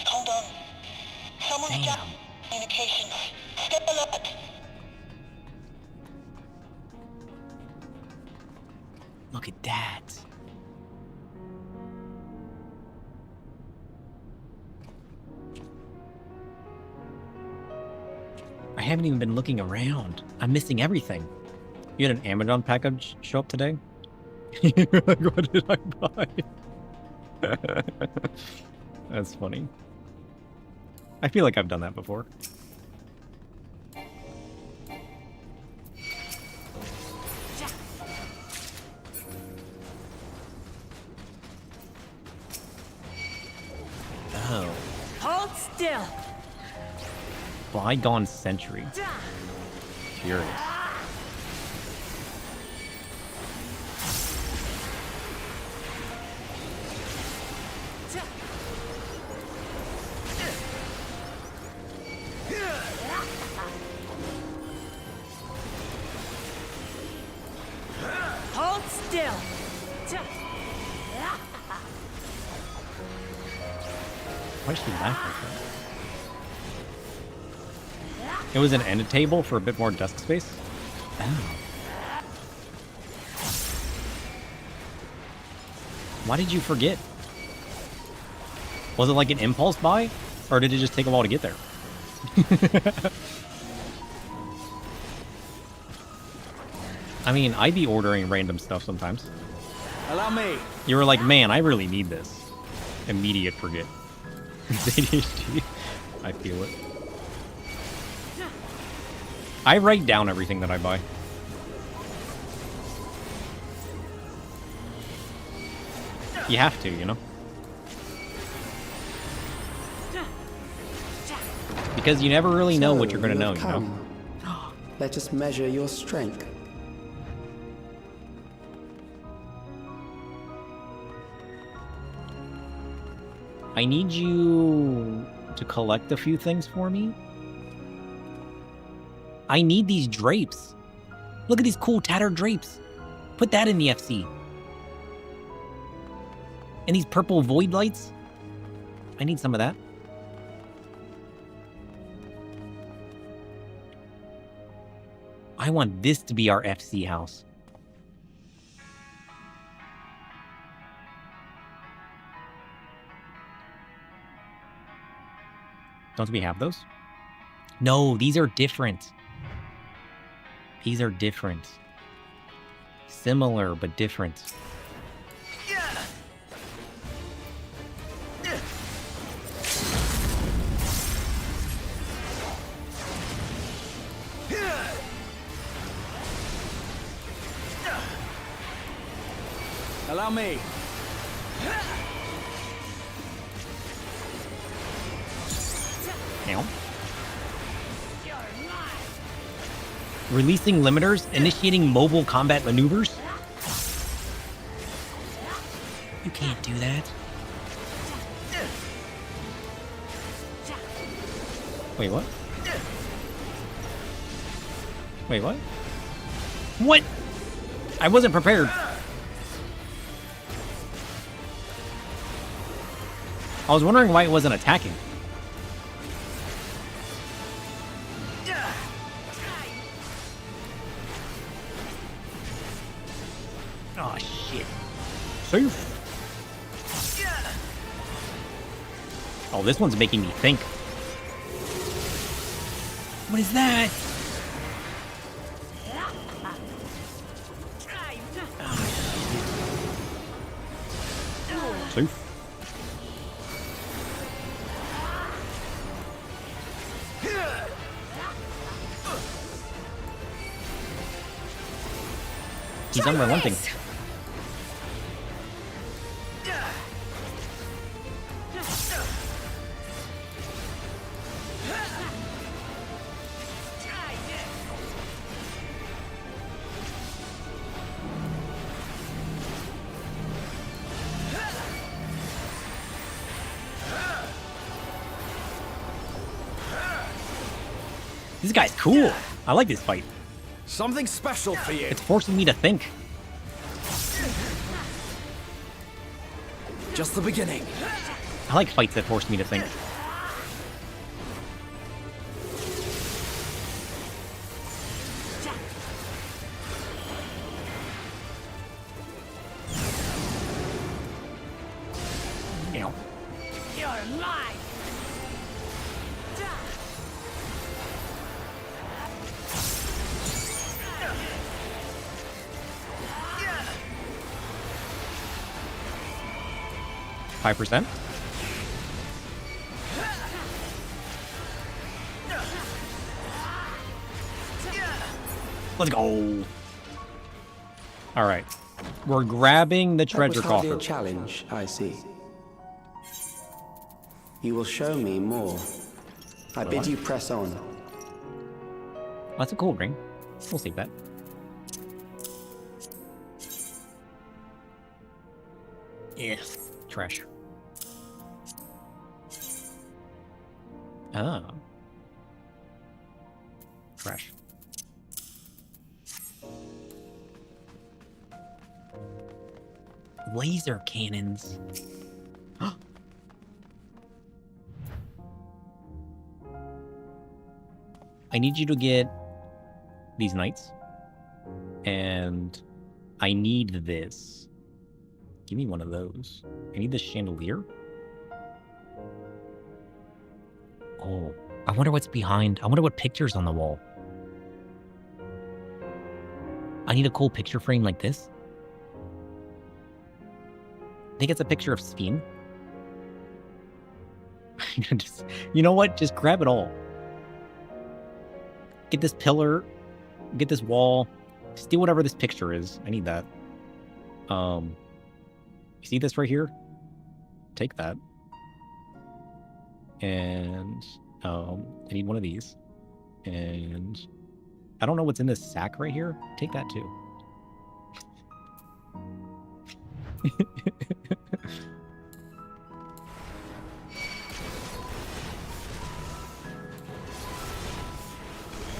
Hold on. Someone's jammed communications. Stay alert.
Look at that. I haven't even been looking around. I'm missing everything. You had an Amazon package show up today? You're like, what did I buy? That's funny. I feel like I've done that before. Oh.
Hold still.
Bygone century. Curious.
Hold still.
Why did she laugh like that? It was an end table for a bit more desk space? Oh. Why did you forget? Was it like an impulse buy? Or did it just take a while to get there? I mean, I'd be ordering random stuff sometimes.
Allow me.
You were like, man, I really need this. Immediate forget. It's ADHD. I feel it. I write down everything that I buy. You have to, you know? Because you never really know what you're going to know, you know?
Let us measure your strength.
I need you to collect a few things for me. I need these drapes. Look at these cool tattered drapes. Put that in the FC. And these purple void lights. I need some of that. I want this to be our FC house. Don't we have those? No, these are different. These are different. Similar, but different.
Allow me.
Now. Releasing limiters, initiating mobile combat maneuvers. You can't do that. Wait, what? Wait, what? What? I wasn't prepared. I was wondering why it wasn't attacking.
Oh, shit.
Safe. Oh, this one's making me think.
What is that?
Safe. He's unrelenting. This guy's cool. I like this fight.
Something special for you.
It's forcing me to think.
Just the beginning.
I like fights that force me to think.
You're mine.
5%. Let's go. All right. We're grabbing the treasure
That was hardly
coffer.
a challenge, I see. You will show me more. I bid you press on.
That's a cool ring. We'll save that. Yeah. Trash. Ah. Trash. Laser cannons. I need you to get these knights. And I need this. Give me one of those. I need this chandelier. Oh, I wonder what's behind. I wonder what picture's on the wall. I need a cool picture frame like this. I think it's a picture of Sphene. Just, you know what? Just grab it all. Get this pillar. Get this wall. Steal whatever this picture is. I need that. You see this right here? Take that. And I need one of these. And I don't know what's in this sack right here. Take that too.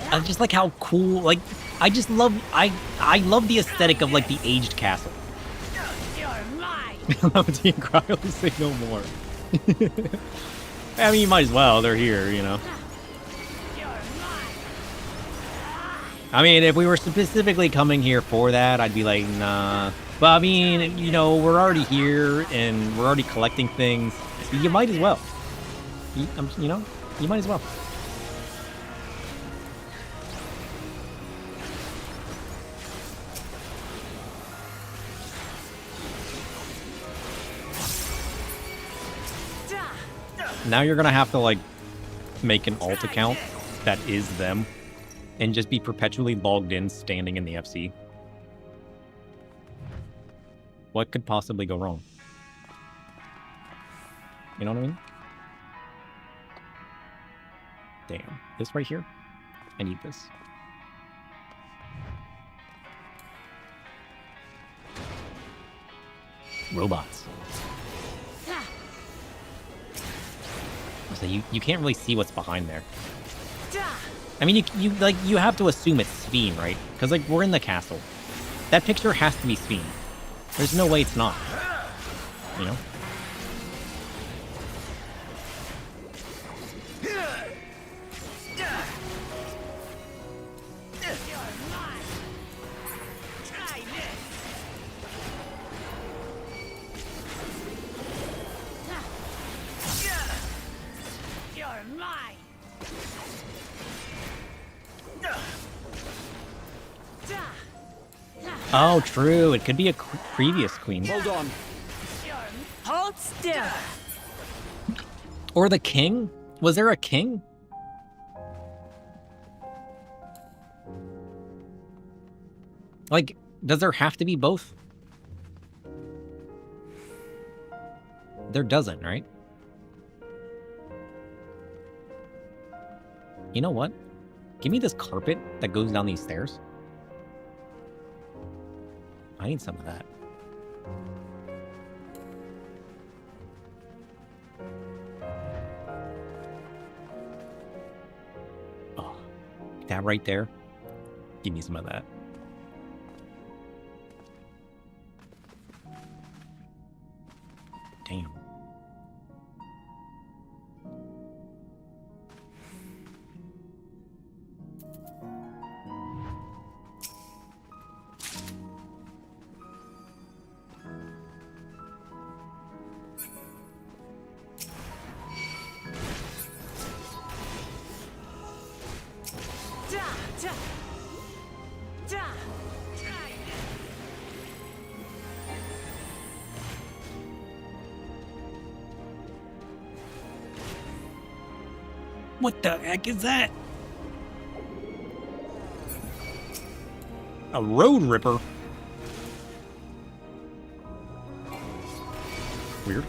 I just like how cool, like, I just love, I love the aesthetic of, like, the aged castle.
You're mine.
Levity and Cryo say no more. I mean, you might as well, they're here, you know. I mean, if we were specifically coming here for that, I'd be like, nah. But I mean, you know, we're already here, and we're already collecting things. So you might as well. You know, you might as well. Now you're gonna have to, like, make an alt account that is them, and just be perpetually logged in, standing in the FC. What could possibly go wrong? You know what I mean? Damn. This right here? I need this. Robots. So you can't really see what's behind there. I mean, you have to assume it's Sphene, right? Because, like, we're in the castle. That picture has to be Sphene. There's no way it's not. You know? Oh, true. It could be a previous queen.
Hold on.
Hold still.
Or the king? Was there a king? Like, does there have to be both? There doesn't, right? You know what? Give me this carpet that goes down these stairs. I need some of that. Oh, that right there. Give me some of that. Damn. What the heck is that? A road ripper? Weird.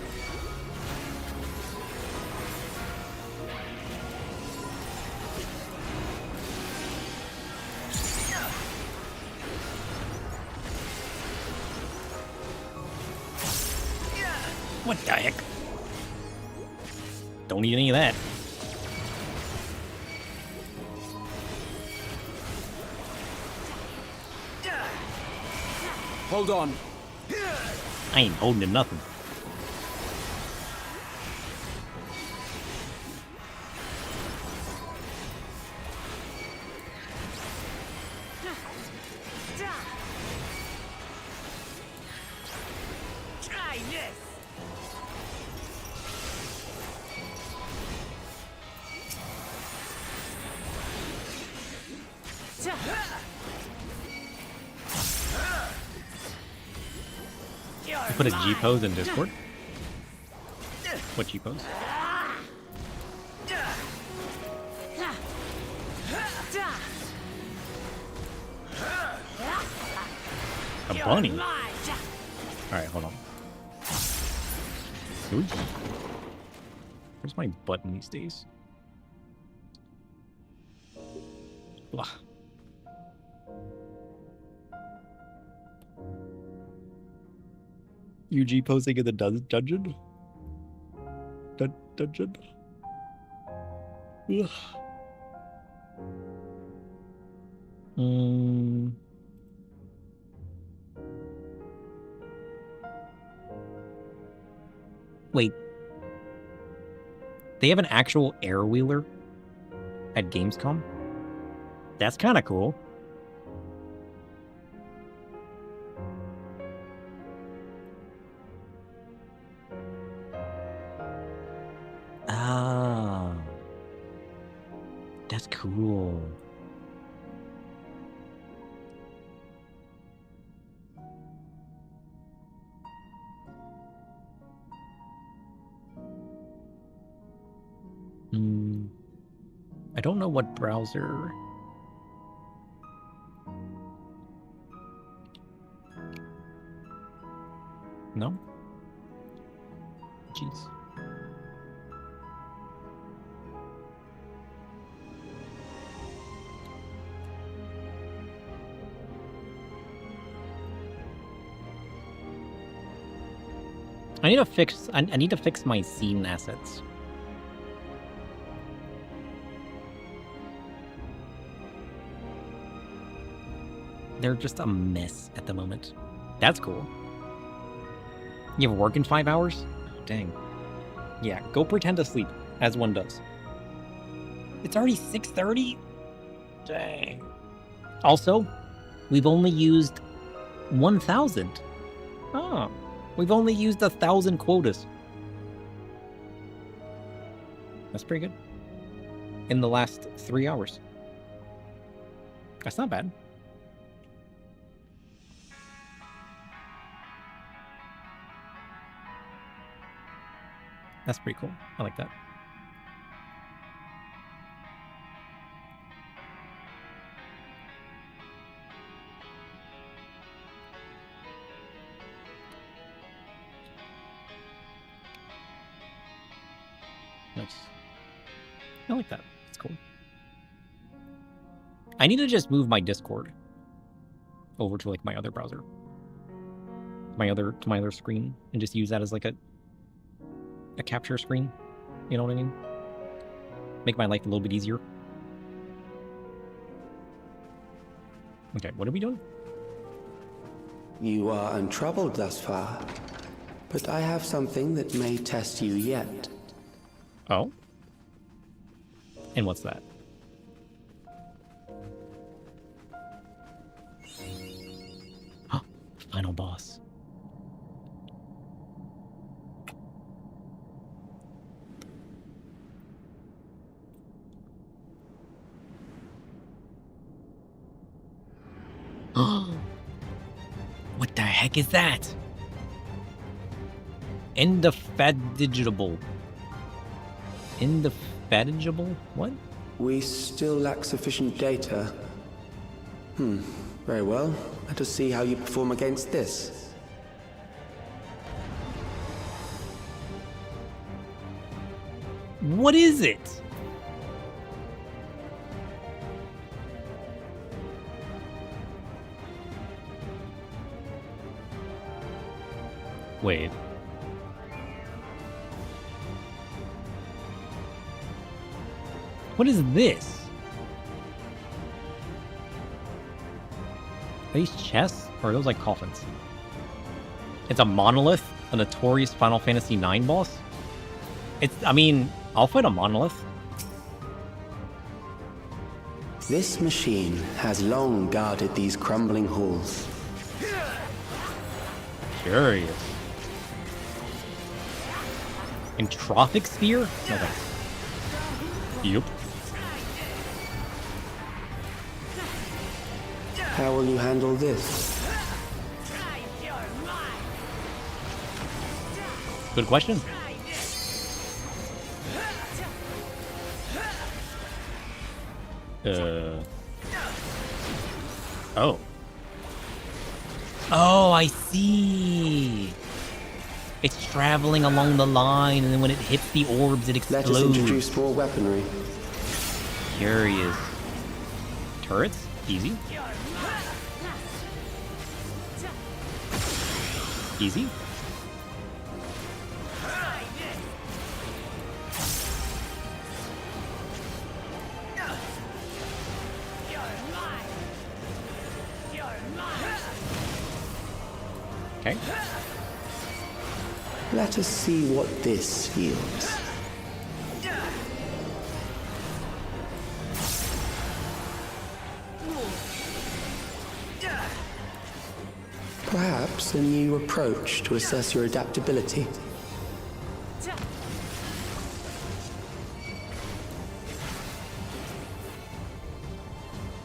What the heck? Don't need any of that.
Hold on.
I ain't holding to nothing.
Try this.
You put a G pose in Discord? What G pose? A bunny? Alright, hold on. Ooh. Where's my button these days? Blah. UG posing in the dungeon? Dungeon? Ugh. Wait. They have an actual air wheeler at Gamescom? That's kind of cool. Ah. That's cool. I don't know what browser. No? Jeez. I need to fix my scene assets. They're just a mess at the moment. That's cool. You have work in 5 hours? Oh, dang. Yeah, go pretend to sleep, as one does. It's already 6:30? Dang. Also, we've only used 1,000. Oh, we've only used 1,000 quotas. That's pretty good. in the last 3 hours. That's not bad. That's pretty cool. I like that. Nice. I like that. It's cool. I need to just move my Discord over to like my other browser. To my other screen, and just use that as like a capture screen. You know what I mean? Make my life a little bit easier. Okay, what are we doing?
You are untroubled thus far, but I have something that may test you yet.
Oh? And what's that? Final boss. What the heck is that? Indefatigable. Indefatigable? What?
We still lack sufficient data. Very well. Let us see how you perform against this.
What is it? Wait. What is this? Are these chests? Or are those like coffins? It's a monolith? A notorious Final Fantasy IX boss? I mean, I'll fight a monolith.
This machine has long guarded these crumbling halls.
Curious. Entrophic sphere? No thanks. Yup.
How will you handle this?
Good question. Oh. Oh, I see. It's traveling along the line, and then when it hits the orbs, it explodes.
Let us introduce more weaponry.
Curious. Turrets? Easy. Easy. Okay.
Let us see what this yields. Perhaps a new approach to assess your adaptability.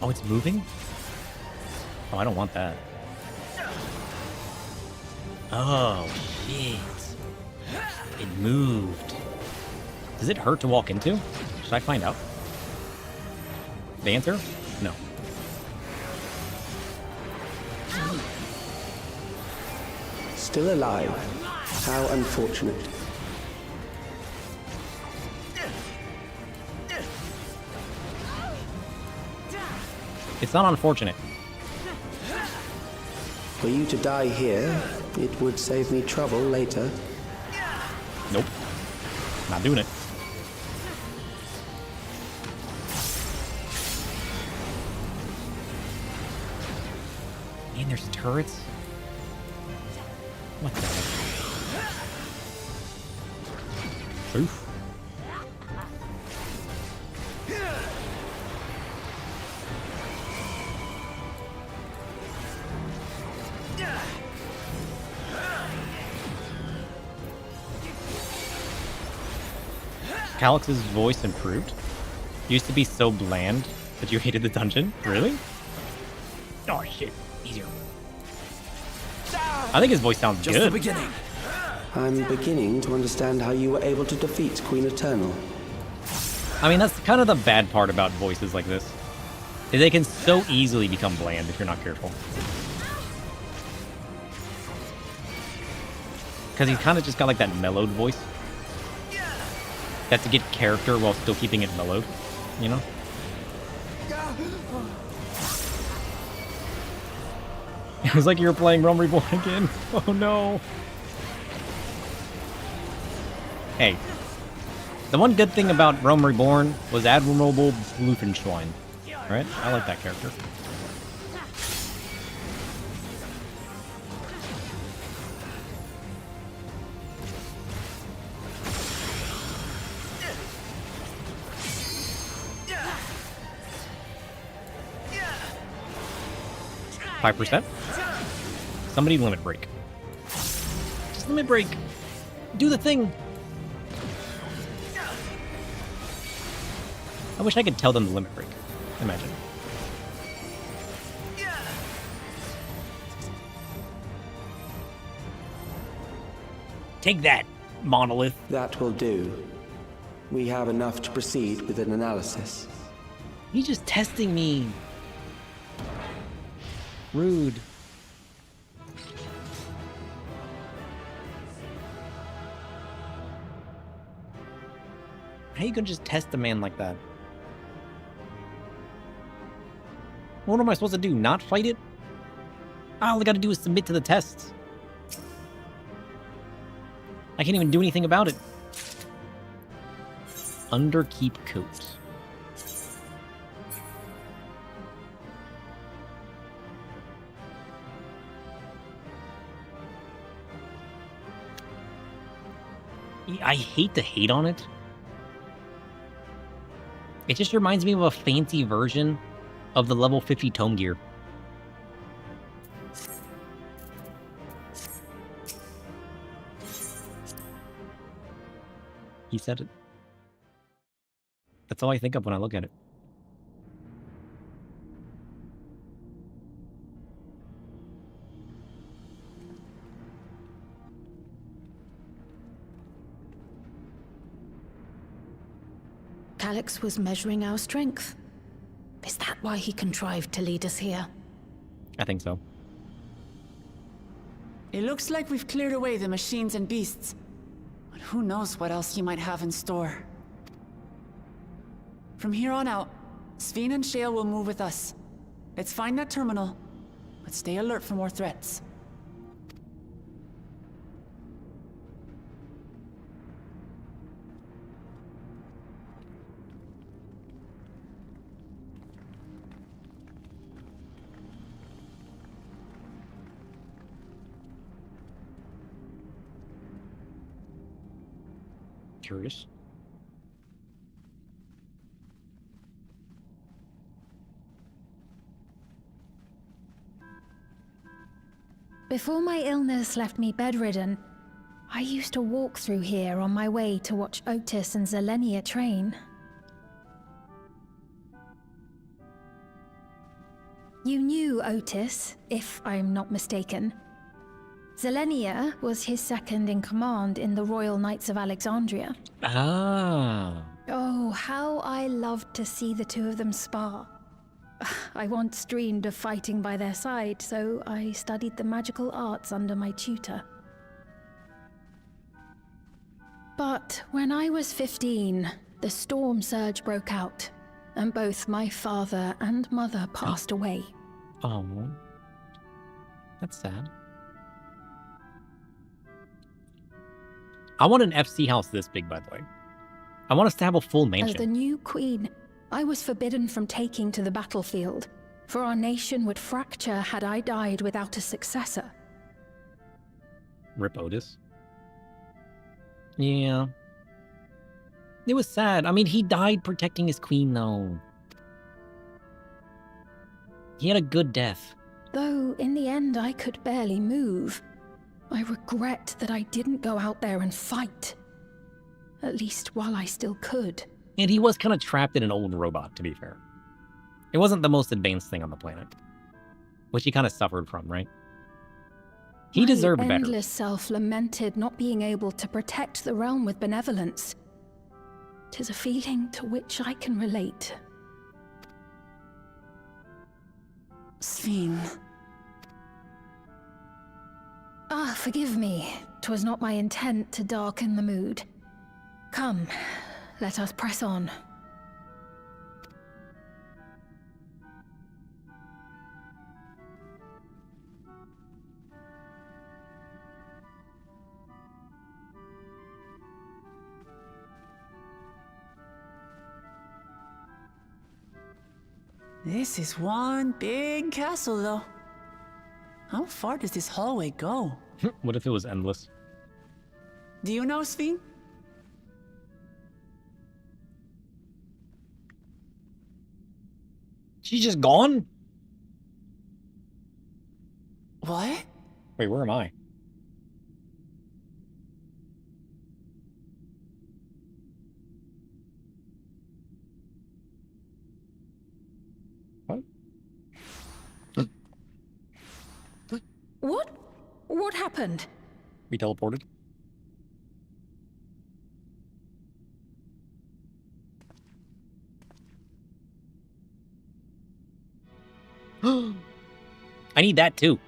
Oh, it's moving? Oh, I don't want that. Oh, shit. It moved. Does it hurt to walk into? Should I find out? The answer? No.
Still alive. How unfortunate.
It's not unfortunate.
For you to die here, it would save me trouble later.
Nope. Not doing it. And there's turrets? What the heck? Oof. Calix's voice improved. Used to be so bland that you hated the dungeon? Really?
Oh shit, easier.
I think his voice sounds
Just
good.
the beginning.
I'm beginning to understand how you were able to defeat Queen Eternal.
I mean, that's kind of the bad part about voices like this. Is they can so easily become bland if you're not careful. Because he's kind of just got like that mellowed voice. That's to get character while still keeping it mellowed, you know? It was like you were playing Realm Reborn again. Oh no. Hey. The one good thing about Realm Reborn was Admirable Bluefenschwein. Right? I like that character. Five %? Somebody limit break. Just limit break. Do the thing. I wish I could tell them to limit break. Imagine.
Take that, monolith.
That will do. We have enough to proceed with an analysis.
He's just testing me. Rude. How you gonna just test a man like that? What am I supposed to do? Not fight it? All I gotta do is submit to the tests. I can't even do anything about it. Underkeep coat. I hate to hate on it. It just reminds me of a fancy version of the level 50 tome gear. He said it. That's all I think of when I look at it.
Calyx was measuring our strength. Is that why he contrived to lead us here?
I think so.
It looks like we've cleared away the machines and beasts. But who knows what else he might have in store. From here on out, Sven and Shale will move with us. Let's find that terminal, but stay alert for more threats.
Curious.
Before my illness left me bedridden, I used to walk through here on my way to watch Otis and Zelenia train. You knew Otis, if I'm not mistaken. Zelenia was his second in command in the Royal Knights of Alexandria.
Ah.
Oh, how I loved to see the two of them spar. I once dreamed of fighting by their side, so I studied the magical arts under my tutor. But when I was 15, the storm surge broke out, and both my father and mother passed away.
Oh. That's sad. I want an FC house this big, by the way. I want us to have a full mansion.
As the new queen, I was forbidden from taking to the battlefield, for our nation would fracture had I died without a successor.
Rip Otis. Yeah. It was sad. I mean, he died protecting his queen, though. He had a good death.
Though, in the end, I could barely move. I regret that I didn't go out there and fight. At least while I still could.
And he was kind of trapped in an old robot, to be fair. It wasn't the most advanced thing on the planet. Which he kind of suffered from, right? He deserved better.
My endless self lamented not being able to protect the realm with benevolence. 'Tis a feeling to which I can relate.
Sphene.
Ah, forgive me. 'Twas not my intent to darken the mood. Come, let us press on.
This is one big castle, though. How far does this hallway go?
What if it was endless?
Do you know, Sphene?
She's just gone?
What?
Wait, where am I?
What? What happened?
We teleported? I need that too.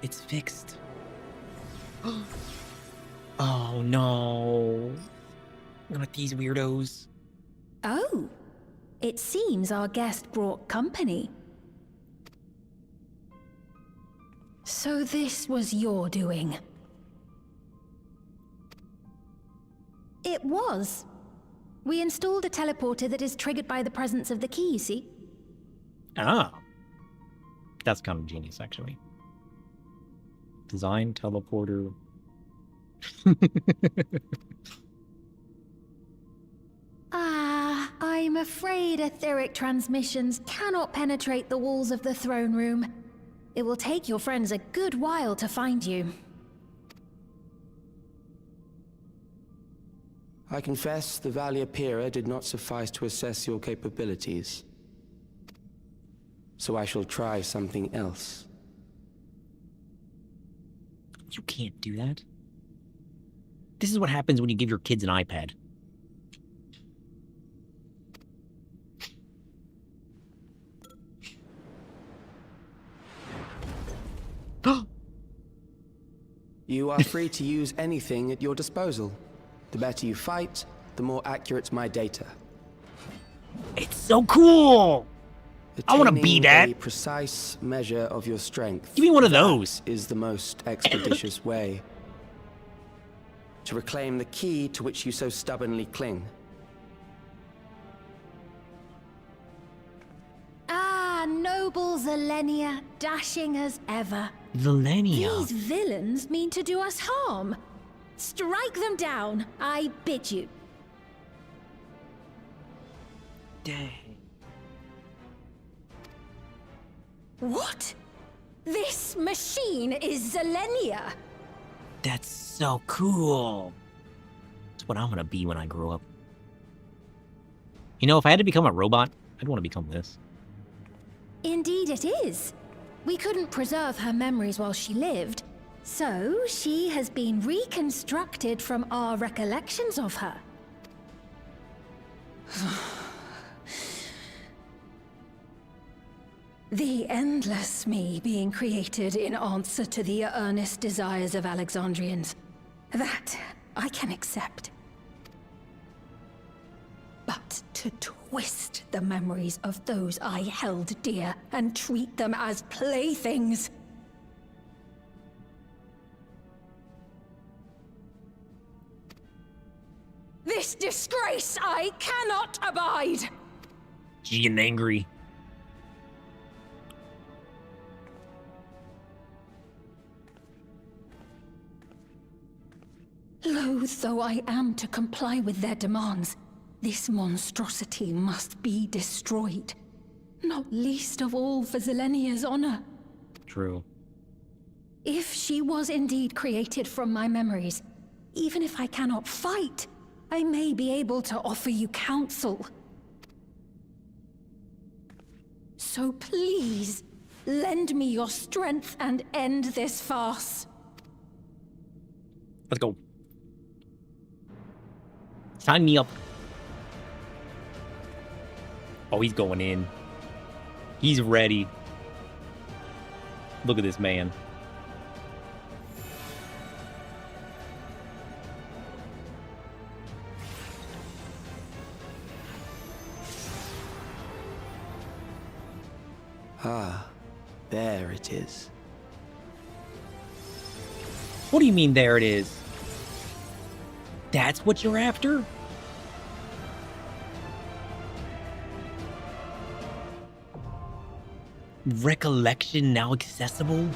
It's fixed. Oh no. Not these weirdos.
Oh, it seems our guest brought company. So this was your doing? It was. We installed a teleporter that is triggered by the presence of the key, you see?
Ah. That's kind of genius, actually. Design teleporter.
Ah, I'm afraid etheric transmissions cannot penetrate the walls of the throne room. It will take your friends a good while to find you.
I confess the Valia Pira did not suffice to assess your capabilities. So I shall try something else.
You can't do that. This is what happens when you give your kids an iPad.
You are free to use anything at your disposal. The better you fight, the more accurate my data.
It's so cool! I want to be that.
A precise measure of your strength.
Give me one of those.
Is the most expeditious way to reclaim the key to which you so stubbornly cling.
Ah, noble Zilenia, dashing as ever.
Zilenia.
These villains mean to do us harm. Strike them down, I bid you.
Dang.
What? This machine is Zilenia.
That's so cool. That's what I'm gonna be when I grow up. You know, if I had to become a robot, I'd want to become this.
Indeed it is. We couldn't preserve her memories while she lived, so she has been reconstructed from our recollections of her. The endless me being created in answer to the earnest desires of Alexandrians. That I can accept. But to twist the memories of those I held dear and treat them as playthings. This disgrace I cannot abide!
She's getting angry.
loath though I am to comply with their demands, this monstrosity must be destroyed. Not least of all for Zelenia's honor.
True.
If she was indeed created from my memories, even if I cannot fight, I may be able to offer you counsel. So please, lend me your strength and end this farce.
Let's go. Sign me up. Oh, he's going in. He's ready. Look at this man.
Ah, there it is.
What do you mean there it is? That's what you're after? Recollection now accessible?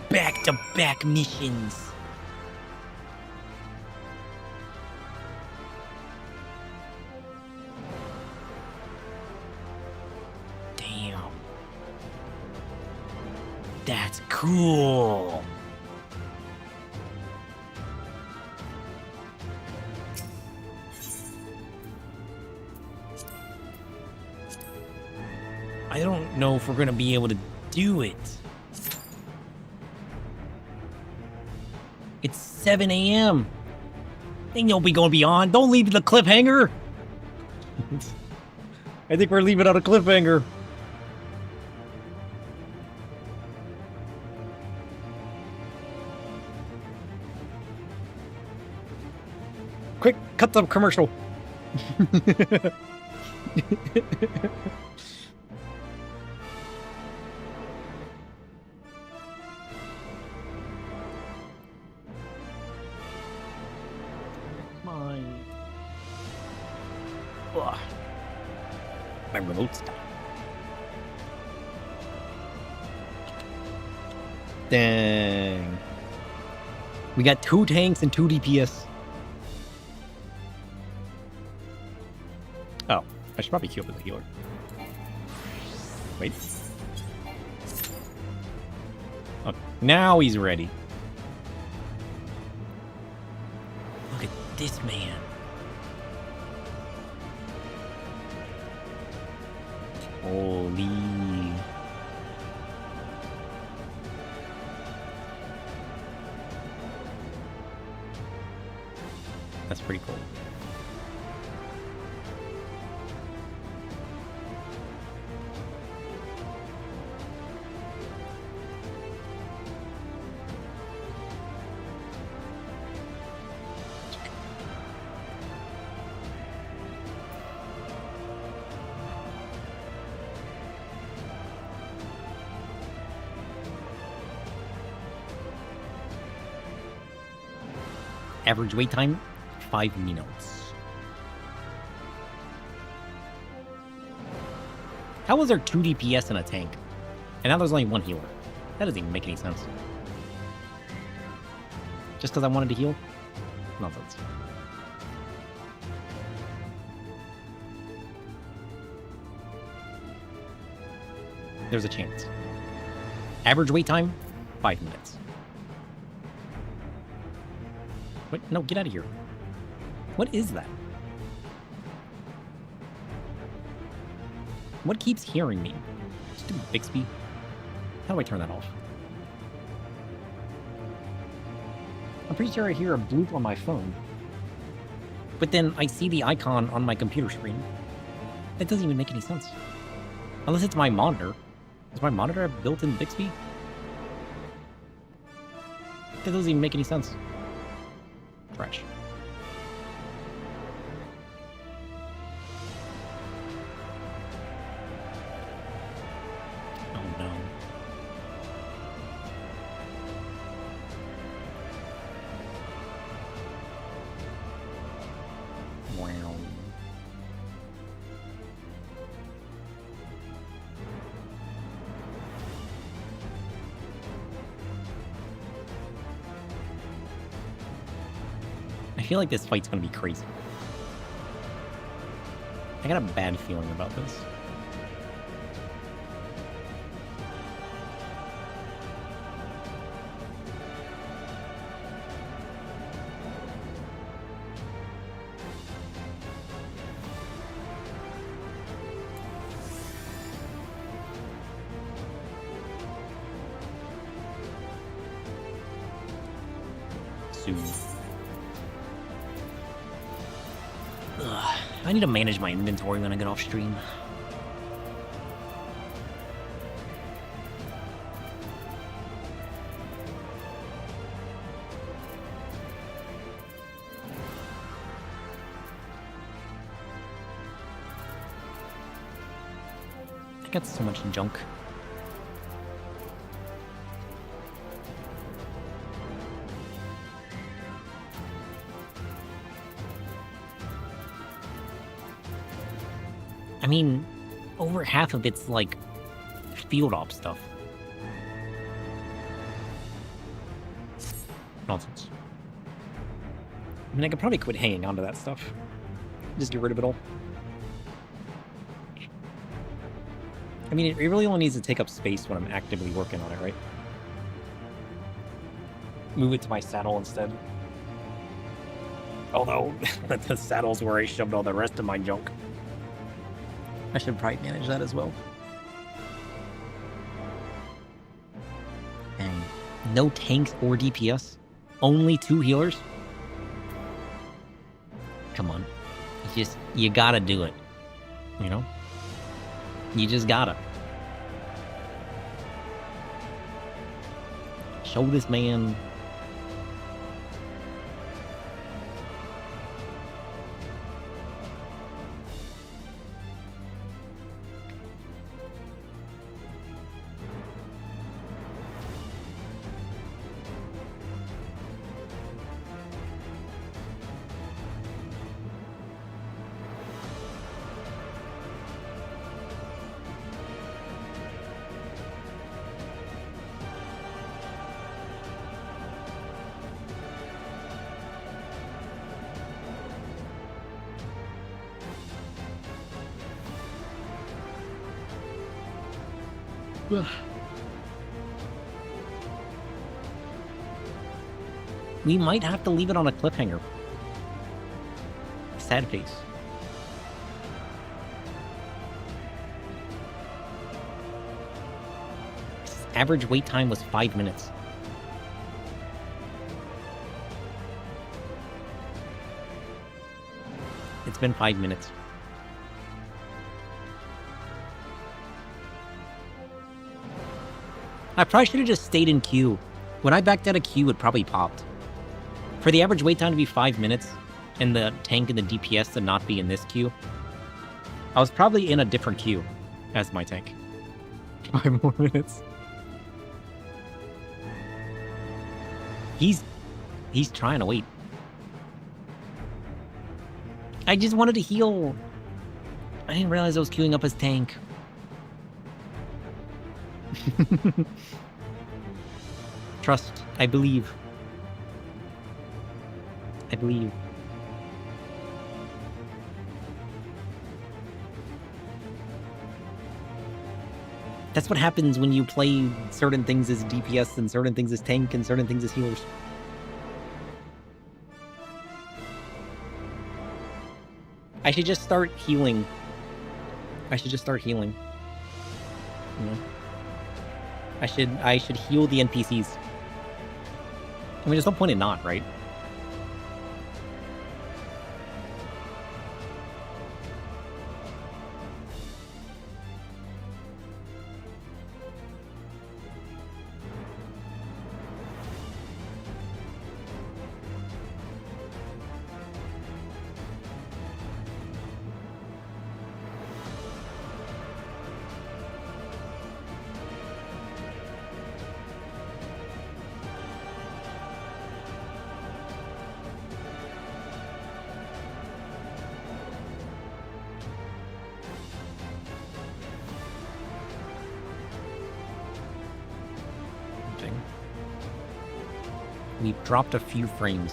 Back-to-back missions. Damn. That's cool. I don't know if we're gonna be able to do it. It's 7 a.m. Think you'll be going beyond. Don't leave the cliffhanger. I think we're leaving out a cliffhanger. Quick, cut the commercial. My remote's down. Dang. We got 2 tanks and 2 DPS. Oh, I should probably heal with the healer. Wait. Oh, now he's ready. Look at this man. Holy. That's pretty cool. Average wait time, 5 minutes. How was there 2 DPS in a tank? And now there's only 1 healer. That doesn't even make any sense. Just because I wanted to heal? Nonsense. There's a chance. Average wait time, 5 minutes. Wait, no, get out of here. What is that? What keeps hearing me? Stupid Bixby. How do I turn that off? I'm pretty sure I hear a bloop on my phone. But then I see the icon on my computer screen. That doesn't even make any sense. Unless it's my monitor. Does my monitor have built-in Bixby? That doesn't even make any sense. Trash. Oh no. Wow. feel like this fight's gonna be crazy. I got a bad feeling about this. I need to manage my inventory when I get off stream. I got so much junk. I mean, over half of it's like field op stuff. Nonsense. I mean, I could probably quit hanging on to that stuff. Just get rid of it all. I mean, it really only needs to take up space when I'm actively working on it, right? Move it to my saddle instead. Although, the saddle's where I shoved all the rest of my junk. I should probably manage that as well. Dang. No tanks or DPS? Only 2 healers? Come on. It's just, you gotta do it. You know? You just gotta. Show this man. We might have to leave it on a cliffhanger. Sad face. Average wait time was 5 minutes. It's been 5 minutes. I probably should have just stayed in queue. When I backed out of queue, it probably popped. For the average wait time to be 5 minutes, and the tank and the DPS to not be in this queue, I was probably in a different queue as my tank. 5 more minutes. He's trying to wait. I just wanted to heal. I didn't realize I was queuing up his tank. Trust. I believe. I believe. That's what happens when you play certain things as DPS and certain things as tank and certain things as healers. I should just start healing. I should just start healing. You know? I should heal the NPCs. I mean, there's no point in not, right? We've dropped a few frames.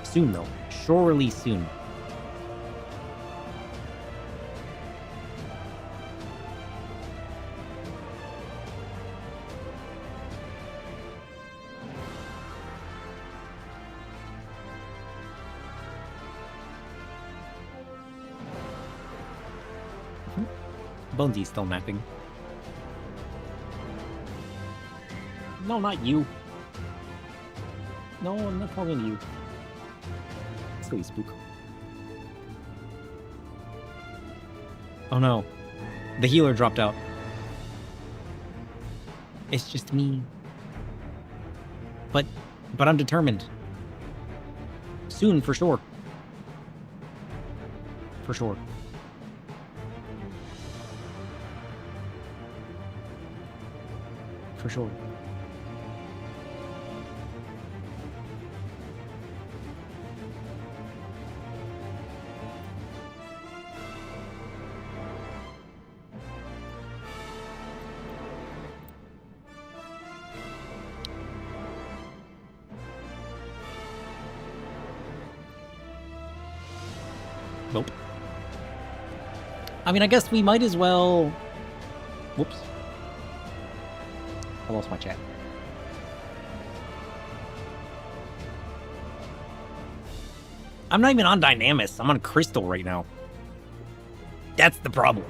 Soon, though. Surely soon. Bonesy's still napping. No, not you. No, I'm not talking to you. Silly spook. Oh no. The healer dropped out. It's just me. But I'm determined. Soon, for sure. For sure. For sure. Nope. I mean, I guess we might as well... Whoops. I lost my chat. I'm not even on Dynamis. I'm on Crystal right now. That's the problem.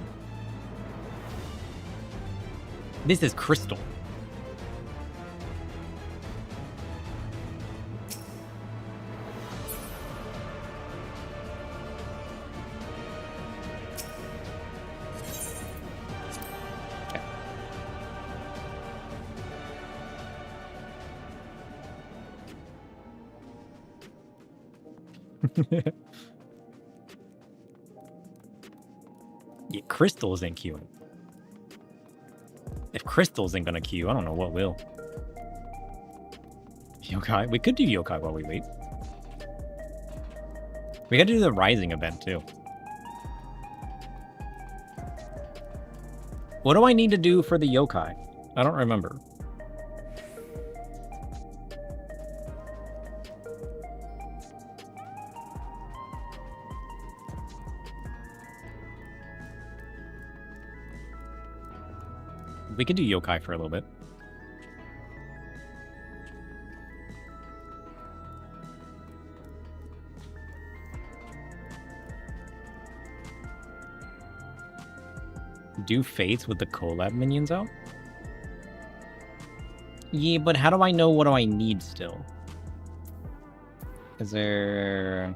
This is Crystal. Yeah, Crystal isn't queuing. If Crystal isn't gonna queue, I don't know what will. Yokai? We could do Yokai while we wait. We gotta do the Rising event, too. What do I need to do for the Yokai? I don't remember. We could do Yokai for a little bit. Do Fates with the collab minions out? Yeah, but how do I know what do I need still? Is there...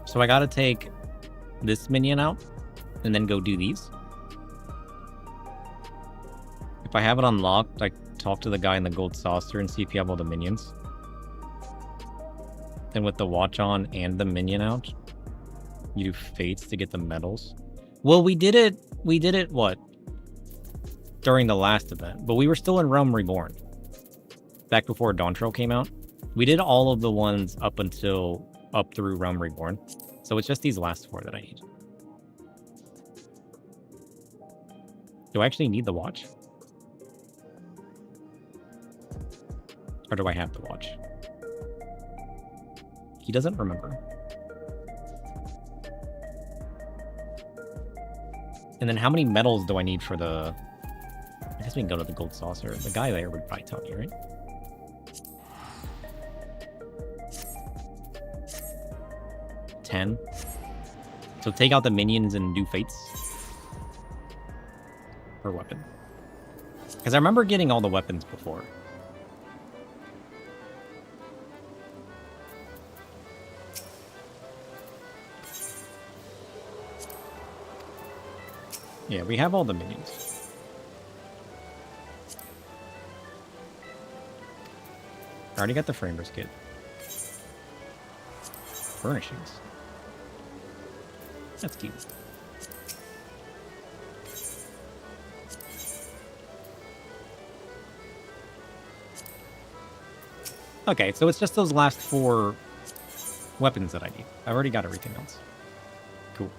So I gotta take this minion out and then go do these. If I have it unlocked, I talk to the guy in the gold saucer and see if you have all the minions. Then with the watch on and the minion out, you do Fates to get the medals. Well, we did it, what? During the last event, but we were still in Realm Reborn. Back before Dawn Trail came out. We did all of the ones up through Realm Reborn. So it's just these last 4 that I need. Do I actually need the watch? Or do I have the watch? He doesn't remember. And then how many medals do I need for the... I guess we can go to the gold saucer. The guy there would probably tell me, right? So take out the minions and do Fates. Per weapon. Because I remember getting all the weapons before. Yeah, we have all the minions. I already got the framers kit. Furnishings. That's cute. Okay, so it's just those last 4 weapons that I need. I've already got everything else. Cool.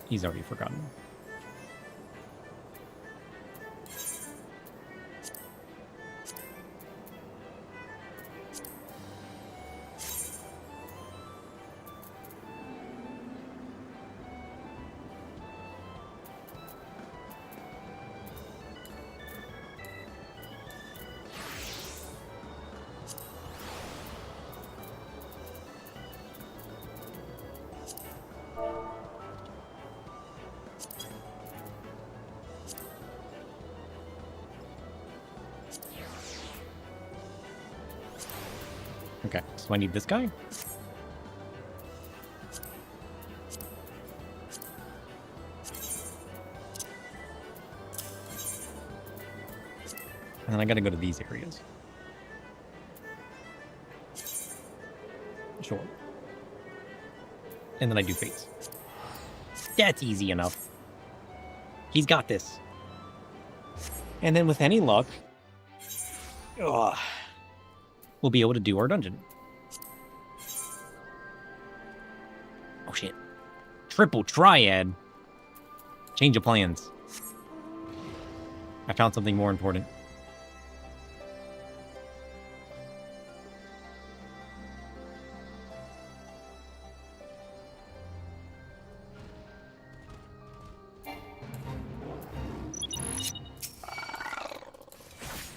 He's already forgotten. Okay, so I need this guy. And then I gotta go to these areas. Sure. And then I do fates. That's easy enough. He's got this. And then with any luck, we'll be able to do our dungeon. Oh shit. Triple triad. Change of plans. I found something more important.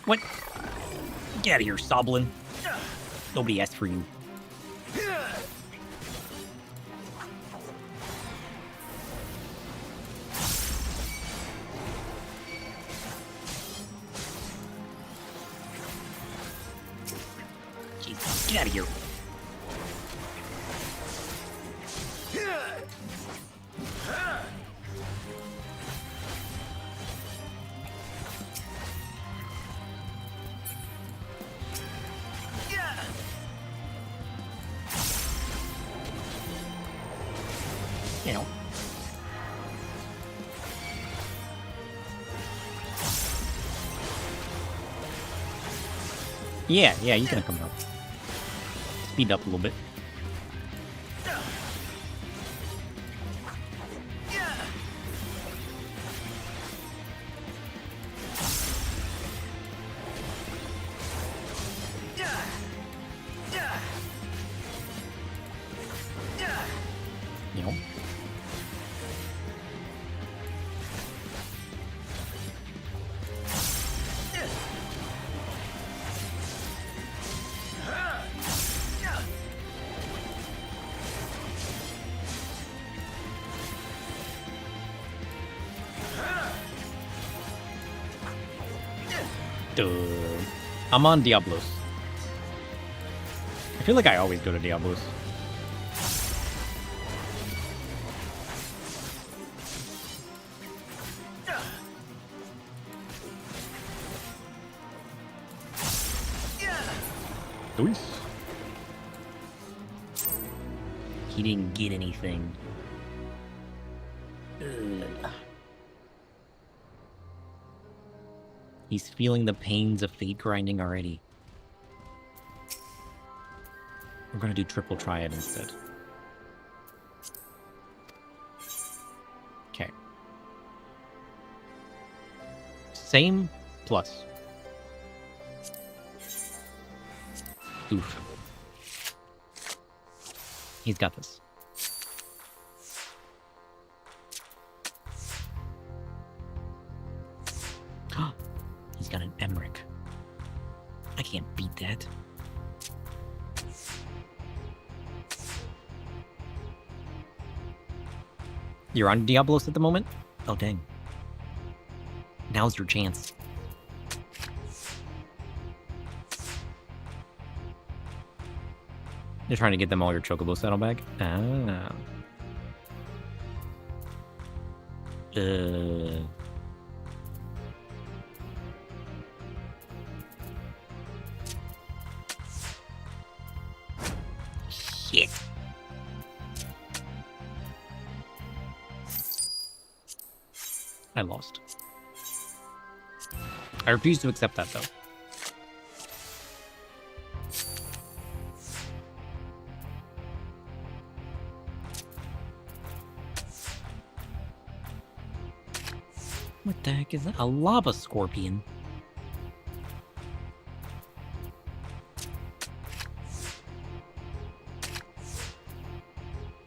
What? Get out of here, Soblin. Nobody asked for you. Jeez, get out of here. You know. Yeah, you can come out. Speed up a little bit. You know. Duh. I'm on Diablos. I feel like I always go to Diablos. Nice. He didn't get anything. Ugh. He's feeling the pains of fate grinding already. We're gonna do triple triad instead. Okay. Same plus. Oof. He's got this. He's got an Emmerich. I can't beat that. You're on Diablos at the moment? Oh, dang. Now's your chance. You're trying to get them all your chocobo saddlebag? Ah. Shit. I lost. I refuse to accept that, though. What the heck is that? A lava scorpion.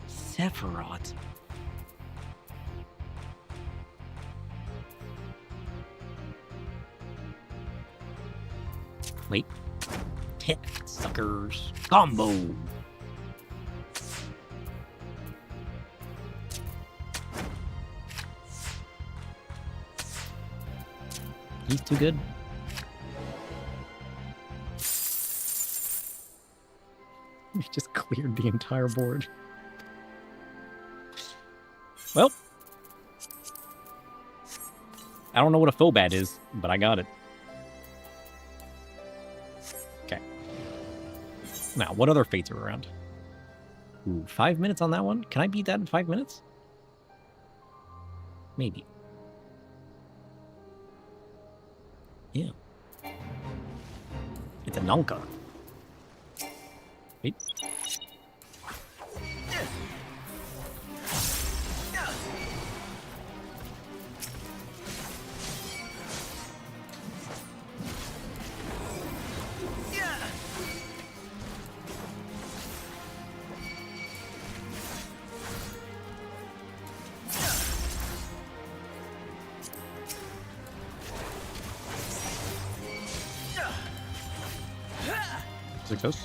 Sephiroth. Wait. Hit suckers. Combo. He's too good. We just cleared the entire board. Well. I don't know what a Phobad is, but I got it. Okay. Now, what other fates are around? Ooh, 5 minutes on that one? Can I beat that in 5 minutes? Maybe. Yeah. It's a Nonka. Wait. Success.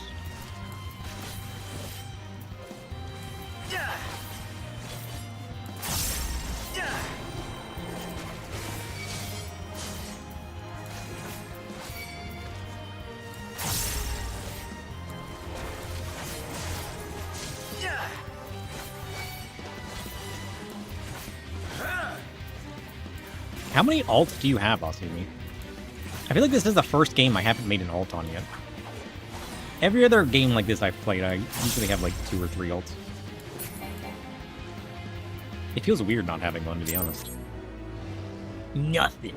How many alts do you have, Asumi? I feel like this is the first game I haven't made an alt on yet. Every other game like this I've played, I usually have like 2 or 3 ults. It feels weird not having one, to be honest.
Nothing.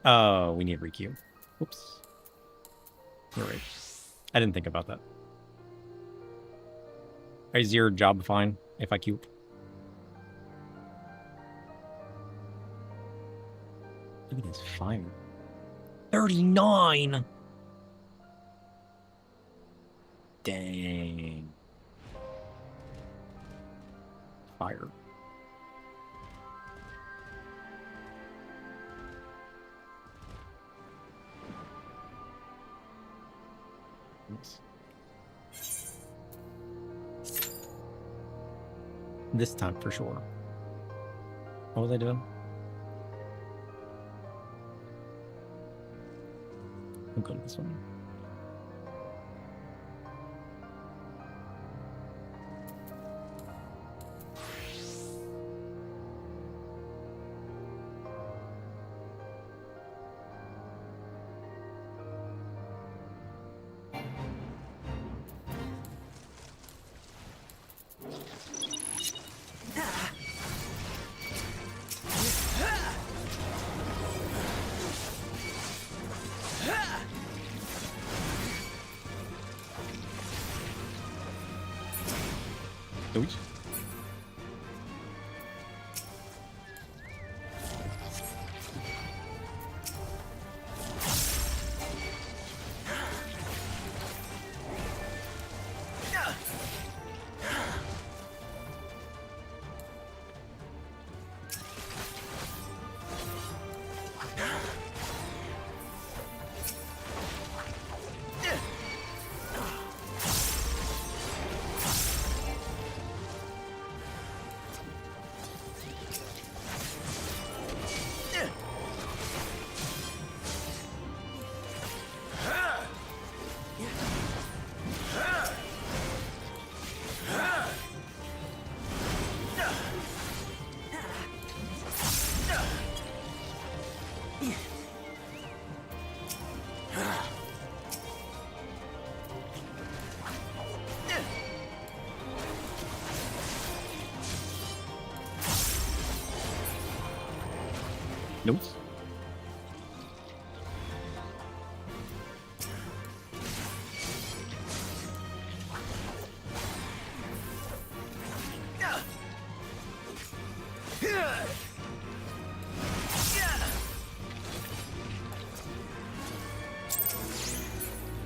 Oh, we need Riku. Oops. You're right. I didn't think about that. Is your job fine if I queue? Look at this fire. 39! Dang. Fire. Oops. This time for sure. What was I doing? I'll go to this one. Oops.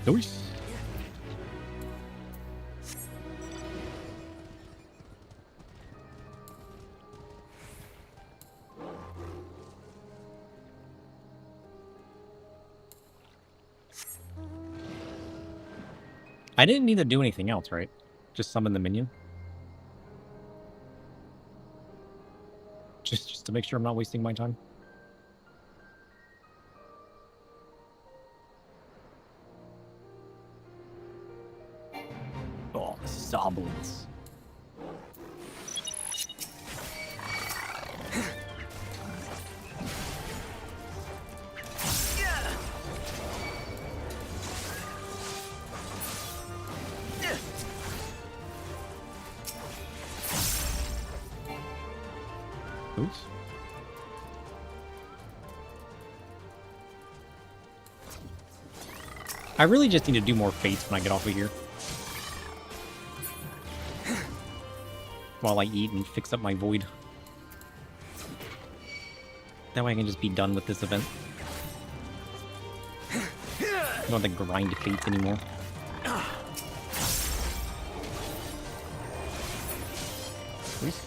Nice. I didn't need to do anything else, right? Just summon the minion. Just to make sure I'm not wasting my time. Oh, Zoblins. Oops. I really just need to do more fates when I get off of here. While I eat and fix up my void. That way I can just be done with this event. I don't have to grind fates anymore. Please.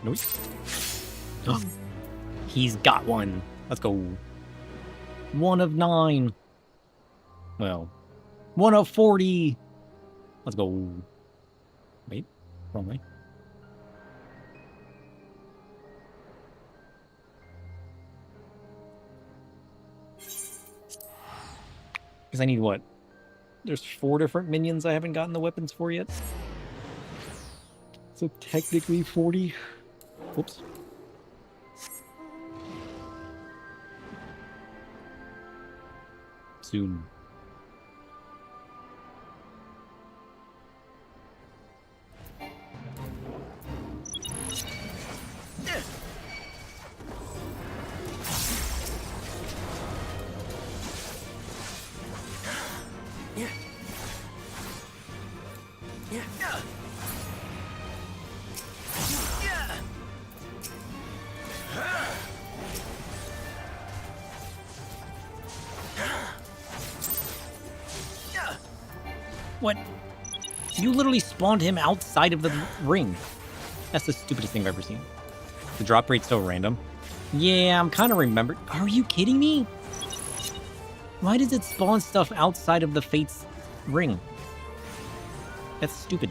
Nope. Oh, he's got one. Let's go. 1 of 9. Well, 1 of 40. Let's go. Wait, wrong way. Because I need what? There's 4 different minions I haven't gotten the weapons for yet. So technically 40. Whoops. Soon. What? You literally spawned him outside of the ring. That's the stupidest thing I've ever seen. The drop rate's so random. Yeah, I'm kind of remembered. Are you kidding me? Why does it spawn stuff outside of the Fate's ring? That's stupid.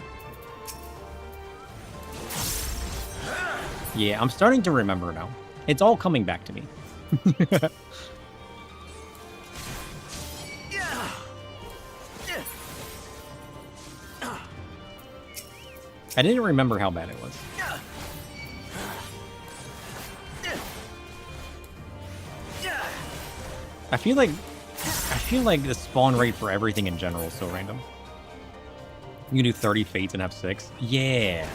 Yeah, I'm starting to remember now. It's all coming back to me. I didn't remember how bad it was. I feel like the spawn rate for everything in general is so random. You can do 30 fates and have 6. Yeah.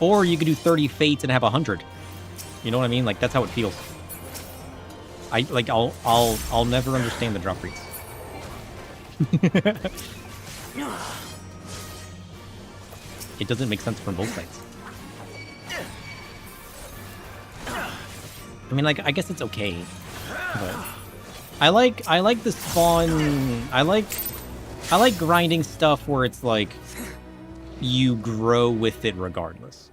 Or you could do 30 fates and have 100. You know what I mean? Like that's how it feels. I'll never understand the drop rates. It doesn't make sense from both sides. I mean, like, I guess it's okay, but I like the spawn. I like grinding stuff where it's like you grow with it regardless.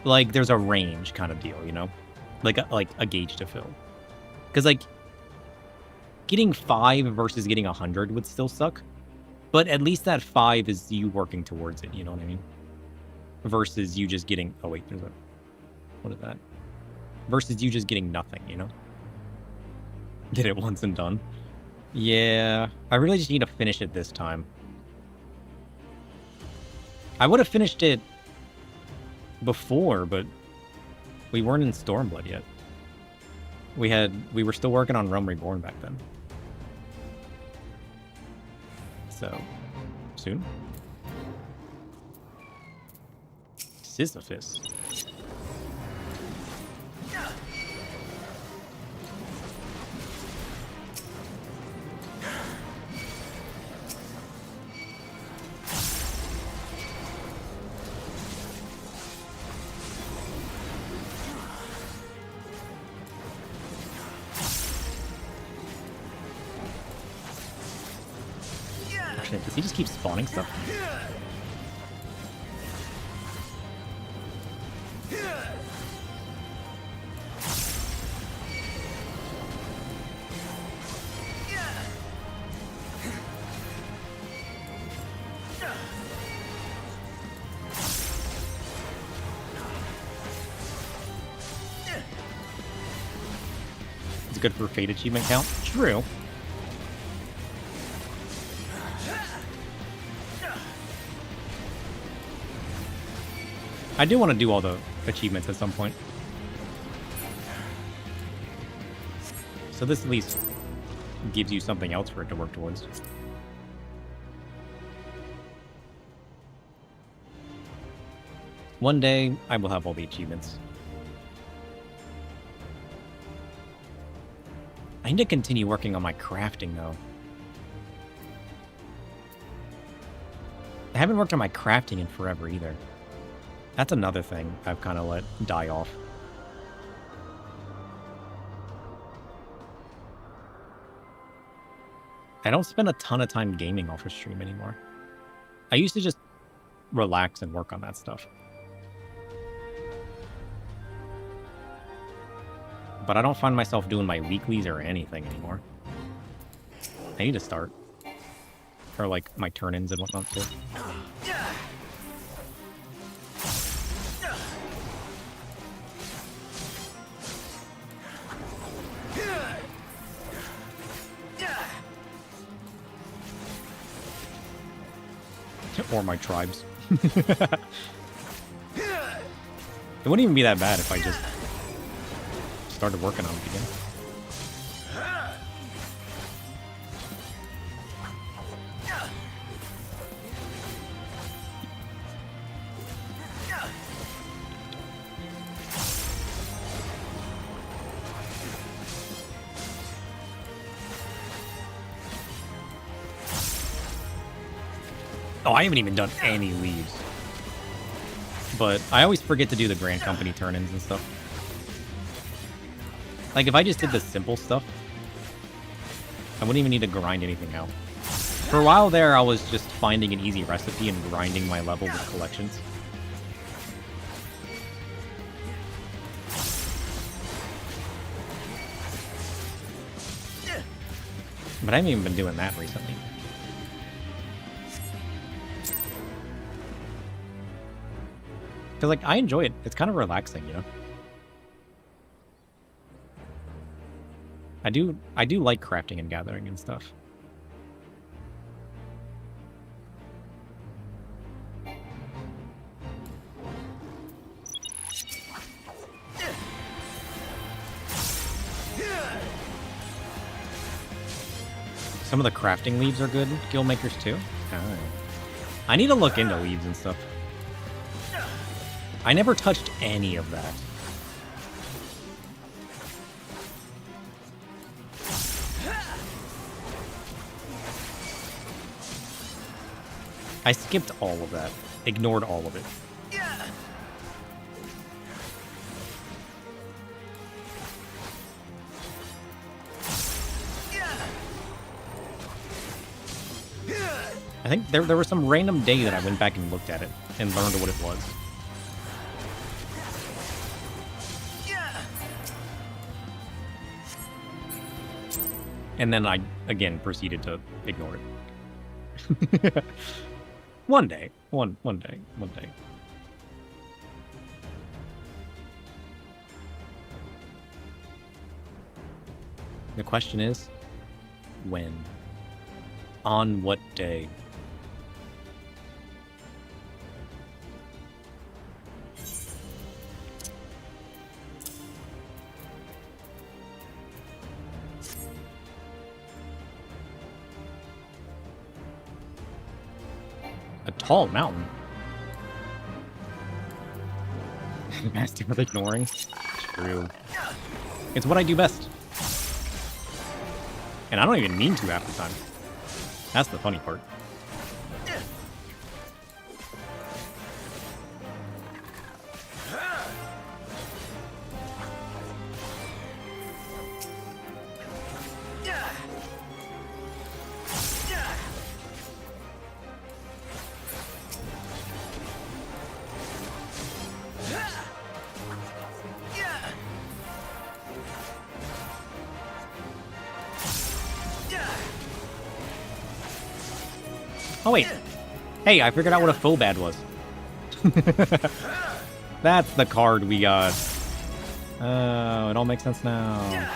Like there's a range kind of deal, you know, like a gauge to fill. Because like getting 5 versus getting 100 would still suck. But at least that 5 is you working towards it, you know what I mean? versus you just getting... Oh, wait, there's a... What is that? Versus you just getting nothing, you know? Get it once and done. Yeah, I really just need to finish it this time. I would have finished it before, but we weren't in Stormblood yet. We were still working on Realm Reborn back then. So, soon. Sisyphus. Shit, does he just keep spawning stuff? It's good for Fate achievement count? True. I do want to do all the achievements at some point. So this at least gives you something else for it to work towards. One day, I will have all the achievements. I need to continue working on my crafting, though. I haven't worked on my crafting in forever, either. That's another thing I've kind of let die off. I don't spend a ton of time gaming off of stream anymore. I used to just relax and work on that stuff. But I don't find myself doing my weeklies or anything anymore. I need to start. Or like my turn-ins and whatnot too. Or my tribes. It wouldn't even be that bad if I just started working on it again. Oh, I haven't even done any leaves. But I always forget to do the Grand Company turn-ins and stuff. Like, if I just did the simple stuff, I wouldn't even need to grind anything out. For a while there, I was just finding an easy recipe and grinding my levels with collections. But I haven't even been doing that recently. Because, like, I enjoy it. It's kind of relaxing, you know? I do like crafting and gathering and stuff. Some of the crafting leaves are good. Guild makers too? Oh. I need to look into leaves and stuff. I never touched any of that. I skipped all of that. Ignored all of it. I think there was some random day that I went back and looked at it and learned what it was. And then I, again, proceeded to ignore it. One day. One day. The question is, when? On what day? A tall mountain. Master with ignoring. True. It's what I do best. And I don't even mean to half the time. That's the funny part. Oh wait. Hey, I figured out what a Phobad was. That's the card we got. Oh, it all makes sense now.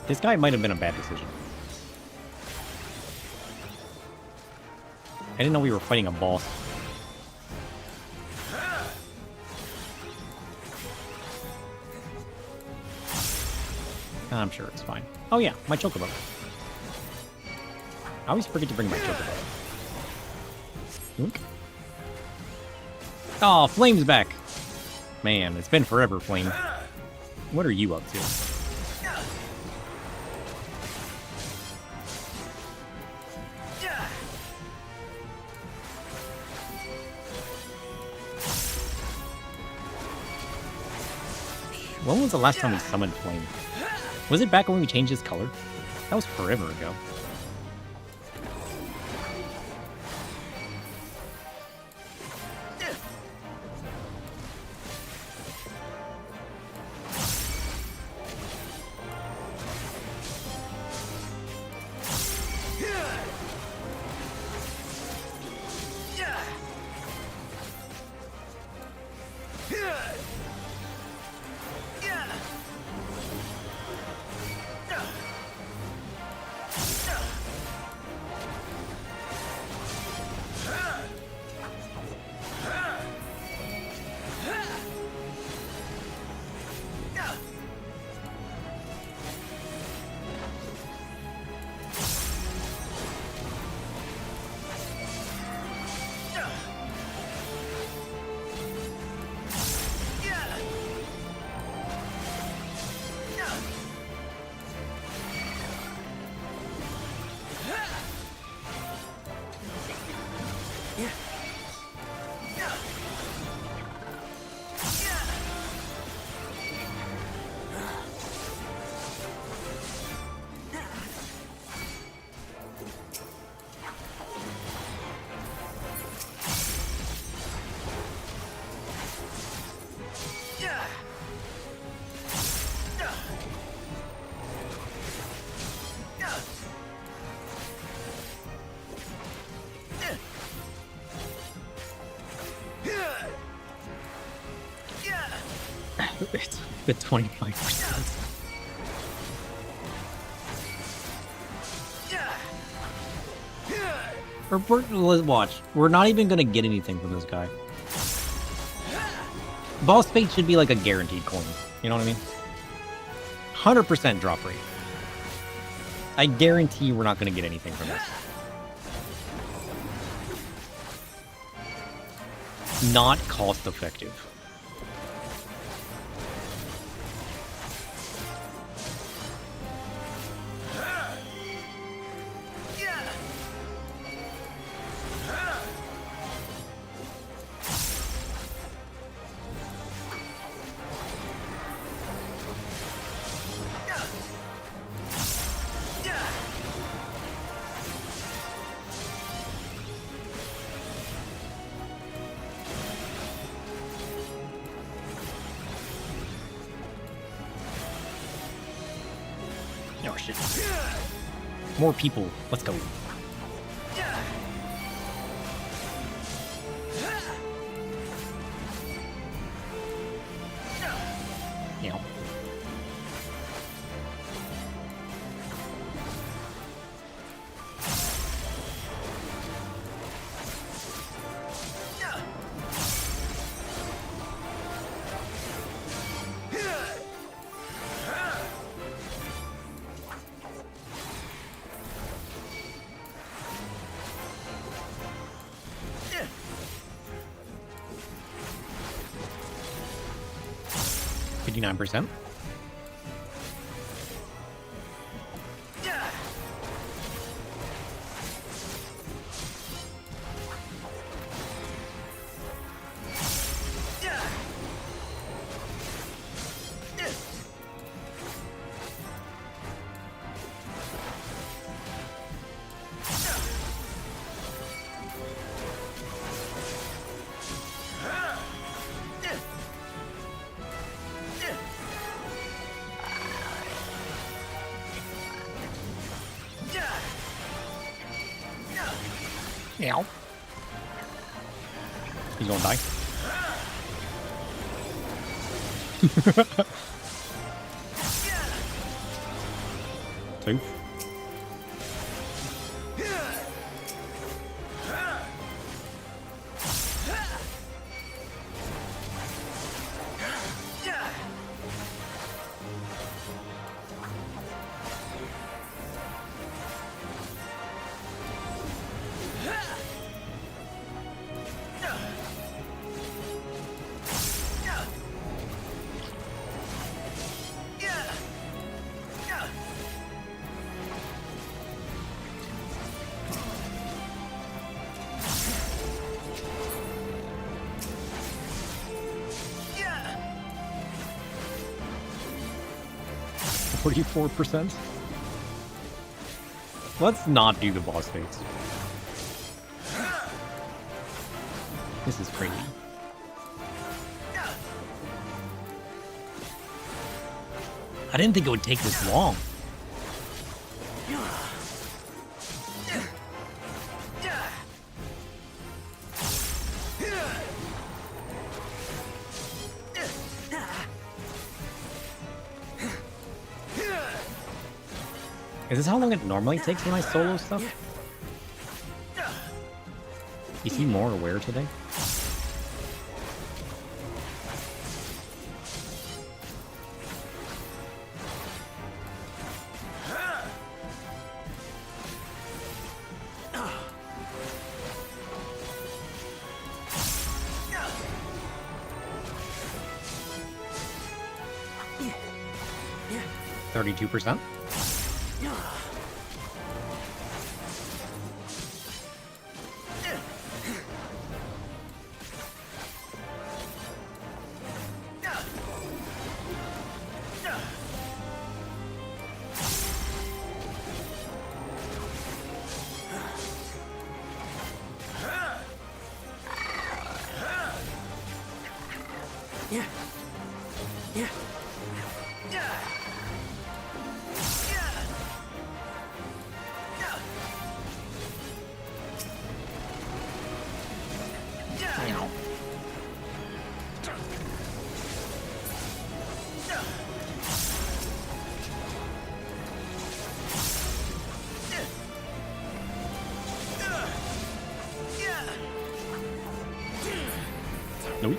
This guy might have been a bad decision. I didn't know we were fighting a boss. I'm sure it's fine. Oh yeah, my chocobo. I always forget to bring my chocobo. Oink. Oh, Flame's back. Man, it's been forever, Flame. What are you up to? When was the last time we summoned Flame? Was it back when we changed his color? That was forever ago. It's the 25%. Let's watch. We're not even gonna get anything from this guy. Boss fate should be like a guaranteed coin. You know what I mean? 100% drop rate. I guarantee we're not gonna get anything from this. Not cost effective.
Oh shit.
More people. Let's go. Yeah. %. Ow. He's gonna die. Two. %. Let's not do the boss fights. This is crazy.
I didn't think it would take this long.
Is this how long it normally takes when I solo stuff? Is he more aware today?
Yeah.
32%.
Yeah. Yeah.
Nope.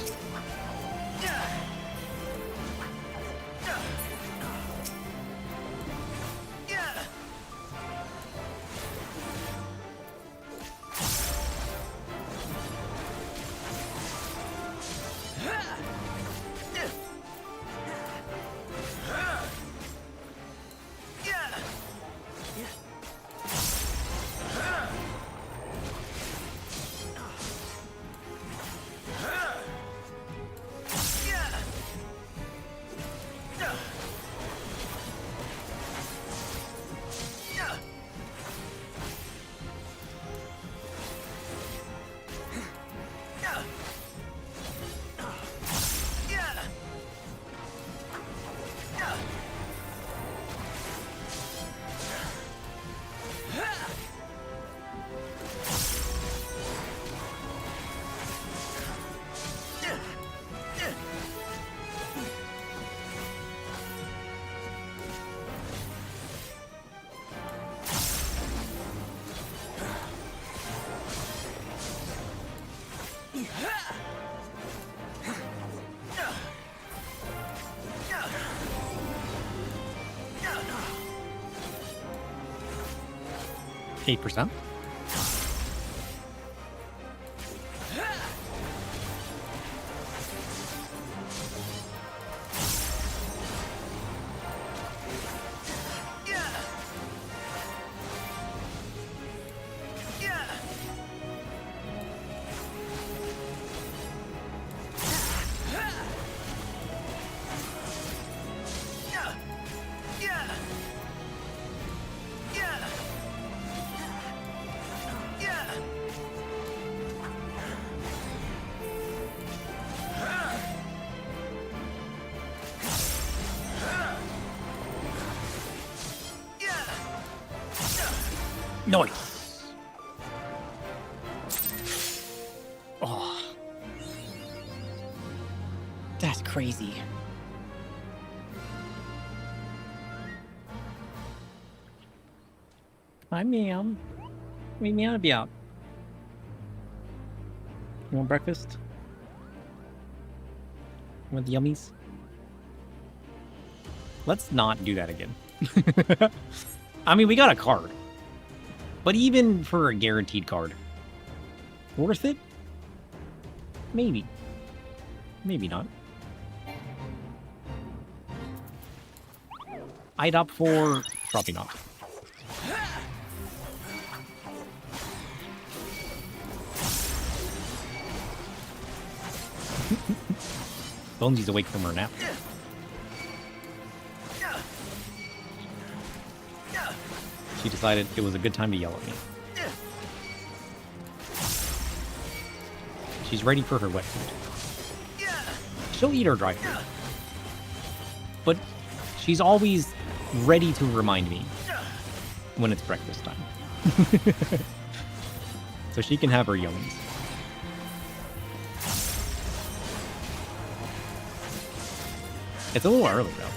8%. Nice. Oh. That's crazy. Hi, ma'am. Meet me out of out. You want breakfast? You want the yummies? Let's not do that again. I mean, we got a card. But even for a guaranteed card, worth it? Maybe. Maybe not. I'd opt for dropping off. Bonesy's awake from her nap. She decided it was a good time to yell at me. She's ready for her wet food. She'll eat her dry food. But she's always ready to remind me when it's breakfast time. So she can have her yummies. It's a little early though.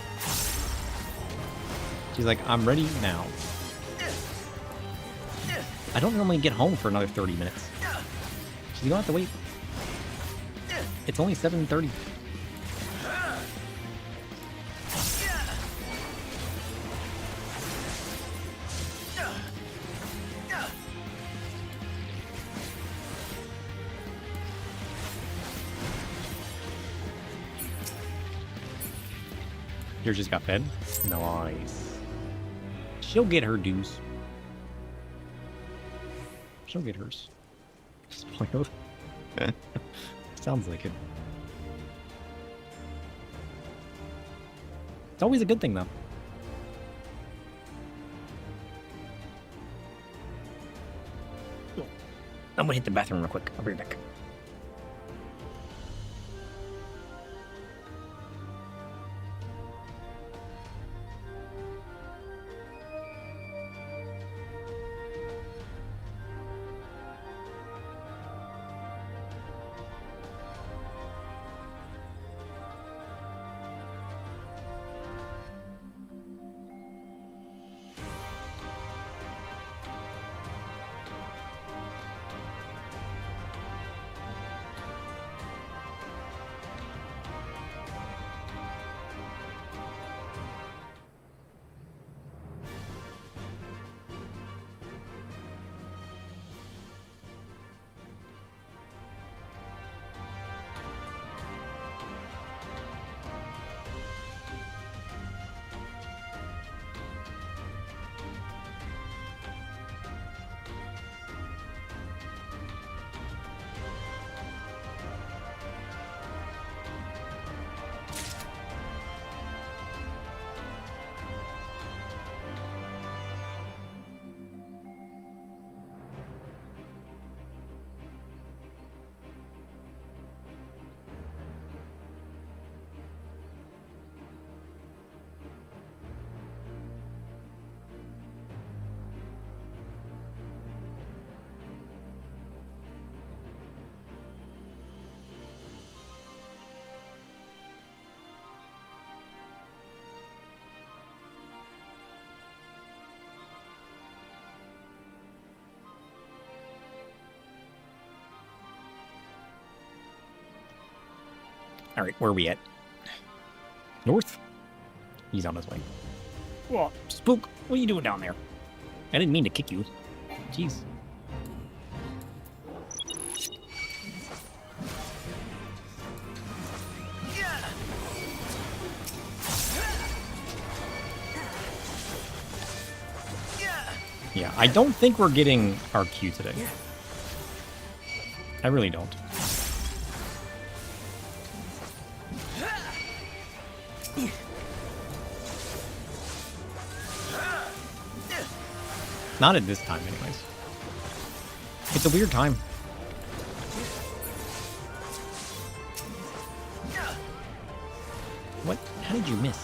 She's like, I'm ready now. I don't normally get home for another 30 minutes. She's gonna have to wait. It's only 7:30. Yours just got fed? Nice. She'll get her dues. She'll get hers. Spoiled. Sounds like it. It's always a good thing, though. I'm gonna hit the bathroom real quick. I'll be right back. Alright, where are we at? North? He's on his way. Whoa, Spook, what are you doing down there? I didn't mean to kick you. Jeez. Yeah, I don't think we're getting our Q today. I really don't. Not at this time, anyways. It's a weird time. What? How did you miss?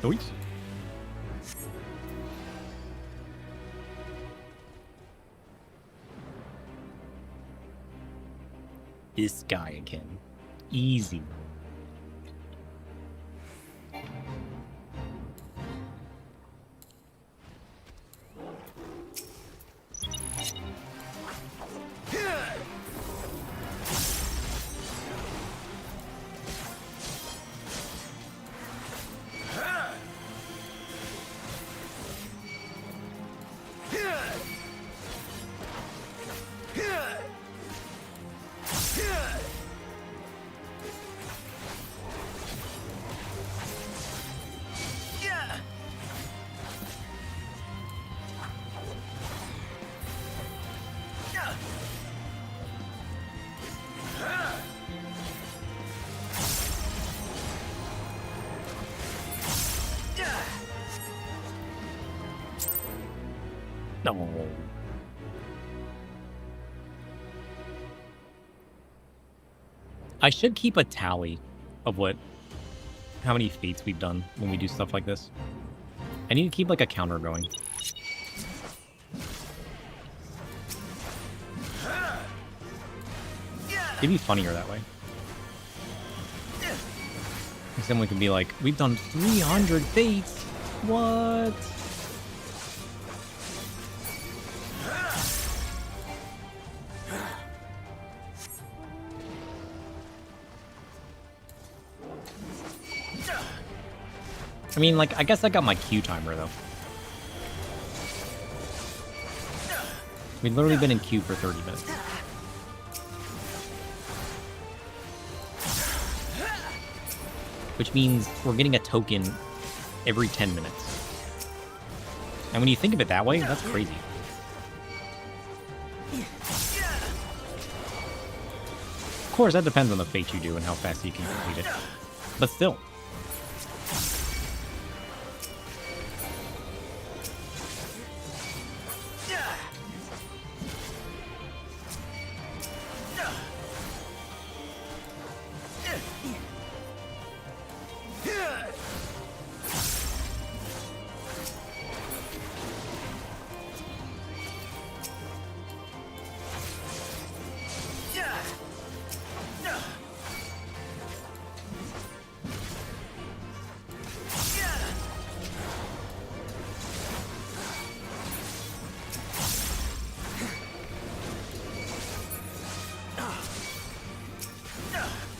Noise. This guy again. Easy. No. I should keep a tally of how many fates we've done when we do stuff like this. I need to keep like a counter going. It'd be funnier that way. Because then we can be like, we've done 300 fates. What? I mean, like, I guess I got my Q timer, though. We've literally been in queue for 30 minutes. Which means we're getting a token every 10 minutes. And when you think of it that way, that's crazy. Of course, that depends on the fate you do and how fast you can complete it. But still.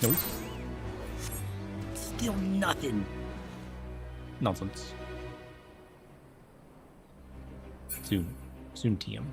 Nope.
Still nothing.
Nonsense. Soon. Soon, TM.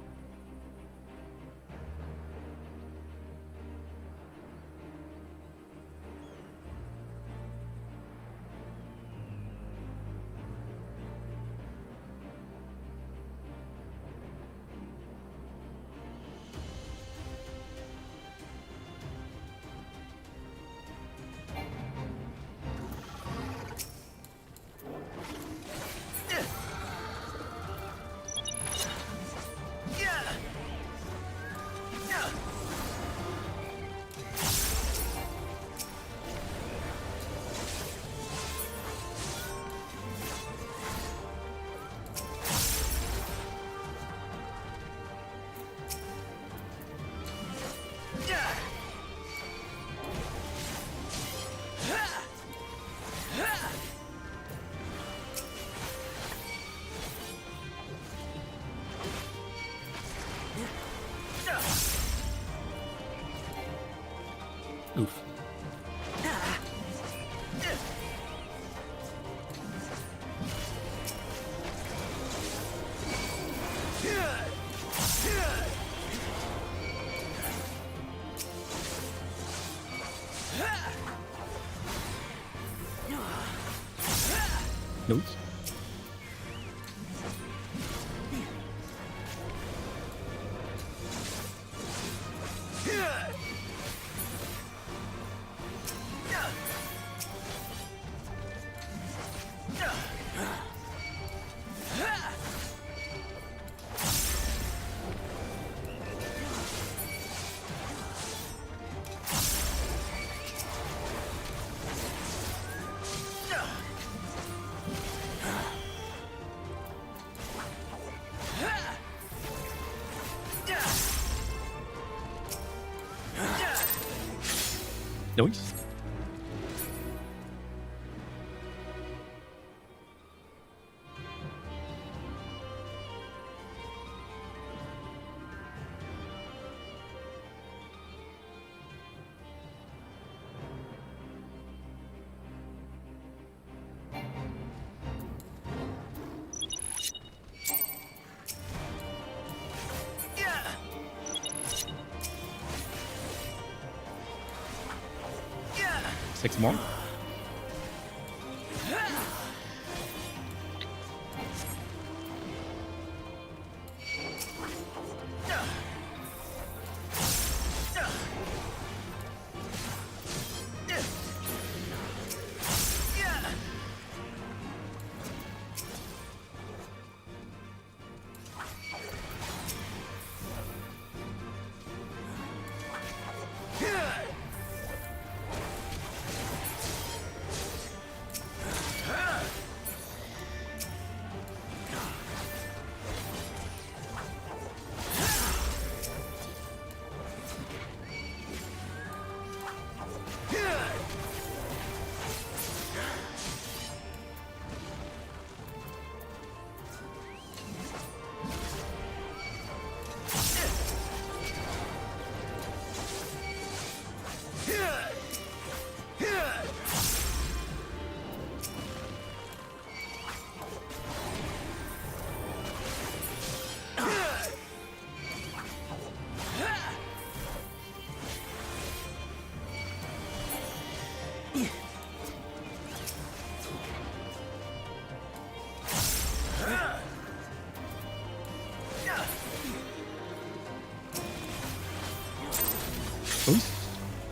Oof. Nope. Nice. Six more.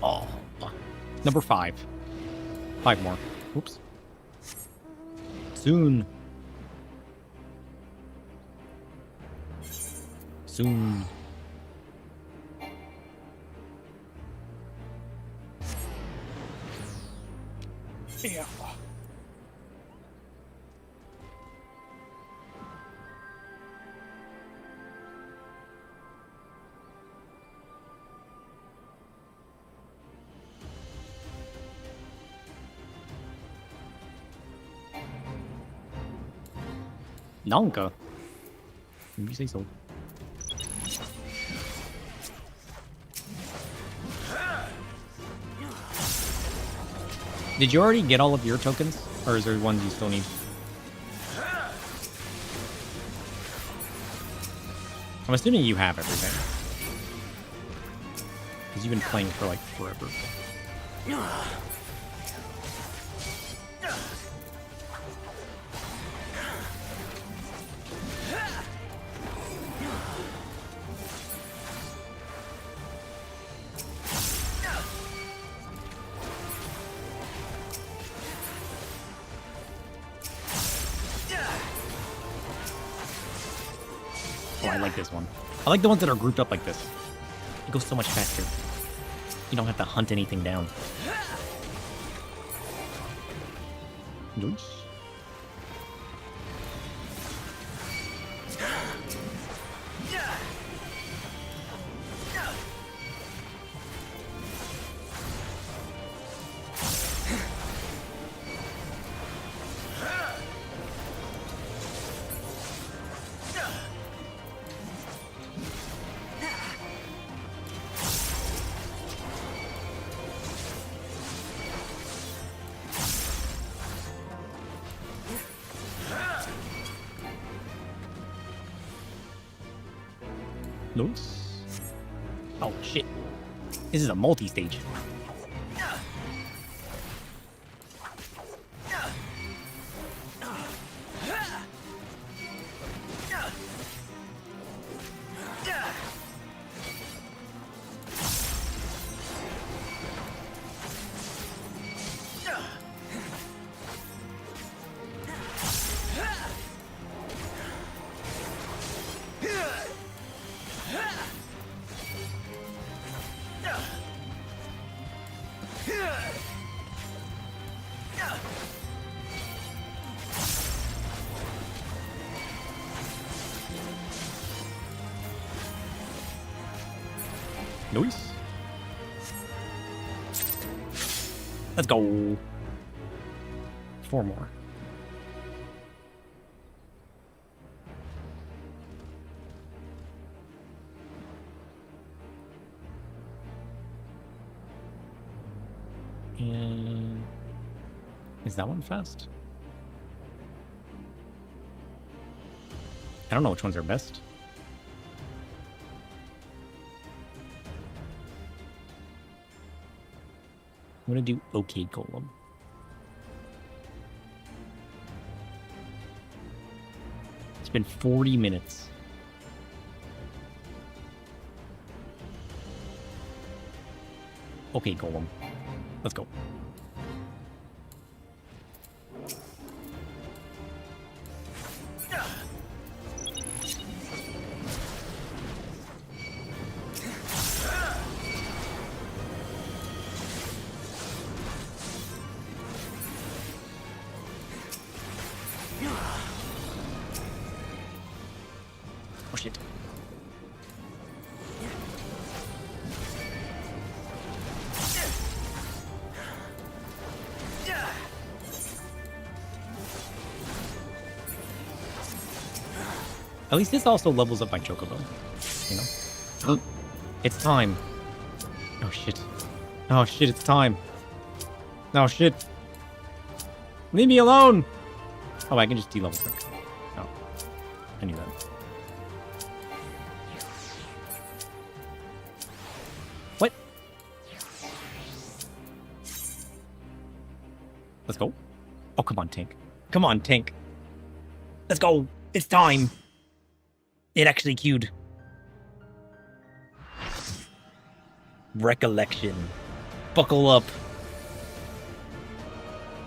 Oh, number 5. 5 more. Oops. Soon. Soon. Yeah. Nonka. If you say so. Did you already get all of your tokens? Or is there ones you still need? I'm assuming you have everything. Because you've been playing for like forever. Oh, I like this one. I like the ones that are grouped up like this. It goes so much faster. You don't have to hunt anything down. Nice. Nice. Oh shit. This is a multi-stage. Nice. Let's go. 4 more. And is that one fast? I don't know which ones are best. I'm gonna do OK Golem. It's been 40 minutes. OK Golem. Let's go. Oh shit. At least this also levels up my chocobo, you know? It's time. Oh shit. Oh shit, it's time. Oh shit. Leave me alone! Oh, I can just de-level quick. Oh. I knew that. What? Let's go. Oh, come on, tank. Come on, tank. Let's go. It's time. It actually queued. Recollection. Buckle up.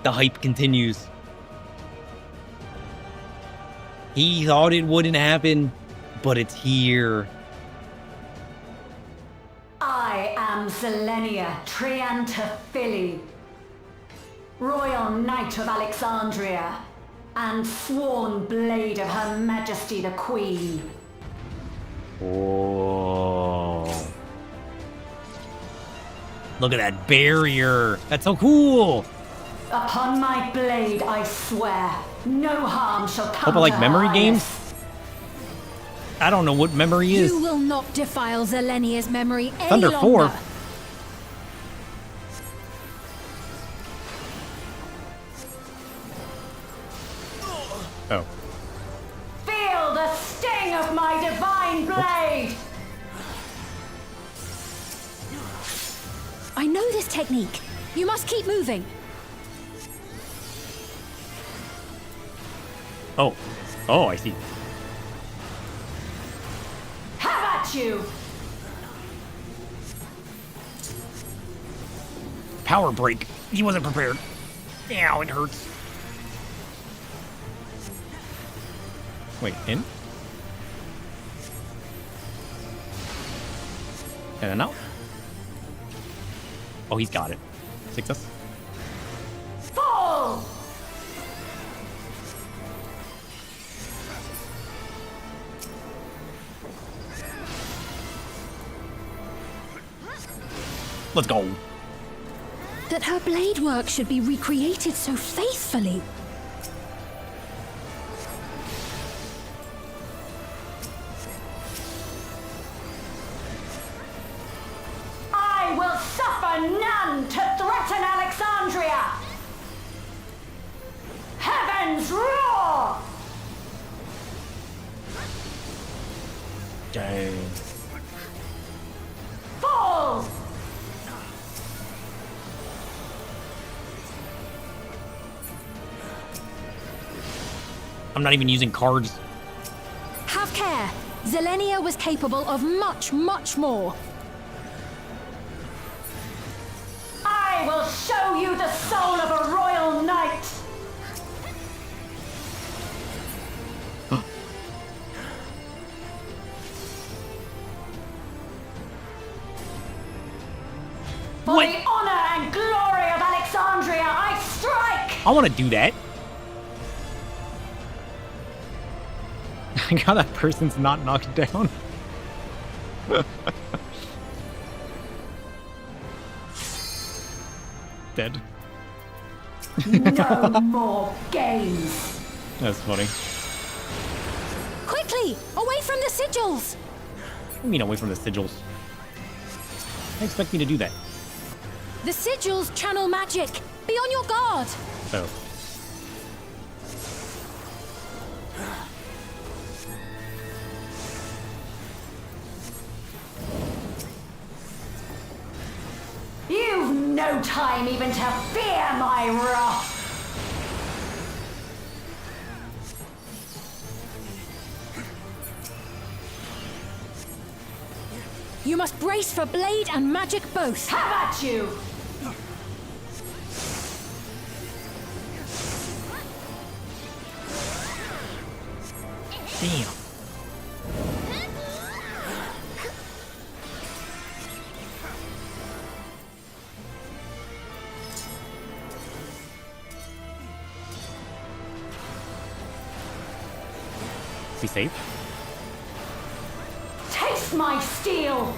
The hype continues. He thought it wouldn't happen, but it's here.
I am Zelenia Triantaphili, Royal Knight of Alexandria, and sworn blade of Her Majesty the Queen.
Oh. Look at that barrier. That's so cool.
Upon my blade, I swear, no harm shall come
Hope I like
to
memory
her
games?
highness.
I don't know what memory is.
You will not defile Zelenia's memory any
Thunder
longer.
4. Oh.
Feel the sting of my divine blade!
I know this technique. You must keep moving.
Oh. Oh, I see.
Have at you!
Power break. He wasn't prepared. Ow, it hurts. Wait, in? And then out? Oh, he's got it. Success.
Fall!
Let's go.
That her blade work should be recreated so faithfully.
I will suffer none to threaten Alexandria! Heavens roar!
Dang. I'm not even using cards.
Have care. Zelenia was capable of much, much more.
I will show you the soul of a royal knight! For
What?
the honor and glory of Alexandria, I strike!
I want to do that. How that person's not knocked down. Dead.
No more games.
That's funny.
Quickly! Away from the sigils!
What do you mean away from the sigils? I expect me to do that.
The sigils channel magic. Be on your guard.
Oh.
You've no time even to fear my wrath.
You must brace for blade and magic both.
Have at you!
Damn. Be safe.
Taste my steel!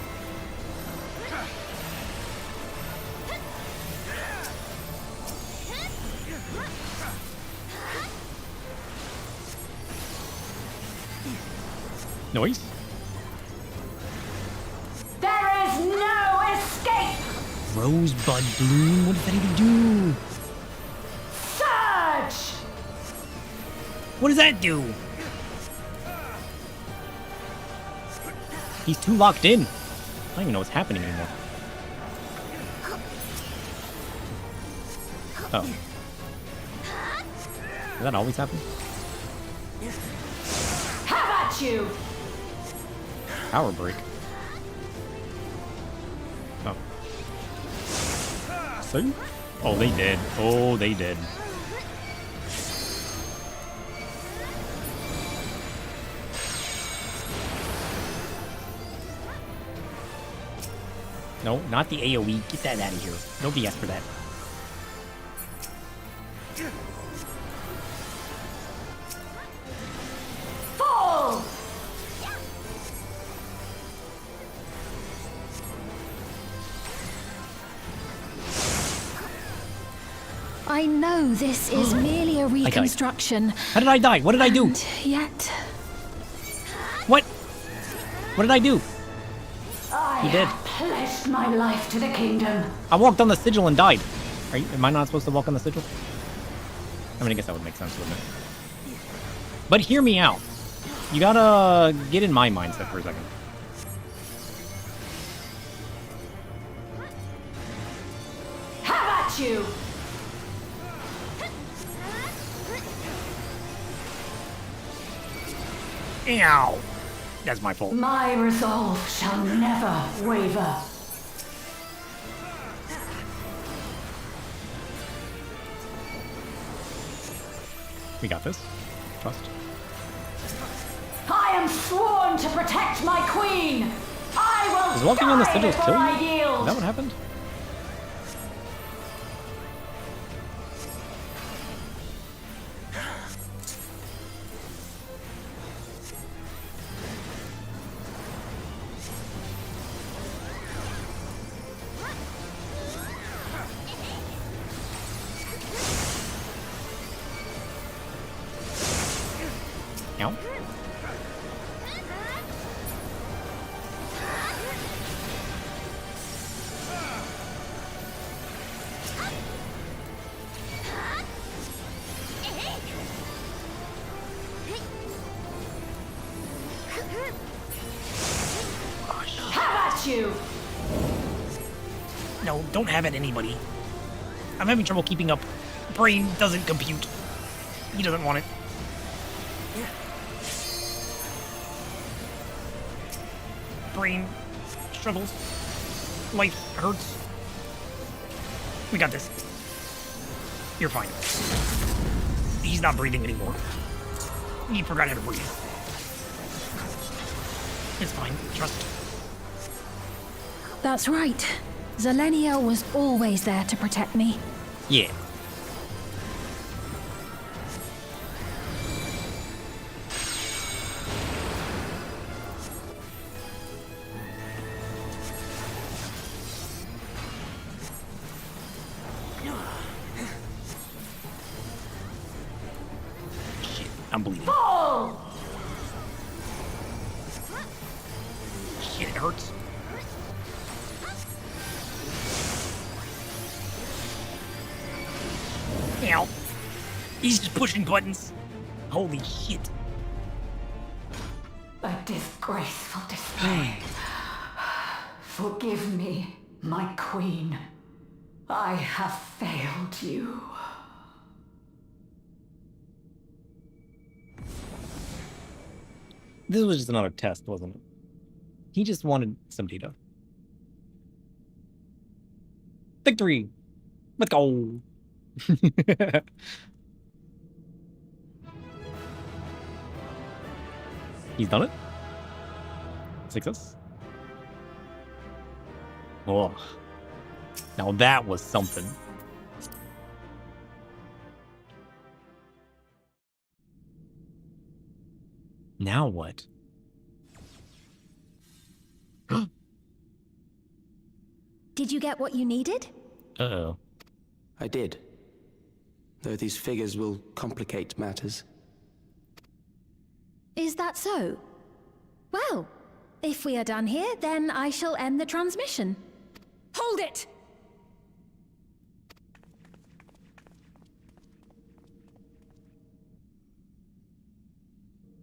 Noise.
There is no escape!
Rosebud bloom. What does that even do?
Surge!
What does that do? He's too locked in. I don't even know what's happening anymore. Oh. Does that always happen?
Have at you!
Power break. Oh. See? Oh, they did. Oh, they did. No, not the AoE. Get that out of here. Nobody asked for that.
Fall!
I know this is merely a reconstruction.
How did I die? What did I do?
Yet.
What? What did I do?
I
You did.
have pledged my life to the kingdom.
I walked on the sigil and died. Am I not supposed to walk on the sigil? I mean, I guess that would make sense, wouldn't it? But hear me out. You gotta get in my mindset for a second.
Have at you!
Ow! That's my fault.
My resolve shall never waver.
We got this. Trust.
I am sworn to protect my queen. I will
Does walking on the sigils
before
kill
I
you?
yield.
Is that what happened? Ow.
Have at you!
No, don't have it, anybody. I'm having trouble keeping up. Brain doesn't compute. He doesn't want it. brain struggles. Life hurts. We got this. You're fine. He's not breathing anymore. He forgot how to breathe. It's fine. Trust.
That's right. Zelenia was always there to protect me.
Yeah.
Shit, I'm bleeding.
Fall!
Shit, it hurts. Ow. He's just pushing buttons. Holy shit.
A disgraceful display. Forgive me, my queen. I have failed you.
This was just another test, wasn't it? He just wanted some data. Victory! Let's go! He's done it? Success? Oh. Now that was something. Now what?
Did you get what you needed?
Uh-oh.
I did. Though these figures will complicate matters.
Is that so? Well, if we are done here, then I shall end the transmission. Hold it!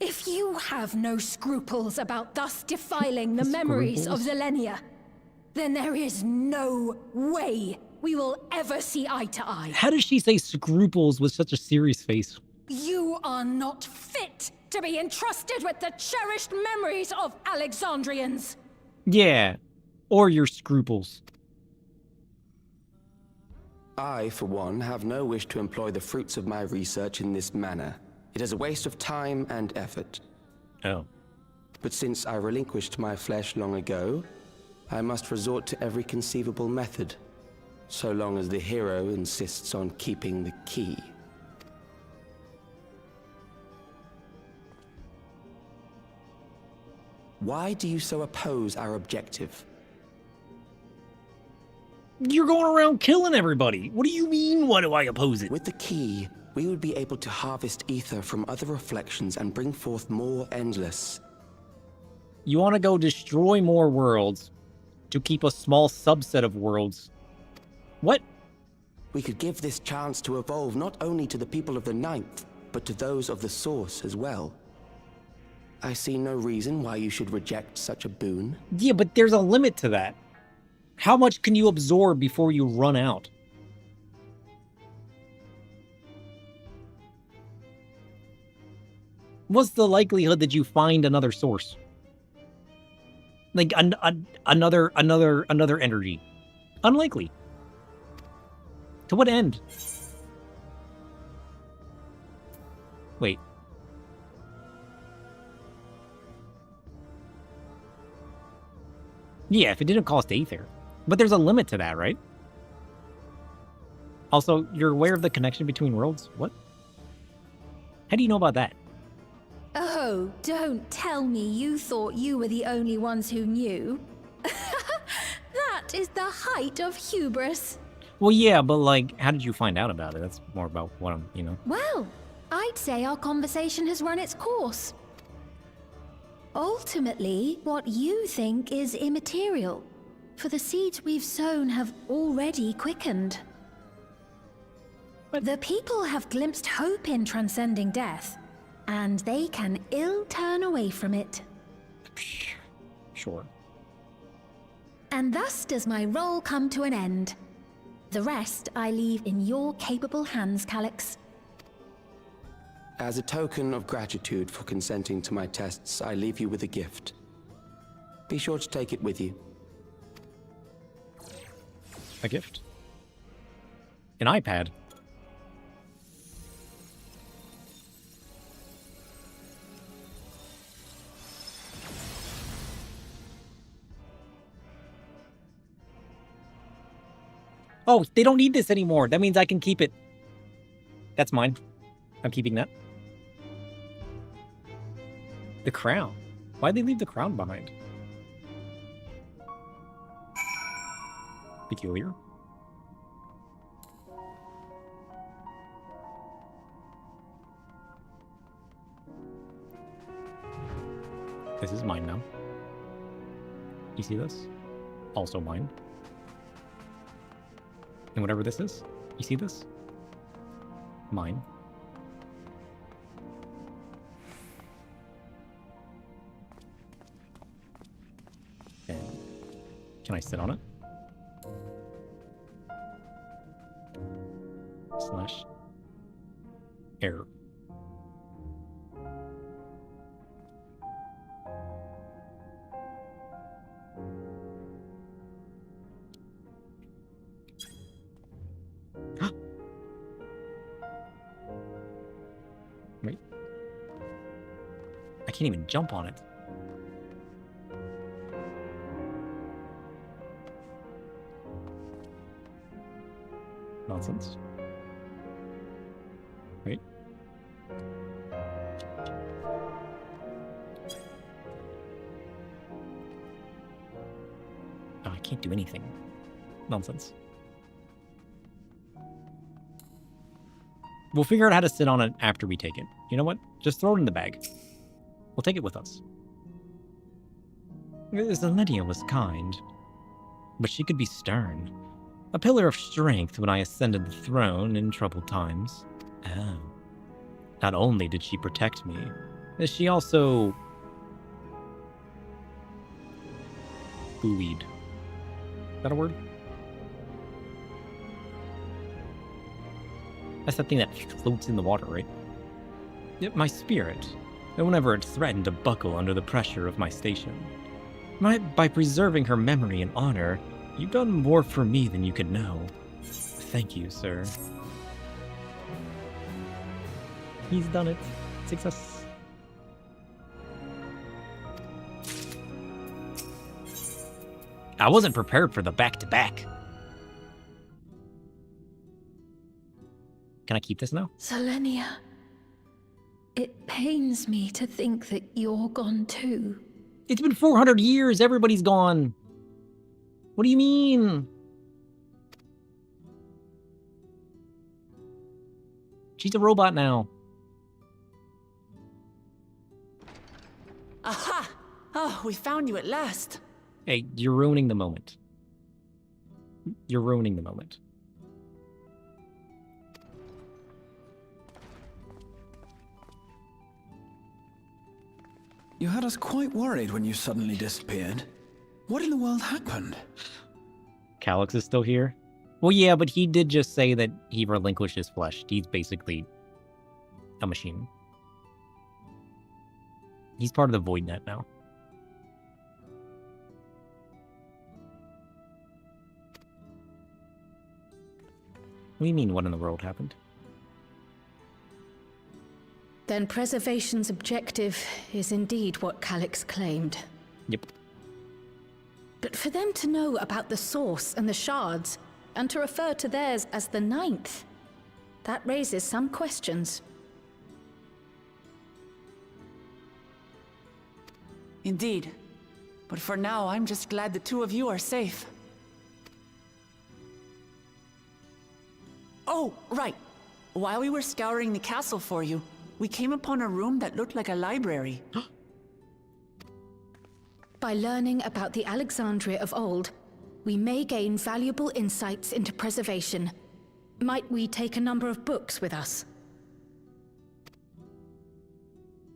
If you have no scruples about thus defiling the memories of Zelenia, then there is no way we will ever see eye to eye.
How does she say scruples with such a serious face?
You are not fit to be entrusted with the cherished memories of Alexandrians.
Yeah, or your scruples.
I, for one, have no wish to employ the fruits of my research in this manner. It is a waste of time and effort.
Oh.
But since I relinquished my flesh long ago, I must resort to every conceivable method, so long as the hero insists on keeping the key. Why do you so oppose our objective?
You're going around killing everybody. What do you mean, why do I oppose it?
With the key, we would be able to harvest ether from other reflections and bring forth more endless.
You want to go destroy more worlds to keep a small subset of worlds. What?
We could give this chance to evolve not only to the people of the Ninth, but to those of the Source as well. I see no reason why you should reject such a boon.
Yeah, but there's a limit to that. How much can you absorb before you run out? What's the likelihood that you find another source? Like another energy? Unlikely. To what end? Wait. Yeah, if it didn't cost Aether. But there's a limit to that, right? Also, you're aware of the connection between worlds? What? How do you know about that?
Oh, don't tell me you thought you were the only ones who knew. That is the height of hubris.
Well, yeah, but like, how did you find out about it? That's more about what I'm, you know.
Well, I'd say our conversation has run its course. Ultimately, what you think is immaterial, for the seeds we've sown have already quickened. The people have glimpsed hope in transcending death, and they can ill turn away from it.
Sure.
And thus does my role come to an end. The rest I leave in your capable hands, Calyx.
As a token of gratitude for consenting to my tests, I leave you with a gift. Be sure to take it with you.
A gift? An iPad? Oh, they don't need this anymore. That means I can keep it. That's mine. I'm keeping that. The crown. Why'd they leave the crown behind? Peculiar. This is mine now. You see this? Also mine. And whatever this is, you see this? Mine. And can I sit on it? Slash error. Wait. I can't even jump on it. Nonsense. Wait. Oh, I can't do anything. Nonsense. We'll figure out how to sit on it after we take it. You know what? Just throw it in the bag. We'll take it with us. Zelenia was kind, but she could be stern. A pillar of strength when I ascended the throne in troubled times. Oh. Not only did she protect me, she also buoyed. Is that a word? That's that thing that floats in the water, right? My spirit, whenever it threatened to buckle under the pressure of my station. By preserving her memory and honor, you've done more for me than you could know. Thank you, sir. He's done it. Success. I wasn't prepared for the back-to-back. Can I keep this now?
Zelenia, it pains me to think that you're gone too.
It's been 400 years. Everybody's gone. What do you mean? She's a robot now.
Aha! Oh, we found you at last.
Hey, you're ruining the moment. You're ruining the moment.
You had us quite worried when you suddenly disappeared. What in the world happened?
Calyx is still here? Well, yeah, but he did just say that he relinquished his flesh. He's basically a machine. He's part of the Void Net now. What do you mean, what in the world happened?
Then preservation's objective is indeed what Calyx claimed.
Yep.
But for them to know about the source and the shards, and to refer to theirs as the ninth, that raises some questions.
Indeed. But for now, I'm just glad the two of you are safe. Oh, right. While we were scouring the castle for you, we came upon a room that looked like a library.
By learning about the Alexandria of old, we may gain valuable insights into preservation. Might we take a number of books with us?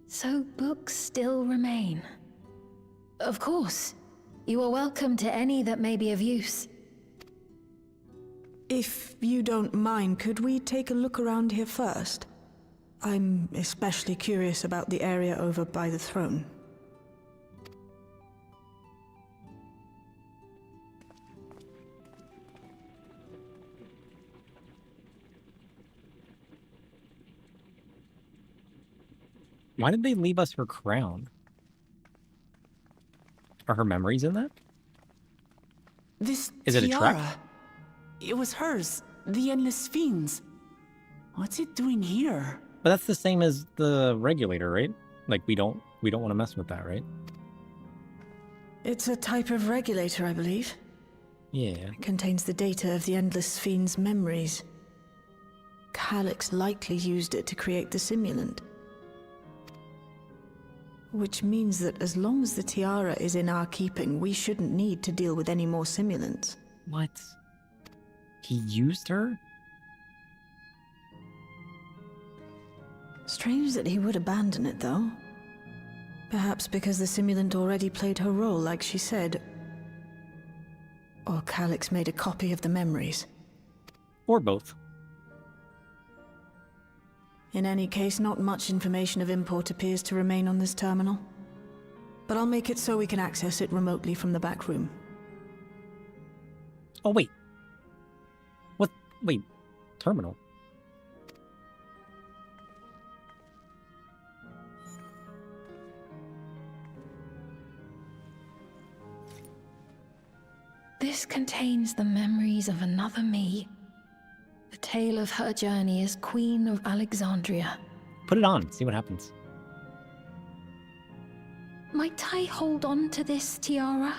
So books still remain. Of course. You are welcome to any that may be of use.
If you don't mind, could we take a look around here first? I'm especially curious about the area over by the throne.
Why did they leave us her crown? Are her memories in that?
This
Is it a
tiara,
trap?
it was hers. The Endless Fiends. What's it doing here?
But that's the same as the regulator, right? Like we don't want to mess with that, right?
It's a type of regulator, I believe.
Yeah.
It contains the data of the Endless Fiend's memories. Calyx likely used it to create the simulant. Which means that as long as the tiara is in our keeping, we shouldn't need to deal with any more simulants.
What? He used her?
Strange that he would abandon it, though. Perhaps because the simulant already played her role, like she said. Or Calyx made a copy of the memories.
Or both.
In any case, not much information of import appears to remain on this terminal. But I'll make it so we can access it remotely from the back room.
Oh, wait. What? Wait. Terminal?
This contains the memories of another me. The tale of her journey as Queen of Alexandria.
Put it on, see what happens.
Might I hold on to this tiara?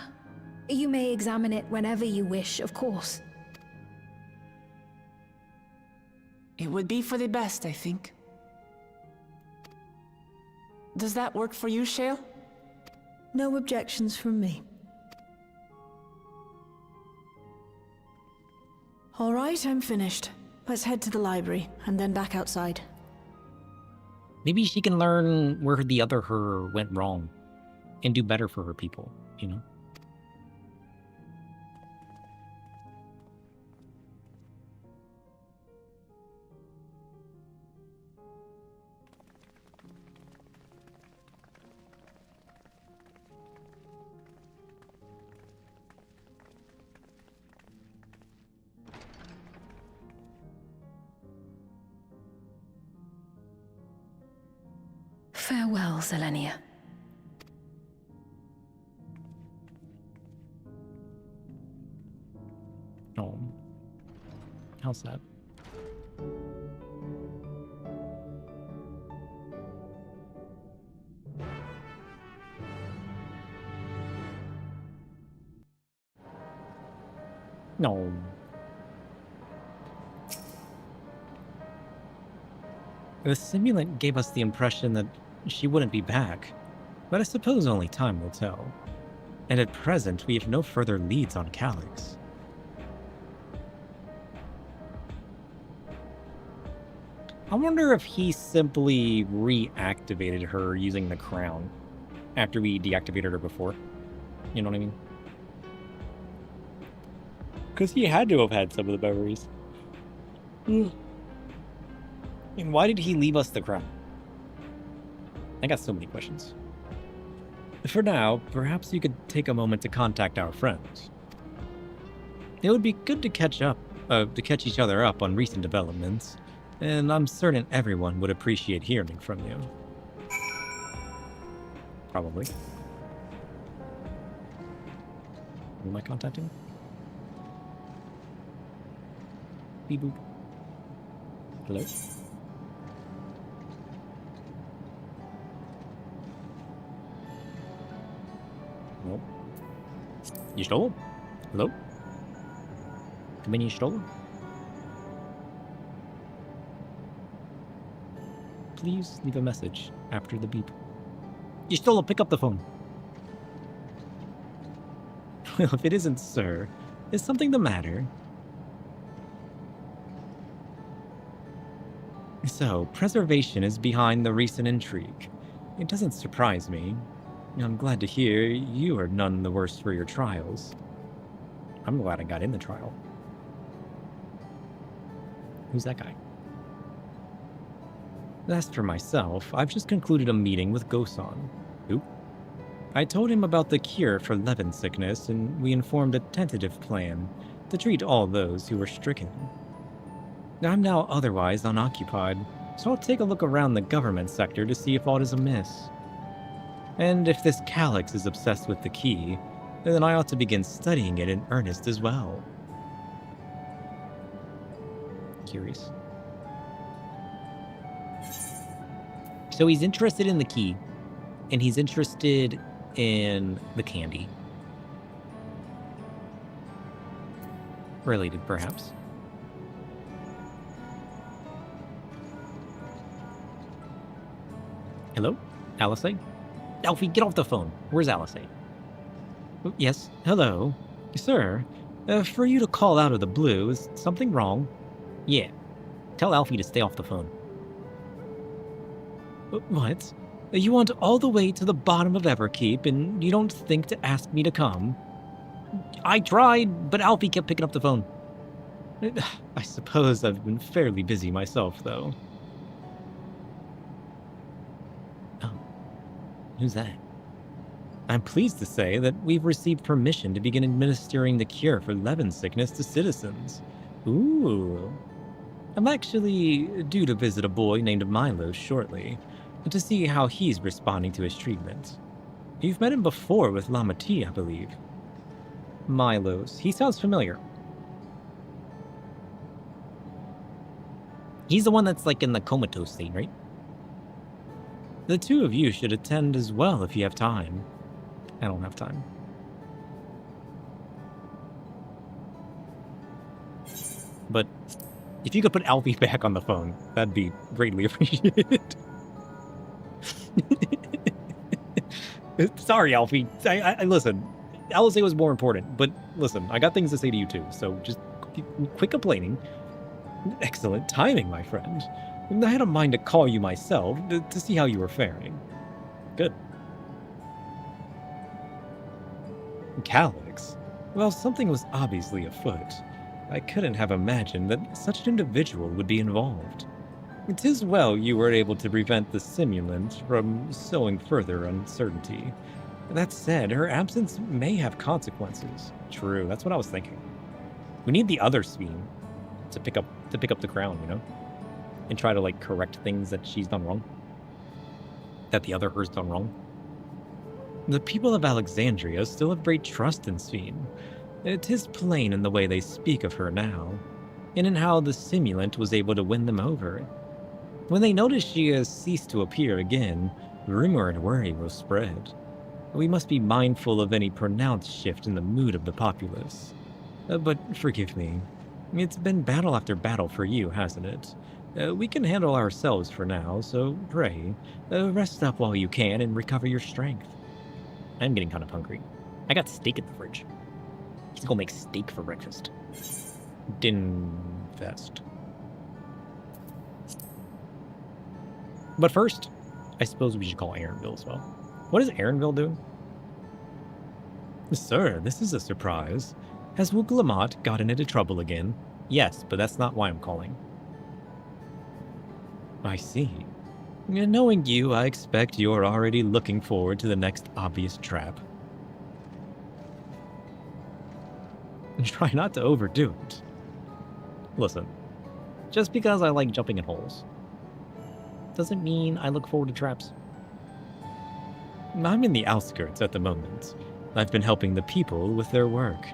You may examine it whenever you wish, of course.
It would be for the best, I think. Does that work for you, Shale?
No objections from me. All right, I'm finished. Let's head to the library, and then back outside.
Maybe she can learn where the other her went wrong and do better for her people, you know?
Farewell, Selenia.
Oh. How's that? No. The simulant gave us the impression that she wouldn't be back, but I suppose only time will tell. And at present, we have no further leads on Calyx. I wonder if he simply reactivated her using the crown after we deactivated her before. You know what I mean? Because he had to have had some of the memories. And why did he leave us the crown? I got so many questions. For now, perhaps you could take a moment to contact our friends. It would be good to catch each other up on recent developments, and I'm certain everyone would appreciate hearing from you. Probably. Who am I contacting? Beep boop. Hello? No. You stole? Hello? Come in, you stole? Please leave a message after the beep. You stole it, pick up the phone. Well, if it isn't, sir, is something the matter? So, preservation is behind the recent intrigue. It doesn't surprise me. I'm glad to hear you are none the worse for your trials. I'm glad I got in the trial. Who's that guy? As for myself, I've just concluded a meeting with Gosan. Who? I told him about the cure for Levin sickness, and we informed a tentative plan to treat all those who were stricken. I'm now otherwise unoccupied, So I'll take a look around the government sector to see if aught is amiss. And if this calyx is obsessed with the key, then I ought to begin studying it in earnest as well. Curious. So he's interested in the key, and he's interested in the candy. Related, perhaps. Hello? Alice? Alfie, get off the phone. Where's Alice? Yes, hello. Sir, for you to call out of the blue, is something wrong? Yeah. Tell Alfie to stay off the phone. What? You went all the way to the bottom of Everkeep, and you don't think to ask me to come? I tried, but Alfie kept picking up the phone. I suppose I've been fairly busy myself, though. Oh. Who's that? I'm pleased to say that we've received permission to begin administering the cure for Levin sickness to citizens. Ooh. I'm actually due to visit a boy named Milo shortly, to see how he's responding to his treatment. You've met him before with Lamati, I believe. Milos. He sounds familiar. He's the one that's like in the comatose state, right? The two of you should attend as well if you have time. I don't have time. But if you could put Alfie back on the phone, that'd be greatly appreciated. Sorry, Alfie. I listen. Alice was more important, but listen, I got things to say to you too, so just quit complaining. Excellent timing, my friend. I had a mind to call you myself to see how you were faring. Good. Calyx? Well, something was obviously afoot. I couldn't have imagined that such an individual would be involved. 'Tis well you were able to prevent the simulant from sowing further uncertainty. That said, her absence may have consequences. True, that's what I was thinking. We need the other Sphean to pick up the crown, you know? And try to, like, correct things that she's done wrong. That the other her's done wrong. The people of Alexandria still have great trust in Sphean. It is plain in the way they speak of her now, and in how the simulant was able to win them over. When they notice she has ceased to appear again, rumor and worry will spread. We must be mindful of any pronounced shift in the mood of the populace. But forgive me, it's been battle after battle for you, hasn't it? We can handle ourselves for now, so pray, rest up while you can and recover your strength. I'm getting kind of hungry. I got steak in the fridge. Let's go make steak for breakfast. Dinfest. But first, I suppose we should call Aaronville as well. What is Aaronville doing? Sir, this is a surprise. Has Wooglamat gotten into trouble again? Yes, but that's not why I'm calling. I see. Knowing you, I expect you're already looking forward to the next obvious trap. Try not to overdo it. Listen, just because I like jumping in holes doesn't mean I look forward to traps. I'm in the outskirts at the moment. I've been helping the people with their work,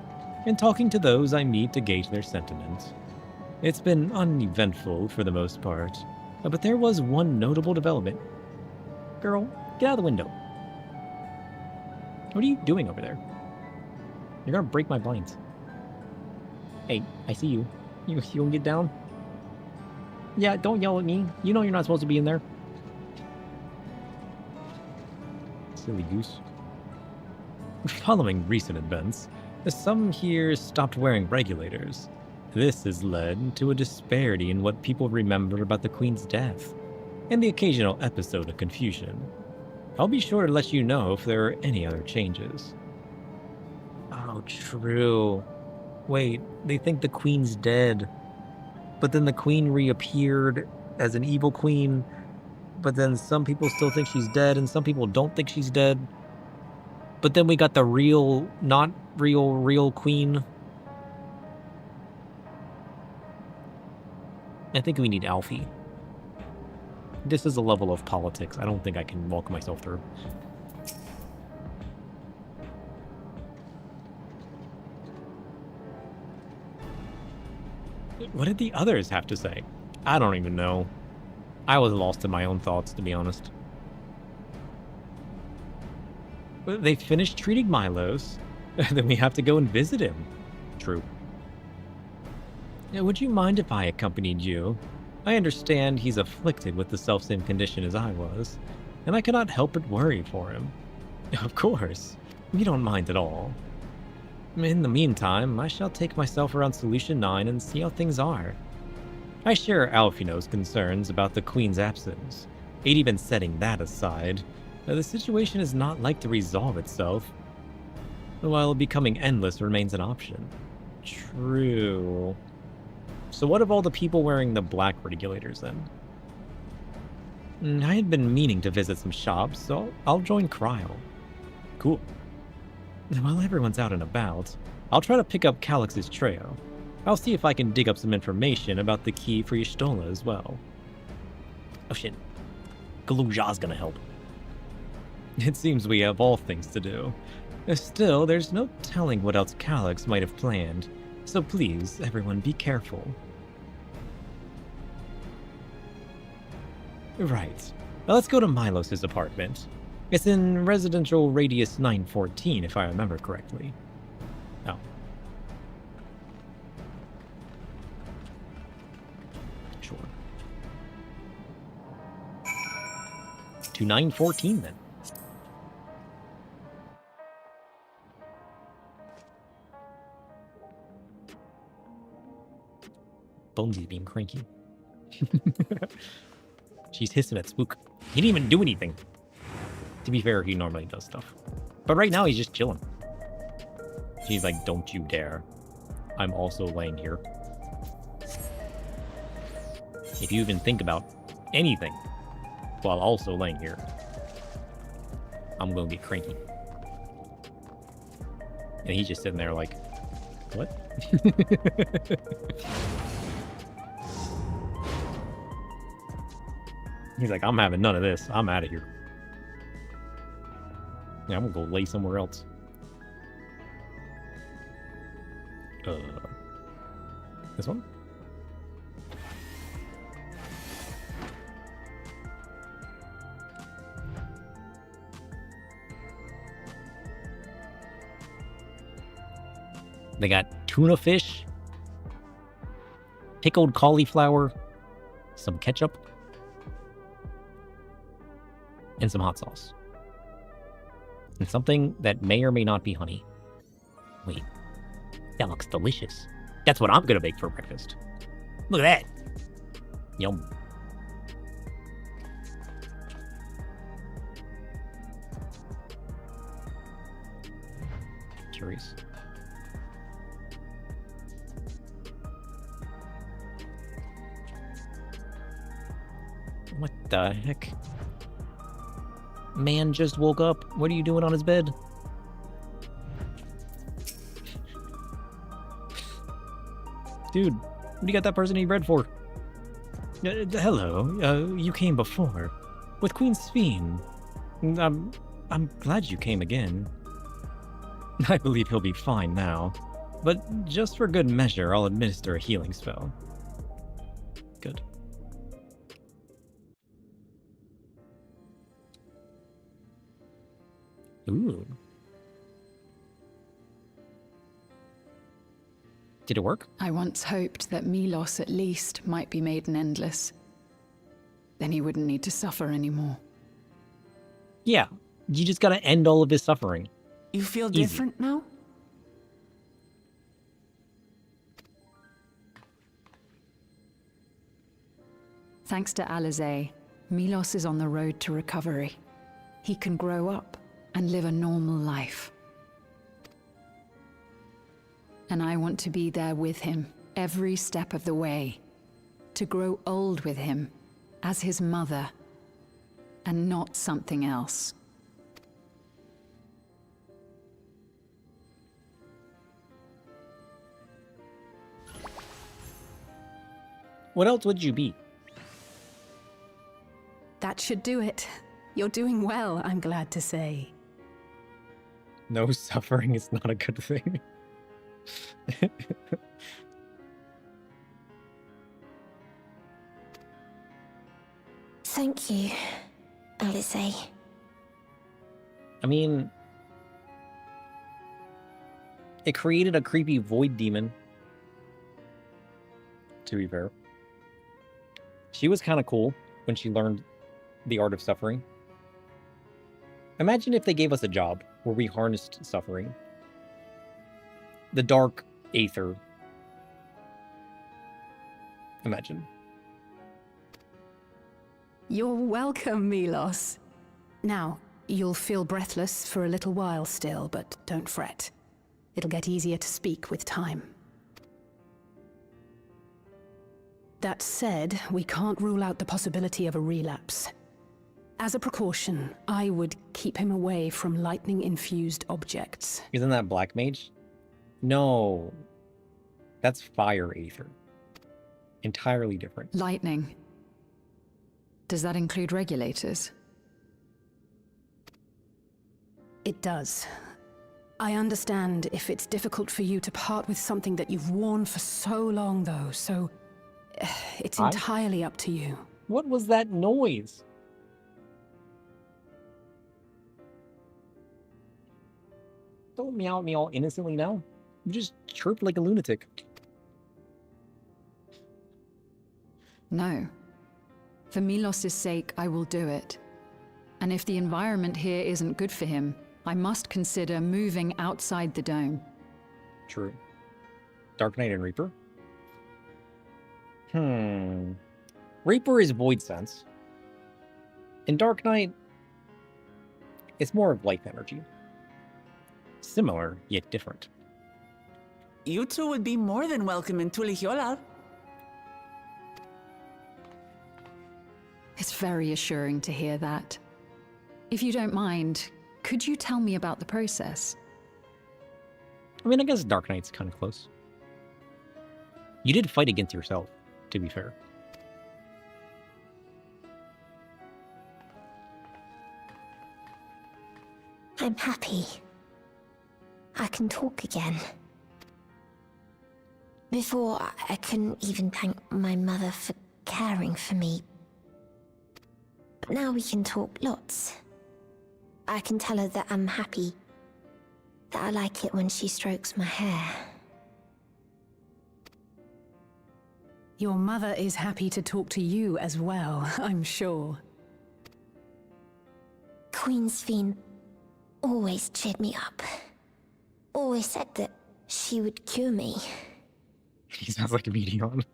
and talking to those I meet to gauge their sentiment. It's been uneventful for the most part, but there was one notable development. Girl, get out of the window. What are you doing over there? You're gonna break my blinds. Hey, I see you. You gonna get down? Yeah, don't yell at me. You know you're not supposed to be in there. Silly goose. Following recent events, some here stopped wearing regulators. This has led to a disparity in what people remember about the Queen's death, and the occasional episode of confusion. I'll be sure to let you know if there are any other changes. Oh, true. Wait, they think the Queen's dead. But then the Queen reappeared as an evil queen. But then some people still think she's dead, and some people don't think she's dead. But then we got the real, not real Queen. I think we need Alfie. This is a level of politics I don't think I can walk myself through. What did the others have to say? I don't even know. I was lost in my own thoughts, to be honest. But they finished treating Milos, then we have to go and visit him. True. Now, would you mind if I accompanied you? I understand he's afflicted with the self-same condition as I was, and I cannot help but worry for him. Of course, we don't mind at all. In the meantime, I shall take myself around Solution 9 and see how things are. I share Alfino's concerns about the Queen's absence. Even setting that aside, the situation is not like to resolve itself, while becoming endless remains an option. True. So what of all the people wearing the black regulators, then? I had been meaning to visit some shops, so I'll join Cryo. Cool. While everyone's out and about, I'll try to pick up Calix's trail. I'll see if I can dig up some information about the key for Y'shtola as well. Oh shit. Galuja's gonna help. It seems we have all things to do. Still, there's no telling what else Calix might have planned, so please, everyone, be careful. Right. Now let's go to Milos' apartment. It's in residential radius 914, if I remember correctly. Oh. Sure. To 914, then. Bonesy's being cranky. She's hissing at Spook. He didn't even do anything. To be fair, he normally does stuff. But right now, he's just chilling. She's like, don't you dare. I'm also laying here. If you even think about anything while also laying here, I'm gonna get cranky. And he's just sitting there like, what? He's like, I'm having none of this. I'm out of here. Yeah, I'm gonna go lay somewhere else. This one? They got tuna fish, pickled cauliflower, some ketchup, and some hot sauce. And something that may or may not be honey. Wait, that looks delicious. That's what I'm gonna make for breakfast. Look at that. Yum. Curious. What the heck? Man just woke up. What are you doing on his bed? Dude, what do you got that person eating bread for? Hello, you came before. With Queen Sphene. I'm glad you came again. I believe he'll be fine now. But just for good measure, I'll administer a healing spell. Good. Ooh. Did it work?
I once hoped that Milos at least might be made an endless. Then he wouldn't need to suffer anymore.
Yeah, you just gotta end all of his suffering.
You feel
Easy.
different now? Thanks to Alizé, Milos is on the road to recovery. He can grow up and live a normal life. And I want to be there with him, every step of the way. To grow old with him, as his mother, and not something else.
What else would you be?
That should do it. You're doing well, I'm glad to say.
No suffering is not a good thing.
Thank you, Alice.
I mean, it created a creepy void demon, to be fair. She was kind of cool when she learned the art of suffering. Imagine if they gave us a job where we harnessed suffering. The dark aether. Imagine.
You're welcome, Milos. Now, you'll feel breathless for a little while still, but don't fret. It'll get easier to speak with time. That said, we can't rule out the possibility of a relapse. As a precaution, I would keep him away from lightning-infused objects.
Isn't that Black Mage? No. That's Fire Aether. Entirely different.
Lightning. Does that include regulators?
It does. I understand if it's difficult for you to part with something that you've worn for so long, though, so it's entirely up to you.
What was that noise? Don't meow at me all innocently now. You just chirped like a lunatic.
No. For Milos' sake, I will do it. And if the environment here isn't good for him, I must consider moving outside the dome.
True. Dark Knight and Reaper? Reaper is Void Sense. In Dark Knight, it's more of life energy. Similar, yet different.
You two would be more than welcome in Tulihiola.
It's very assuring to hear that. If you don't mind, could you tell me about the process?
I mean, I guess Dark Knight's kind of close. You did fight against yourself, to be fair.
I'm happy. I can talk again. Before, I couldn't even thank my mother for caring for me. But now we can talk lots. I can tell her that I'm happy. That I like it when she strokes my hair.
Your mother is happy to talk to you as well, I'm sure.
Queen's Fiend always cheered me up. Always said that she would cure me.
He sounds like a Medion.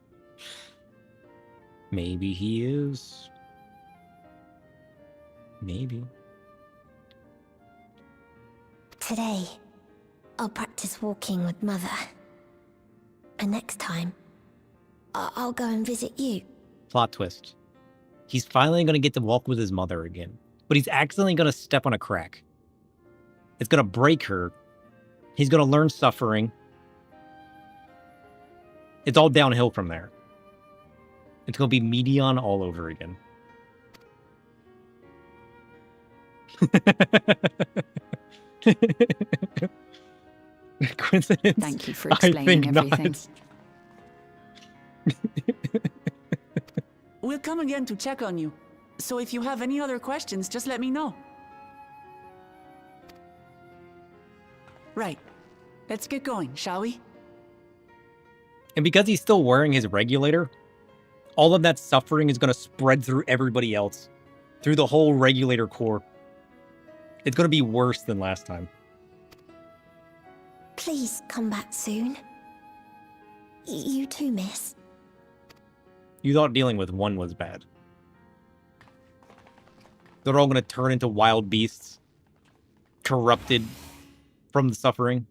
Maybe he is. Maybe.
Today, I'll practice walking with Mother. And next time, I'll go and visit you.
Plot twist. He's finally going to get to walk with his mother again. But he's accidentally going to step on a crack. It's going to break her. He's going to learn suffering. It's all downhill from there. It's going to be Medion all over again. Coincidence?
Thank you for explaining everything.
We'll come again to check on you. So if you have any other questions, just let me know. Right. Let's get going, shall we?
And because he's still wearing his regulator, all of that suffering is going to spread through everybody else. Through the whole regulator core. It's going to be worse than last time.
Please come back soon. You too, miss.
You thought dealing with one was bad. They're all going to turn into wild beasts. Corrupted from the suffering.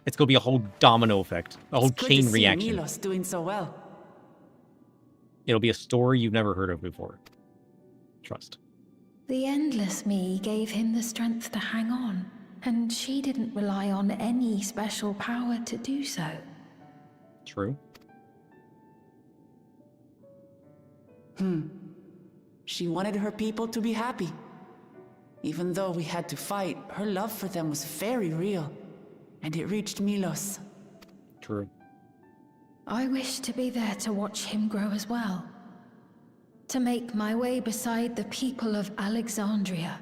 It's going to be a whole domino effect. A whole chain reaction.
Milos doing so well.
It'll be a story you've never heard of before. Trust.
The Endless Me gave him the strength to hang on, and she didn't rely on any special power to do so.
True.
She wanted her people to be happy. Even though we had to fight, her love for them was very real. And it reached Milos.
True.
I wish to be there to watch him grow as well. To make my way beside the people of Alexandria.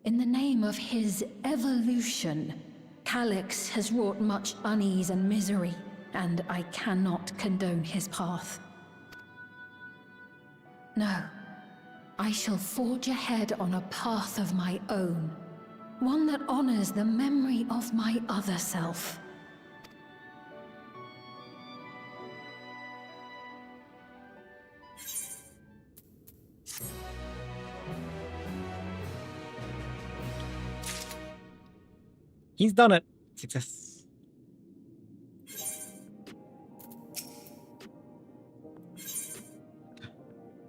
In the name of his evolution, Calyx has wrought much unease and misery, and I cannot condone his path. No, I shall forge ahead on a path of my own, one that honors the memory of my other self.
He's done it. Success.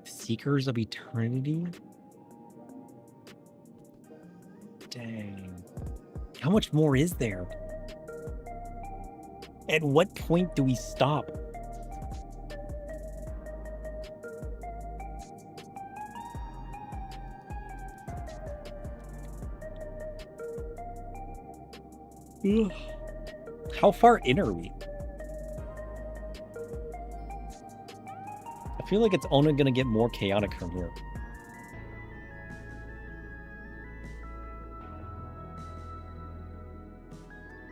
Seekers of Eternity? Dang. How much more is there? At what point do we stop? Ugh. How far in are we? I feel like it's only gonna get more chaotic from here.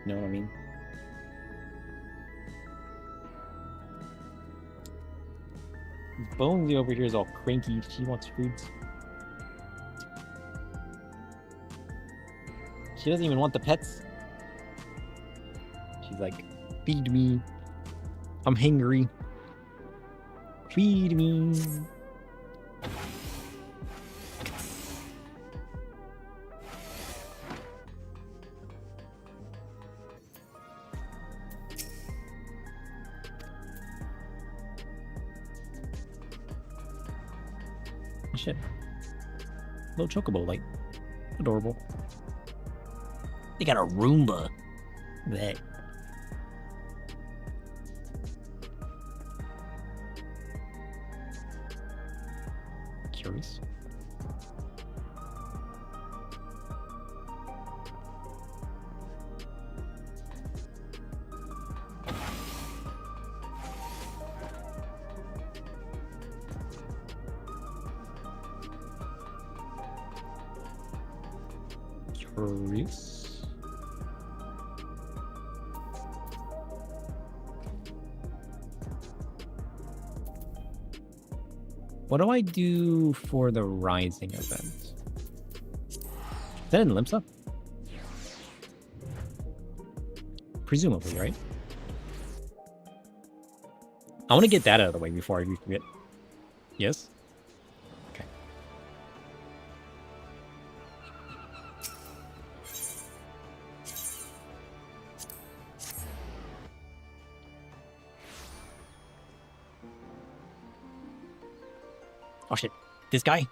You know what I mean? Bonesy over here is all cranky. She wants fruits. She doesn't even want the pets. She's like, feed me. I'm hungry. Feed me. Oh, shit. Little chocobo light. Adorable. They got a Roomba. That. Curious. Curious. What do I do for the Rising event? Is that in Limsa? Presumably, right? I want to get that out of the way before I forget. Yes? Okay. Oh shit, this guy?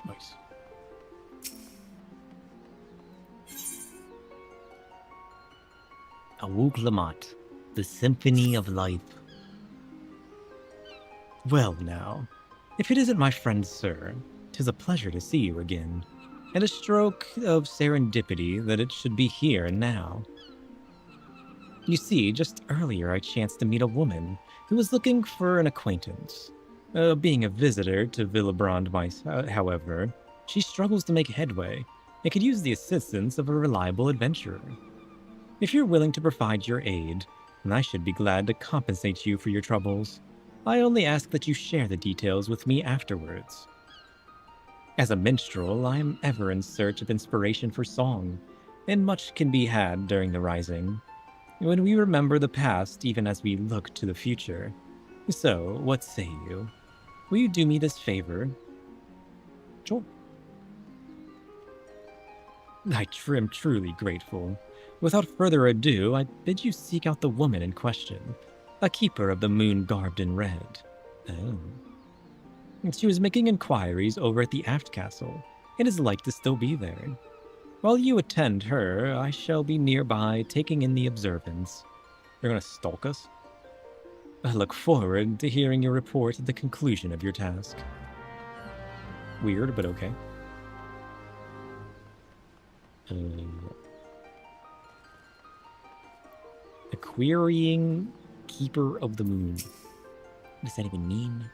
Nice. Awuk Lamat, the Symphony of Life. Well now, if it isn't my friend Sir, 'tis a pleasure to see you again, and a stroke of serendipity that it should be here and now. You see, just earlier I chanced to meet a woman who was looking for an acquaintance. Being a visitor to Villebrand, however, she struggles to make headway and could use the assistance of a reliable adventurer. If you're willing to provide your aid, then I should be glad to compensate you for your troubles. I only ask that you share the details with me afterwards. As a minstrel, I am ever in search of inspiration for song, and much can be had during the Rising. when we remember the past even as we look to the future. So, what say you? Will you do me this favor? Sure. I am truly grateful. Without further ado, I bid you seek out the woman in question, a keeper of the moon garbed in red. Oh. She was making inquiries over at the Aft Castle, and is like to still be there. While you attend her, I shall be nearby taking in the observance. You're gonna stalk us? I look forward to hearing your report at the conclusion of your task. Weird, but okay. A querying keeper of the moon. What does that even mean?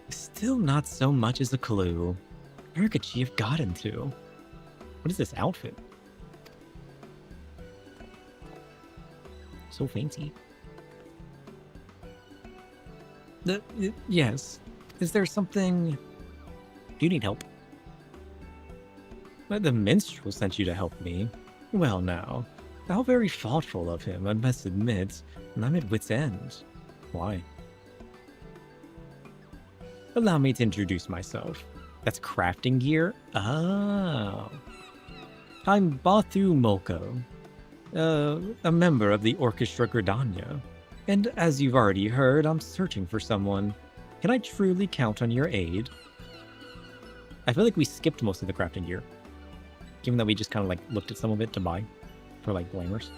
Still not so much as a clue. Where could she have gotten to? What is this outfit? So fancy. Yes. Is there something... Do you need help? The minstrel sent you to help me. Well now, how very thoughtful of him, I must admit, and I'm at wit's end. Why? Allow me to introduce myself. That's crafting gear? Oh. I'm Bathu Moko, a member of the Orchestra Gridania. And as you've already heard, I'm searching for someone. Can I truly count on your aid? I feel like we skipped most of the crafting gear, given that we just kind of like looked at some of it to buy for like blamers.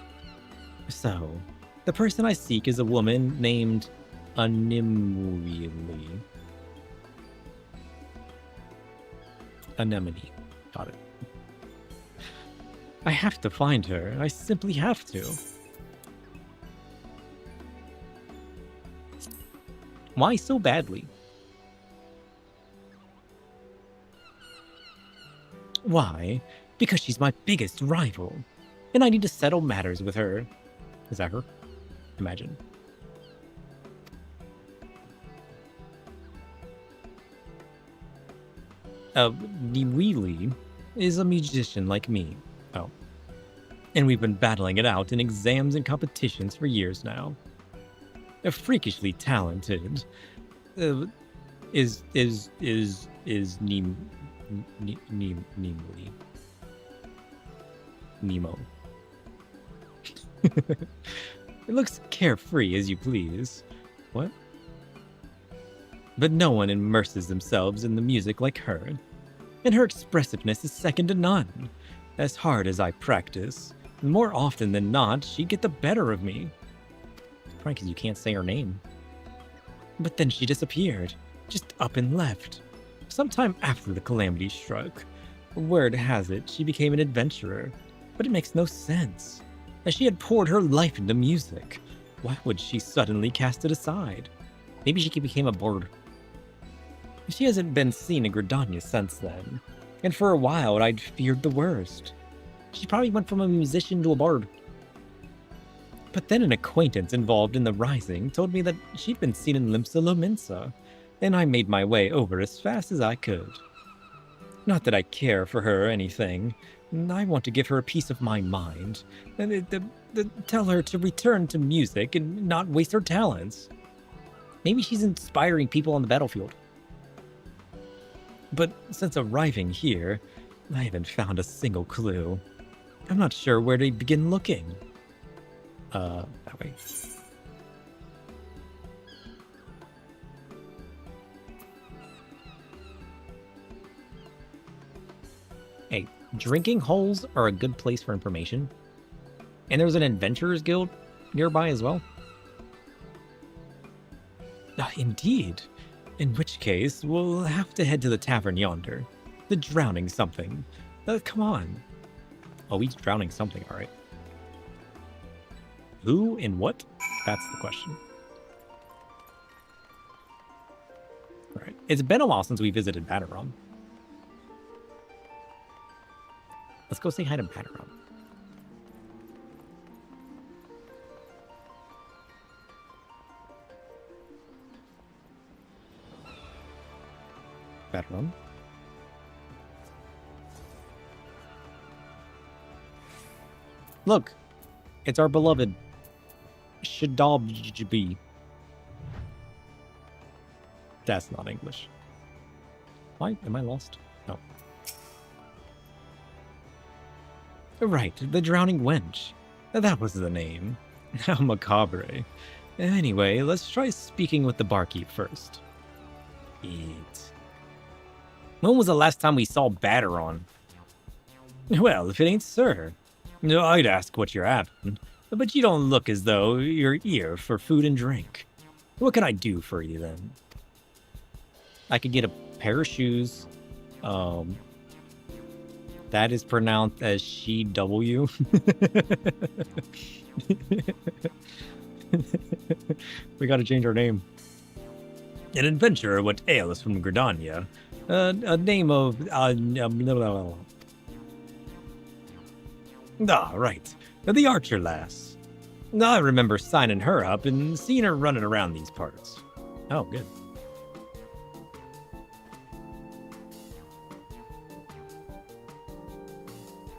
So, the person I seek is a woman named Anemuli. Anemone. Got it. I have to find her. I simply have to. Why so badly? Why? Because she's my biggest rival, and I need to settle matters with her. Is that her? Imagine. Niwili is a musician like me. Oh. And we've been battling it out in exams and competitions for years now. Freakishly talented. Is Nimuli. Nemo. It looks carefree as you please. What? But no one immerses themselves in the music like her. And her expressiveness is second to none. As hard as I practice, more often than not, she'd get the better of me. Probably because you can't say her name. But then she disappeared, just up and left. Sometime after the calamity struck. Word has it, she became an adventurer. But it makes no sense. As she had poured her life into music, why would she suddenly cast it aside? Maybe she became a bird. She hasn't been seen in Gridania since then, and for a while I'd feared the worst. She probably went from a musician to a bard. But then an acquaintance involved in the rising told me that she'd been seen in Limsa Lominsa, and I made my way over as fast as I could. Not that I care for her or anything. I want to give her a piece of my mind, and tell her to return to music and not waste her talents. Maybe she's inspiring people on the battlefield. But since arriving here, I haven't found a single clue. I'm not sure where to begin looking. That way. Hey, drinking holes are a good place for information. And there's an adventurers guild nearby as well. Indeed. In which case, we'll have to head to the tavern yonder. The drowning something. Come on. Oh, he's drowning something, alright. Who and what? That's the question. Alright. It's been a while since we visited Padaron. Let's go say hi to Padaron. Battleron. Look, it's our beloved Shadabji. That's not English. Why? Am I lost? No. Right, the Drowning Wench. That was the name. How macabre. Anyway, let's try speaking with the barkeep first. Eat. When was the last time we saw Battleron? Well, if it ain't sir. I'd ask what you're having, but you don't look as though you're here for food and drink. What can I do for you, then? I could get a pair of shoes. That is pronounced as she-W. We gotta change our name. An adventurer what ails from Gridania. A name of... right. The Archer lass. I remember signing her up and seeing her running around these parts. Oh, good.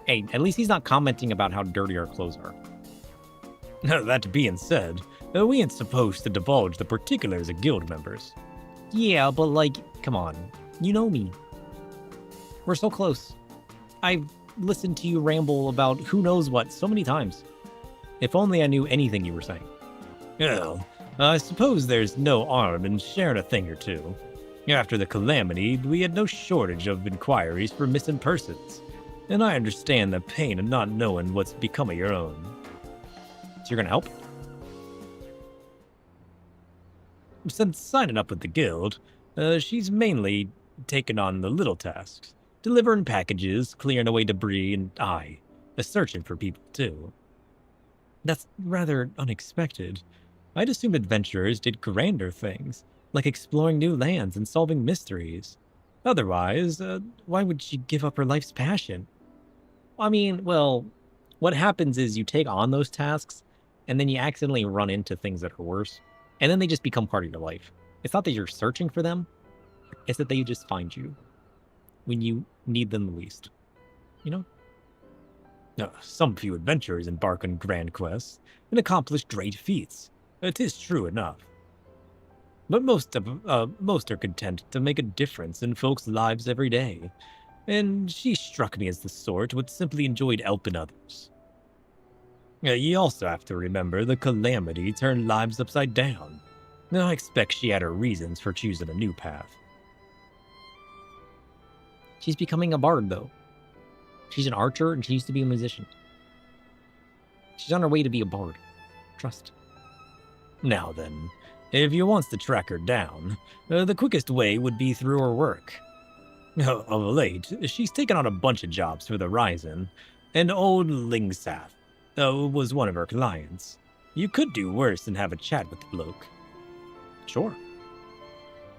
Hey, at least he's not commenting about how dirty our clothes are. That being said, we ain't supposed to divulge the particulars of guild members. Yeah, but like, come on. You know me. We're so close. I've listened to you ramble about who knows what so many times. If only I knew anything you were saying. Well, I suppose there's no harm in sharing a thing or two. After the calamity, we had no shortage of inquiries for missing persons. And I understand the pain of not knowing what's become of your own. So you're gonna help? Since signing up with the guild, she's mainly taken on the little tasks. Delivering packages, clearing away debris, and searching for people too. That's rather unexpected. I'd assumed adventurers did grander things, like exploring new lands and solving mysteries. Otherwise, why would she give up her life's passion? I mean, well, what happens is you take on those tasks, and then you accidentally run into things that are worse, and then they just become part of your life. It's not that you're searching for them, it's that they just find you when you need them the least. You know? Some few adventurers embark on grand quests and accomplish great feats. It is true enough. But most are content to make a difference in folks' lives every day. And she struck me as the sort who simply enjoyed helping others. You also have to remember the calamity turned lives upside down. I expect she had her reasons for choosing a new path. She's becoming a bard, though. She's an archer, and she used to be a musician. She's on her way to be a bard. Trust. Now then, if you wants to track her down, the quickest way would be through her work. Of late, she's taken on a bunch of jobs for the Ryzen, and old Lil Chat was one of her clients. You could do worse than have a chat with the bloke. Sure.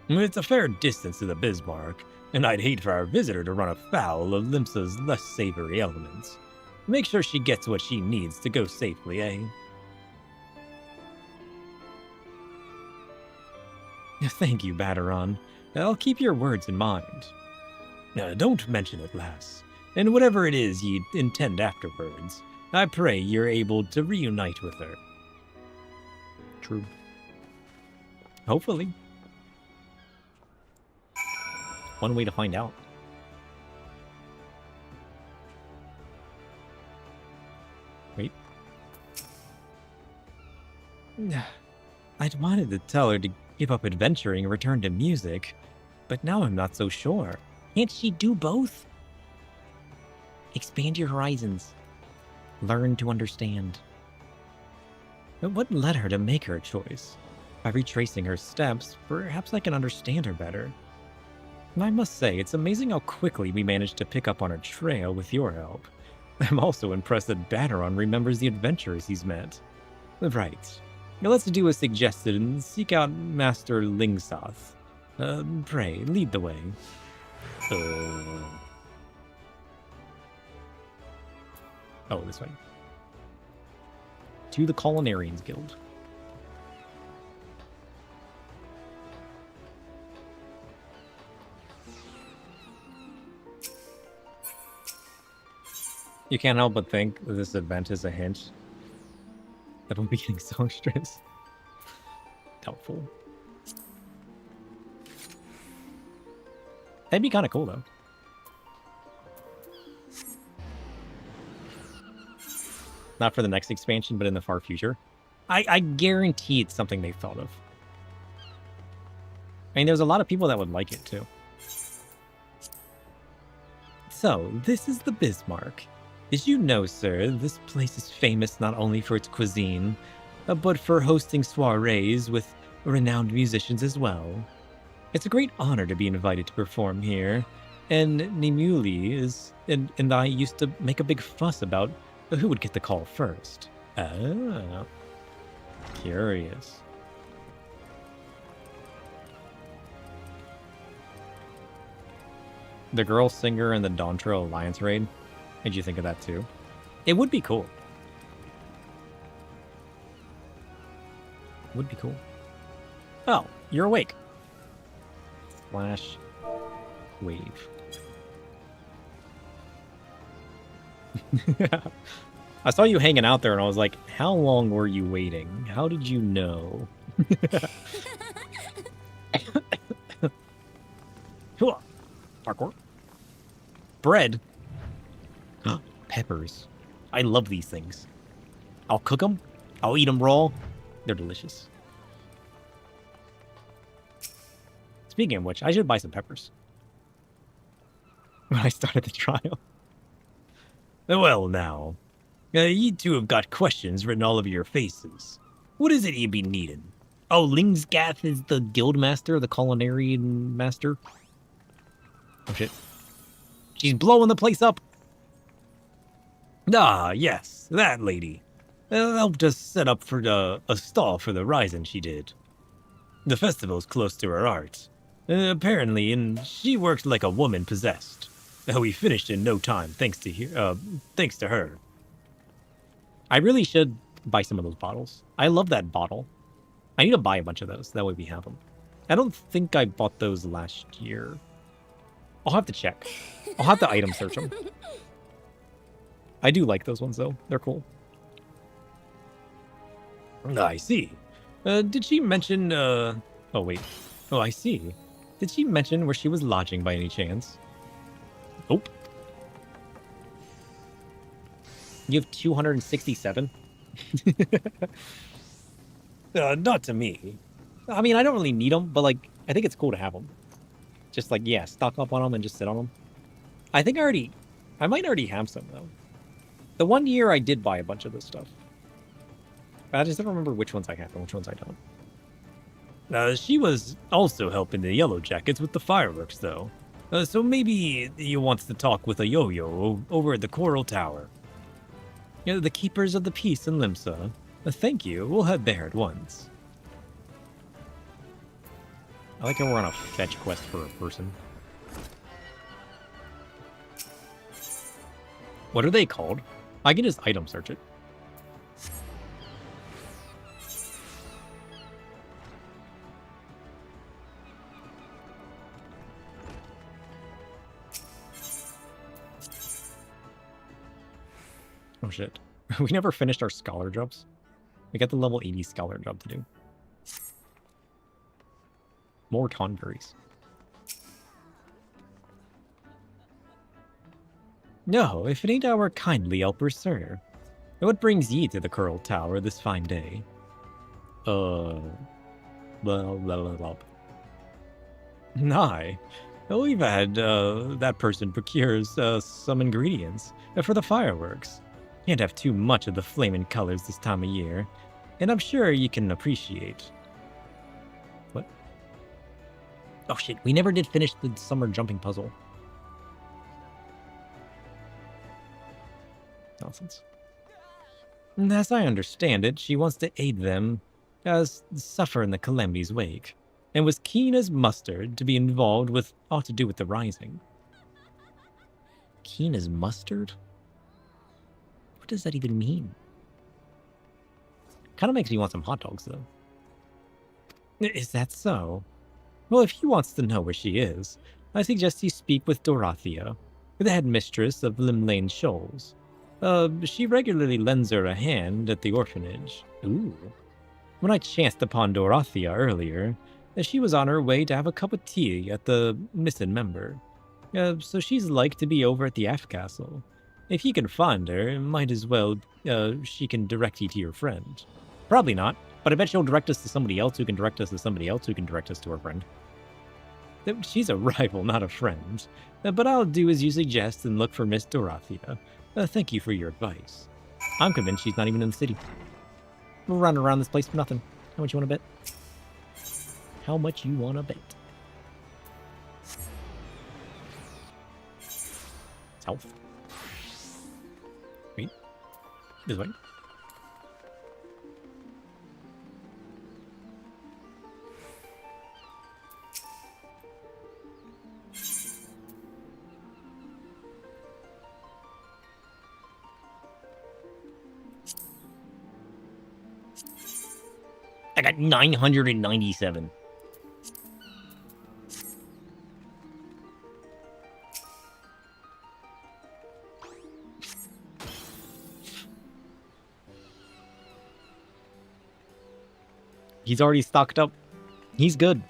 It's a fair distance to the Bismarck, and I'd hate for our visitor to run afoul of Limsa's less savory elements. Make sure she gets what she needs to go safely, eh? Thank you, Battleron. I'll keep your words in mind. Don't mention it, lass. And whatever it is you intend afterwards, I pray you're able to reunite with her. True. Hopefully. One way to find out. Wait. I'd wanted to tell her to give up adventuring and return to music, but now I'm not so sure. Can't she do both? Expand your horizons. Learn to understand. But what led her to make her choice? By retracing her steps, perhaps I can understand her better. And I must say, it's amazing how quickly we managed to pick up on her trail with your help. I'm also impressed that Battleron remembers the adventures he's met. Right. Now let's do as suggested and seek out Master Lingsoth. Pray, lead the way. Oh, this way. To the Culinarians Guild. You can't help but think that this event is a hint that we'll be getting songstress. Doubtful. That'd be kind of cool, though. Not for the next expansion, but in the far future. I guarantee it's something they thought of. I mean, there's a lot of people that would like it, too. So, this is the Bismarck. Did you know, sir, this place is famous not only for its cuisine, but for hosting soirees with renowned musicians as well. It's a great honor to be invited to perform here, and Nimuli and I used to make a big fuss about who would get the call first. Oh, curious. The girl singer in the Dawntrail Alliance raid. Did you think of that too? It would be cool. Would be cool. Oh, you're awake. Flash wave. I saw you hanging out there and I was like, how long were you waiting? How did you know? Parkour. Bread. Peppers. I love these things. I'll cook them. I'll eat them raw. They're delicious. Speaking of which, I should buy some peppers when I started the trial. Well, now, you two have got questions written all over your faces. What is it you be needing? Oh, Lingsgath is the guild master, the culinary master. Oh shit. She's blowing the place up. Ah, yes, that lady. Helped us set up for a stall for the Rising she did. The festival's close to her art. Apparently, and she worked like a woman possessed. We finished in no time, thanks to her. I really should buy some of those bottles. I love that bottle. I need to buy a bunch of those, that way we have them. I don't think I bought those last year. I'll have to check. I'll have to item search them. I do like those ones, though. They're cool. I see. Did she mention, Oh, wait. Oh, I see. Did she mention where she was lodging by any chance? Nope. You have 267? Not to me. I mean, I don't really need them, but, like, I think it's cool to have them. Just, like, yeah, stock up on them and just sit on them. I might already have some, though. The one year I did buy a bunch of this stuff. I just don't remember which ones I have and which ones I don't. She was also helping the Yellow Jackets with the fireworks, though. So maybe you wants to talk with a yo-yo over at the Coral Tower. The Keepers of the Peace in Limsa. Thank you. We'll head there at once. I like how we're on a fetch quest for a person. What are they called? I can just item search it. Oh shit. We never finished our scholar jobs. We got the level 80 scholar job to do. More tonberries. No, if it ain't our kindly helper, sir. What brings ye to the Coral Tower this fine day? Blah, blah, blah, blah. Aye. We've had, that person procures, some ingredients for the fireworks. Can't have too much of the flaming colors this time of year, and I'm sure you can appreciate. What? Oh shit, we never did finish the summer jumping puzzle. Nonsense. And as I understand it, she wants to aid them as suffer in the calamity's wake, and was keen as mustard to be involved with aught to do with the Rising. Keen as mustard? What does that even mean? Kind of makes me want some hot dogs, though. Is that so? Well, if he wants to know where she is, I suggest you speak with Dorothea, the headmistress of Limlane Shoals. She regularly lends her a hand at the orphanage. Ooh. When I chanced upon Dorothea earlier, she was on her way to have a cup of tea at the missing member. So she's like to be over at the F Castle. If you can find her, might as well, she can direct you to your friend. Probably not, but I bet she'll direct us to somebody else who can direct us to somebody else who can direct us to her friend. She's a rival, not a friend. But I'll do as you suggest and look for Miss Dorothea. Thank you for your advice. I'm convinced she's not even in the city. We're running around this place for nothing. How much you want to bet? How much you want to bet? South. Wait. This way. I got 997. He's already stocked up. He's good.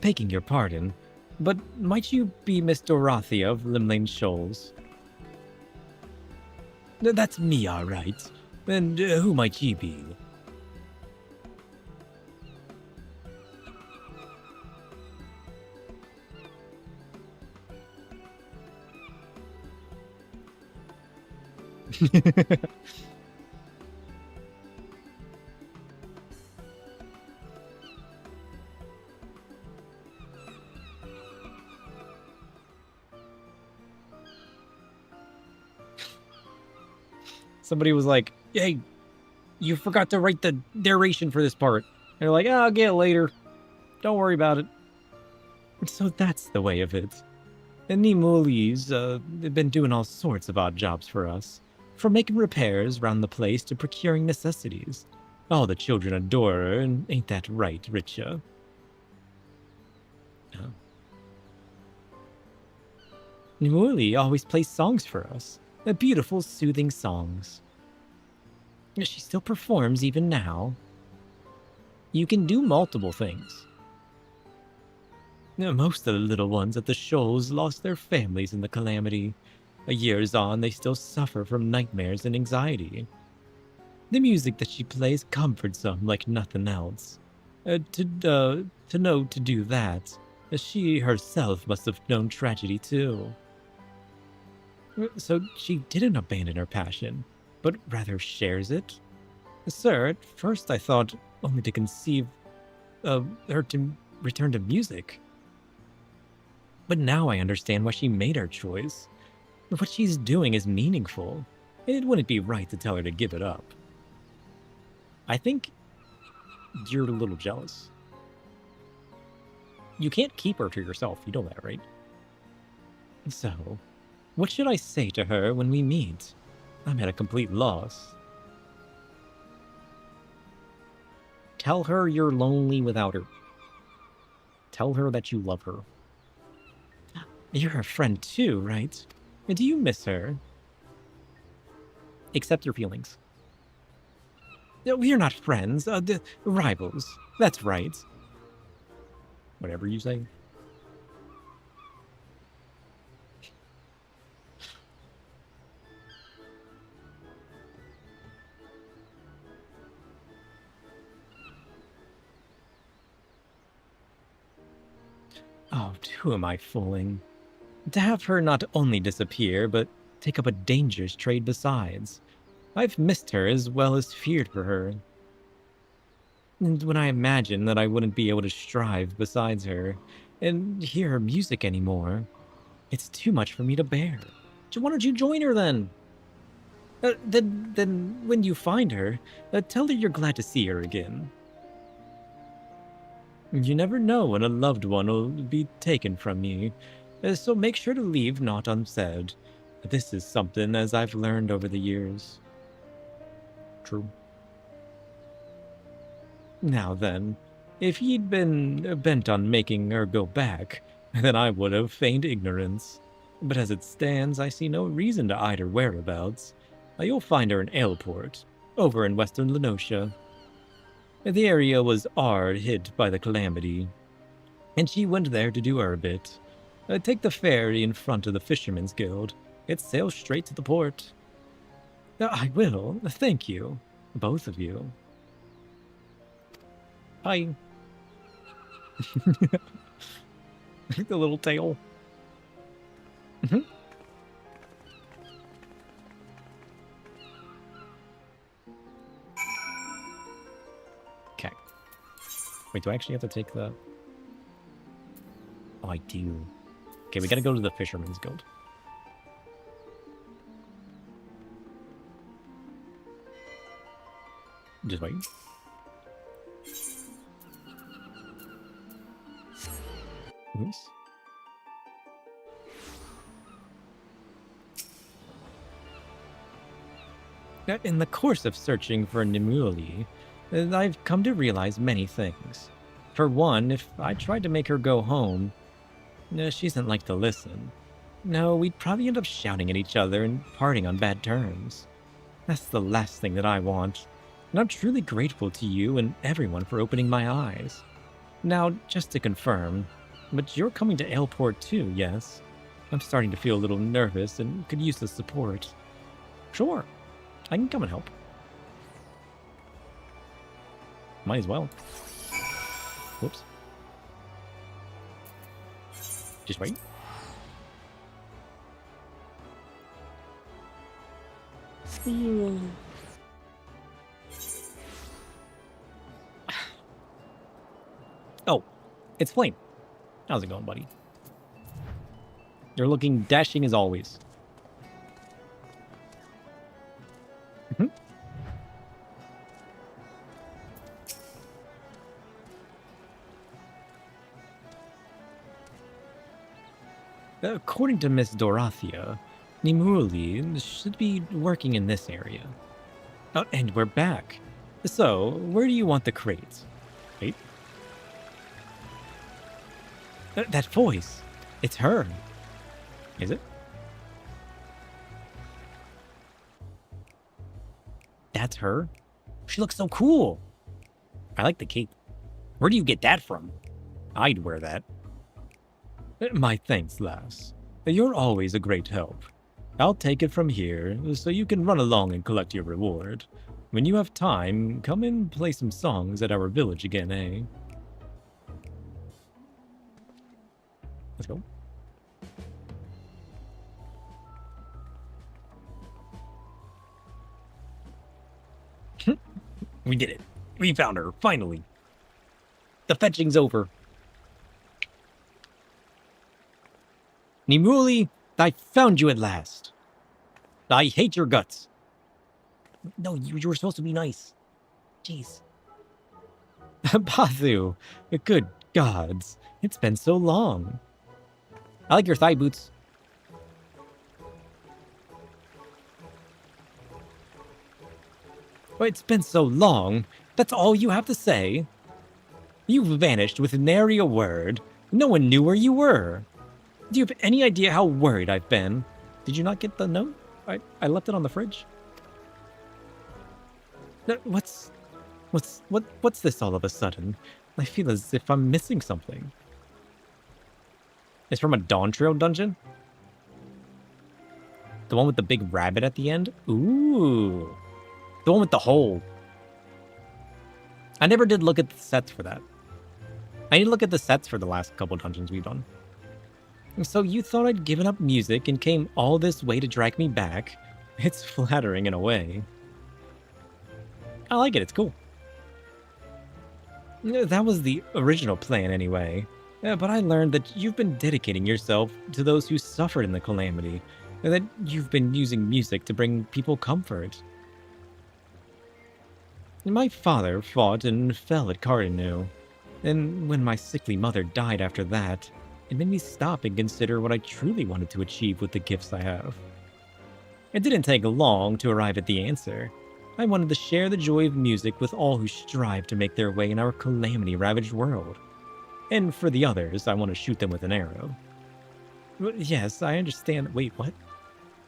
Begging your pardon, but might you be Miss Dorothea of Limlane Shoals? That's me, all right. And who might ye be? Somebody was like, hey, you forgot to write the narration for this part. And they're like, I'll get it later. Don't worry about it. So that's the way of it. And Nimuli's been doing all sorts of odd jobs for us. From making repairs round the place to procuring necessities. All the children adore her, and ain't that right, Richa? Oh. Nimuli always plays songs for us. Beautiful, soothing songs. She still performs even now. You can do multiple things. Most of the little ones at the shoals lost their families in the calamity. Years on, they still suffer from nightmares and anxiety. The music that she plays comforts them like nothing else. To know to do that, she herself must have known tragedy too. So she didn't abandon her passion, but rather shares it? Sir, at first I thought only to conceive her to return to music. But now I understand why she made her choice. What she's doing is meaningful. It wouldn't be right to tell her to give it up. I think you're a little jealous. You can't keep her to yourself, you know that, right? So, what should I say to her when we meet? I'm at a complete loss. Tell her you're lonely without her. Tell her that you love her. You're her friend too, right? Do you miss her? Accept your feelings. We're not friends, rivals. That's right. Whatever you say. Oh, who am I fooling? To have her not only disappear, but take up a dangerous trade besides. I've missed her as well as feared for her. And when I imagine that I wouldn't be able to strive besides her, and hear her music anymore, it's too much for me to bear. Why don't you join her then? Then when you find her, tell her you're glad to see her again. You never know when a loved one will be taken from you, so make sure to leave naught unsaid. This is something as I've learned over the years. True. Now then, if you'd been bent on making her go back, then I would have feigned ignorance. but as it stands, I see no reason to hide her whereabouts. You'll find her in Aleport, over in western Lenosha. The area was hard hit by the calamity, and she went there to do her bit. Take the ferry in front of the Fisherman's Guild. It sails straight to the port. I will, thank you, both of you. Hi. The little tail. Okay. Wait, do I actually have to take the... Oh, I do. Okay, we gotta go to the Fisherman's Guild. Just wait. Oops. In the course of searching for Nimuli, I've come to realize many things. For one, if I tried to make her go home, she doesn't like to listen. No, we'd probably end up shouting at each other and parting on bad terms. That's the last thing that I want. And I'm truly grateful to you and everyone for opening my eyes. Now, just to confirm, but you're coming to Aleport too, yes? I'm starting to feel a little nervous and could use the support. Sure, I can come and help. Might as well. Whoops. Just wait. Oh, it's Flame. How's it going, buddy? You're looking dashing as always. According to Miss Dorothea, Nimuli should be working in this area. Oh, and we're back. So, where do you want the crates? Wait. That voice. It's her. Is it? That's her? She looks so cool. I like the cape. Where do you get that from? I'd wear that. My thanks, lass. You're always a great help. I'll take it from here, so you can run along and collect your reward. When you have time, come and play some songs at our village again, eh? Let's go. We did it. We found her, finally. The fetching's over. Nimuli, I found you at last. I hate your guts. No, you were supposed to be nice. Jeez. Bathu, good gods. It's been so long. I like your thigh boots. Oh, it's been so long. That's all you have to say? You vanished with nary a word. No one knew where you were. Do you have any idea how worried I've been? Did you not get the note? I left it on the fridge. What's this all of a sudden? I feel as if I'm missing something. It's from a Dawn Trail dungeon? The one with the big rabbit at the end? Ooh. The one with the hole. I never did look at the sets for that. I need to look at the sets for the last couple dungeons we've done. So you thought I'd given up music and came all this way to drag me back? It's flattering in a way. I like it, it's cool. That was the original plan anyway. But I learned that you've been dedicating yourself to those who suffered in the calamity, and that you've been using music to bring people comfort. My father fought and fell at Cardinu, and when my sickly mother died after that, it made me stop and consider what I truly wanted to achieve with the gifts I have. It didn't take long to arrive at the answer. I wanted to share the joy of music with all who strive to make their way in our calamity-ravaged world. And for the others, I want to shoot them with an arrow. Yes, I understand. Wait, what?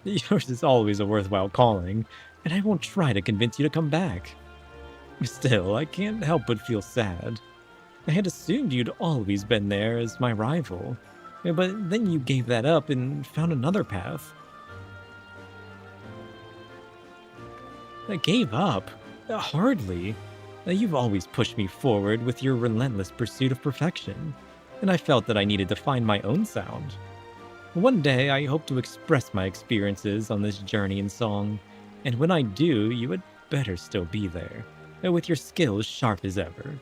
Yours is always a worthwhile calling, and I won't try to convince you to come back. Still, I can't help but feel sad. I had assumed you'd always been there as my rival, but then you gave that up and found another path. I gave up? Hardly. You've always pushed me forward with your relentless pursuit of perfection, and I felt that I needed to find my own sound. One day, I hope to express my experiences on this journey in song, and when I do, you had better still be there, with your skills sharp as ever.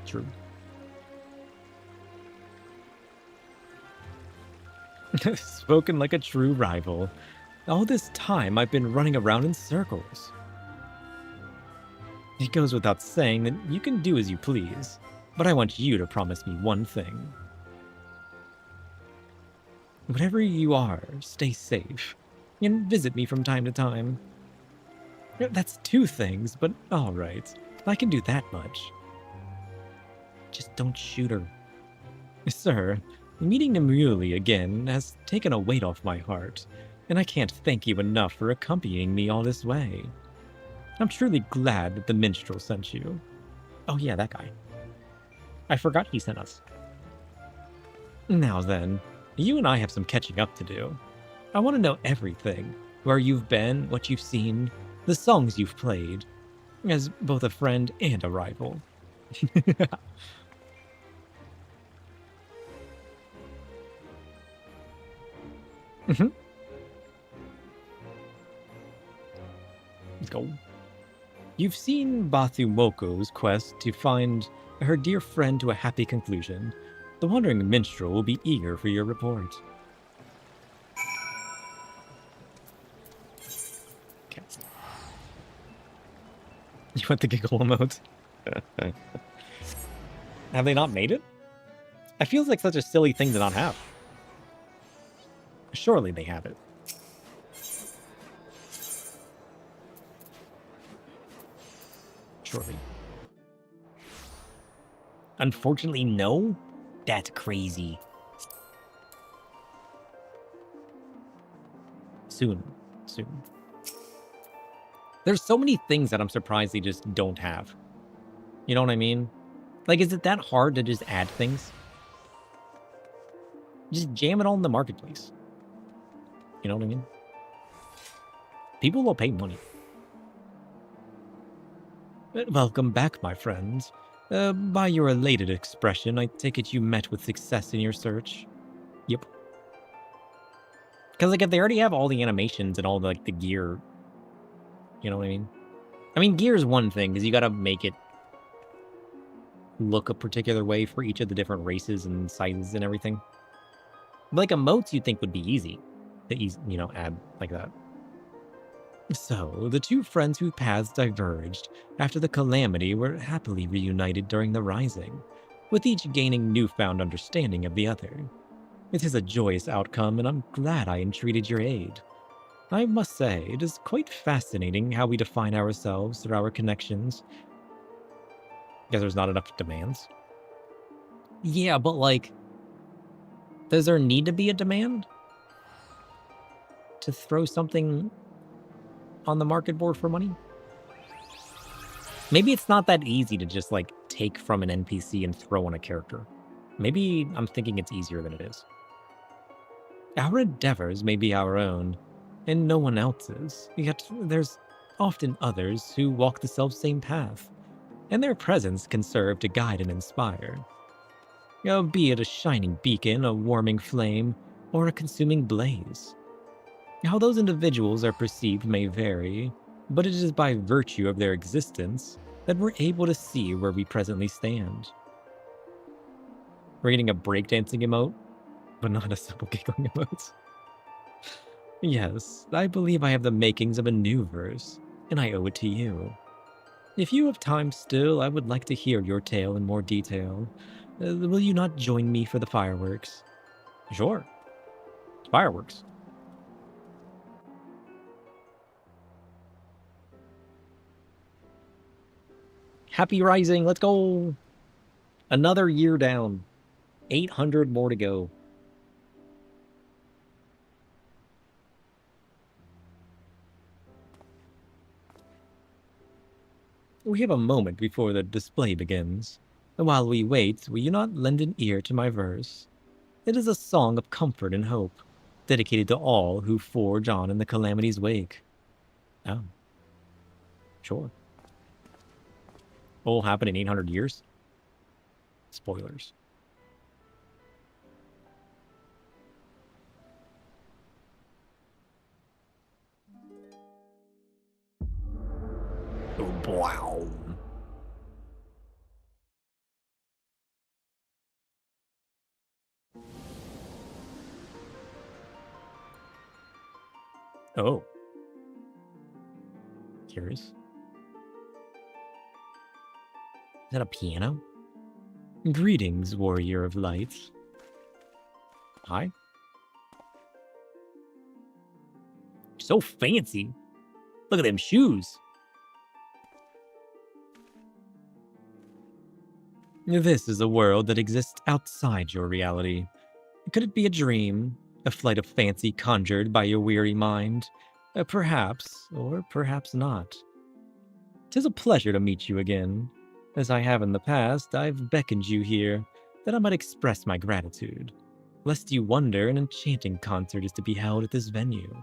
True. Spoken like a true rival. All this time, I've been running around in circles. It goes without saying that you can do as you please, but I want you to promise me one thing. Whatever you are, stay safe, and visit me from time to time. That's 2 things, but alright, I can do that much. Just don't shoot her. Sir, meeting Nemuli again has taken a weight off my heart, and I can't thank you enough for accompanying me all this way. I'm truly glad that the minstrel sent you. Oh yeah, that guy. I forgot he sent us. Now then, you and I have some catching up to do. I want to know everything. Where you've been, what you've seen, the songs you've played, as both a friend and a rival. Let's go. You've seen Bathumoko's quest to find her dear friend to a happy conclusion. The wandering minstrel will be eager for your report. Okay. You want the giggle emote? Have they not made it? It feels like such a silly thing to not have. Surely they have it. Surely. Unfortunately, no? That's crazy. Soon. There's so many things that I'm surprised they just don't have. You know what I mean? Like, is it that hard to just add things? Just jam it all in the marketplace. You know what I mean? People will pay money. Welcome back, my friends. By your elated expression, I take it you met with success in your search. Yep. Because, like, if they already have all the animations and all the, like, the gear, you know what I mean? I mean, gear is one thing, because you gotta make it look a particular way for each of the different races and sizes and everything. But, like, emotes you'd think would be easy to, you know, add like that. So, the 2 friends whose paths diverged after the calamity were happily reunited during the Rising, with each gaining newfound understanding of the other. It is a joyous outcome, and I'm glad I entreated your aid. I must say, it is quite fascinating how we define ourselves through our connections. Guess there's not enough demands. Yeah, but like, does there need to be a demand to throw something on the market board for money? Maybe it's not that easy to just like take from an NPC and throw on a character. Maybe I'm thinking it's easier than it is. Our endeavors may be our own, and no one else's, yet there's often others who walk the self-same path, and their presence can serve to guide and inspire. Be it a shining beacon, a warming flame, or a consuming blaze. How those individuals are perceived may vary, but it is by virtue of their existence that we're able to see where we presently stand. We're getting a breakdancing emote, but not a simple giggling emote. Yes, I believe I have the makings of a new verse, and I owe it to you. If you have time still, I would like to hear your tale in more detail. Will you not join me for the fireworks? Sure. Fireworks. Happy Rising, let's go! Another year down. 800 more to go. We have a moment before the display begins. And while we wait, will you not lend an ear to my verse? It is a song of comfort and hope, dedicated to all who forge on in the calamity's wake. Oh. Sure. All happen in 800 years? Spoilers. Oh, wow. Oh. Curious. Is that a piano? Greetings, warrior of light. Hi. So fancy. Look at them shoes. This is a world that exists outside your reality. Could it be a dream? A flight of fancy conjured by your weary mind? Perhaps, or perhaps not. 'Tis a pleasure to meet you again. As I have in the past, I've beckoned you here, that I might express my gratitude. Lest you wonder, an enchanting concert is to be held at this venue,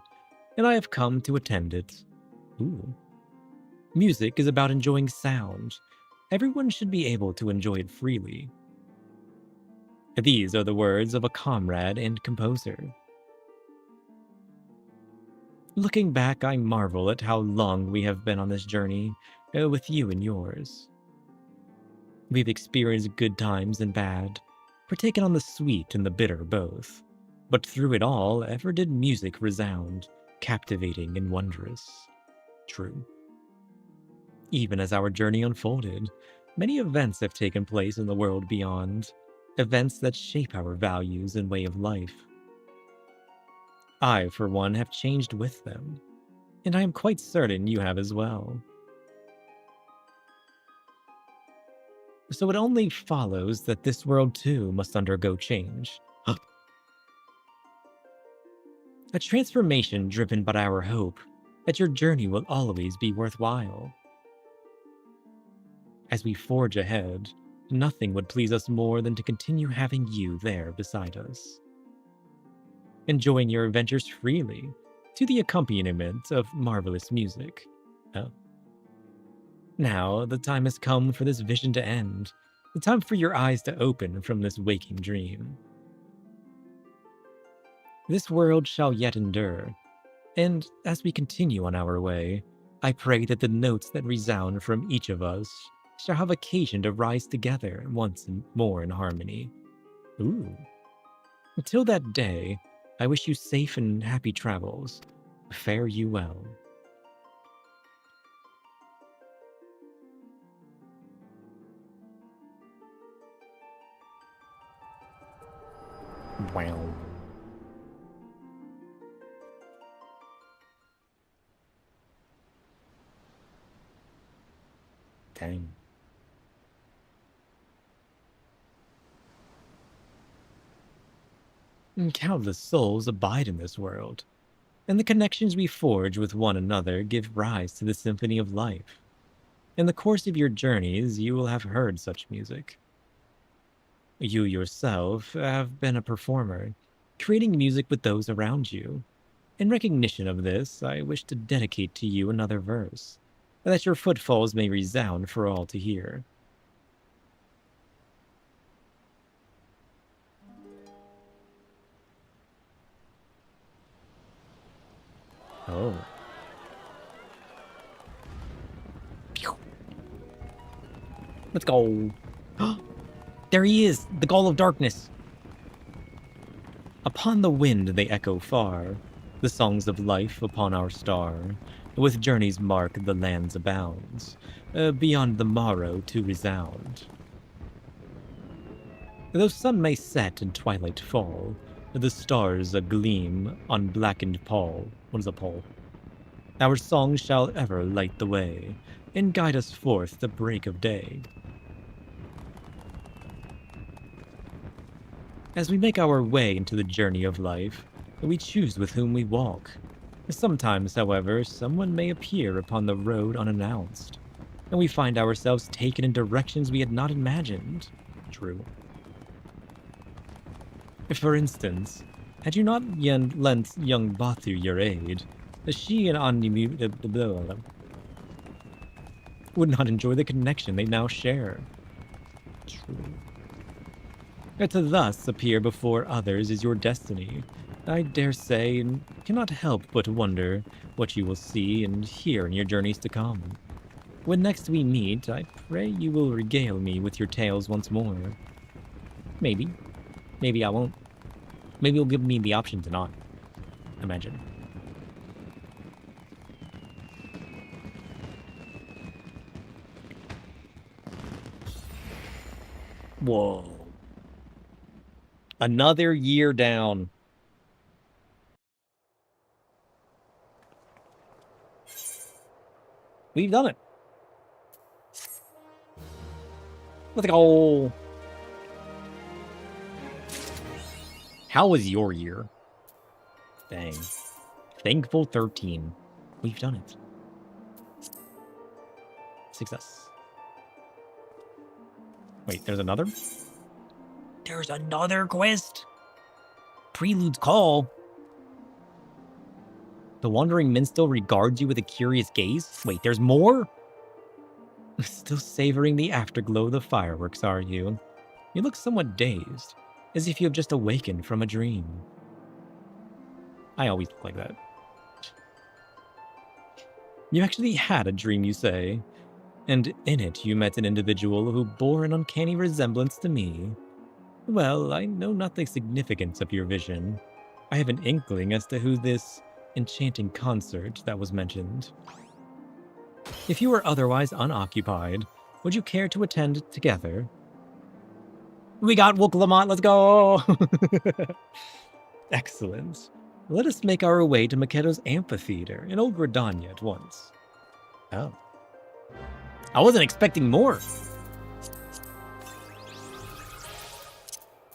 and I have come to attend it. Ooh. Music is about enjoying sound. Everyone should be able to enjoy it freely. These are the words of a comrade and composer. Looking back, I marvel at how long we have been on this journey, with you and yours. We've experienced good times and bad, partaken on the sweet and the bitter both. But through it all, ever did music resound, captivating and wondrous. True. Even as our journey unfolded, many events have taken place in the world beyond, events that shape our values and way of life. I, for one, have changed with them, and I am quite certain you have as well. So it only follows that this world too must undergo change. A transformation driven by our hope that your journey will always be worthwhile. As we forge ahead, nothing would please us more than to continue having you there beside us, enjoying your adventures freely to the accompaniment of marvelous music. Oh. Now, the time has come for this vision to end, the time for your eyes to open from this waking dream. This world shall yet endure, and as we continue on our way, I pray that the notes that resound from each of us shall have occasion to rise together once more in harmony. Ooh. Until that day, I wish you safe and happy travels. Fare you well. Wow. Dang. Countless souls abide in this world, and the connections we forge with one another give rise to the symphony of life. In the course of your journeys, you will have heard such music. You yourself have been a performer, creating music with those around you. In recognition of this, I wish to dedicate to you another verse, that your footfalls may resound for all to hear. Oh. Let's go. There he is, the Gall of Darkness. Upon the wind they echo far, the songs of life upon our star, with journeys mark the land's abounds, beyond the morrow to resound. Though sun may set and twilight fall, the stars agleam on blackened pall. What is a pall? Our song shall ever light the way, and guide us forth the break of day. As we make our way into the journey of life, we choose with whom we walk. Sometimes, however, someone may appear upon the road unannounced. and we find ourselves taken in directions we had not imagined. True. For instance, had you not lent young Batu your aid, she and Animu would not enjoy the connection they now share. True. To thus appear before others is your destiny. I dare say, and cannot help but wonder what you will see and hear in your journeys to come. When next we meet, I pray you will regale me with your tales once more. Maybe. Maybe I won't. Maybe you'll give me the option to not. Imagine. Whoa. Another year down. We've done it. Let's go. How was your year? Dang. Thankful 13. We've done it. Success. Wait, there's another? There's another quest? Prelude's Call. The Wandering Minstrel regards you with a curious gaze? Wait, there's more? Still savoring the afterglow of the fireworks, are you? You look somewhat dazed, as if you have just awakened from a dream. I always look like that. You actually had a dream, you say, and in it you met an individual who bore an uncanny resemblance to me. Well, I know nothing significant of your vision. I have an inkling as to who this enchanting consort that was mentioned. If you were otherwise unoccupied, would you care to attend together? We got Wook Lamont, let's go! Excellent. Let us make our way to Maketo's amphitheater in Old Gridania at once. Oh. I wasn't expecting more.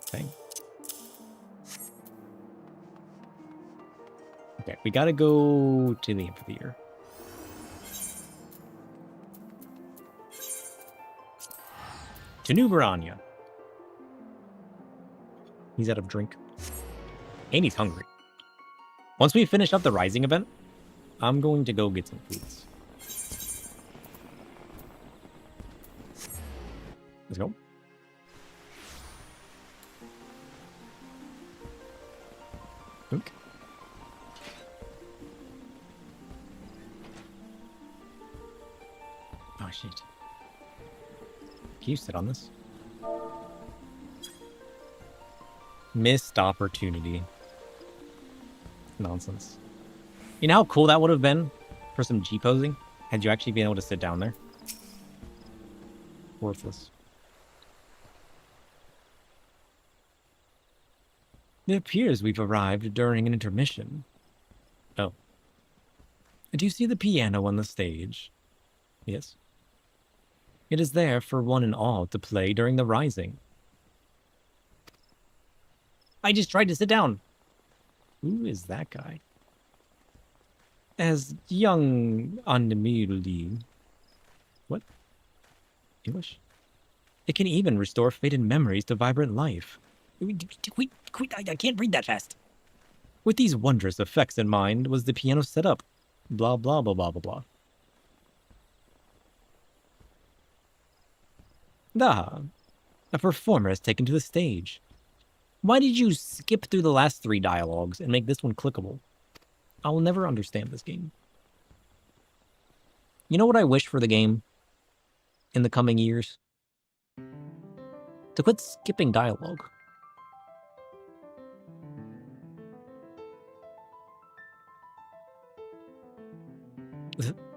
Okay. Okay, we gotta go to the amphitheater. To New Gridania. He's out of drink. And he's hungry. Once we finish up the Rising event, I'm going to go get some foods. Let's go. Okay. Oh, shit. Can you sit on this? Missed opportunity. Nonsense. You know how cool that would have been for some G-posing? Had you actually been able to sit down there? Worthless. It appears we've arrived during an intermission. Oh. Do you see the piano on the stage? Yes. It is there for one and all to play during the Rising. I just tried to sit down. Who is that guy? As young Animuli. What? English? It can even restore faded memories to vibrant life. Wait, I can't read that fast. With these wondrous effects in mind was the piano set up. Blah, blah, blah, blah, blah, blah. Ah, a performer has taken to the stage. Why did you skip through the last 3 dialogues and make this one clickable? I will never understand this game. You know what I wish for the game in the coming years? To quit skipping dialogue.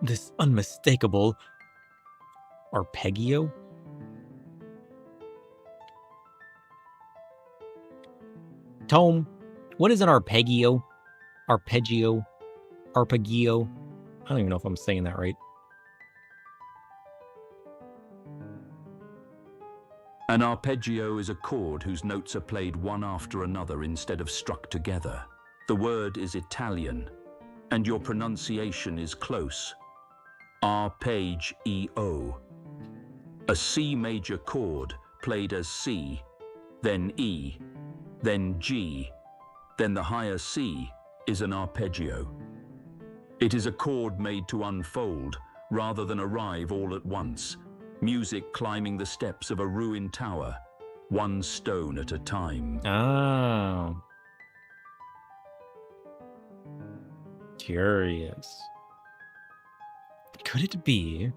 This unmistakable arpeggio? Tome, what is an arpeggio? Arpeggio? Arpeggio? I don't even know if I'm saying that right.
An arpeggio is a chord whose notes are played one after another instead of struck together. The word is Italian, and your pronunciation is close. arpeggio. A C major chord played as C, then E, then G, then the higher C is an arpeggio. It is a chord made to unfold rather than arrive all at once, music climbing the steps of a ruined tower, one stone at a time.
Oh. Curious. Could it be?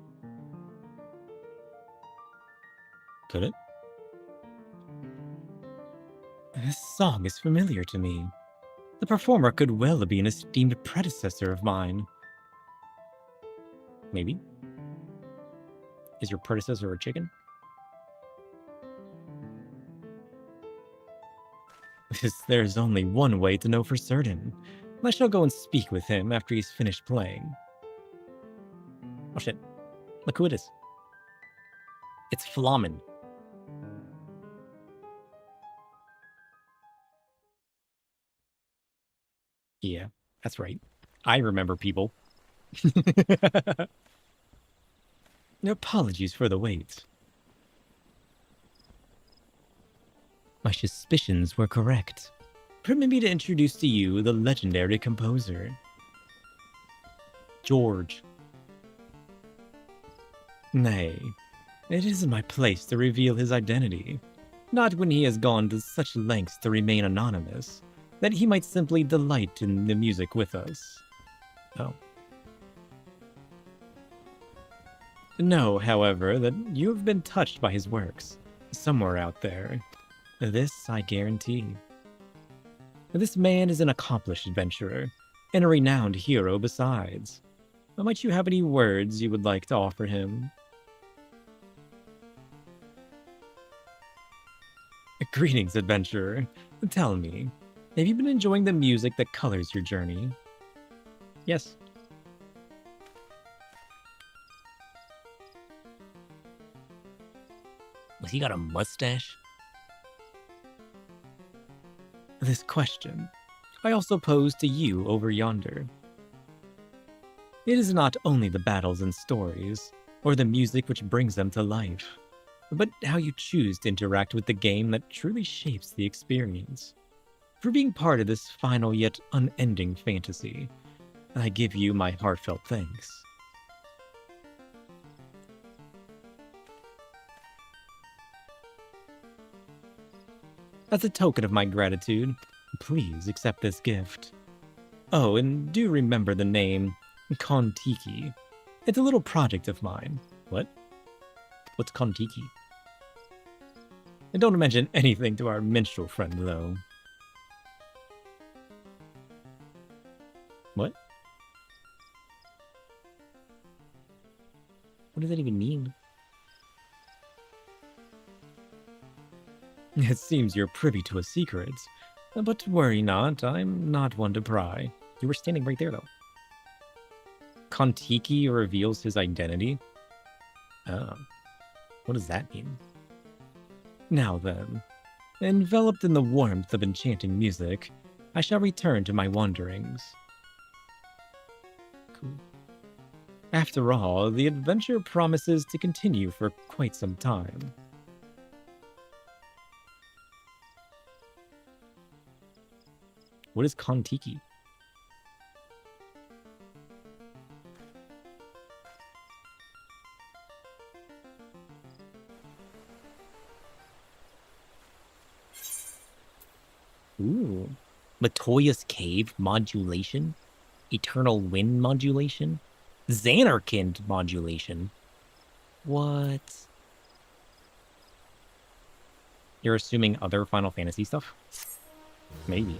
Could it? This song is familiar to me. The performer could well be an esteemed predecessor of mine. Maybe? Is your predecessor a chicken? There's only one way to know for certain. I shall go and speak with him after he's finished playing. Oh shit. Look who it is. It's Flamen. Yeah, that's right. I remember people. Apologies for the wait. My suspicions were correct. Permit me to introduce to you the legendary composer, George. Nay, it isn't my place to reveal his identity. Not when he has gone to such lengths to remain anonymous, that he might simply delight in the music with us. Oh. Know, however, that you have been touched by his works, somewhere out there. This I guarantee. This man is an accomplished adventurer, and a renowned hero besides. Might you have any words you would like to offer him? Greetings, adventurer. Tell me, have you been enjoying the music that colors your journey? Yes. Has he got a mustache? This question I also pose to you over yonder. It is not only the battles and stories, or the music which brings them to life, but how you choose to interact with the game that truly shapes the experience. For being part of this final yet unending fantasy, I give you my heartfelt thanks. As a token of my gratitude, please accept this gift. Oh, and do remember the name Kon-Tiki. It's a little project of mine. What? What's Kon-Tiki? And don't mention anything to our minstrel friend, though. What? What does that even mean? It seems you're privy to a secret. But worry not, I'm not one to pry. You were standing right there, though. Kon-Tiki reveals his identity? Oh. What does that mean? Now then, enveloped in the warmth of enchanting music, I shall return to my wanderings. Cool. After all, the adventure promises to continue for quite some time. What is Kon-Tiki? Ooh. Matoya's Cave modulation? Eternal Wind modulation? Xanarkand modulation? What? You're assuming other Final Fantasy stuff? Maybe.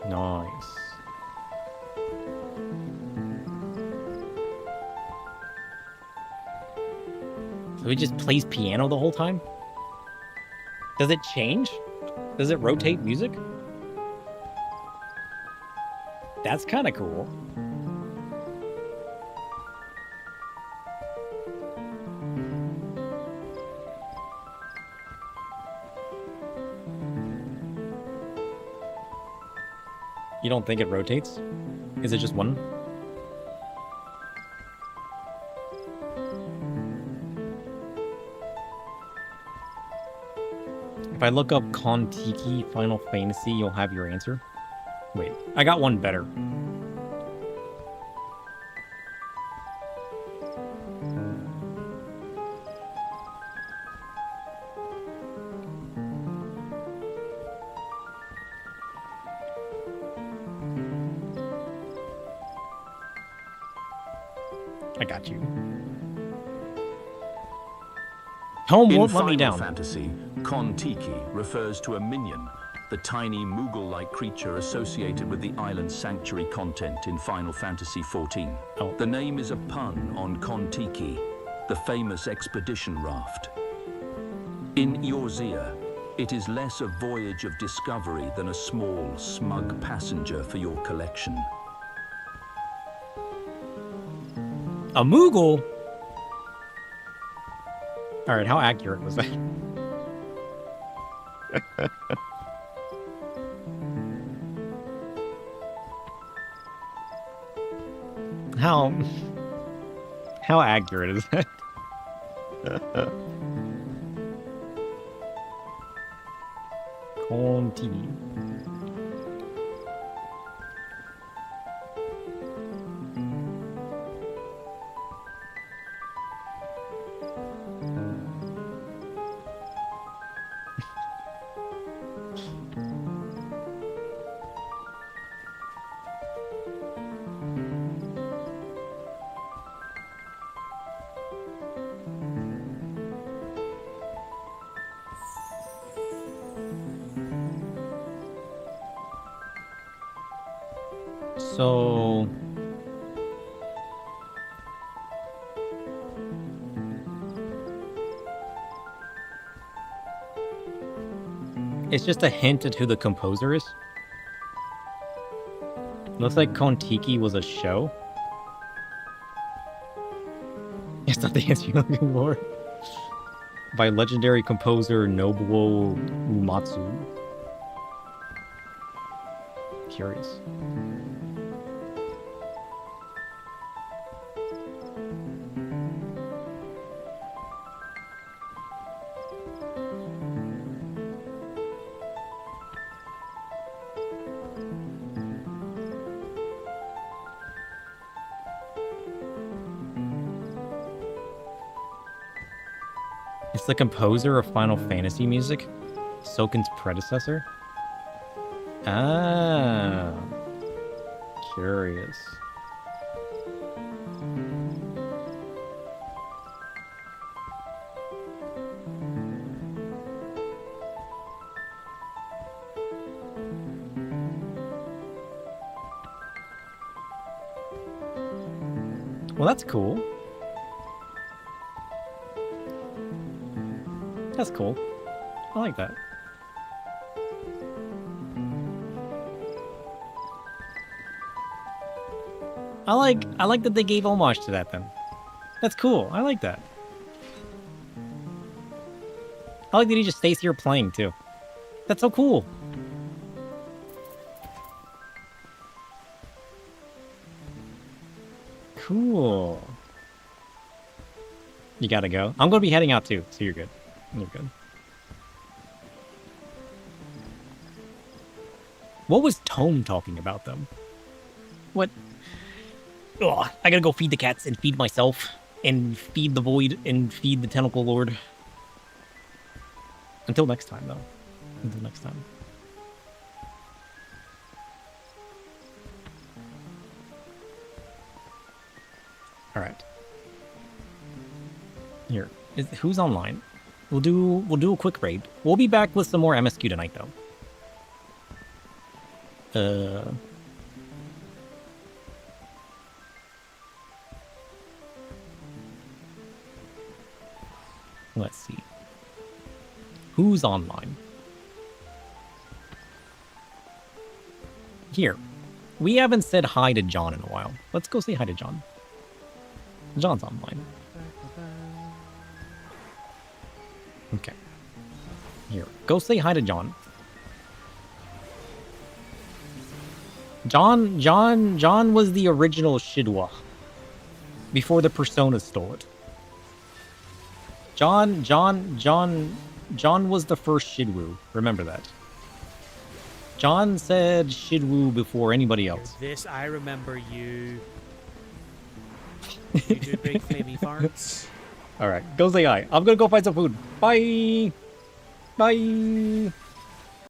Nice. So he just plays piano the whole time? Does it change? Does it rotate music? That's kind of cool. You don't think it rotates? Is it just one? If I look up Kon-Tiki Final Fantasy, you'll have your answer. Wait, I got one better. I got you. Home won't let me down.
In Final Fantasy, Kon-Tiki refers to a minion, the tiny Moogle-like creature associated with the island's sanctuary content in Final Fantasy XIV.
Oh.
The name is a pun on Kon-Tiki, the famous expedition raft. In Eorzea, it is less a voyage of discovery than a small, smug passenger for your collection.
A Moogle? Alright, how accurate was that? How accurate is that? Kon-Tiki. So it's just a hint at who the composer is. Looks like Kon-Tiki was a show. It's not the answer you're looking for. By legendary composer Nobuo Uematsu. Curious. It's the composer of Final Fantasy music, Soken's predecessor. Ah, curious. Well, that's cool. That's cool. I like that. I like that they gave homage to that then. That's cool. I like that. I like that he just stays here playing too. That's so cool. Cool. You gotta go. I'm gonna be heading out too, so you're good. You're good. What was Tome talking about, though? What? Ugh, I gotta go feed the cats and feed myself and feed the void and feed the tentacle lord. Until next time, though. Until next time. All right. Here. Who's online? We'll do a quick raid. We'll be back with some more MSQ tonight, though. Let's see. Who's online? Here. We haven't said hi to John in a while. Let's go say hi to John. John's online. Okay. Here. Go say hi to John. John was the original Shidwa. Before the Personas stole it. John was the first Shidwu. Remember that. John said Shidwu before anybody else.
This, I remember you. You do big flamey farts.
Alright, go say hi. I'm gonna go find some food. Bye! Bye!